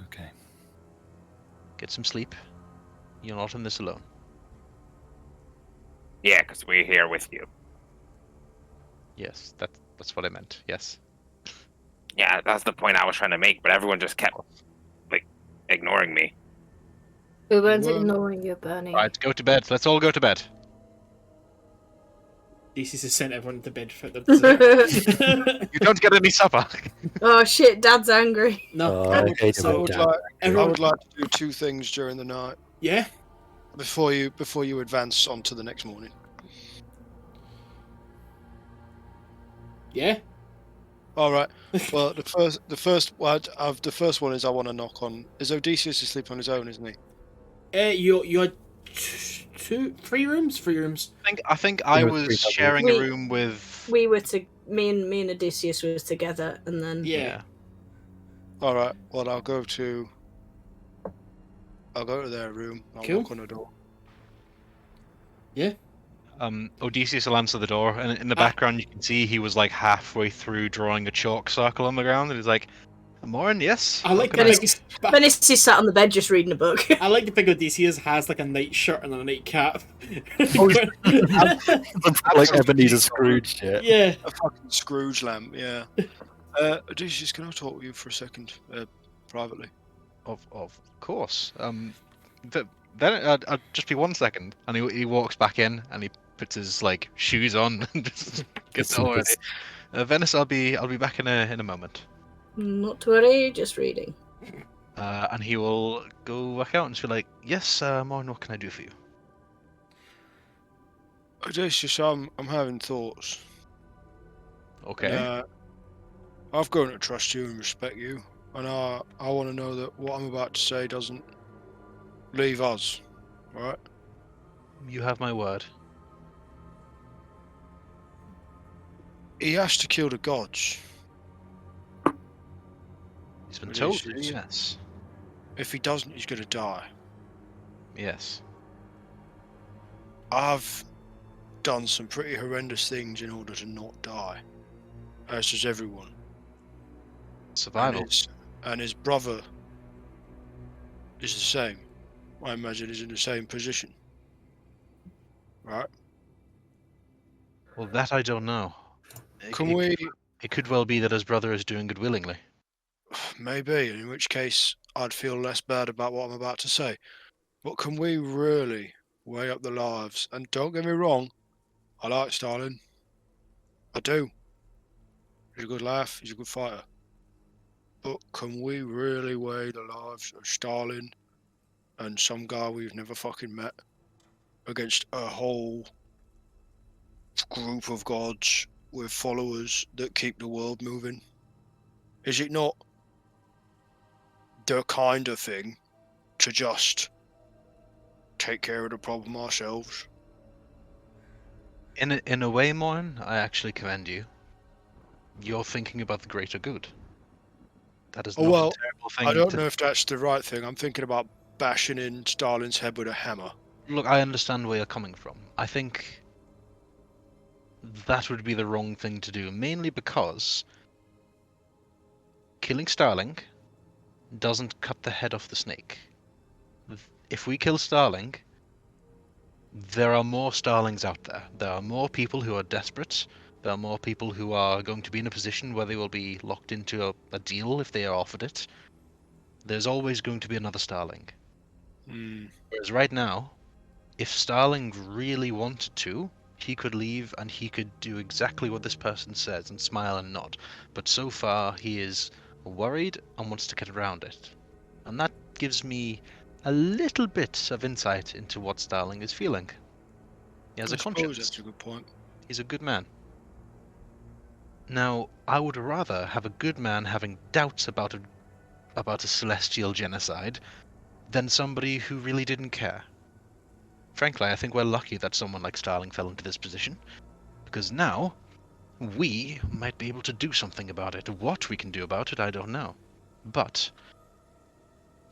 Okay. Get some sleep. You're not in this alone. Yeah, because we're here with you. Yes, that's what I meant. Yes. Yeah, that's the point I was trying to make, but everyone just kept, ignoring me. We weren't Well- ignoring you, Burnie. Right, go to bed. Let's all go to bed. Odeysus has sent everyone to bed for the. You don't get any supper. Oh shit, Dad's angry. No, Oh, I I would- hate so- it when Dad- I everyone, would like to do two things during the night yeah. before you advance on to the next morning. Yeah. All right. Well, the first one is I want to knock on. Is Odeysus asleep on his own, isn't he? You had three rooms. I think I There were was three doubles. sharing a room with. Me and Odysseus was together, and then Yeah. All right. Well, I'll go to their room. I'll Cool. knock on the door. Odysseus will answer the door, and in the background you can see he was like halfway through drawing a chalk circle on the ground, and he's like, "Moryn, yes." I like how can Venis is sat on the bed just reading a book. I like to think Odysseus has like a night shirt and a night cap. like Ebenezer Scrooge shit. Yeah. A fucking Scrooge lamp. Yeah. Odysseus, can I talk with you for a second, privately? Of course. Then I'll just be 1 second, and he walks back in, and he puts his like shoes on and just gets all ready. Venis, I'll be back in a moment. Not to worry, just reading. And he will go back out and just be like, "Yes, Moryn, what can I do for you?" Odysseus, I'm having thoughts. Okay. I've grown to trust you and respect you, and I want to know that what I'm about to say doesn't leave us, right? You have my word. He has to kill the gods. He's been It told is, to, it's- yes. If he doesn't, he's going to die. Yes. I've done some pretty horrendous things in order to not die, as does everyone. Survival. And his brother is the same. I imagine he's in the same position. Right? Well, that I don't know. It could well be that his brother is doing it willingly. Maybe, in which case I'd feel less bad about what I'm about to say. But can we really weigh up the lives. And don't get me wrong, I like Starling. I do. He's a good laugh. He's a good fighter. But can we really weigh the lives of Starling and some guy we've never fucking met against a whole group of gods with followers that keep the world moving? Is it not the kind of thing to just take care of the problem ourselves? In a way, Moryn, I actually commend you. You're thinking about the greater good. That is Oh, not well, a terrible thing I don't to... know if that's the right thing. I'm thinking about bashing in Starling's head with a hammer. Look, I understand where you're coming from. I think that would be the wrong thing to do, mainly because killing Starling doesn't cut the head off the snake. If we kill Starling, there are more Starlings out there. There are more people who are desperate. There are more people who are going to be in a position where they will be locked into a deal if they are offered it. There's always going to be another Starling. Whereas right now, if Starling really wanted to, he could leave and he could do exactly what this person says and smile and nod. But so far, he is worried and wants to get around it. And that gives me a little bit of insight into what Starling is feeling. He has a conscience. That's a good point. He's a good man. Now, I would rather have a good man having doubts about a celestial genocide than somebody who really didn't care. Frankly, I think we're lucky that someone like Starling fell into this position, because now we might be able to do something about it. What we can do about it, I don't know. But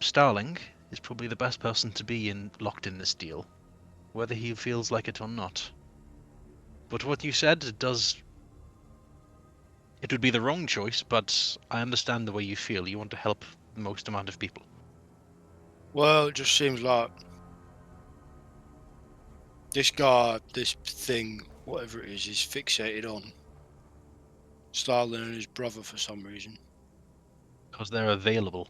Starling is probably the best person to be locked in this deal, whether he feels like it or not. But what you said it would be the wrong choice, but I understand the way you feel. You want to help the most amount of people. Well, it just seems like this guy, this thing, whatever it is fixated on Starling and his brother for some reason. Because they're available.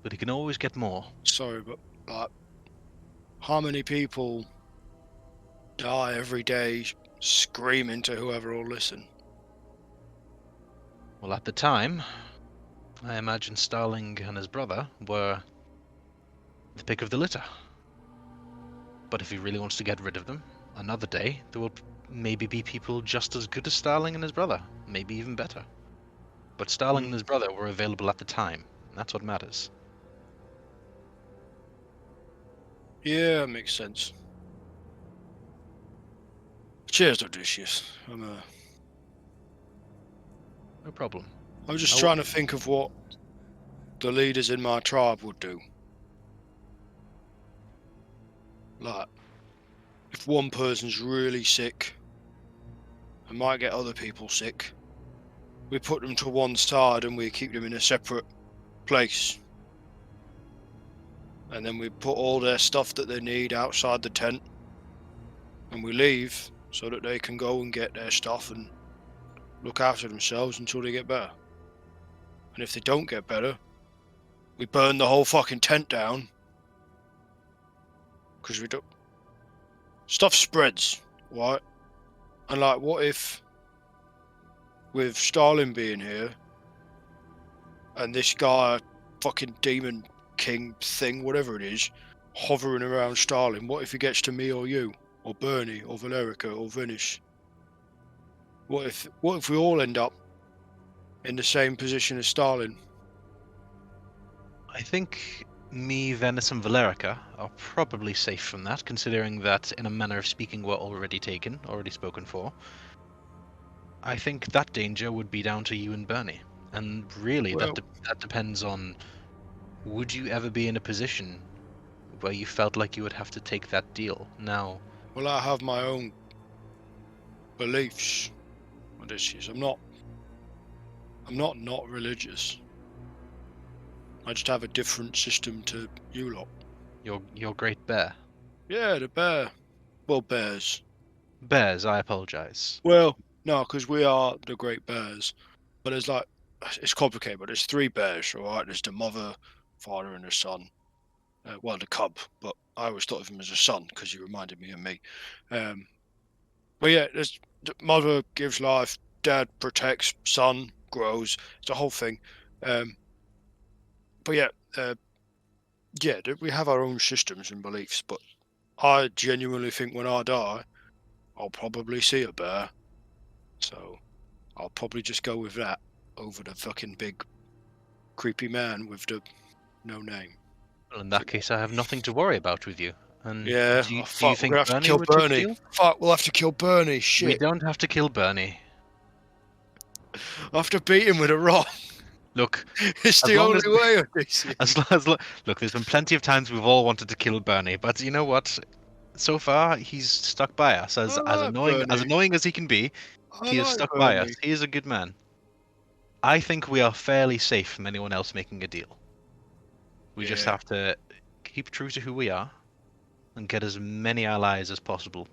But he can always get more. Sorry, but like, how many people die every day screaming to whoever will listen? Well, at the time, I imagine Starling and his brother were the pick of the litter. But if he really wants to get rid of them, another day, there will maybe be people just as good as Starling and his brother, maybe even better. But Starling and his brother were available at the time, and that's what matters. Yeah, makes sense. Cheers, Odeysus. No problem. I'm just trying to think of what the leaders in my tribe would do. Like, if one person's really sick and might get other people sick, we put them to one side and we keep them in a separate place. And then we put all their stuff that they need outside the tent. And we leave so that they can go and get their stuff and look after themselves until they get better. And if they don't get better, we burn the whole fucking tent down. Because we don't... Stuff spreads, right? And like, what if, with Starling being here, and this guy, fucking demon king thing, whatever it is, hovering around Starling, what if he gets to me or you? Or Burnie, or Valericia, or Venis? What if we all end up in the same position as Starling? I think me, Venis, and Valericia are probably safe from that, considering that, in a manner of speaking, we're already spoken for. I think that danger would be down to you and Burnie. And really, Well, that depends on, would you ever be in a position where you felt like you would have to take that deal? Now... Well, I have my own beliefs on this. I'm not religious. I just have a different system to you lot. Your great bear. Yeah, the bear. Well, bears. Bears, I apologize. Well, no, because we are the great bears. But there's like, it's complicated, but there's three bears, alright? There's the mother, father, and the son. Well, the cub, but I always thought of him as a son because he reminded me of me. But yeah, mother gives life, dad protects, son grows. It's a whole thing. But yeah, we have our own systems and beliefs. But I genuinely think when I die, I'll probably see a bear. So I'll probably just go with that over the fucking big, creepy man with the no name. Well, in that case, I have nothing to worry about with you. And Yeah, do you fuck, we're think gonna have to Burnie kill would take a Burnie. deal? Fuck, we'll have to kill Burnie. We Shit. don't have to kill Burnie. I have to beat him with a rock. Look, It's as the long only as- way, Odysseus. look, there's been plenty of times we've all wanted to kill Burnie, but you know what? So far, he's stuck by us. As I like annoying as he can be, I he is like stuck by us. Burnie. He is a good man. I think we are fairly safe from anyone else making a deal. We just Yeah. have to keep true to who we are and get as many allies as possible.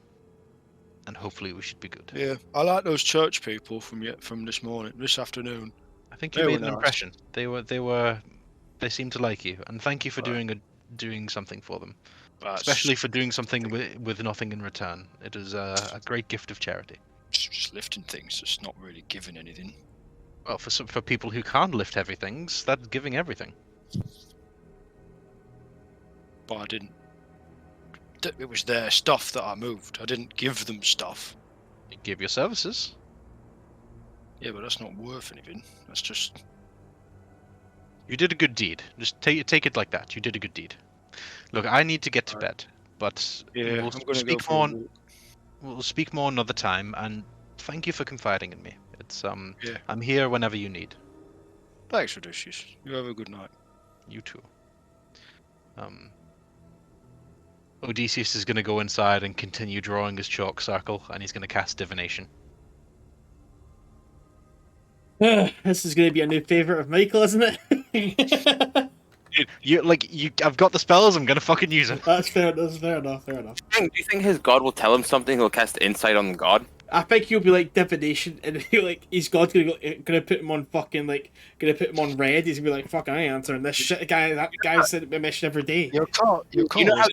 And hopefully we should be good. Yeah, I like those church people from this afternoon. I think They you were made an nice. impression. They seemed to like you, and thank you for doing something for them. Especially for doing something with nothing in return. It is a great gift of charity. Just lifting things. It's not really giving anything. Well, for people who can't lift heavy things, that's giving everything. But I didn't. It was their stuff that I moved. I didn't give them stuff. You give your services. Yeah, but that's not worth anything. That's just. You did a good deed. Just take it like that. You did a good deed. Look, I need to get to bed, but Yeah, we'll I'm gonna speak go for a more. walk. We'll speak more another time, and thank you for confiding in me. It's Yeah. I'm here whenever you need. Thanks, Odysseus. You have a good night. You too. Odysseus is going to go inside and continue drawing his chalk circle, and he's going to cast divination. This is going to be a new favorite of Michael, isn't it? I've got the spells. I'm going to fucking use them. That's fair. That's fair enough. Fair enough. Do you think his god will tell him something? He'll cast insight on the god. I think he'll be like divination, and his god's gonna put him on fucking gonna put him on red. He's gonna be like, "Fuck, I ain't answering this shit." That guy said a mission every day. Your call You know how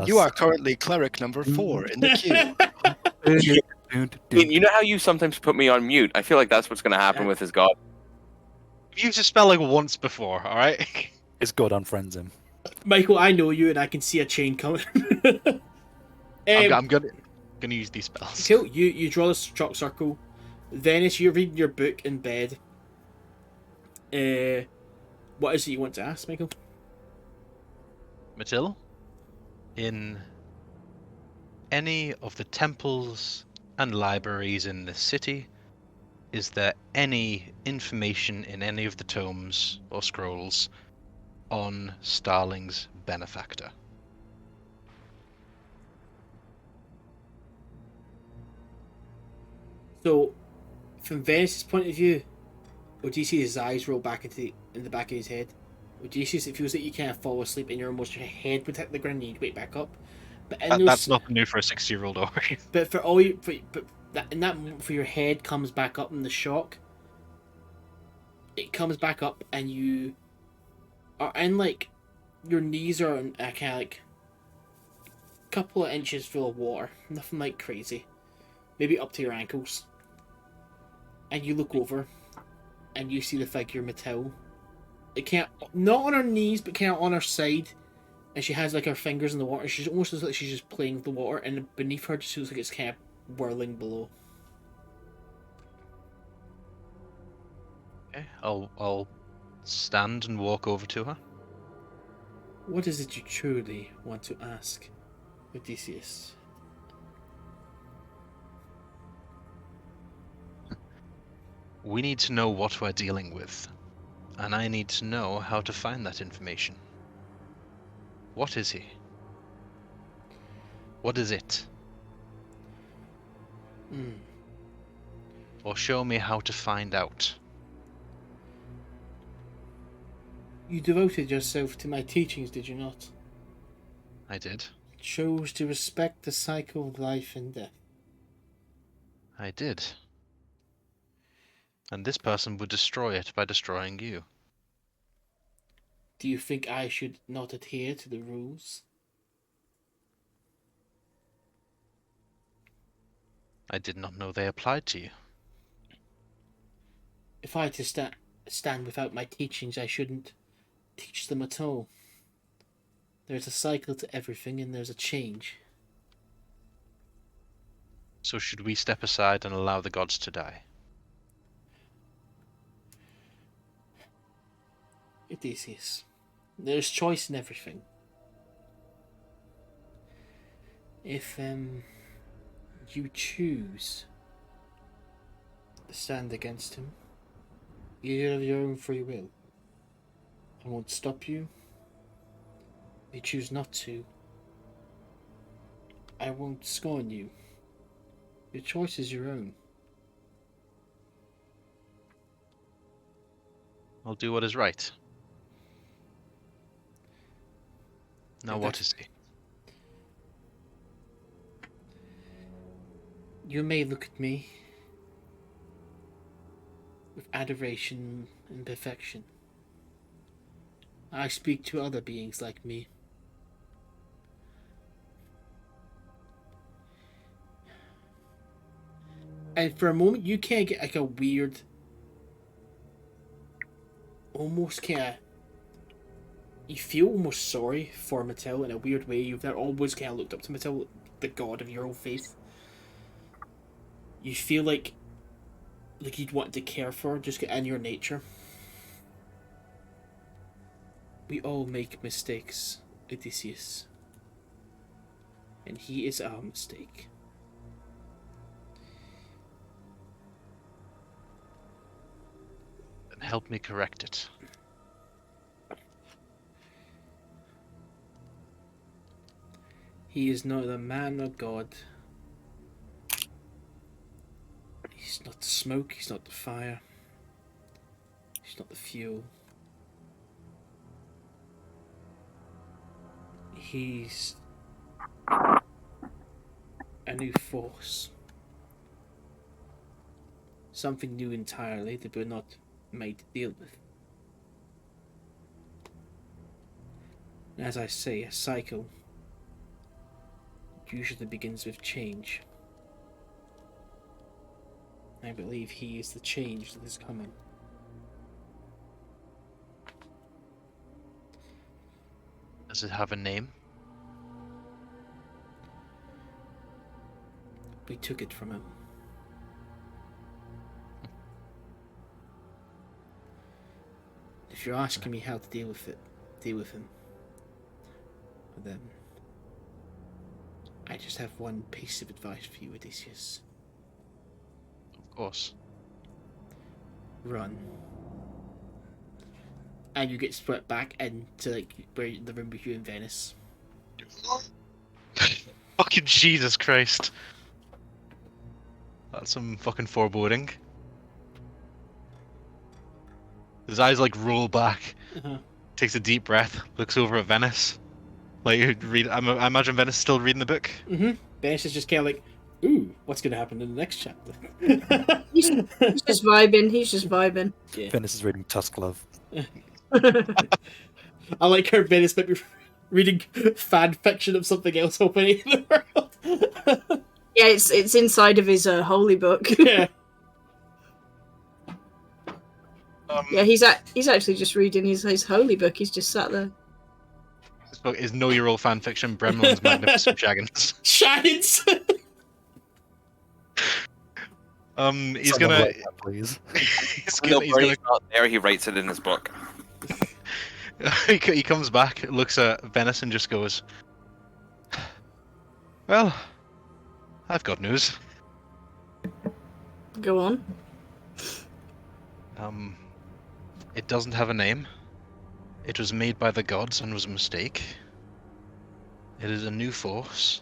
you are currently cleric number 4 in the queue. You know how you sometimes put me on mute? I feel like that's what's going to happen with his god. I've used a spell like once before. All right. His god unfriends him. Michael, I know you, and I can see a chain coming. I'm gonna use these spells. Cool. You draw this chalk circle. Venis, you're reading your book in bed. What is it you want to ask, Michael? Matil, in any of the temples and libraries in the city, is there any information in any of the tomes or scrolls on Starling's benefactor? So, from Venis' point of view, Odysseus' eyes roll back in the back of his head. Odysseus, it feels like you kind of fall asleep and your head would hit the ground and you'd wake back up. But That's nothing new for a 60-year-old orc. But in that moment, for your head comes back up in the shock. It comes back up and you are in your knees are in a kind of couple of inches full of water, nothing like crazy, maybe up to your ankles. And you look over, and you see the figure Matil. It can't not on her knees, but kind of on her side, and she has her fingers in the water. She almost looks like she's just playing with the water, and beneath her just looks like it's kind of whirling below. Okay, I'll stand and walk over to her. What is it you truly want to ask, Odysseus? We need to know what we're dealing with, and I need to know how to find that information. What is he? What is it? Or show me how to find out. You devoted yourself to my teachings, did you not? I did. Chose to respect the cycle of life and death. I did. And this person would destroy it by destroying you. Do you think I should not adhere to the rules? I did not know they applied to you. If I had to stand without my teachings, I shouldn't teach them at all. There's a cycle to everything, and there's a change. So should we step aside and allow the gods to die? Odeysus, there's choice in everything. If you choose to stand against him, you have your own free will. I won't stop you. If you choose not to, I won't scorn you. Your choice is your own. I'll do what is right. Now And what is he? You may look at me with adoration and perfection. I speak to other beings like me. And for a moment, you can't get like a weird, almost kind of. You feel almost sorry for Mattel in a weird way. You've always kind of looked up to Mattel, the god of your own faith. You feel like you'd want to care for her, just in your nature. We all make mistakes, Odysseus. And he is our mistake. Then help me correct it. He is neither man nor god. He's not the smoke, he's not the fire. He's not the fuel. He's a new force. Something new entirely that we're not made to deal with. As I say, a cycle usually begins with change. I believe he is the change that is coming. Does it have a name? We took it from him. If you're asking me how to deal with it, deal with him. But then, I just have one piece of advice for you, Odysseus. Of course. Run. And you get split back into where the room with you and Venis. Fucking Jesus Christ. That's some fucking foreboding. His eyes roll back. Takes a deep breath, looks over at Venis. I imagine Venis still reading the book. Venis is just kind of ooh, what's going to happen in the next chapter? He's just vibing. He's just vibing. Yeah. Venis is reading Tusk Love. I like her Venis might be reading fan fiction of something else opening in the world. Yeah, it's inside of his holy book. Yeah. Yeah, he's actually just reading his holy book. He's just sat there. This book is Know Your Old Fan Fiction, Bremlin's Magnificent Shaggins. Shines! He's Someone gonna... write that, please. No, Burnie's not there. He writes it in his book. He comes back, looks at Venis and just goes, well, I've got news. Go on. It doesn't have a name. It was made by the gods and was a mistake. It is a new force.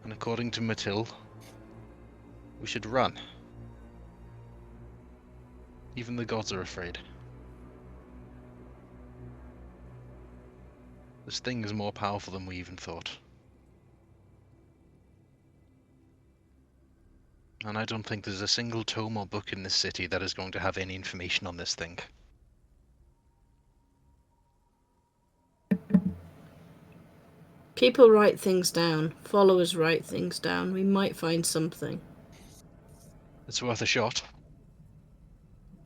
And according to Matil, we should run. Even the gods are afraid. This thing is more powerful than we even thought. And I don't think there's a single tome or book in this city that is going to have any information on this thing. People write things down. Followers write things down. We might find something. It's worth a shot.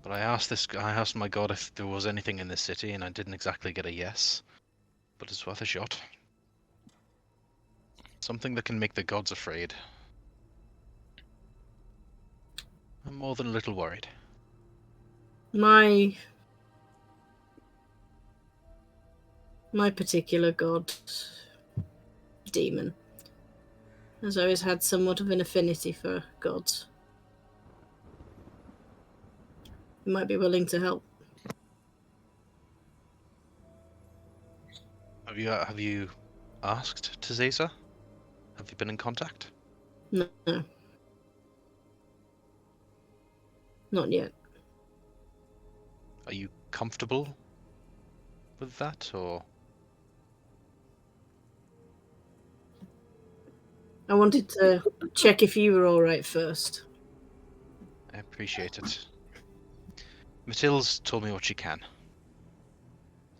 But I asked my god if there was anything in this city, and I didn't exactly get a yes. But it's worth a shot. Something that can make the gods afraid. I'm more than a little worried. My particular god, demon, has always had somewhat of an affinity for gods. You might be willing to help. Have you asked Tazesa? Have you been in contact? No. Not yet. Are you comfortable with that, or? I wanted to check if you were alright first. I appreciate it. Mathilde's told me what she can.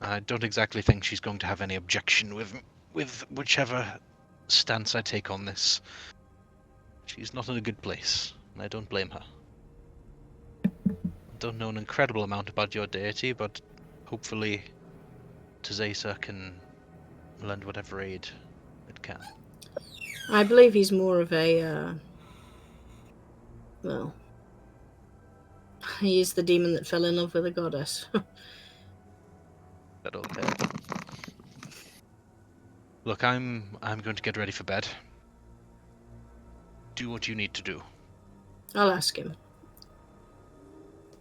I don't exactly think she's going to have any objection with whichever stance I take on this. She's not in a good place, and I don't blame her. I don't know an incredible amount about your deity, but hopefully Tazesa can lend whatever aid it can. I believe he's more of a, well, he is the demon that fell in love with a goddess. That old tale. Look, I'm going to get ready for bed. Do what you need to do. I'll ask him.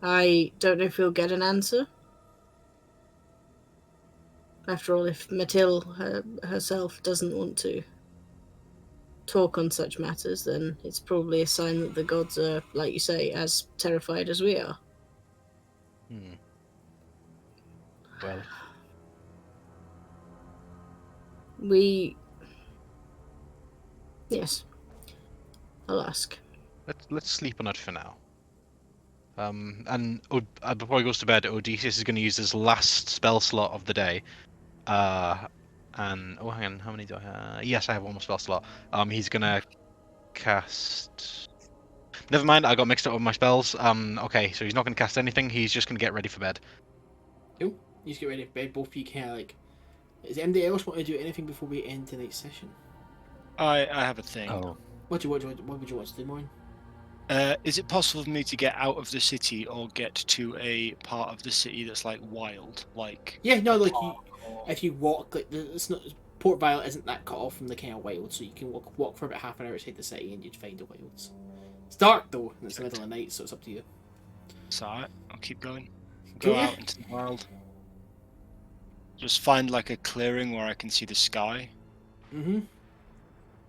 I don't know if we'll get an answer. After all, if Mathilde herself doesn't want to talk on such matters, then it's probably a sign that the gods are, like you say, as terrified as we are. Well, Yes. I'll ask. let's sleep on it for now. And before he goes to bed, Odeysus is going to use his last spell slot of the day. And hang on, how many do I have? Yes, I have one more spell slot. He's going to cast. Never mind, I got mixed up with my spells. Okay, so he's not going to cast anything. He's just going to get ready for bed. Cool. You just get ready for bed. Both of you kind of like. Does anybody else want to do anything before we end tonight's session? I have a thing. Oh, What would you want to do, Moryn? Is it possible for me to get out of the city or get to a part of the city that's like wild, like? Yeah, no, a like park or- if you walk, like it's not Port Violet isn't that cut off from the kind of wild, so you can walk for about half an hour outside the city and you'd find the wilds. It's dark though, and it's the middle of the night, so it's up to you. It's alright. I'll keep going. Go Yeah. out into the wild. Just find like a clearing where I can see the sky. Mm-hmm.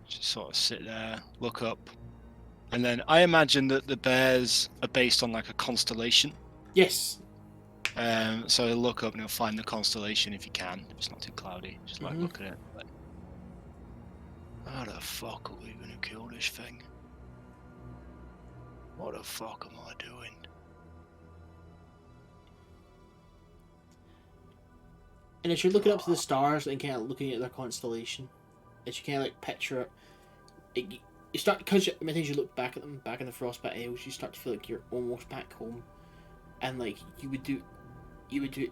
Just sort of sit there, look up, and then I imagine that the bears are based on like a constellation. Yes. So he'll look up and he'll find the constellation if he can. If it's not too cloudy, just like Mhm. look at it. Like, how the fuck are we gonna kill this thing? What the fuck am I doing? And as you're looking up to the stars and kind of looking at their constellation, as you kind of like picture it, you start, because many times you look back at them, back in the Frostbite Isles, you start to feel like you're almost back home, and like you would do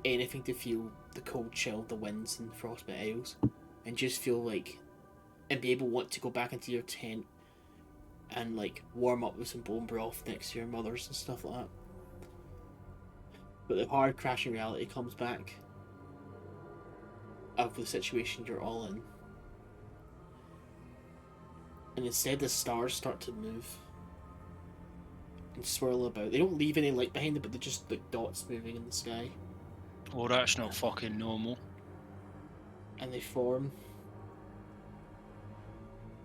anything to feel the cold chill of the winds in Frostbite Isles, and just feel like, and be able to want to go back into your tent and like warm up with some bone broth next to your mothers and stuff like that. But the hard crashing reality comes back of the situation you're all in. And instead the stars start to move and swirl about. They don't leave any light behind them, but they're just like dots moving in the sky. Oh, that's not fucking normal. And they form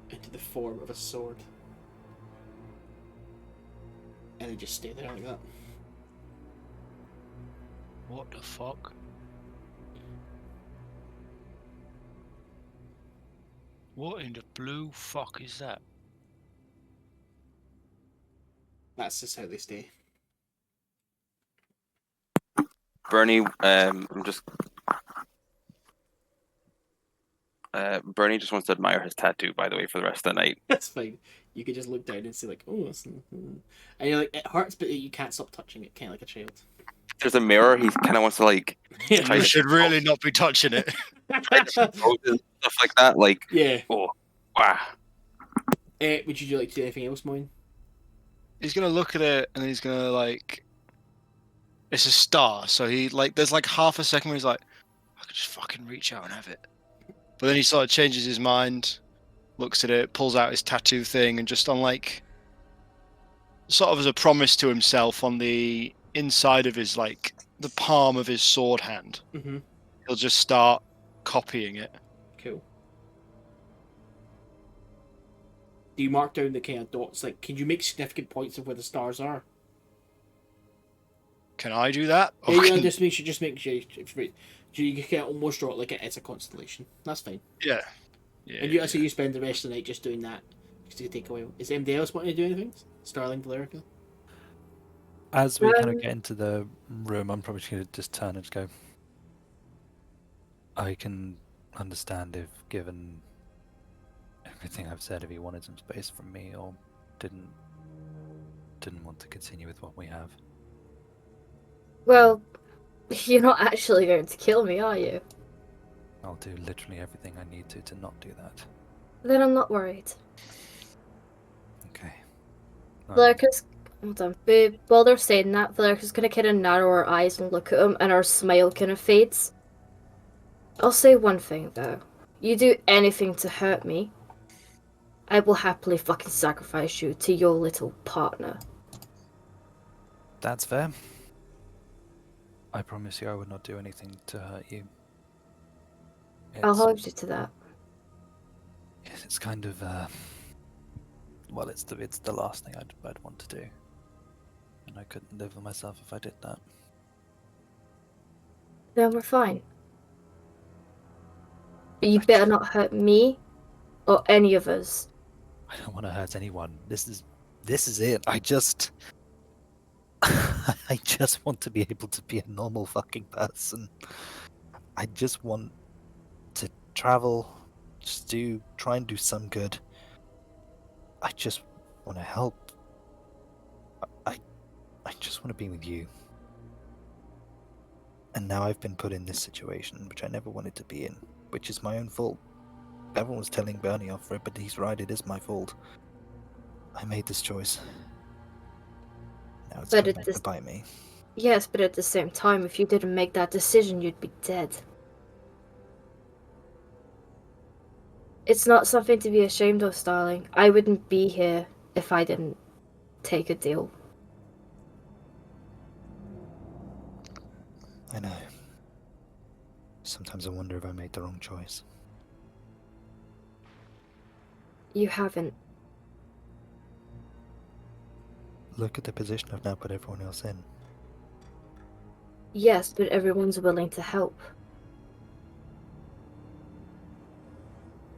into the form of a sword. And they just stay there like that. What the fuck? What in the blue fuck is that? That's just how they stay. Burnie, I'm just Burnie just wants to admire his tattoo, by the way, for the rest of the night. That's fine. You could just look down and say like, oh, and you're like, it hurts, but you can't stop touching it, kind of like a child. There's a mirror. He kind of wants to like try You to should really not be touching it. stuff like that. Like, Yeah. oh, wow. Would you like to do anything else, Moryn? He's gonna look at it and he's gonna like. It's a star, so there's like half a second where he's like, I could just fucking reach out and have it. But then he sort of changes his mind, looks at it, pulls out his tattoo thing, and just on like, sort of as a promise to himself on the inside of his like the palm of his sword hand, he'll just start copying it. Cool. Do you mark down the kind of dots? Like, can you make significant points of where the stars are? Can I do that? Yeah, just make sure. You can almost draw it like it's a constellation. That's fine. Yeah. And you you spend the rest of the night just doing that, just to take away. Is anybody else wanting to do anything? Starling, Valericia? As we kind of get into the room, I'm probably going to just turn and just go. I can understand if, given everything I've said, if he wanted some space from me or didn't want to continue with what we have. Well, you're not actually going to kill me, are you? I'll do literally everything I need to not do that. Then I'm not worried. Okay. Valerica's... Hold on. But while they're saying that, Valerica's going to kind of narrow her eyes and look at him, and her smile kind of fades. I'll say one thing, though. You do anything to hurt me, I will happily fucking sacrifice you to your little partner. That's fair. I promise you I would not do anything to hurt you. I'll hold you to that. Yes, it's kind of, well, it's the last thing I'd want to do. And I couldn't live with myself if I did that. Then we're fine. But you better not hurt me or any of us. I don't want to hurt anyone. This is it. I just want to be able to be a normal fucking person. I just want to travel, just try and do some good. I just want to help. I just want to be with you. And now I've been put in this situation, which I never wanted to be in, which is my own fault. Everyone was telling Burnie off for it, but he's right, it is my fault. I made this choice. Now it's coming back to bite me. Yes, but at the same time, if you didn't make that decision, you'd be dead. It's not something to be ashamed of, Starling. I wouldn't be here if I didn't take a deal. I know. Sometimes I wonder if I made the wrong choice. You haven't. Look at the position I've now put everyone else in. Yes, but everyone's willing to help.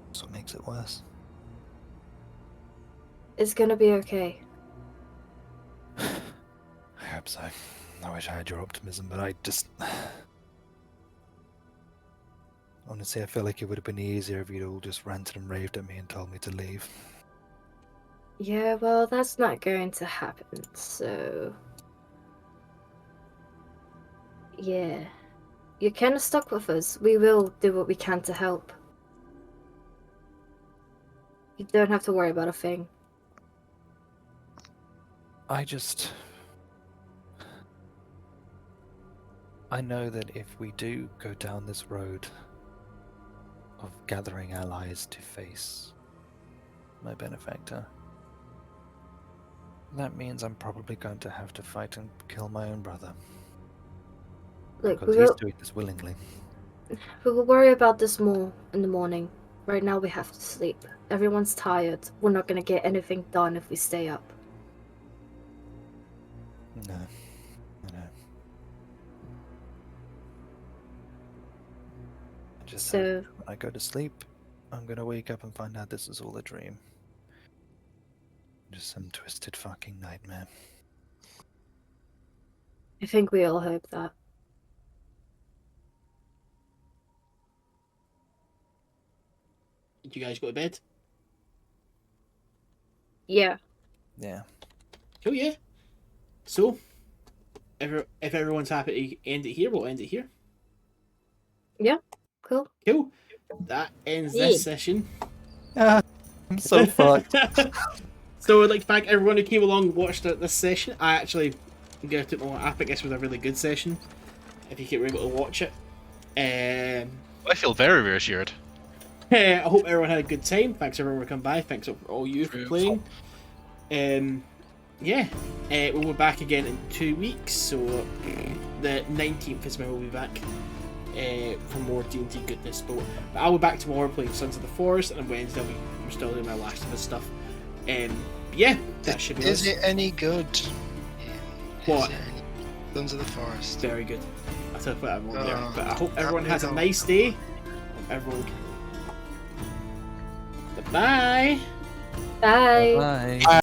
That's what makes it worse. It's gonna be okay. I hope so. I wish I had your optimism, but I just... Honestly, I feel like it would have been easier if you'd all just ranted and raved at me and told me to leave. Yeah, well, that's not going to happen, so... Yeah. You're kind of stuck with us. We will do what we can to help. You don't have to worry about a thing. I know that if we do go down this road of gathering allies to face my benefactor, that means I'm probably going to have to fight and kill my own brother. Look, because he's doing this willingly. We will worry about this more in the morning. Right now we have to sleep. Everyone's tired. We're not going to get anything done if we stay up. No. I know. So when I go to sleep, I'm going to wake up and find out this is all a dream. Just some twisted fucking nightmare. I think we all hope that. Do you guys go to bed? Yeah. Yeah. Cool, yeah. So, if everyone's happy to end it here, we'll end it here. Cool. Cool. That ends Yeah. this session. I'm so fucked. So I'd like to thank everyone who came along and watched this session. I actually gave it more. I think this was a really good session. If you were able to watch it. I feel very reassured. I hope everyone had a good time. Thanks everyone for coming by. Thanks for all you for playing. Yeah. We'll be back again in 2 weeks. So the 19th is when we'll be back. For more D&D goodness, but I'll be back tomorrow playing Sons of the Forest, and on Wednesday I'm still doing my Last of Us stuff. Yeah, that should be. Is it any good? What? Is it any Sons of the Forest? Very good. I'll tell you what everyone there. Oh, But I hope everyone happy has a though. nice day. Everyone. Bye. Bye. Bye.